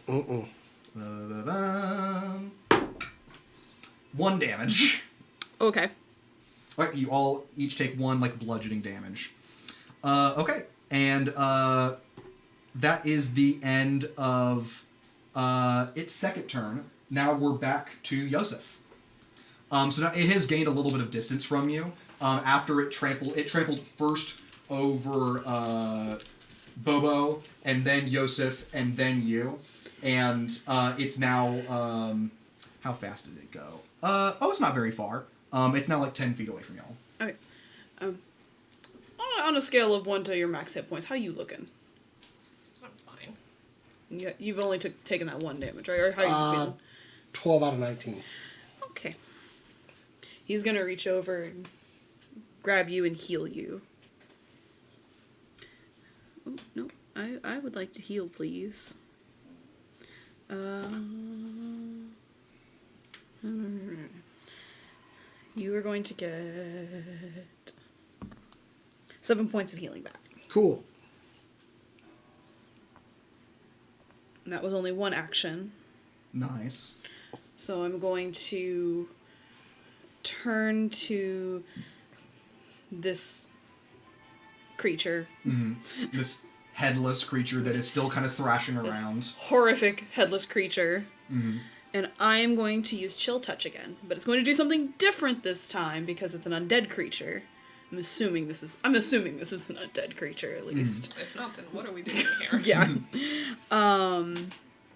1 damage. Okay. All right, you all each take 1 like bludgeoning damage. Okay, and that is the end of its second turn. Now we're back to Yosef. So now it has gained a little bit of distance from you. After it trampled first over Bobo, and then Yosef, and then you. And it's now... how fast did it go? It's not very far. It's now like 10 feet away from y'all. Okay. On a scale of 1 to your max hit points, how you looking? I'm fine. You've only taken that 1 damage, right? Or how are you feeling? 12 out of 19. Okay. He's gonna reach over and grab you and heal you. Oh, no. I would like to heal, please. You are going to get 7 points of healing back. Cool. And that was only 1 action. Nice. So I'm going to turn to this creature. Mm-hmm. This headless creature that is still kind of thrashing around. Horrific headless creature. Mm-hmm. And I am going to use Chill Touch again. But it's going to do something different this time because it's an undead creature. I'm assuming this is an undead creature, at least. If not, then what are we doing here? Yeah.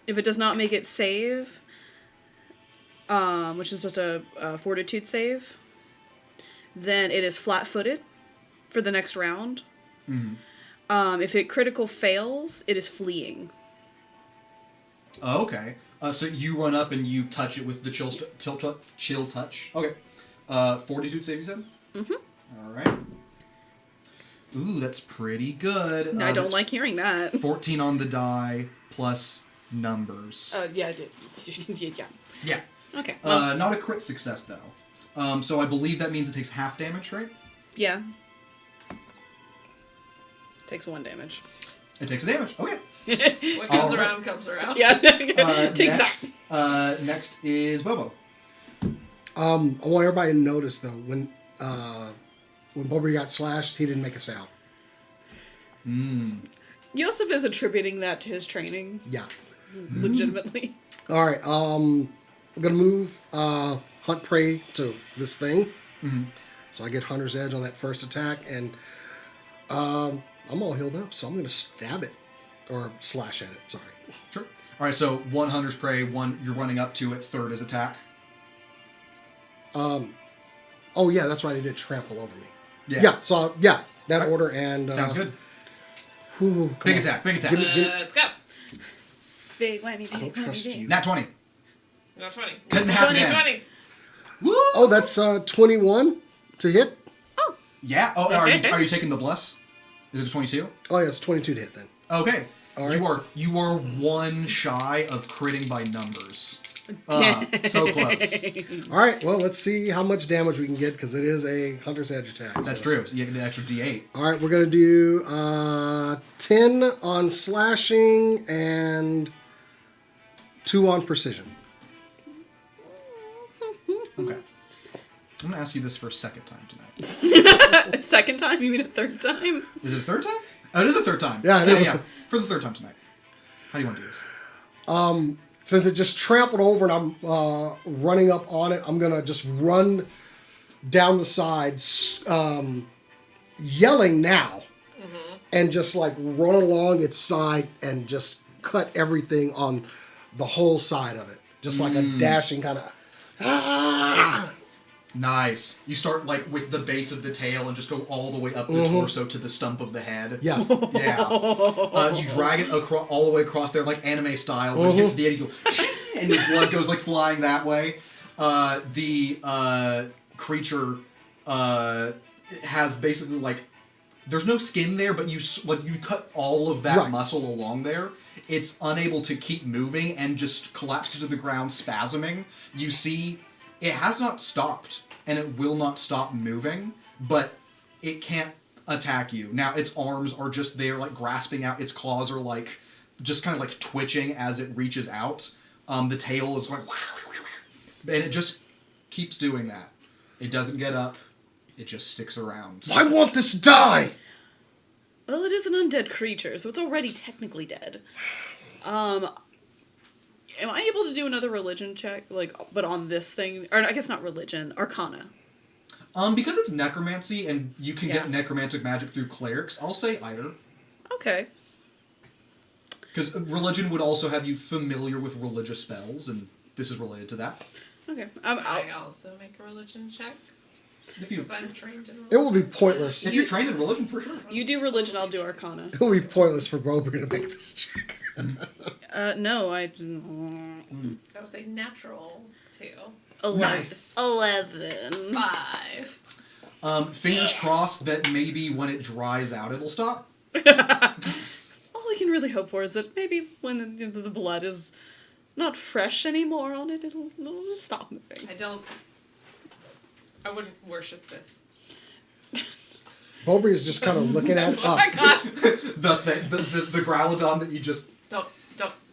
If it does not make it save, which is just a fortitude save, then it is flat-footed for the next round. Mm-hmm. If it critical fails, it is fleeing. Oh, okay. So you run up and you touch it with the chill touch. Okay. Fortitude save, you said? Mm-hmm. All right. Ooh, that's pretty good. I don't like hearing that. 14 on the die plus numbers. Yeah. Yeah. Okay. Not a crit success, though. So I believe that means it takes half damage, right? Yeah. Takes 1 damage. It takes a damage. Okay. What comes All right. around comes around. Yeah. Take next, next is Bobo. I want everybody to notice, though, when Bobby got slashed, he didn't make a sound. Yosef is attributing that to his training. Yeah. Legitimately. All right. I'm going to move Hunt Prey to this thing. Mm-hmm. So I get Hunter's Edge on that first attack, and I'm all healed up, so I'm going to stab it. Or slash at it, sorry. Sure. All right, so 1 Hunter's Prey, 1 you're running up to it, 3rd is attack. Oh, yeah, that's right. It did trample over me. Yeah. So, that order and... Sounds good. Whew, Big on. attack. Let's go. Big whammy, I don't trust you. Nat 20. Not 20. Cut in half 20, again. 20. Woo! Oh, that's 21 to hit? Yeah. Oh, are you taking the bless? Is it a 22? Oh, yeah, it's 22 to hit then. Okay. All right. You are 1 shy of critting by numbers. So close. All right, well, let's see how much damage we can get, because it is a Hunter's Edge attack. That's true. So you get the extra D8. All right, we're going to do 10 on slashing and 2 on precision. Okay. I'm going to ask you this for a second time tonight. A second time? You mean a third time? Is it a third time? Oh, it is a third time. Yeah, it is. Yeah. For the 3rd time tonight. How do you want to do this? Since it just trampled over and I'm running up on it, I'm going to just run down the side, yelling now. and just like run along its side and just cut everything on the whole side of it. Just like a dashing kind of... Nice. You start like with the base of the tail and just go all the way up the torso to the stump of the head. Yeah. Yeah. You drag it all the way across there like anime style. When you get to the end, you go... and your blood goes like flying that way. The creature has basically like... There's no skin there, but you cut all of that muscle along there. It's unable to keep moving and just collapses to the ground, spasming. You see, it has not stopped, and it will not stop moving, but it can't attack you. Now, its arms are just there, like, grasping out. Its claws are, like, just kind of, like, twitching as it reaches out. The tail is going... And it just keeps doing that. It doesn't get up. It just sticks around. I want this to die! Well, it is an undead creature, so it's already technically dead. Am I able to do another religion check, like, but on this thing? Or I guess not religion, Arcana. Because it's necromancy and you can get necromantic magic through clerics, I'll say either. Okay. Because religion would also have you familiar with religious spells, and this is related to that. Okay. I also make a religion check. If you, Because I'm trained in religion. It will be pointless. if you're trained in religion, for sure. You do religion, I'll do Arcana. It will be pointless for Bobri to make this check. No, I didn't. That was a natural 2. 11. Nice. 11. 5. Fingers crossed that maybe when it dries out, it'll stop. All we can really hope for is that maybe when the blood is not fresh anymore on it, it'll stop moving. I wouldn't worship this. Bobri is just kind of looking at it. Oh my god! The Growlodon that you just Don't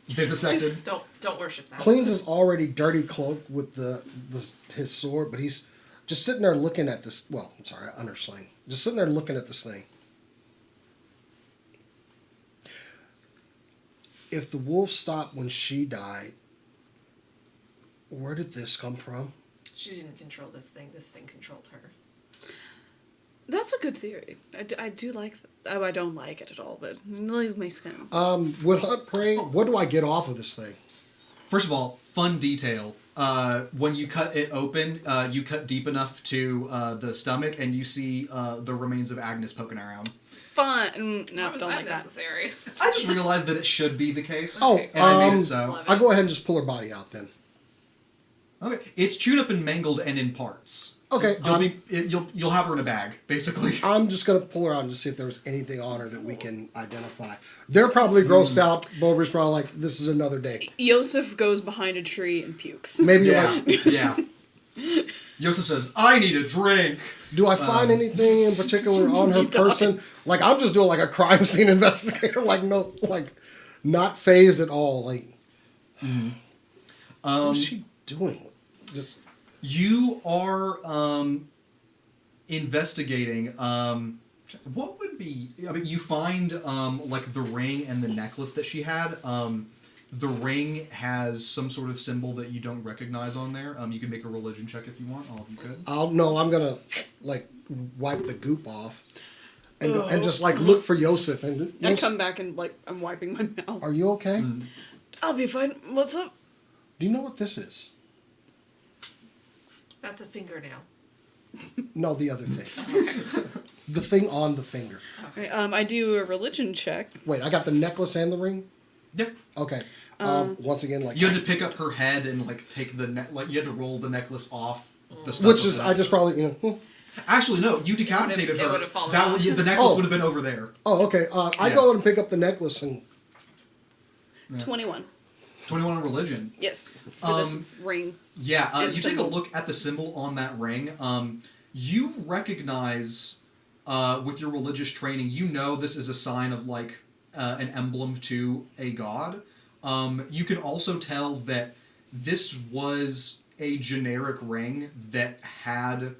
vivisected. don't worship that. Cleans his already dirty cloak with his sword, but he's just sitting there looking at this. Well, I'm sorry, undersling. Just sitting there looking at this thing. If the wolf stopped when she died, where did this come from? She didn't control this thing. This thing controlled her. That's a good theory. I do like that. I don't like it at all, but it makes sense. With hunt prey, what do I get off of this thing? First of all, fun detail. When you cut it open, you cut deep enough to the stomach, and you see the remains of Agnes poking around. Fun. No, Why was don't that like that. necessary? I just realized that it should be the case. Oh, and I made it so. Love it. I'll go ahead and just pull her body out then. Okay, it's chewed up and mangled and in parts. Okay, You'll have her in a bag, basically. I'm just gonna pull her out and just see if there's anything on her that we can identify. They're probably grossed out. Bobri's probably like, this is another day. Yosef goes behind a tree and pukes. Maybe Yeah, like, yeah. Yosef says, "I need a drink." do I find anything in particular on her person? Like, I'm just doing like a crime scene investigator. Like, no, like, not phased at all. Like, what's she doing? Just You are investigating. What would be? I mean, you find like the ring and the necklace that she had. The ring has some sort of symbol that you don't recognize on there. You can make a religion check if you want. All of you could. I'm gonna like wipe the goop off and go, and just like look for Yosef and I come back and like I'm wiping my mouth. Are you okay? I'll be fine. What's up? Do you know what this is? That's a fingernail. No, the other thing. The thing on the finger. Okay, I do a religion check. Wait, I got the necklace and the ring? Yeah. Okay. Once again, like... You had to pick up her head and like take the you had to roll the necklace off the stuff. Which is, I just probably, Actually, no, you decapitated It her. would've fallen That off. the necklace would have been over there. Oh, okay. I go and pick up the necklace and... 21. 21 on religion. Yes, for this ring. Yeah, And you take a symbol. look at the symbol on that ring. You recognize, with your religious training, you know this is a sign of like an emblem to a god. You can also tell that this was a generic ring that had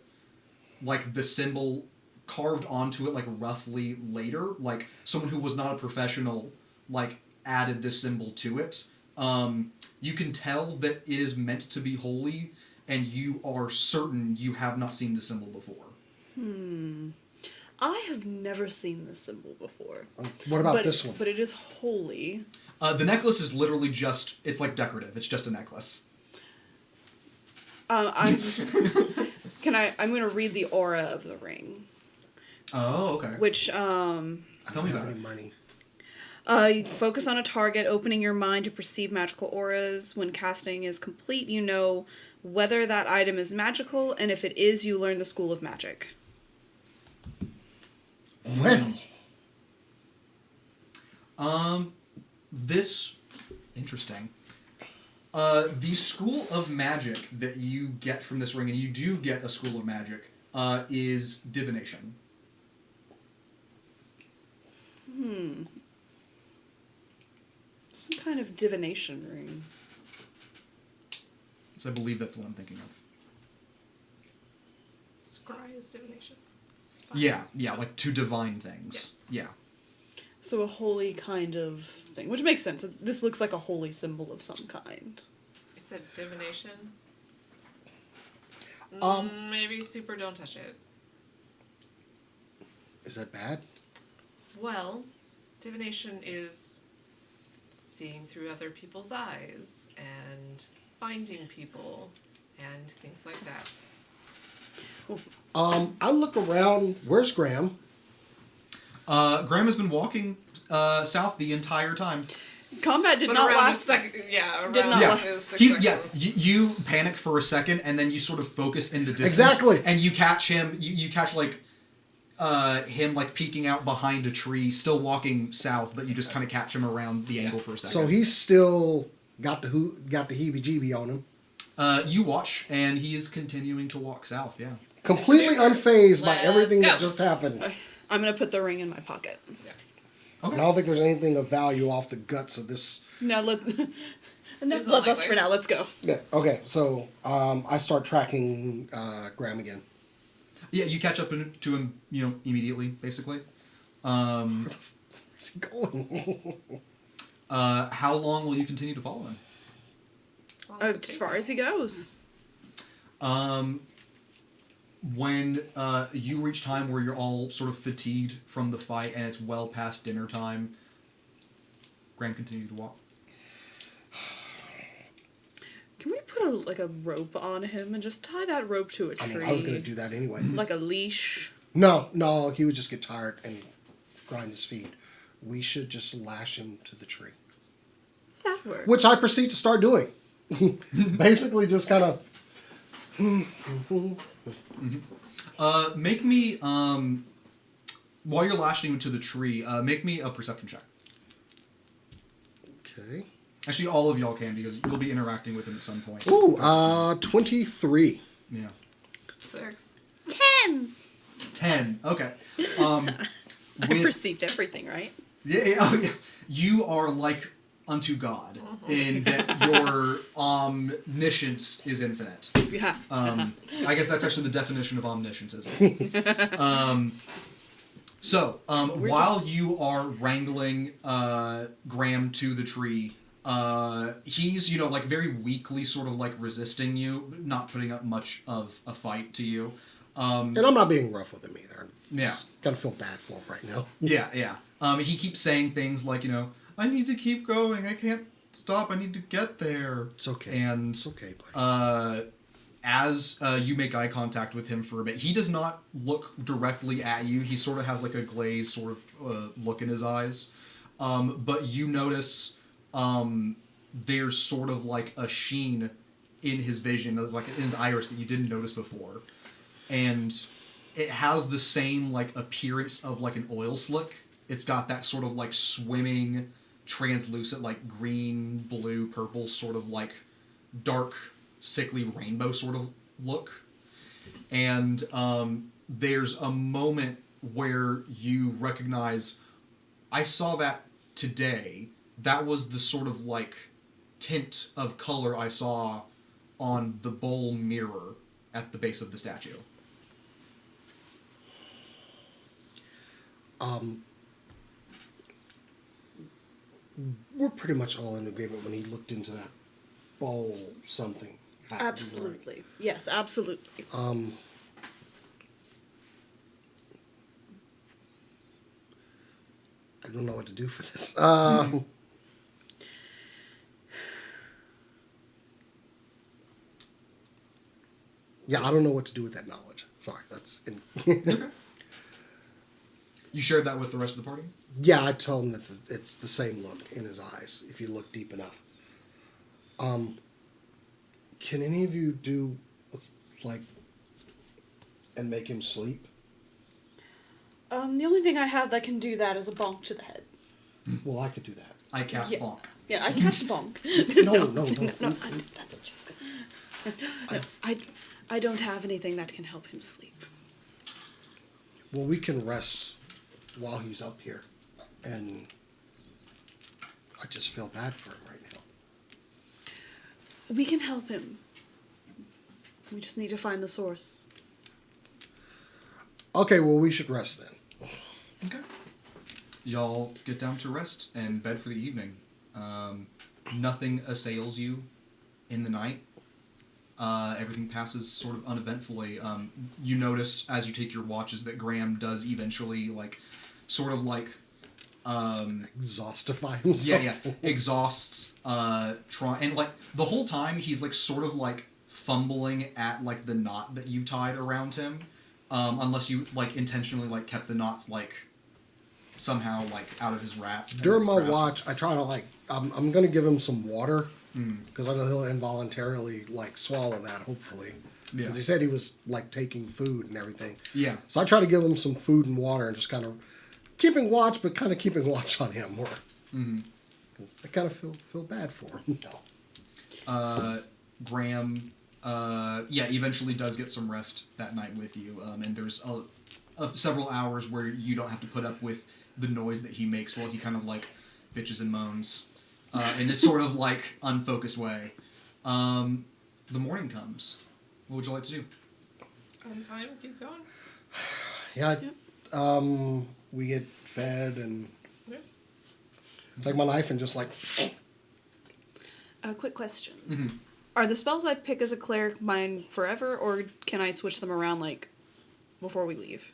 like the symbol carved onto it like roughly later. Like someone who was not a professional like added this symbol to it. You can tell that it is meant to be holy, and you are certain you have not seen the symbol before. I have never seen this symbol before. What about but, this one? But it is holy. The necklace is literally just, it's like decorative. It's just a necklace. I'm going to read the aura of the ring. Oh, okay. Which, Tell me I don't about have it. any money. you focus on a target, opening your mind to perceive magical auras. When casting is complete, you know whether that item is magical, and if it is, you learn the school of magic. Well, This, interesting. The school of magic that you get from this ring, and you do get a school of magic, is divination. Some kind of divination ring. So I believe that's what I'm thinking of. Scry is divination. It's fine. Yeah, like to divine things. Yes. Yeah. So a holy kind of thing, which makes sense. This looks like a holy symbol of some kind. You said divination? Maybe super don't touch it. is that bad? Well, divination is seeing through other people's eyes and finding people and things like that. I look around. Where's Graham? Graham has been walking south the entire time. Combat did But not around last. a second, yeah, around Did not Yeah, last- is 6 he's seconds. You panic for a second, and then you sort of focus in the distance. Exactly. And you catch him. You catch like him like peeking out behind a tree, still walking south, but you just kind of catch him around the angle for a second. So he's still got the heebie-jeebie on him. You watch, and he is continuing to walk south. Yeah. Completely unfazed by Let's everything that go. just happened. I'm gonna put the ring in my pocket. Okay. And I don't think there's anything of value off the guts of this. Now let enough Seems bloodlust unlikely. for now. Let's go. Yeah. Okay. So I start tracking Graham again. Yeah, you catch up to him, immediately, basically. Where's he going? How long will you continue to follow him? As far as he goes. When you reach time where you're all sort of fatigued from the fight and it's well past dinner time, Graham continues to walk. Can we put a rope on him and just tie that rope to a I tree? mean, I was going to do that anyway. Like a leash. No, he would just get tired and grind his feet. We should just lash him to the tree. That works. Which I proceed to start doing. Basically just kind of... Make me, while you're lashing him to the tree, make me a perception check. Okay. Actually, all of y'all can, because you'll be interacting with him at some point. Ooh, 23. Yeah. 6. 10. 10. Okay. I With, perceived everything, right? yeah. You are like unto God in that your omniscience is infinite. Yeah. I guess that's actually the definition of omniscience, isn't it? While you are wrangling Graham to the tree, he's, like very weakly sort of like resisting you, not putting up much of a fight to you. And I'm not being rough with him either. Yeah. Kind of feel bad for him right now. Yeah. He keeps saying things like, I need to keep going. I can't stop. I need to get there. It's okay. And It's okay, buddy. as you make eye contact with him for a bit, he does not look directly at you. He sort of has like a glazed sort of look in his eyes. But you notice there's sort of like a sheen in his vision, like in his iris that you didn't notice before. And it has the same like appearance of like an oil slick. It's got that sort of like swimming, translucent, like green, blue, purple, sort of like dark, sickly rainbow sort of look. And there's a moment where you recognize, I saw that today. That was the sort of like tint of color I saw on the bowl mirror at the base of the statue. We're pretty much all in agreement when he looked into that bowl something happened, Absolutely. Yes, absolutely. right? I don't know what to do for this. Yeah, I don't know what to do with that knowledge. Sorry, that's... Okay. You shared that with the rest of the party? Yeah, I told him that it's the same look in his eyes, if you look deep enough. Can any of you do, like, and make him sleep? The only thing I have that can do that is a bonk to the head. Well, I could do that. I cast Yeah. bonk. Yeah, I cast a bonk. No. That's a joke. I don't have anything that can help him sleep. Well, we can rest while he's up here. And I just feel bad for him right now. We can help him. We just need to find the source. Okay, well, we should rest then. Okay. Y'all get down to rest and bed for the evening. Nothing assails you in the night. Everything passes sort of uneventfully. You notice as you take your watches that Graham does eventually, like, sort of like... Exhaustify himself. Yeah. Exhausts, and, like, the whole time he's, like, sort of, like, fumbling at, like, the knot that you've tied around him. Unless you, like, intentionally, like, kept the knots, like, somehow, like, out of his wrap. During my grasp. watch, I try to, like, I'm going to give him some water. Mm. Because I know he'll involuntarily, like, swallow that, hopefully. Yeah. Because he said he was, like, taking food and everything. Yeah. So I try to give him some food and water and just kind of keeping watch, but kind of keeping watch on him more. Mm-hmm. I kind of feel bad for him. Graham, eventually does get some rest that night with you. And there's several hours where you don't have to put up with the noise that he makes while he kind of, like, bitches and moans. In this sort of, like, unfocused way. The morning comes. What would you like to do? On time, keep going. Yeah, we get fed and Yeah. take my knife and just, like... A quick question. Mm-hmm. Are the spells I pick as a cleric mine forever, or can I switch them around, like, before we leave?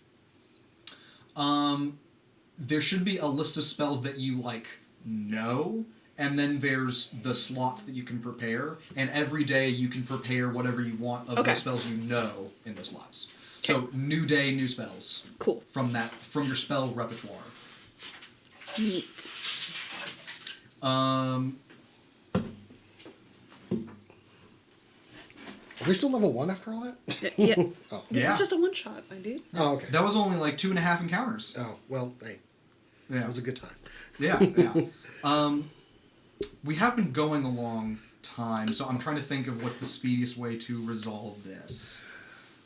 There should be a list of spells that you, like, know, and then there's the slots that you can prepare, and every day you can prepare whatever you want of Okay. the spells you know in those slots. So, new day, new spells. Cool. From your spell repertoire. Neat. Are we still level 1 after all that? Yeah. Oh. This Yeah. is just a one-shot, my dude. Oh, okay. That was only, like, 2.5 encounters. Oh, well, hey, Yeah. it was a good time. Yeah. We have been going a long time, so I'm trying to think of what's the speediest way to resolve this.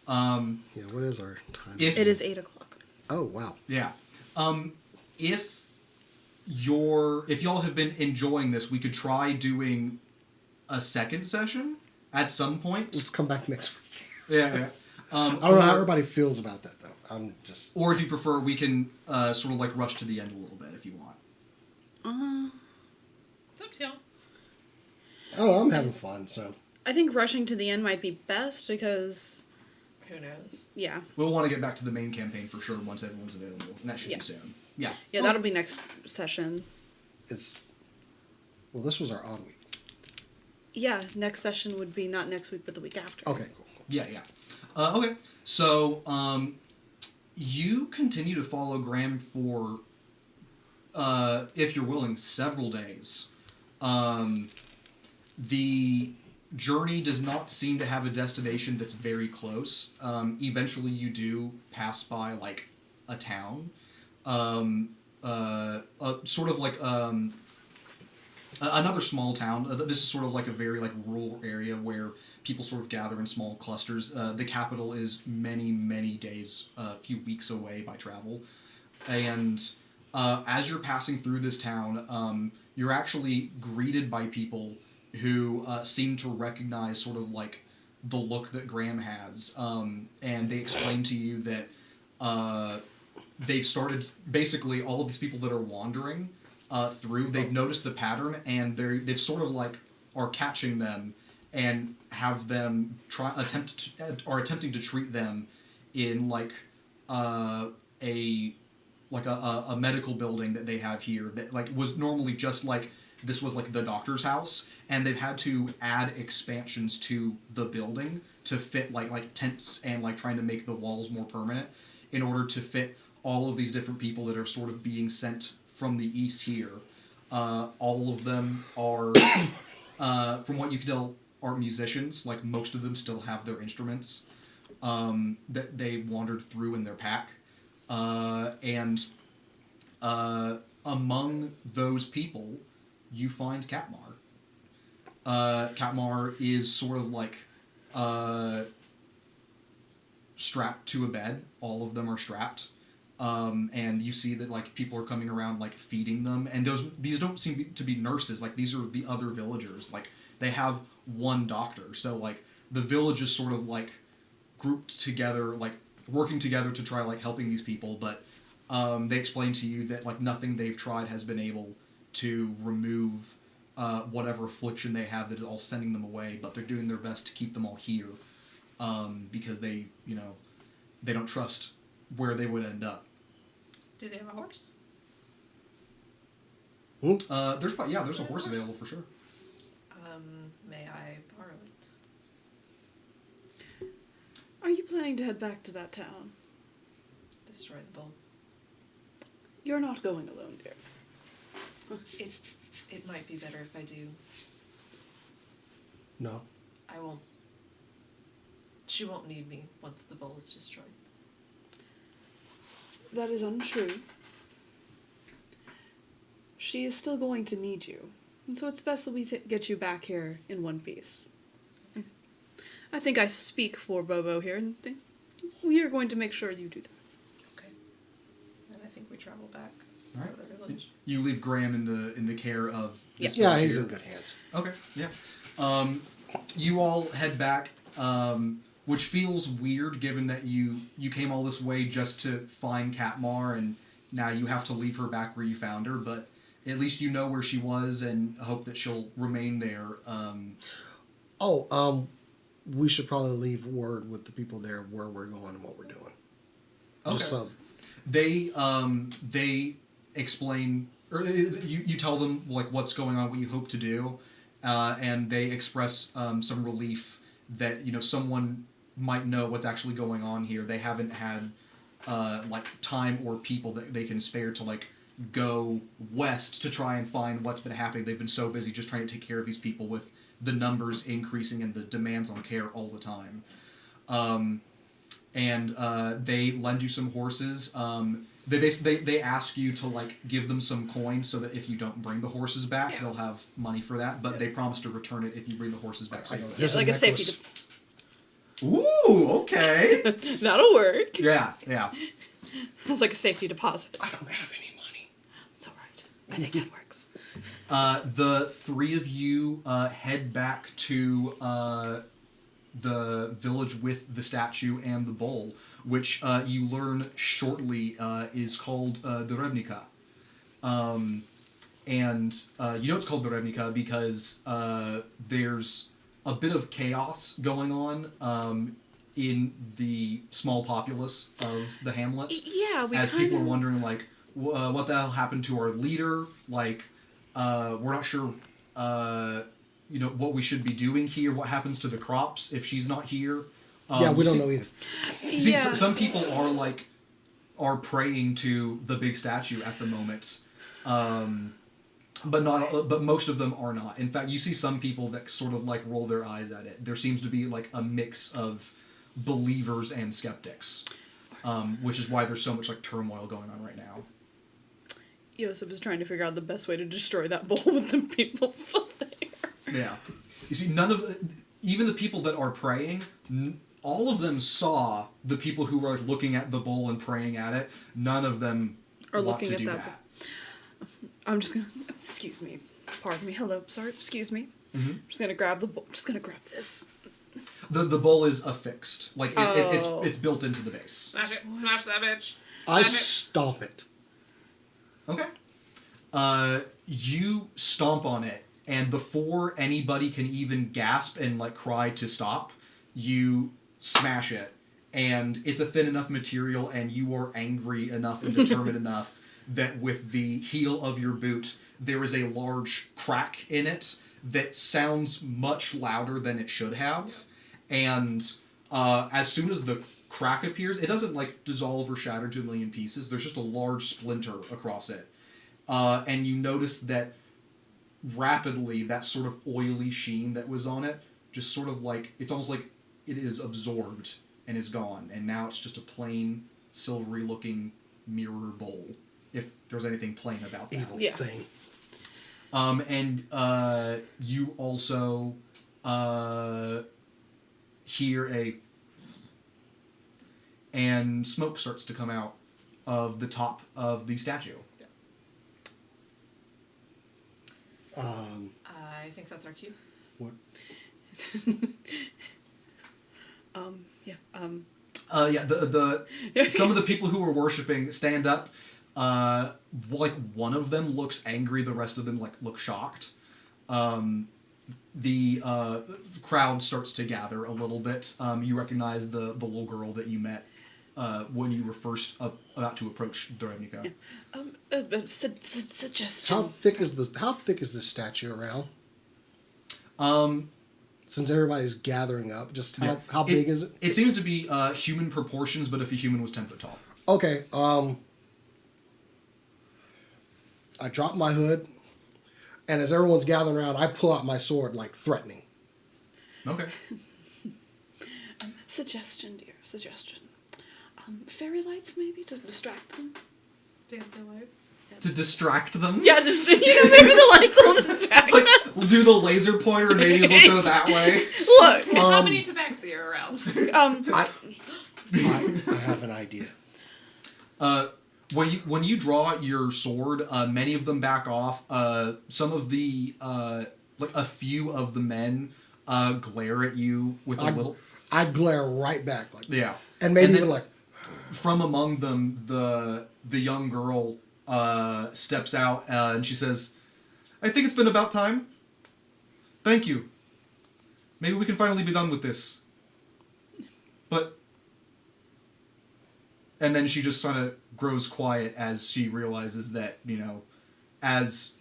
Yeah, what is our time? If It is 8 o'clock. Oh, wow. Yeah. If y'all have been enjoying this, we could try doing a second session at some point. Let's come back next week. Yeah. I don't know how everybody feels about that, though. I'm just... Or if you prefer, we can sort of like rush to the end a little bit if you want. It's up to y'all. Oh, I'm having fun, so... I think rushing to the end might be best because, Who knows? yeah. We'll want to get back to the main campaign for sure once everyone's available, and that should Yeah. be soon. Yeah. Yeah, that'll be next session. Well, this was our odd week. Yeah, next session would be not next week, but the week after. Okay, cool. Yeah. Okay. So, you continue to follow Graham for, if you're willing, several days. The journey does not seem to have a destination that's very close. Eventually you do pass by, like, a town. Sort of like, another small town. This is sort of like a very, like, rural area where people sort of gather in small clusters. The capital is many, many days, a few weeks away by travel. And as you're passing through this town, you're actually greeted by people who seem to recognize sort of like the look that Graham has. And they explain to you that they've started, basically all of these people that are wandering through, they've noticed the pattern and they've sort of like are catching them and have them attempting to treat them in like a like a medical building that they have here that like was normally just like this was like the doctor's house, and they've had to add expansions to the building to fit like tents and like trying to make the walls more permanent in order to fit all of these different people that are sort of being sent from the east here. All of them are, from what you can tell, are musicians. Like most of them still have their instruments that they wandered through in their pack, and among those people, you find Katmar. Katmar is sort of like strapped to a bed. All of them are strapped. And you see that like people are coming around like feeding them, and these don't seem to be nurses. Like these are the other villagers. Like they have one doctor, so like the village is sort of like grouped together, like working together to try like helping these people. But they explain to you that like nothing they've tried has been able to remove whatever affliction they have that is all sending them away. But they're doing their best to keep them all here because they don't trust where they would end up. Do they have a horse? There's a horse available for sure. May I borrow it? Are you planning to head back to that town? Destroy the bull. You're not going alone, dear. It might be better if I do. No. I won't. She won't need me once the bull is destroyed. That is untrue. She is still going to need you. And so it's best that we get you back here in one piece. I think I speak for Bobo here, and think we are going to make sure you do that. Okay. And I think we travel back All right. to the village. You leave Graham in the care of this Yeah, village he's here. in good hands. Okay, yeah. You all head back, which feels weird given that you came all this way just to find Katmar, and now you have to leave her back where you found her, but at least you know where she was and hope that she'll remain there. We should probably leave word with the people there where we're going and what we're doing. Okay. Just so. They explain, or you tell them like what's going on, what you hope to do, and they express some relief that someone might know what's actually going on here. They haven't had like time or people that they can spare to like go west to try and find what's been happening. They've been so busy just trying to take care of these people with the numbers increasing and the demands on care all the time. And they lend you some horses. They ask you to like give them some coin so that if you don't bring the horses back, they'll have money for that. But they promise to return it if you bring the horses back safely. Here's like a safety. Ooh, okay. That'll work. Yeah. It's like a safety deposit. I don't have any money. It's all right. I think that works. The three of you head back to the village with the statue and the bowl, which you learn shortly is called Durevnica. And you know it's called Durevnica because there's a bit of chaos going on in the small populace of the hamlet. Yeah, as people are wondering, like, what the hell happened to our leader? Like, we're not sure, what we should be doing here. What happens to the crops if she's not here? Yeah, we don't know either. See, some people are praying to the big statue at the moment, but most of them are not. In fact, you see some people that sort of like roll their eyes at it. There seems to be like a mix of believers and skeptics, which is why there's so much like turmoil going on right now. Yosef is trying to figure out the best way to destroy that bowl with the people still there. Yeah, you see, even the people that are praying, all of them saw the people who were looking at the bowl and praying at it. None of them Or want looking to at do that. I'm just gonna. Excuse me. Pardon me. Hello. Sorry. Excuse me. Mm-hmm. I'm just gonna grab the bowl. Just gonna grab this. The bowl is affixed, like it's built into the base. Smash it. Smash that bitch. I Smash it. stomp it. Okay. You stomp on it, and before anybody can even gasp and like cry to stop, you smash it, and it's a thin enough material, and you are angry enough and determined enough that with the heel of your boot, there is a large crack in it that sounds much louder than it should have. And as soon as the crack appears, it doesn't like dissolve or shatter to a million pieces. There's just a large splinter across it. And you notice that rapidly that sort of oily sheen that was on it just sort of like, it's almost like it is absorbed and is gone. And now it's just a plain, silvery looking mirror bowl, if there's anything plain about that. Evil thing. And you also hear and smoke starts to come out of the top of the statue. I think that's our cue. What? Some of the people who were worshiping stand up. Like one of them looks angry, the rest of them look shocked. The crowd starts to gather a little bit. You recognize the little girl that you met when you were first about to approach Dorovnica. Suggestion. How thick is this statue around? Since everybody's gathering up, just how big is it? It seems to be human proportions, but if a human was 10 foot tall. Okay. I drop my hood, and as everyone's gathering around, I pull out my sword, like threatening. Okay. Suggestion, dear. Suggestion. Fairy lights, maybe, to distract them. Dancing lights. To distract them? Yeah, just, maybe the lights will distract them. We'll do the laser pointer and maybe we'll go that way. Look. How many tabaxi are around? I have an idea. When you draw your sword, many of them back off. Some of the a few of the men glare at you with a little. I glare right back, yeah, and maybe then, even like. From among them, the young girl steps out and she says, "I think it's been about time. Thank you. Maybe we can finally be done with this." And then she just kind of grows quiet as she realizes that, as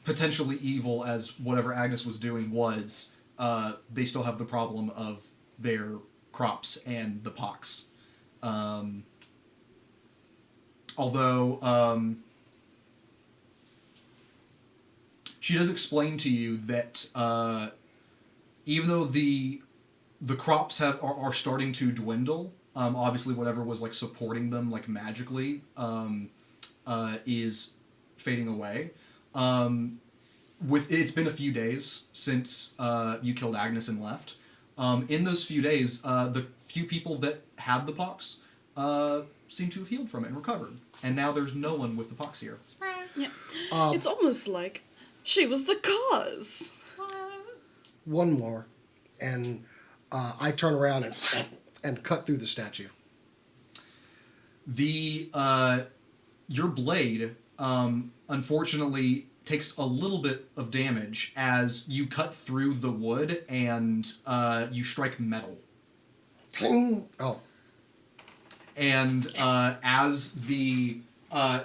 potentially evil as whatever Agnes was doing was, they still have the problem of their crops and the pox. Although, she does explain to you that even though the crops are starting to dwindle, obviously whatever was supporting them magically is fading away. It's been a few days since you killed Agnes and left. In those few days, the few people that had the pox seem to have healed from it and recovered. And now there's no one with the pox here. Surprise! Yeah. It's almost like she was the cause. One more, and I turn around and cut through the statue. Your blade, unfortunately, takes a little bit of damage as you cut through the wood and you strike metal. Ting! Oh. And as the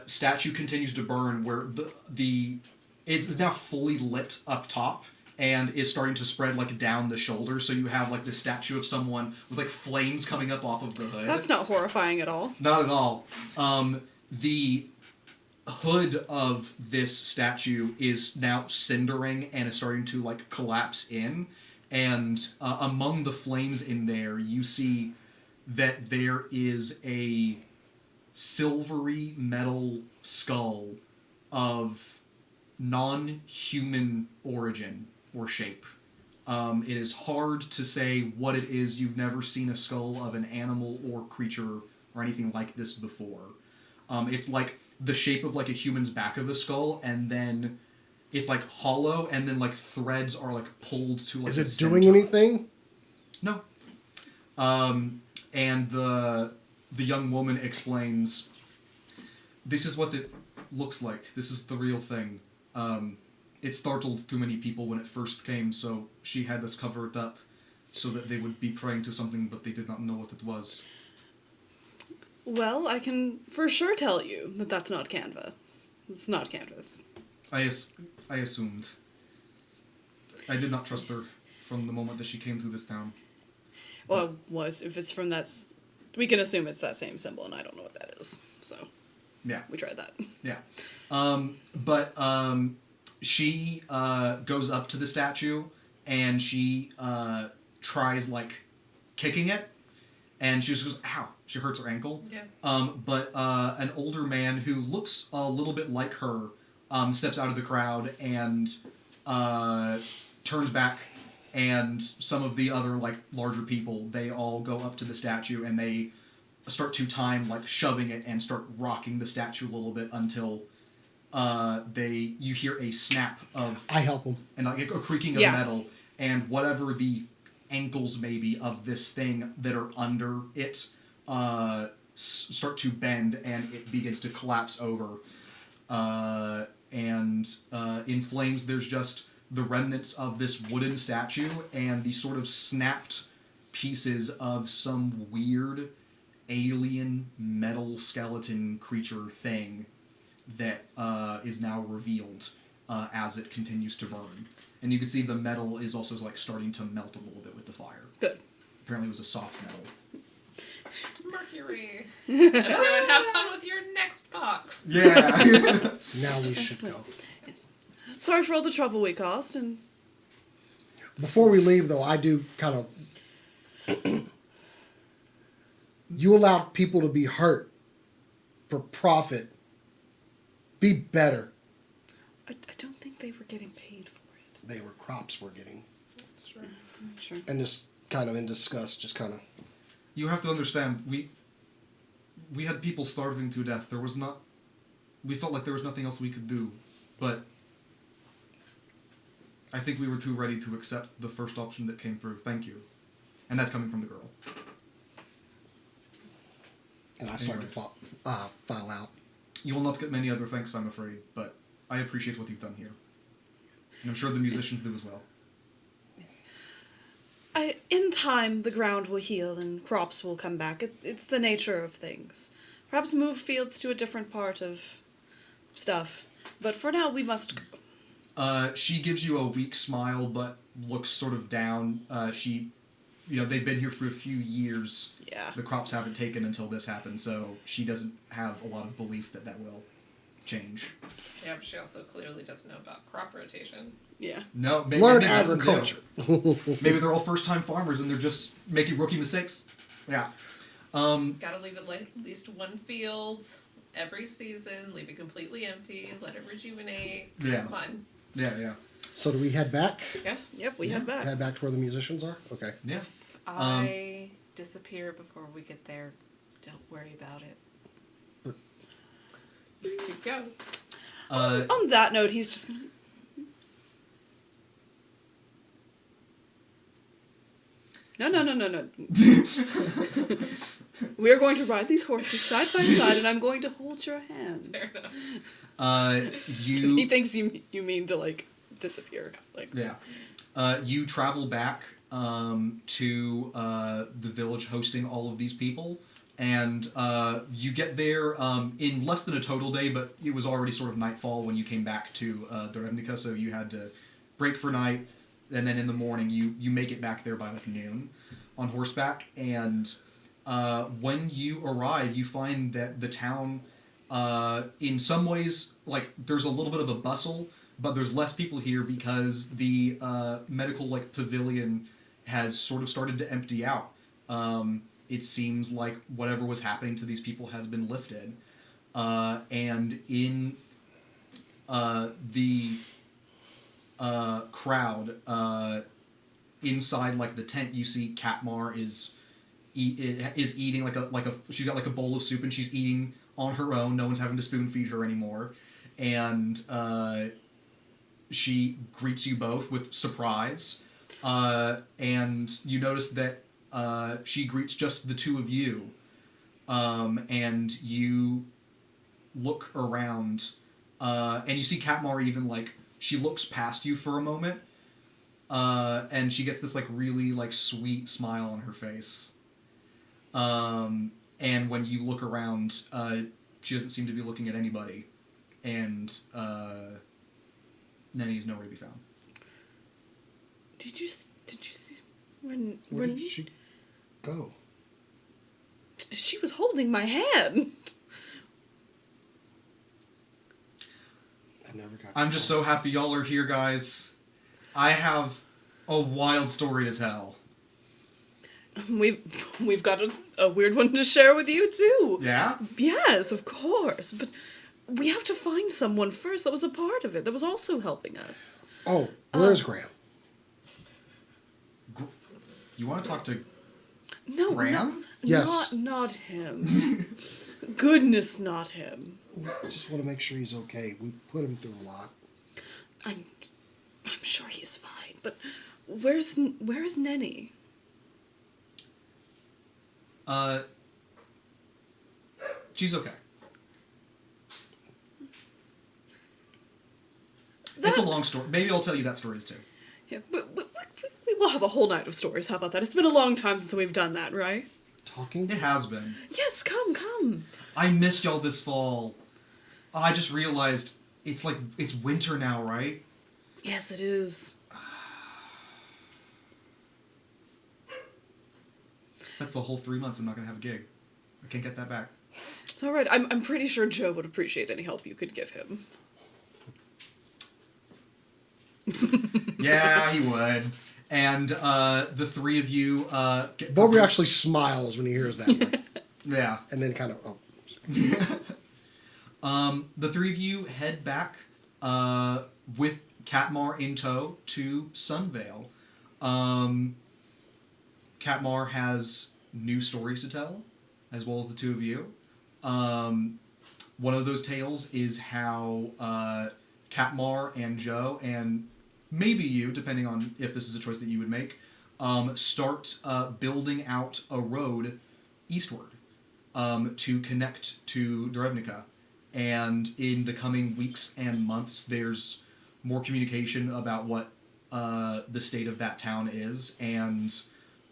statue continues to burn, where it's now fully lit up top and is starting to spread down the shoulder, so you have the statue of someone with flames coming up off of the hood. That's not horrifying at all. Not at all. The hood of this statue is now cindering and is starting to collapse in, and among the flames in there, you see that there is a silvery metal skull of non-human origin or shape. It is hard to say what it is. You've never seen a skull of an animal or creature or anything like this before. It's the shape of a human's back of a skull, and then it's hollow, and then threads are pulled to Is it doing anything? No. And the young woman explains, "This is what it looks like. This is the real thing. It startled too many people when it first came, so she had us cover it up so that they would be praying to something, but they did not know what it was." Well, I can for sure tell you that that's not canvas. It's not canvas. I assumed. I did not trust her from the moment that she came through this town. Well, if it's from we can assume it's that same symbol, and I don't know what that is. So, Yeah. we tried that. Yeah. But she goes up to the statue and she tries like kicking it, and she just goes, ow. She hurts her ankle. Yeah. But an older man who looks a little bit like her steps out of the crowd and turns back, and some of the other like larger people, they all go up to the statue and they start to time like shoving it and start rocking the statue a little bit until you hear a snap of I help him. and like a creaking of metal, and whatever the ankles maybe of this thing that are under it start to bend, and it begins to collapse over. And in flames, there's just the remnants of this wooden statue and the sort of snapped pieces of some weird alien metal skeleton creature thing that is now revealed as it continues to burn. And you can see the metal is also like starting to melt a little bit with the fire. Good. Apparently it was a soft metal. Mercury. Everyone have fun with your next box. Yeah. Now we should go. Yes. Sorry for all the trouble we caused, and Before we leave, though, I do kind of... You allowed people to be hurt for profit. Be better. I don't think they were getting paid for it. They were crops we're getting. That's true. Sure. And just kind of in disgust, just kind of... You have to understand, we had people starving to death. We felt like there was nothing else we could do, but I think we were too ready to accept the first option that came through. Thank you. And that's coming from the girl. And I started to file out. You will not get many other thanks, I'm afraid, but I appreciate what you've done here. And I'm sure the musicians do as well. In time, the ground will heal and crops will come back. It's the nature of things. Perhaps move fields to a different part of stuff. But for now, we must go. She gives you a weak smile, but looks sort of down. They've been here for a few years. Yeah. The crops haven't taken until this happened, so she doesn't have a lot of belief that will change. Yeah, but she also clearly doesn't know about crop rotation. Yeah. No, maybe Learn maybe they don't agriculture. Maybe they're all first-time farmers and they're just making rookie mistakes. Yeah. Gotta leave it at least one field every season, leave it completely empty, let it rejuvenate. Yeah. Come on. Yeah. So do we head back? Yep, we head back. Head back to where the musicians are? Okay. Yeah. I disappear before we get there. Don't worry about it. You go. On that note, he's just gonna... No. We are going to ride these horses side by side, and I'm going to hold your hand. Fair enough. 'Cause You... he thinks you mean to, like, disappear. Like, Yeah. You travel back to the village hosting all of these people, and you get there in less than a total day, but it was already sort of nightfall when you came back to Dorevnica, so you had to break for night, and then in the morning you make it back there by like noon on horseback, and when you arrive, you find that the town, in some ways, like, there's a little bit of a bustle, but there's less people here because the medical like pavilion has sort of started to empty out. It seems like whatever was happening to these people has been lifted, and in the crowd inside like the tent, you see Katmar is eating like a she's got like a bowl of soup and she's eating on her own. No one's having to spoon feed her anymore, and she greets you both with surprise, and you notice that she greets just the two of you, and you look around, and you see Katmar even like she looks past you for a moment, and she gets this like really like sweet smile on her face, and when you look around, she doesn't seem to be looking at anybody, and Nenny is nowhere to be found. Did you see Where did she go? she was holding my hand? I never got. I'm just so happy y'all are here, guys. I have a wild story to tell. We've got a weird one to share with you too. Yeah? Yes, of course, but we have to find someone first that was a part of it, that was also helping us. Oh, where's Graham? You want to talk to No, Graham? Yes. Not him. Goodness, not him. I just want to make sure he's okay. We put him through a lot. I'm sure he's fine, but where is Nenny? She's okay. It's a long story. Maybe I'll tell you that story too. Yeah, but we will have a whole night of stories. How about that? It's been a long time since we've done that, right? Talking? It has been. Yes, come. I missed y'all this fall. I just realized it's winter now, right? Yes, it is. That's a whole 3 months I'm not going to have a gig. I can't get that back. It's all right. I'm pretty sure Joe would appreciate any help you could give him. Yeah, he would. And the three of you... Bobby actually smiles when he hears that. Like, Yeah. and then kind of, The three of you head back with Katmar in tow to Sunvale. Katmar has new stories to tell, as well as the two of you. One of those tales is how Katmar and Joe, and maybe you, depending on if this is a choice that you would make, start building out a road eastward to connect to Derevnica. And in the coming weeks and months, there's more communication about what the state of that town is, and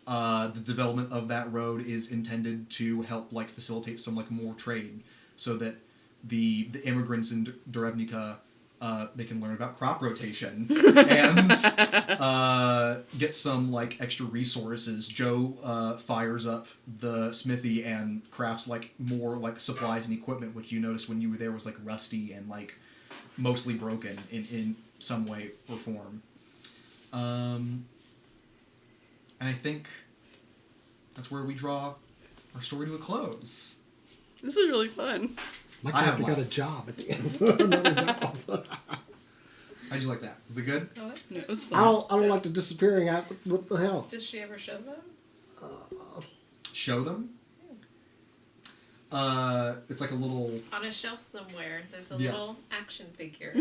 the development of that road is intended to help facilitate some more trade, so that the immigrants in Derevnica they can learn about crop rotation and get some extra resources. Joe fires up the smithy and crafts more supplies and equipment, which you noticed when you were there was rusty and mostly broken in some way or form. And I think that's where we draw our story to a close. This is really fun. my I have character got a last. job at the end. Another job. How'd you like that? Was it good? Oh, what? No, it's I don't like the disappearing act. What the hell? Does she ever show them? Show them? It's like a little... On a shelf somewhere, there's a Yeah. little action figure.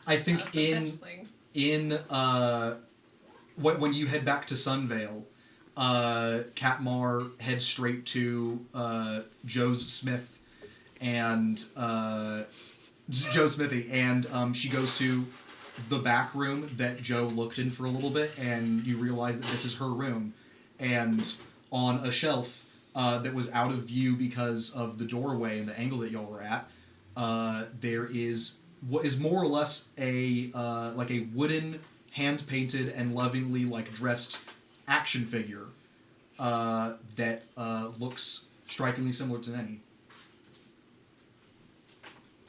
I think of the fetchling. When you head back to Sunvale, Katmar heads straight to Joe's Smith and Joe's Smithy, and she goes to the back room that Joe looked in for a little bit, and you realize that this is her room. And on a shelf that was out of view because of the doorway and the angle that y'all were at, there is what is more or less a wooden, hand-painted and lovingly dressed action figure that looks strikingly similar to Nenny.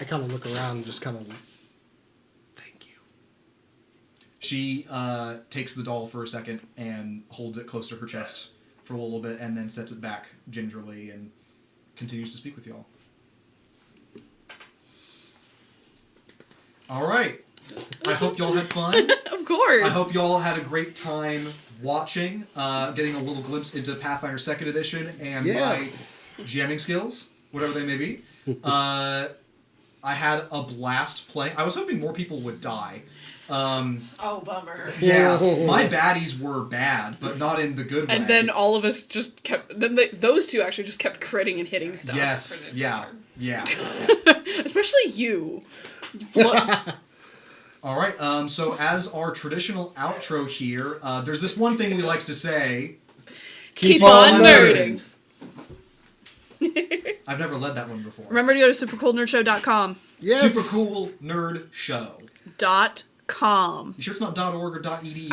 I kind of look around and just kind of thank you. She takes the doll for a second and holds it close to her chest for a little bit, and then sets it back gingerly and continues to speak with y'all. All right. I hope y'all had fun. Of course. I hope y'all had a great time watching, getting a little glimpse into Pathfinder 2nd Edition and my jamming skills, whatever they may be. I had a blast playing. I was hoping more people would die. Oh, bummer. Yeah, my baddies were bad, but not in the good way. And then all of us just kept... those two actually just kept critting and hitting stuff. Yes, yeah. Especially you. All right, so as our traditional outro here, there's this one thing we like to say. Keep on nerding. I've never led that one before. Remember to go to supercoolnerdshow.com. Yes. Super cool nerd show. .com. You sure it's not .org or .edu?